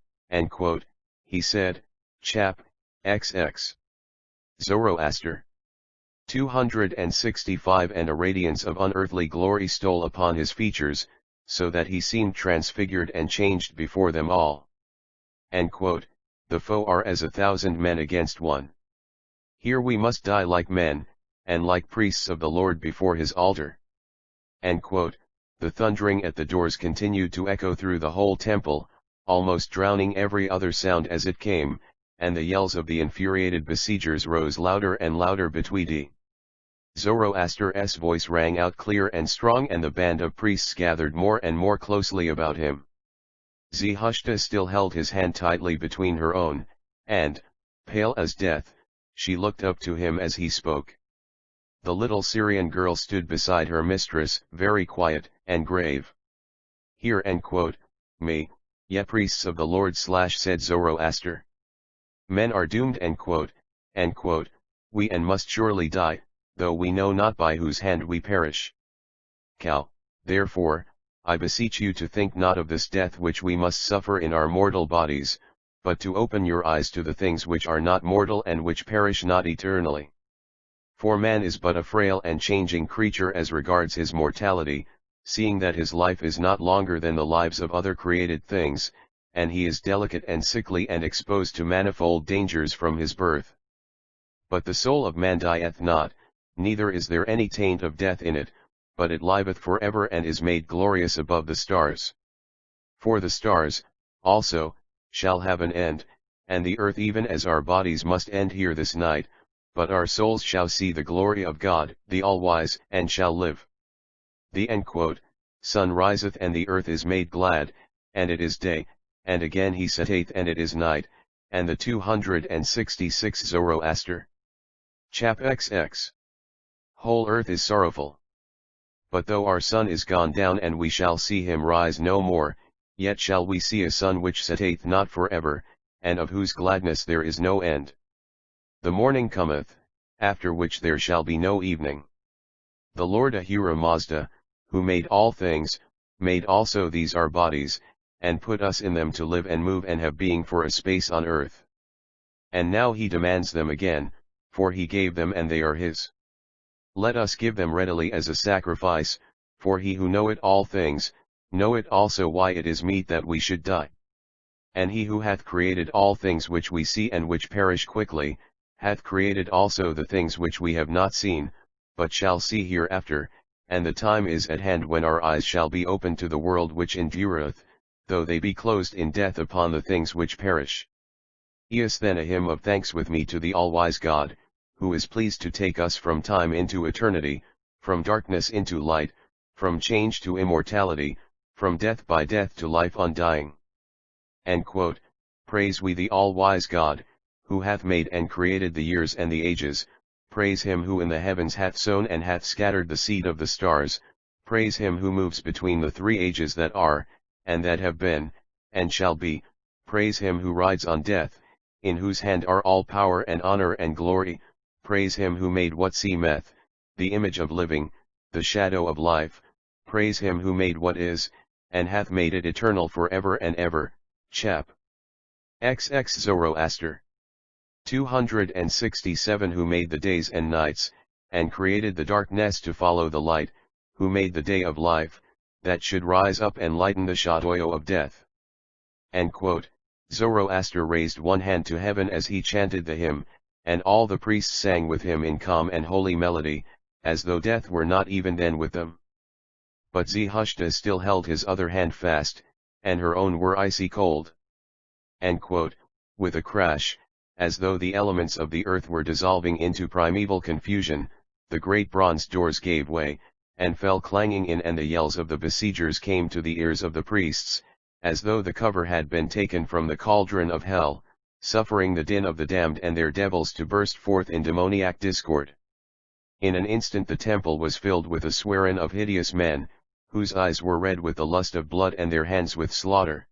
he said, chap, XX. Zoroaster. 265 And a radiance of unearthly glory stole upon his features, so that he seemed transfigured and changed before them all. The foe are as 1,000 men against one. Here we must die like men, and like priests of the Lord before his altar. The thundering at the doors continued to echo through the whole temple, almost drowning every other sound as it came, and the yells of the infuriated besiegers rose louder and louder between. Zoroaster's voice rang out clear and strong, and the band of priests gathered more and more closely about him. Nehushta still held his hand tightly between her own, and, pale as death, she looked up to him as he spoke. The little Syrian girl stood beside her mistress, very quiet and grave. Hear me, ye priests of the Lord said Zoroaster. Men are doomed we and must surely die, though we know not by whose hand we perish. Therefore, I beseech you to think not of this death which we must suffer in our mortal bodies, but to open your eyes to the things which are not mortal and which perish not eternally. For man is but a frail and changing creature as regards his mortality, seeing that his life is not longer than the lives of other created things, and he is delicate and sickly and exposed to manifold dangers from his birth. But the soul of man dieth not, neither is there any taint of death in it, but it liveth for ever and is made glorious above the stars. For the stars, also, shall have an end, and the earth even as our bodies must end here this night, but our souls shall see the glory of God, the All-Wise, and shall live. The sun riseth and the earth is made glad, and it is day, and again he setteth and it is night, and the 266 Zoroaster. Chap XX. Whole earth is sorrowful. But though our sun is gone down and we shall see him rise no more, yet shall we see a sun which setteth not for ever, and of whose gladness there is no end. The morning cometh, after which there shall be no evening. The Lord Ahura Mazda, who made all things, made also these our bodies, and put us in them to live and move and have being for a space on earth. And now he demands them again, for he gave them and they are his. Let us give them readily as a sacrifice, for he who knoweth all things, knoweth also why it is meet that we should die. And he who hath created all things which we see and which perish quickly, hath created also the things which we have not seen, but shall see hereafter, and the time is at hand when our eyes shall be opened to the world which endureth, though they be closed in death upon the things which perish. Eos then a hymn of thanks with me to the all-wise God, who is pleased to take us from time into eternity, from darkness into light, from change to immortality, from death by death to life undying. Praise we the all-wise God, who hath made and created the years and the ages, praise him who in the heavens hath sown and hath scattered the seed of the stars, praise him who moves between the 3 ages that are, and that have been, and shall be, praise him who rides on death, in whose hand are all power and honor and glory, praise him who made what seemeth, the image of living, the shadow of life, praise him who made what is, and hath made it eternal for ever and ever. Chap. XX Zoroaster. 267 Who made the days and nights, and created the darkness to follow the light, who made the day of life, that should rise up and lighten the shadow of death. End quote. Zoroaster raised one hand to heaven as he chanted the hymn, and all the priests sang with him in calm and holy melody, as though death were not even then with them. But Zarathustra still held his other hand fast, and her own were icy cold. End quote. With a crash, as though the elements of the earth were dissolving into primeval confusion, the great bronze doors gave way, and fell clanging in, and the yells of the besiegers came to the ears of the priests, as though the cover had been taken from the cauldron of hell, suffering the din of the damned and their devils to burst forth in demoniac discord. In an instant the temple was filled with a swarm of hideous men, whose eyes were red with the lust of blood and their hands with slaughter.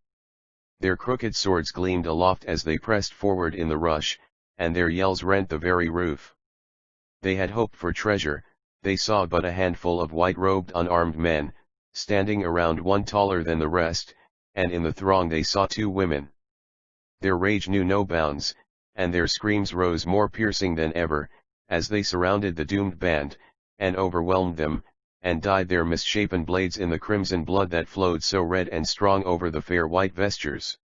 Their crooked swords gleamed aloft as they pressed forward in the rush, and their yells rent the very roof. They had hoped for treasure, they saw but a handful of white-robed unarmed men, standing around one taller than the rest, and in the throng they saw two women. Their rage knew no bounds, and their screams rose more piercing than ever, as they surrounded the doomed band, and overwhelmed them, and dyed their misshapen blades in the crimson blood that flowed so red and strong over the fair white vestures.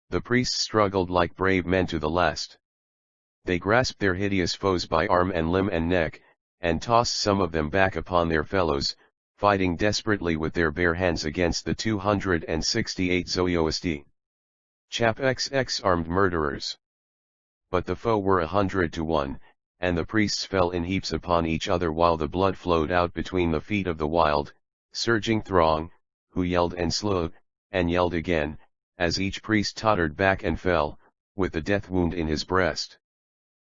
The priests struggled like brave men to the last. They grasped their hideous foes by arm and limb and neck, and tossed some of them back upon their fellows, fighting desperately with their bare hands against the 268 Zoroaster. Chap XX armed murderers. But the foe were 100 to 1, and the priests fell in heaps upon each other while the blood flowed out between the feet of the wild, surging throng, who yelled and slew, and yelled again, as each priest tottered back and fell, with the death wound in his breast.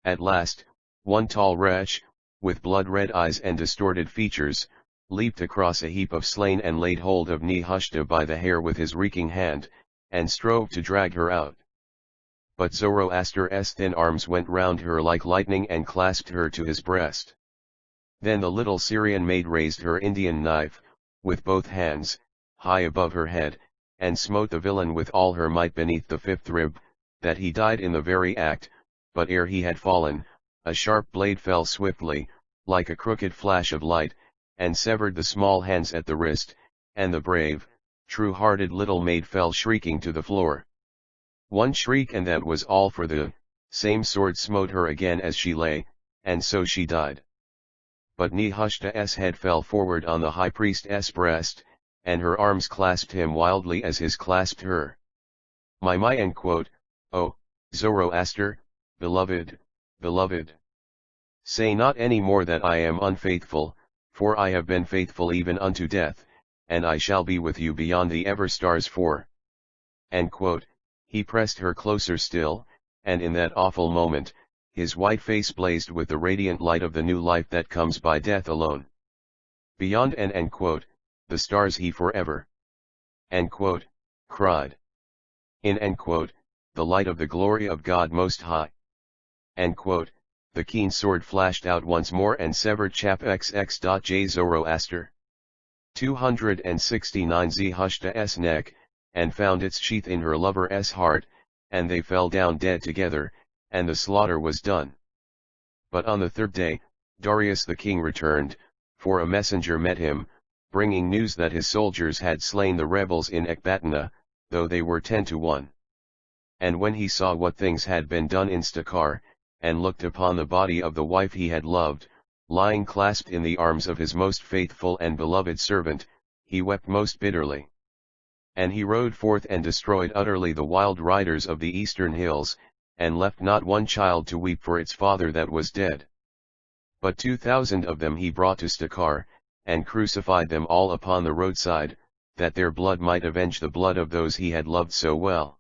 At last, one tall wretch, with blood-red eyes and distorted features, leaped across a heap of slain and laid hold of Zarathustra by the hair with his reeking hand, and strove to drag her out. But Zoroaster's thin arms went round her like lightning and clasped her to his breast. Then the little Syrian maid raised her Indian knife, with both hands, high above her head, and smote the villain with all her might beneath the fifth rib, that he died in the very act, but ere he had fallen, a sharp blade fell swiftly, like a crooked flash of light, and severed the small hands at the wrist, and the brave, true-hearted little maid fell shrieking to the floor. One shriek and that was all, for the same sword smote her again as she lay, and so she died. But Zarathustra head fell forward on the high priest's breast, and her arms clasped him wildly as his clasped her. My end quote. Oh, Zoroaster, beloved, beloved. Say not any more that I am unfaithful, for I have been faithful even unto death, and I shall be with you beyond the ever stars for. End quote. He pressed her closer still, and in that awful moment, his white face blazed with the radiant light of the new life that comes by death alone. Beyond and end quote, the stars he forever. End quote, cried. In end quote, the light of the glory of God Most High. End quote, the keen sword flashed out once more and severed chap XX.J Zoroaster. 269 Zarathustra neck, and found its sheath in her lover's heart, and they fell down dead together, and the slaughter was done. But on the third day, Darius the king returned, for a messenger met him, bringing news that his soldiers had slain the rebels in Ecbatana, though they were 10 to 1. And when he saw what things had been done in Stakar, and looked upon the body of the wife he had loved, lying clasped in the arms of his most faithful and beloved servant, he wept most bitterly. And he rode forth and destroyed utterly the wild riders of the eastern hills, and left not one child to weep for its father that was dead. But 2,000 of them he brought to Stakar, and crucified them all upon the roadside, that their blood might avenge the blood of those he had loved so well.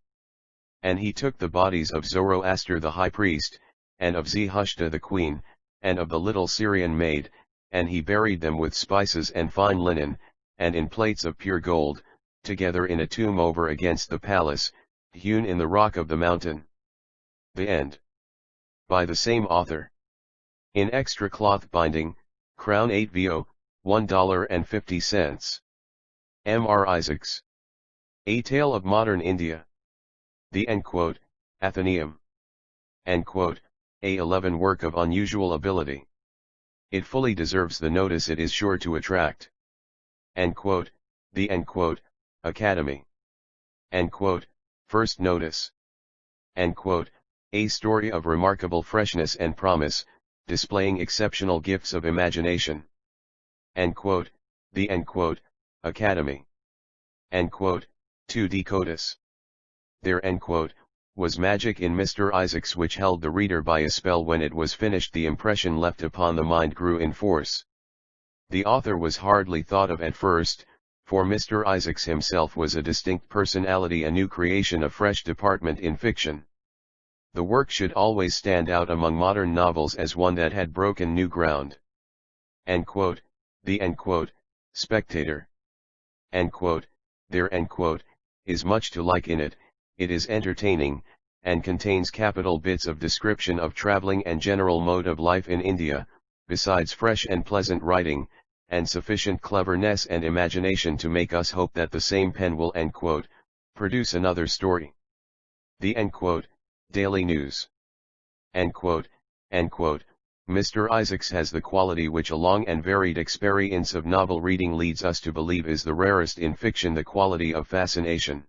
And he took the bodies of Zoroaster the high priest, and of Zarathustra the queen, and of the little Syrian maid, and he buried them with spices and fine linen, and in plates of pure gold, together in a tomb over against the palace, hewn in the rock of the mountain. The End. By the same author. In extra cloth binding, Crown 8 VO, $1.50. M. R. Isaacs. A Tale of Modern India. The End. Athenaeum. End. A 11 work of unusual ability. It fully deserves the notice it is sure to attract. End. The End. Academy. End. First notice. End. A story of remarkable freshness and promise, displaying exceptional gifts of imagination. End. The End. Academy. End. 2D Codas. There. End. Was magic in Mr. Isaacs which held the reader by a spell. When it was finished, the impression left upon the mind grew in force. The author was hardly thought of at first, for Mr. Isaacs himself was a distinct personality, a new creation, a fresh department in fiction. The work should always stand out among modern novels as one that had broken new ground. End. The End. Spectator. End. There. End. Is much to like in it. It is entertaining, and contains capital bits of description of travelling and general mode of life in India, besides fresh and pleasant writing, and sufficient cleverness and imagination to make us hope that the same pen will. End. Produce another story. The End. Daily News. End. Mr. Isaacs has the quality which a long and varied experience of novel reading leads us to believe is the rarest in fiction, the quality of fascination.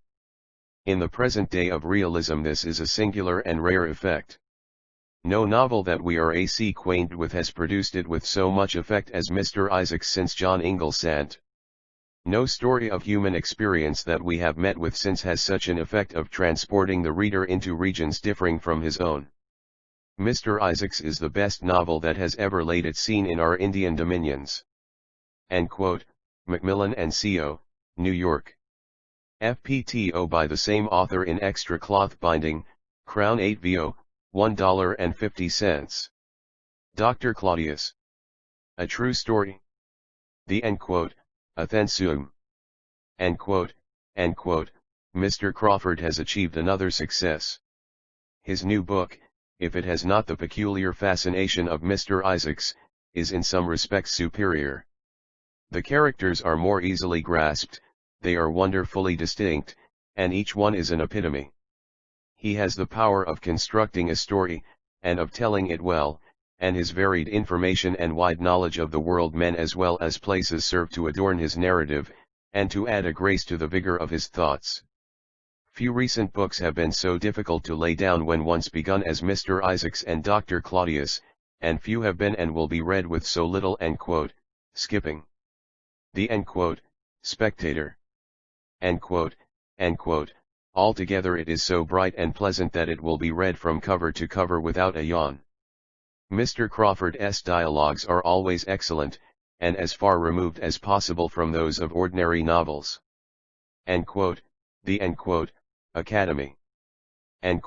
In the present day of realism, this is a singular and rare effect. No novel that we are acquainted with has produced it with so much effect as Mr. Isaacs since John Inglesant. No story of human experience that we have met with since has such an effect of transporting the reader into regions differing from his own. Mr. Isaacs is the best novel that has ever laid its scene in our Indian dominions. End. Macmillan and Co., New York. FPTO by the same author in extra cloth binding, Crown 8 VO, $1.50. Dr. Claudius. A True Story. The End. Athensum. End. Mr. Crawford has achieved another success. His new book, if it has not the peculiar fascination of Mr. Isaacs, is in some respects superior. The characters are more easily grasped, they are wonderfully distinct, and each one is an epitome. He has the power of constructing a story, and of telling it well, and his varied information and wide knowledge of the world, men as well as places, serve to adorn his narrative, and to add a grace to the vigor of his thoughts. Few recent books have been so difficult to lay down when once begun as Mr. Isaacs and Dr. Claudius, and few have been and will be read with so little skipping. The End. Spectator. End. Altogether it is so bright and pleasant that it will be read from cover to cover without a yawn. Mr. Crawford's dialogues are always excellent, and as far removed as possible from those of ordinary novels. End. The End. Academy. End.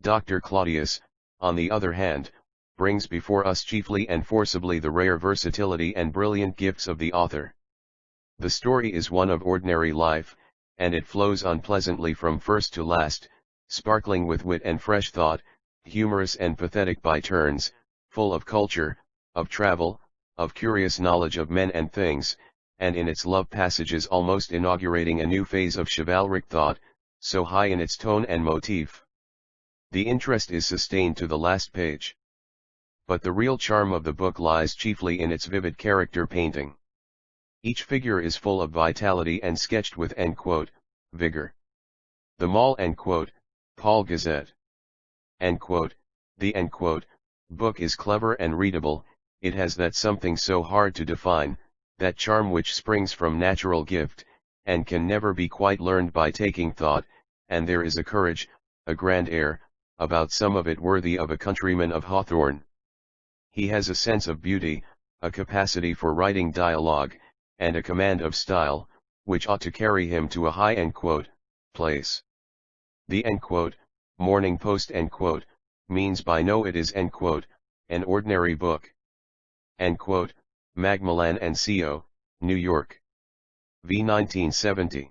Dr. Claudius, on the other hand, brings before us chiefly and forcibly the rare versatility and brilliant gifts of the author. The story is one of ordinary life, and it flows unpleasantly from first to last, sparkling with wit and fresh thought, humorous and pathetic by turns, full of culture, of travel, of curious knowledge of men and things, and in its love passages almost inaugurating a new phase of chivalric thought, so high in its tone and motif. The interest is sustained to the last page. But the real charm of the book lies chiefly in its vivid character painting. Each figure is full of vitality and sketched with vigor. The Mall Paul Gazette. The book is clever and readable. It has that something so hard to define, that charm which springs from natural gift, and can never be quite learned by taking thought, and there is a courage, a grand air, about some of it worthy of a countryman of Hawthorne. He has a sense of beauty, a capacity for writing dialogue, and a command of style, which ought to carry him to a high place. The Morning Post means by no it is an ordinary book. Macmillan and Co., New York. V. 1970.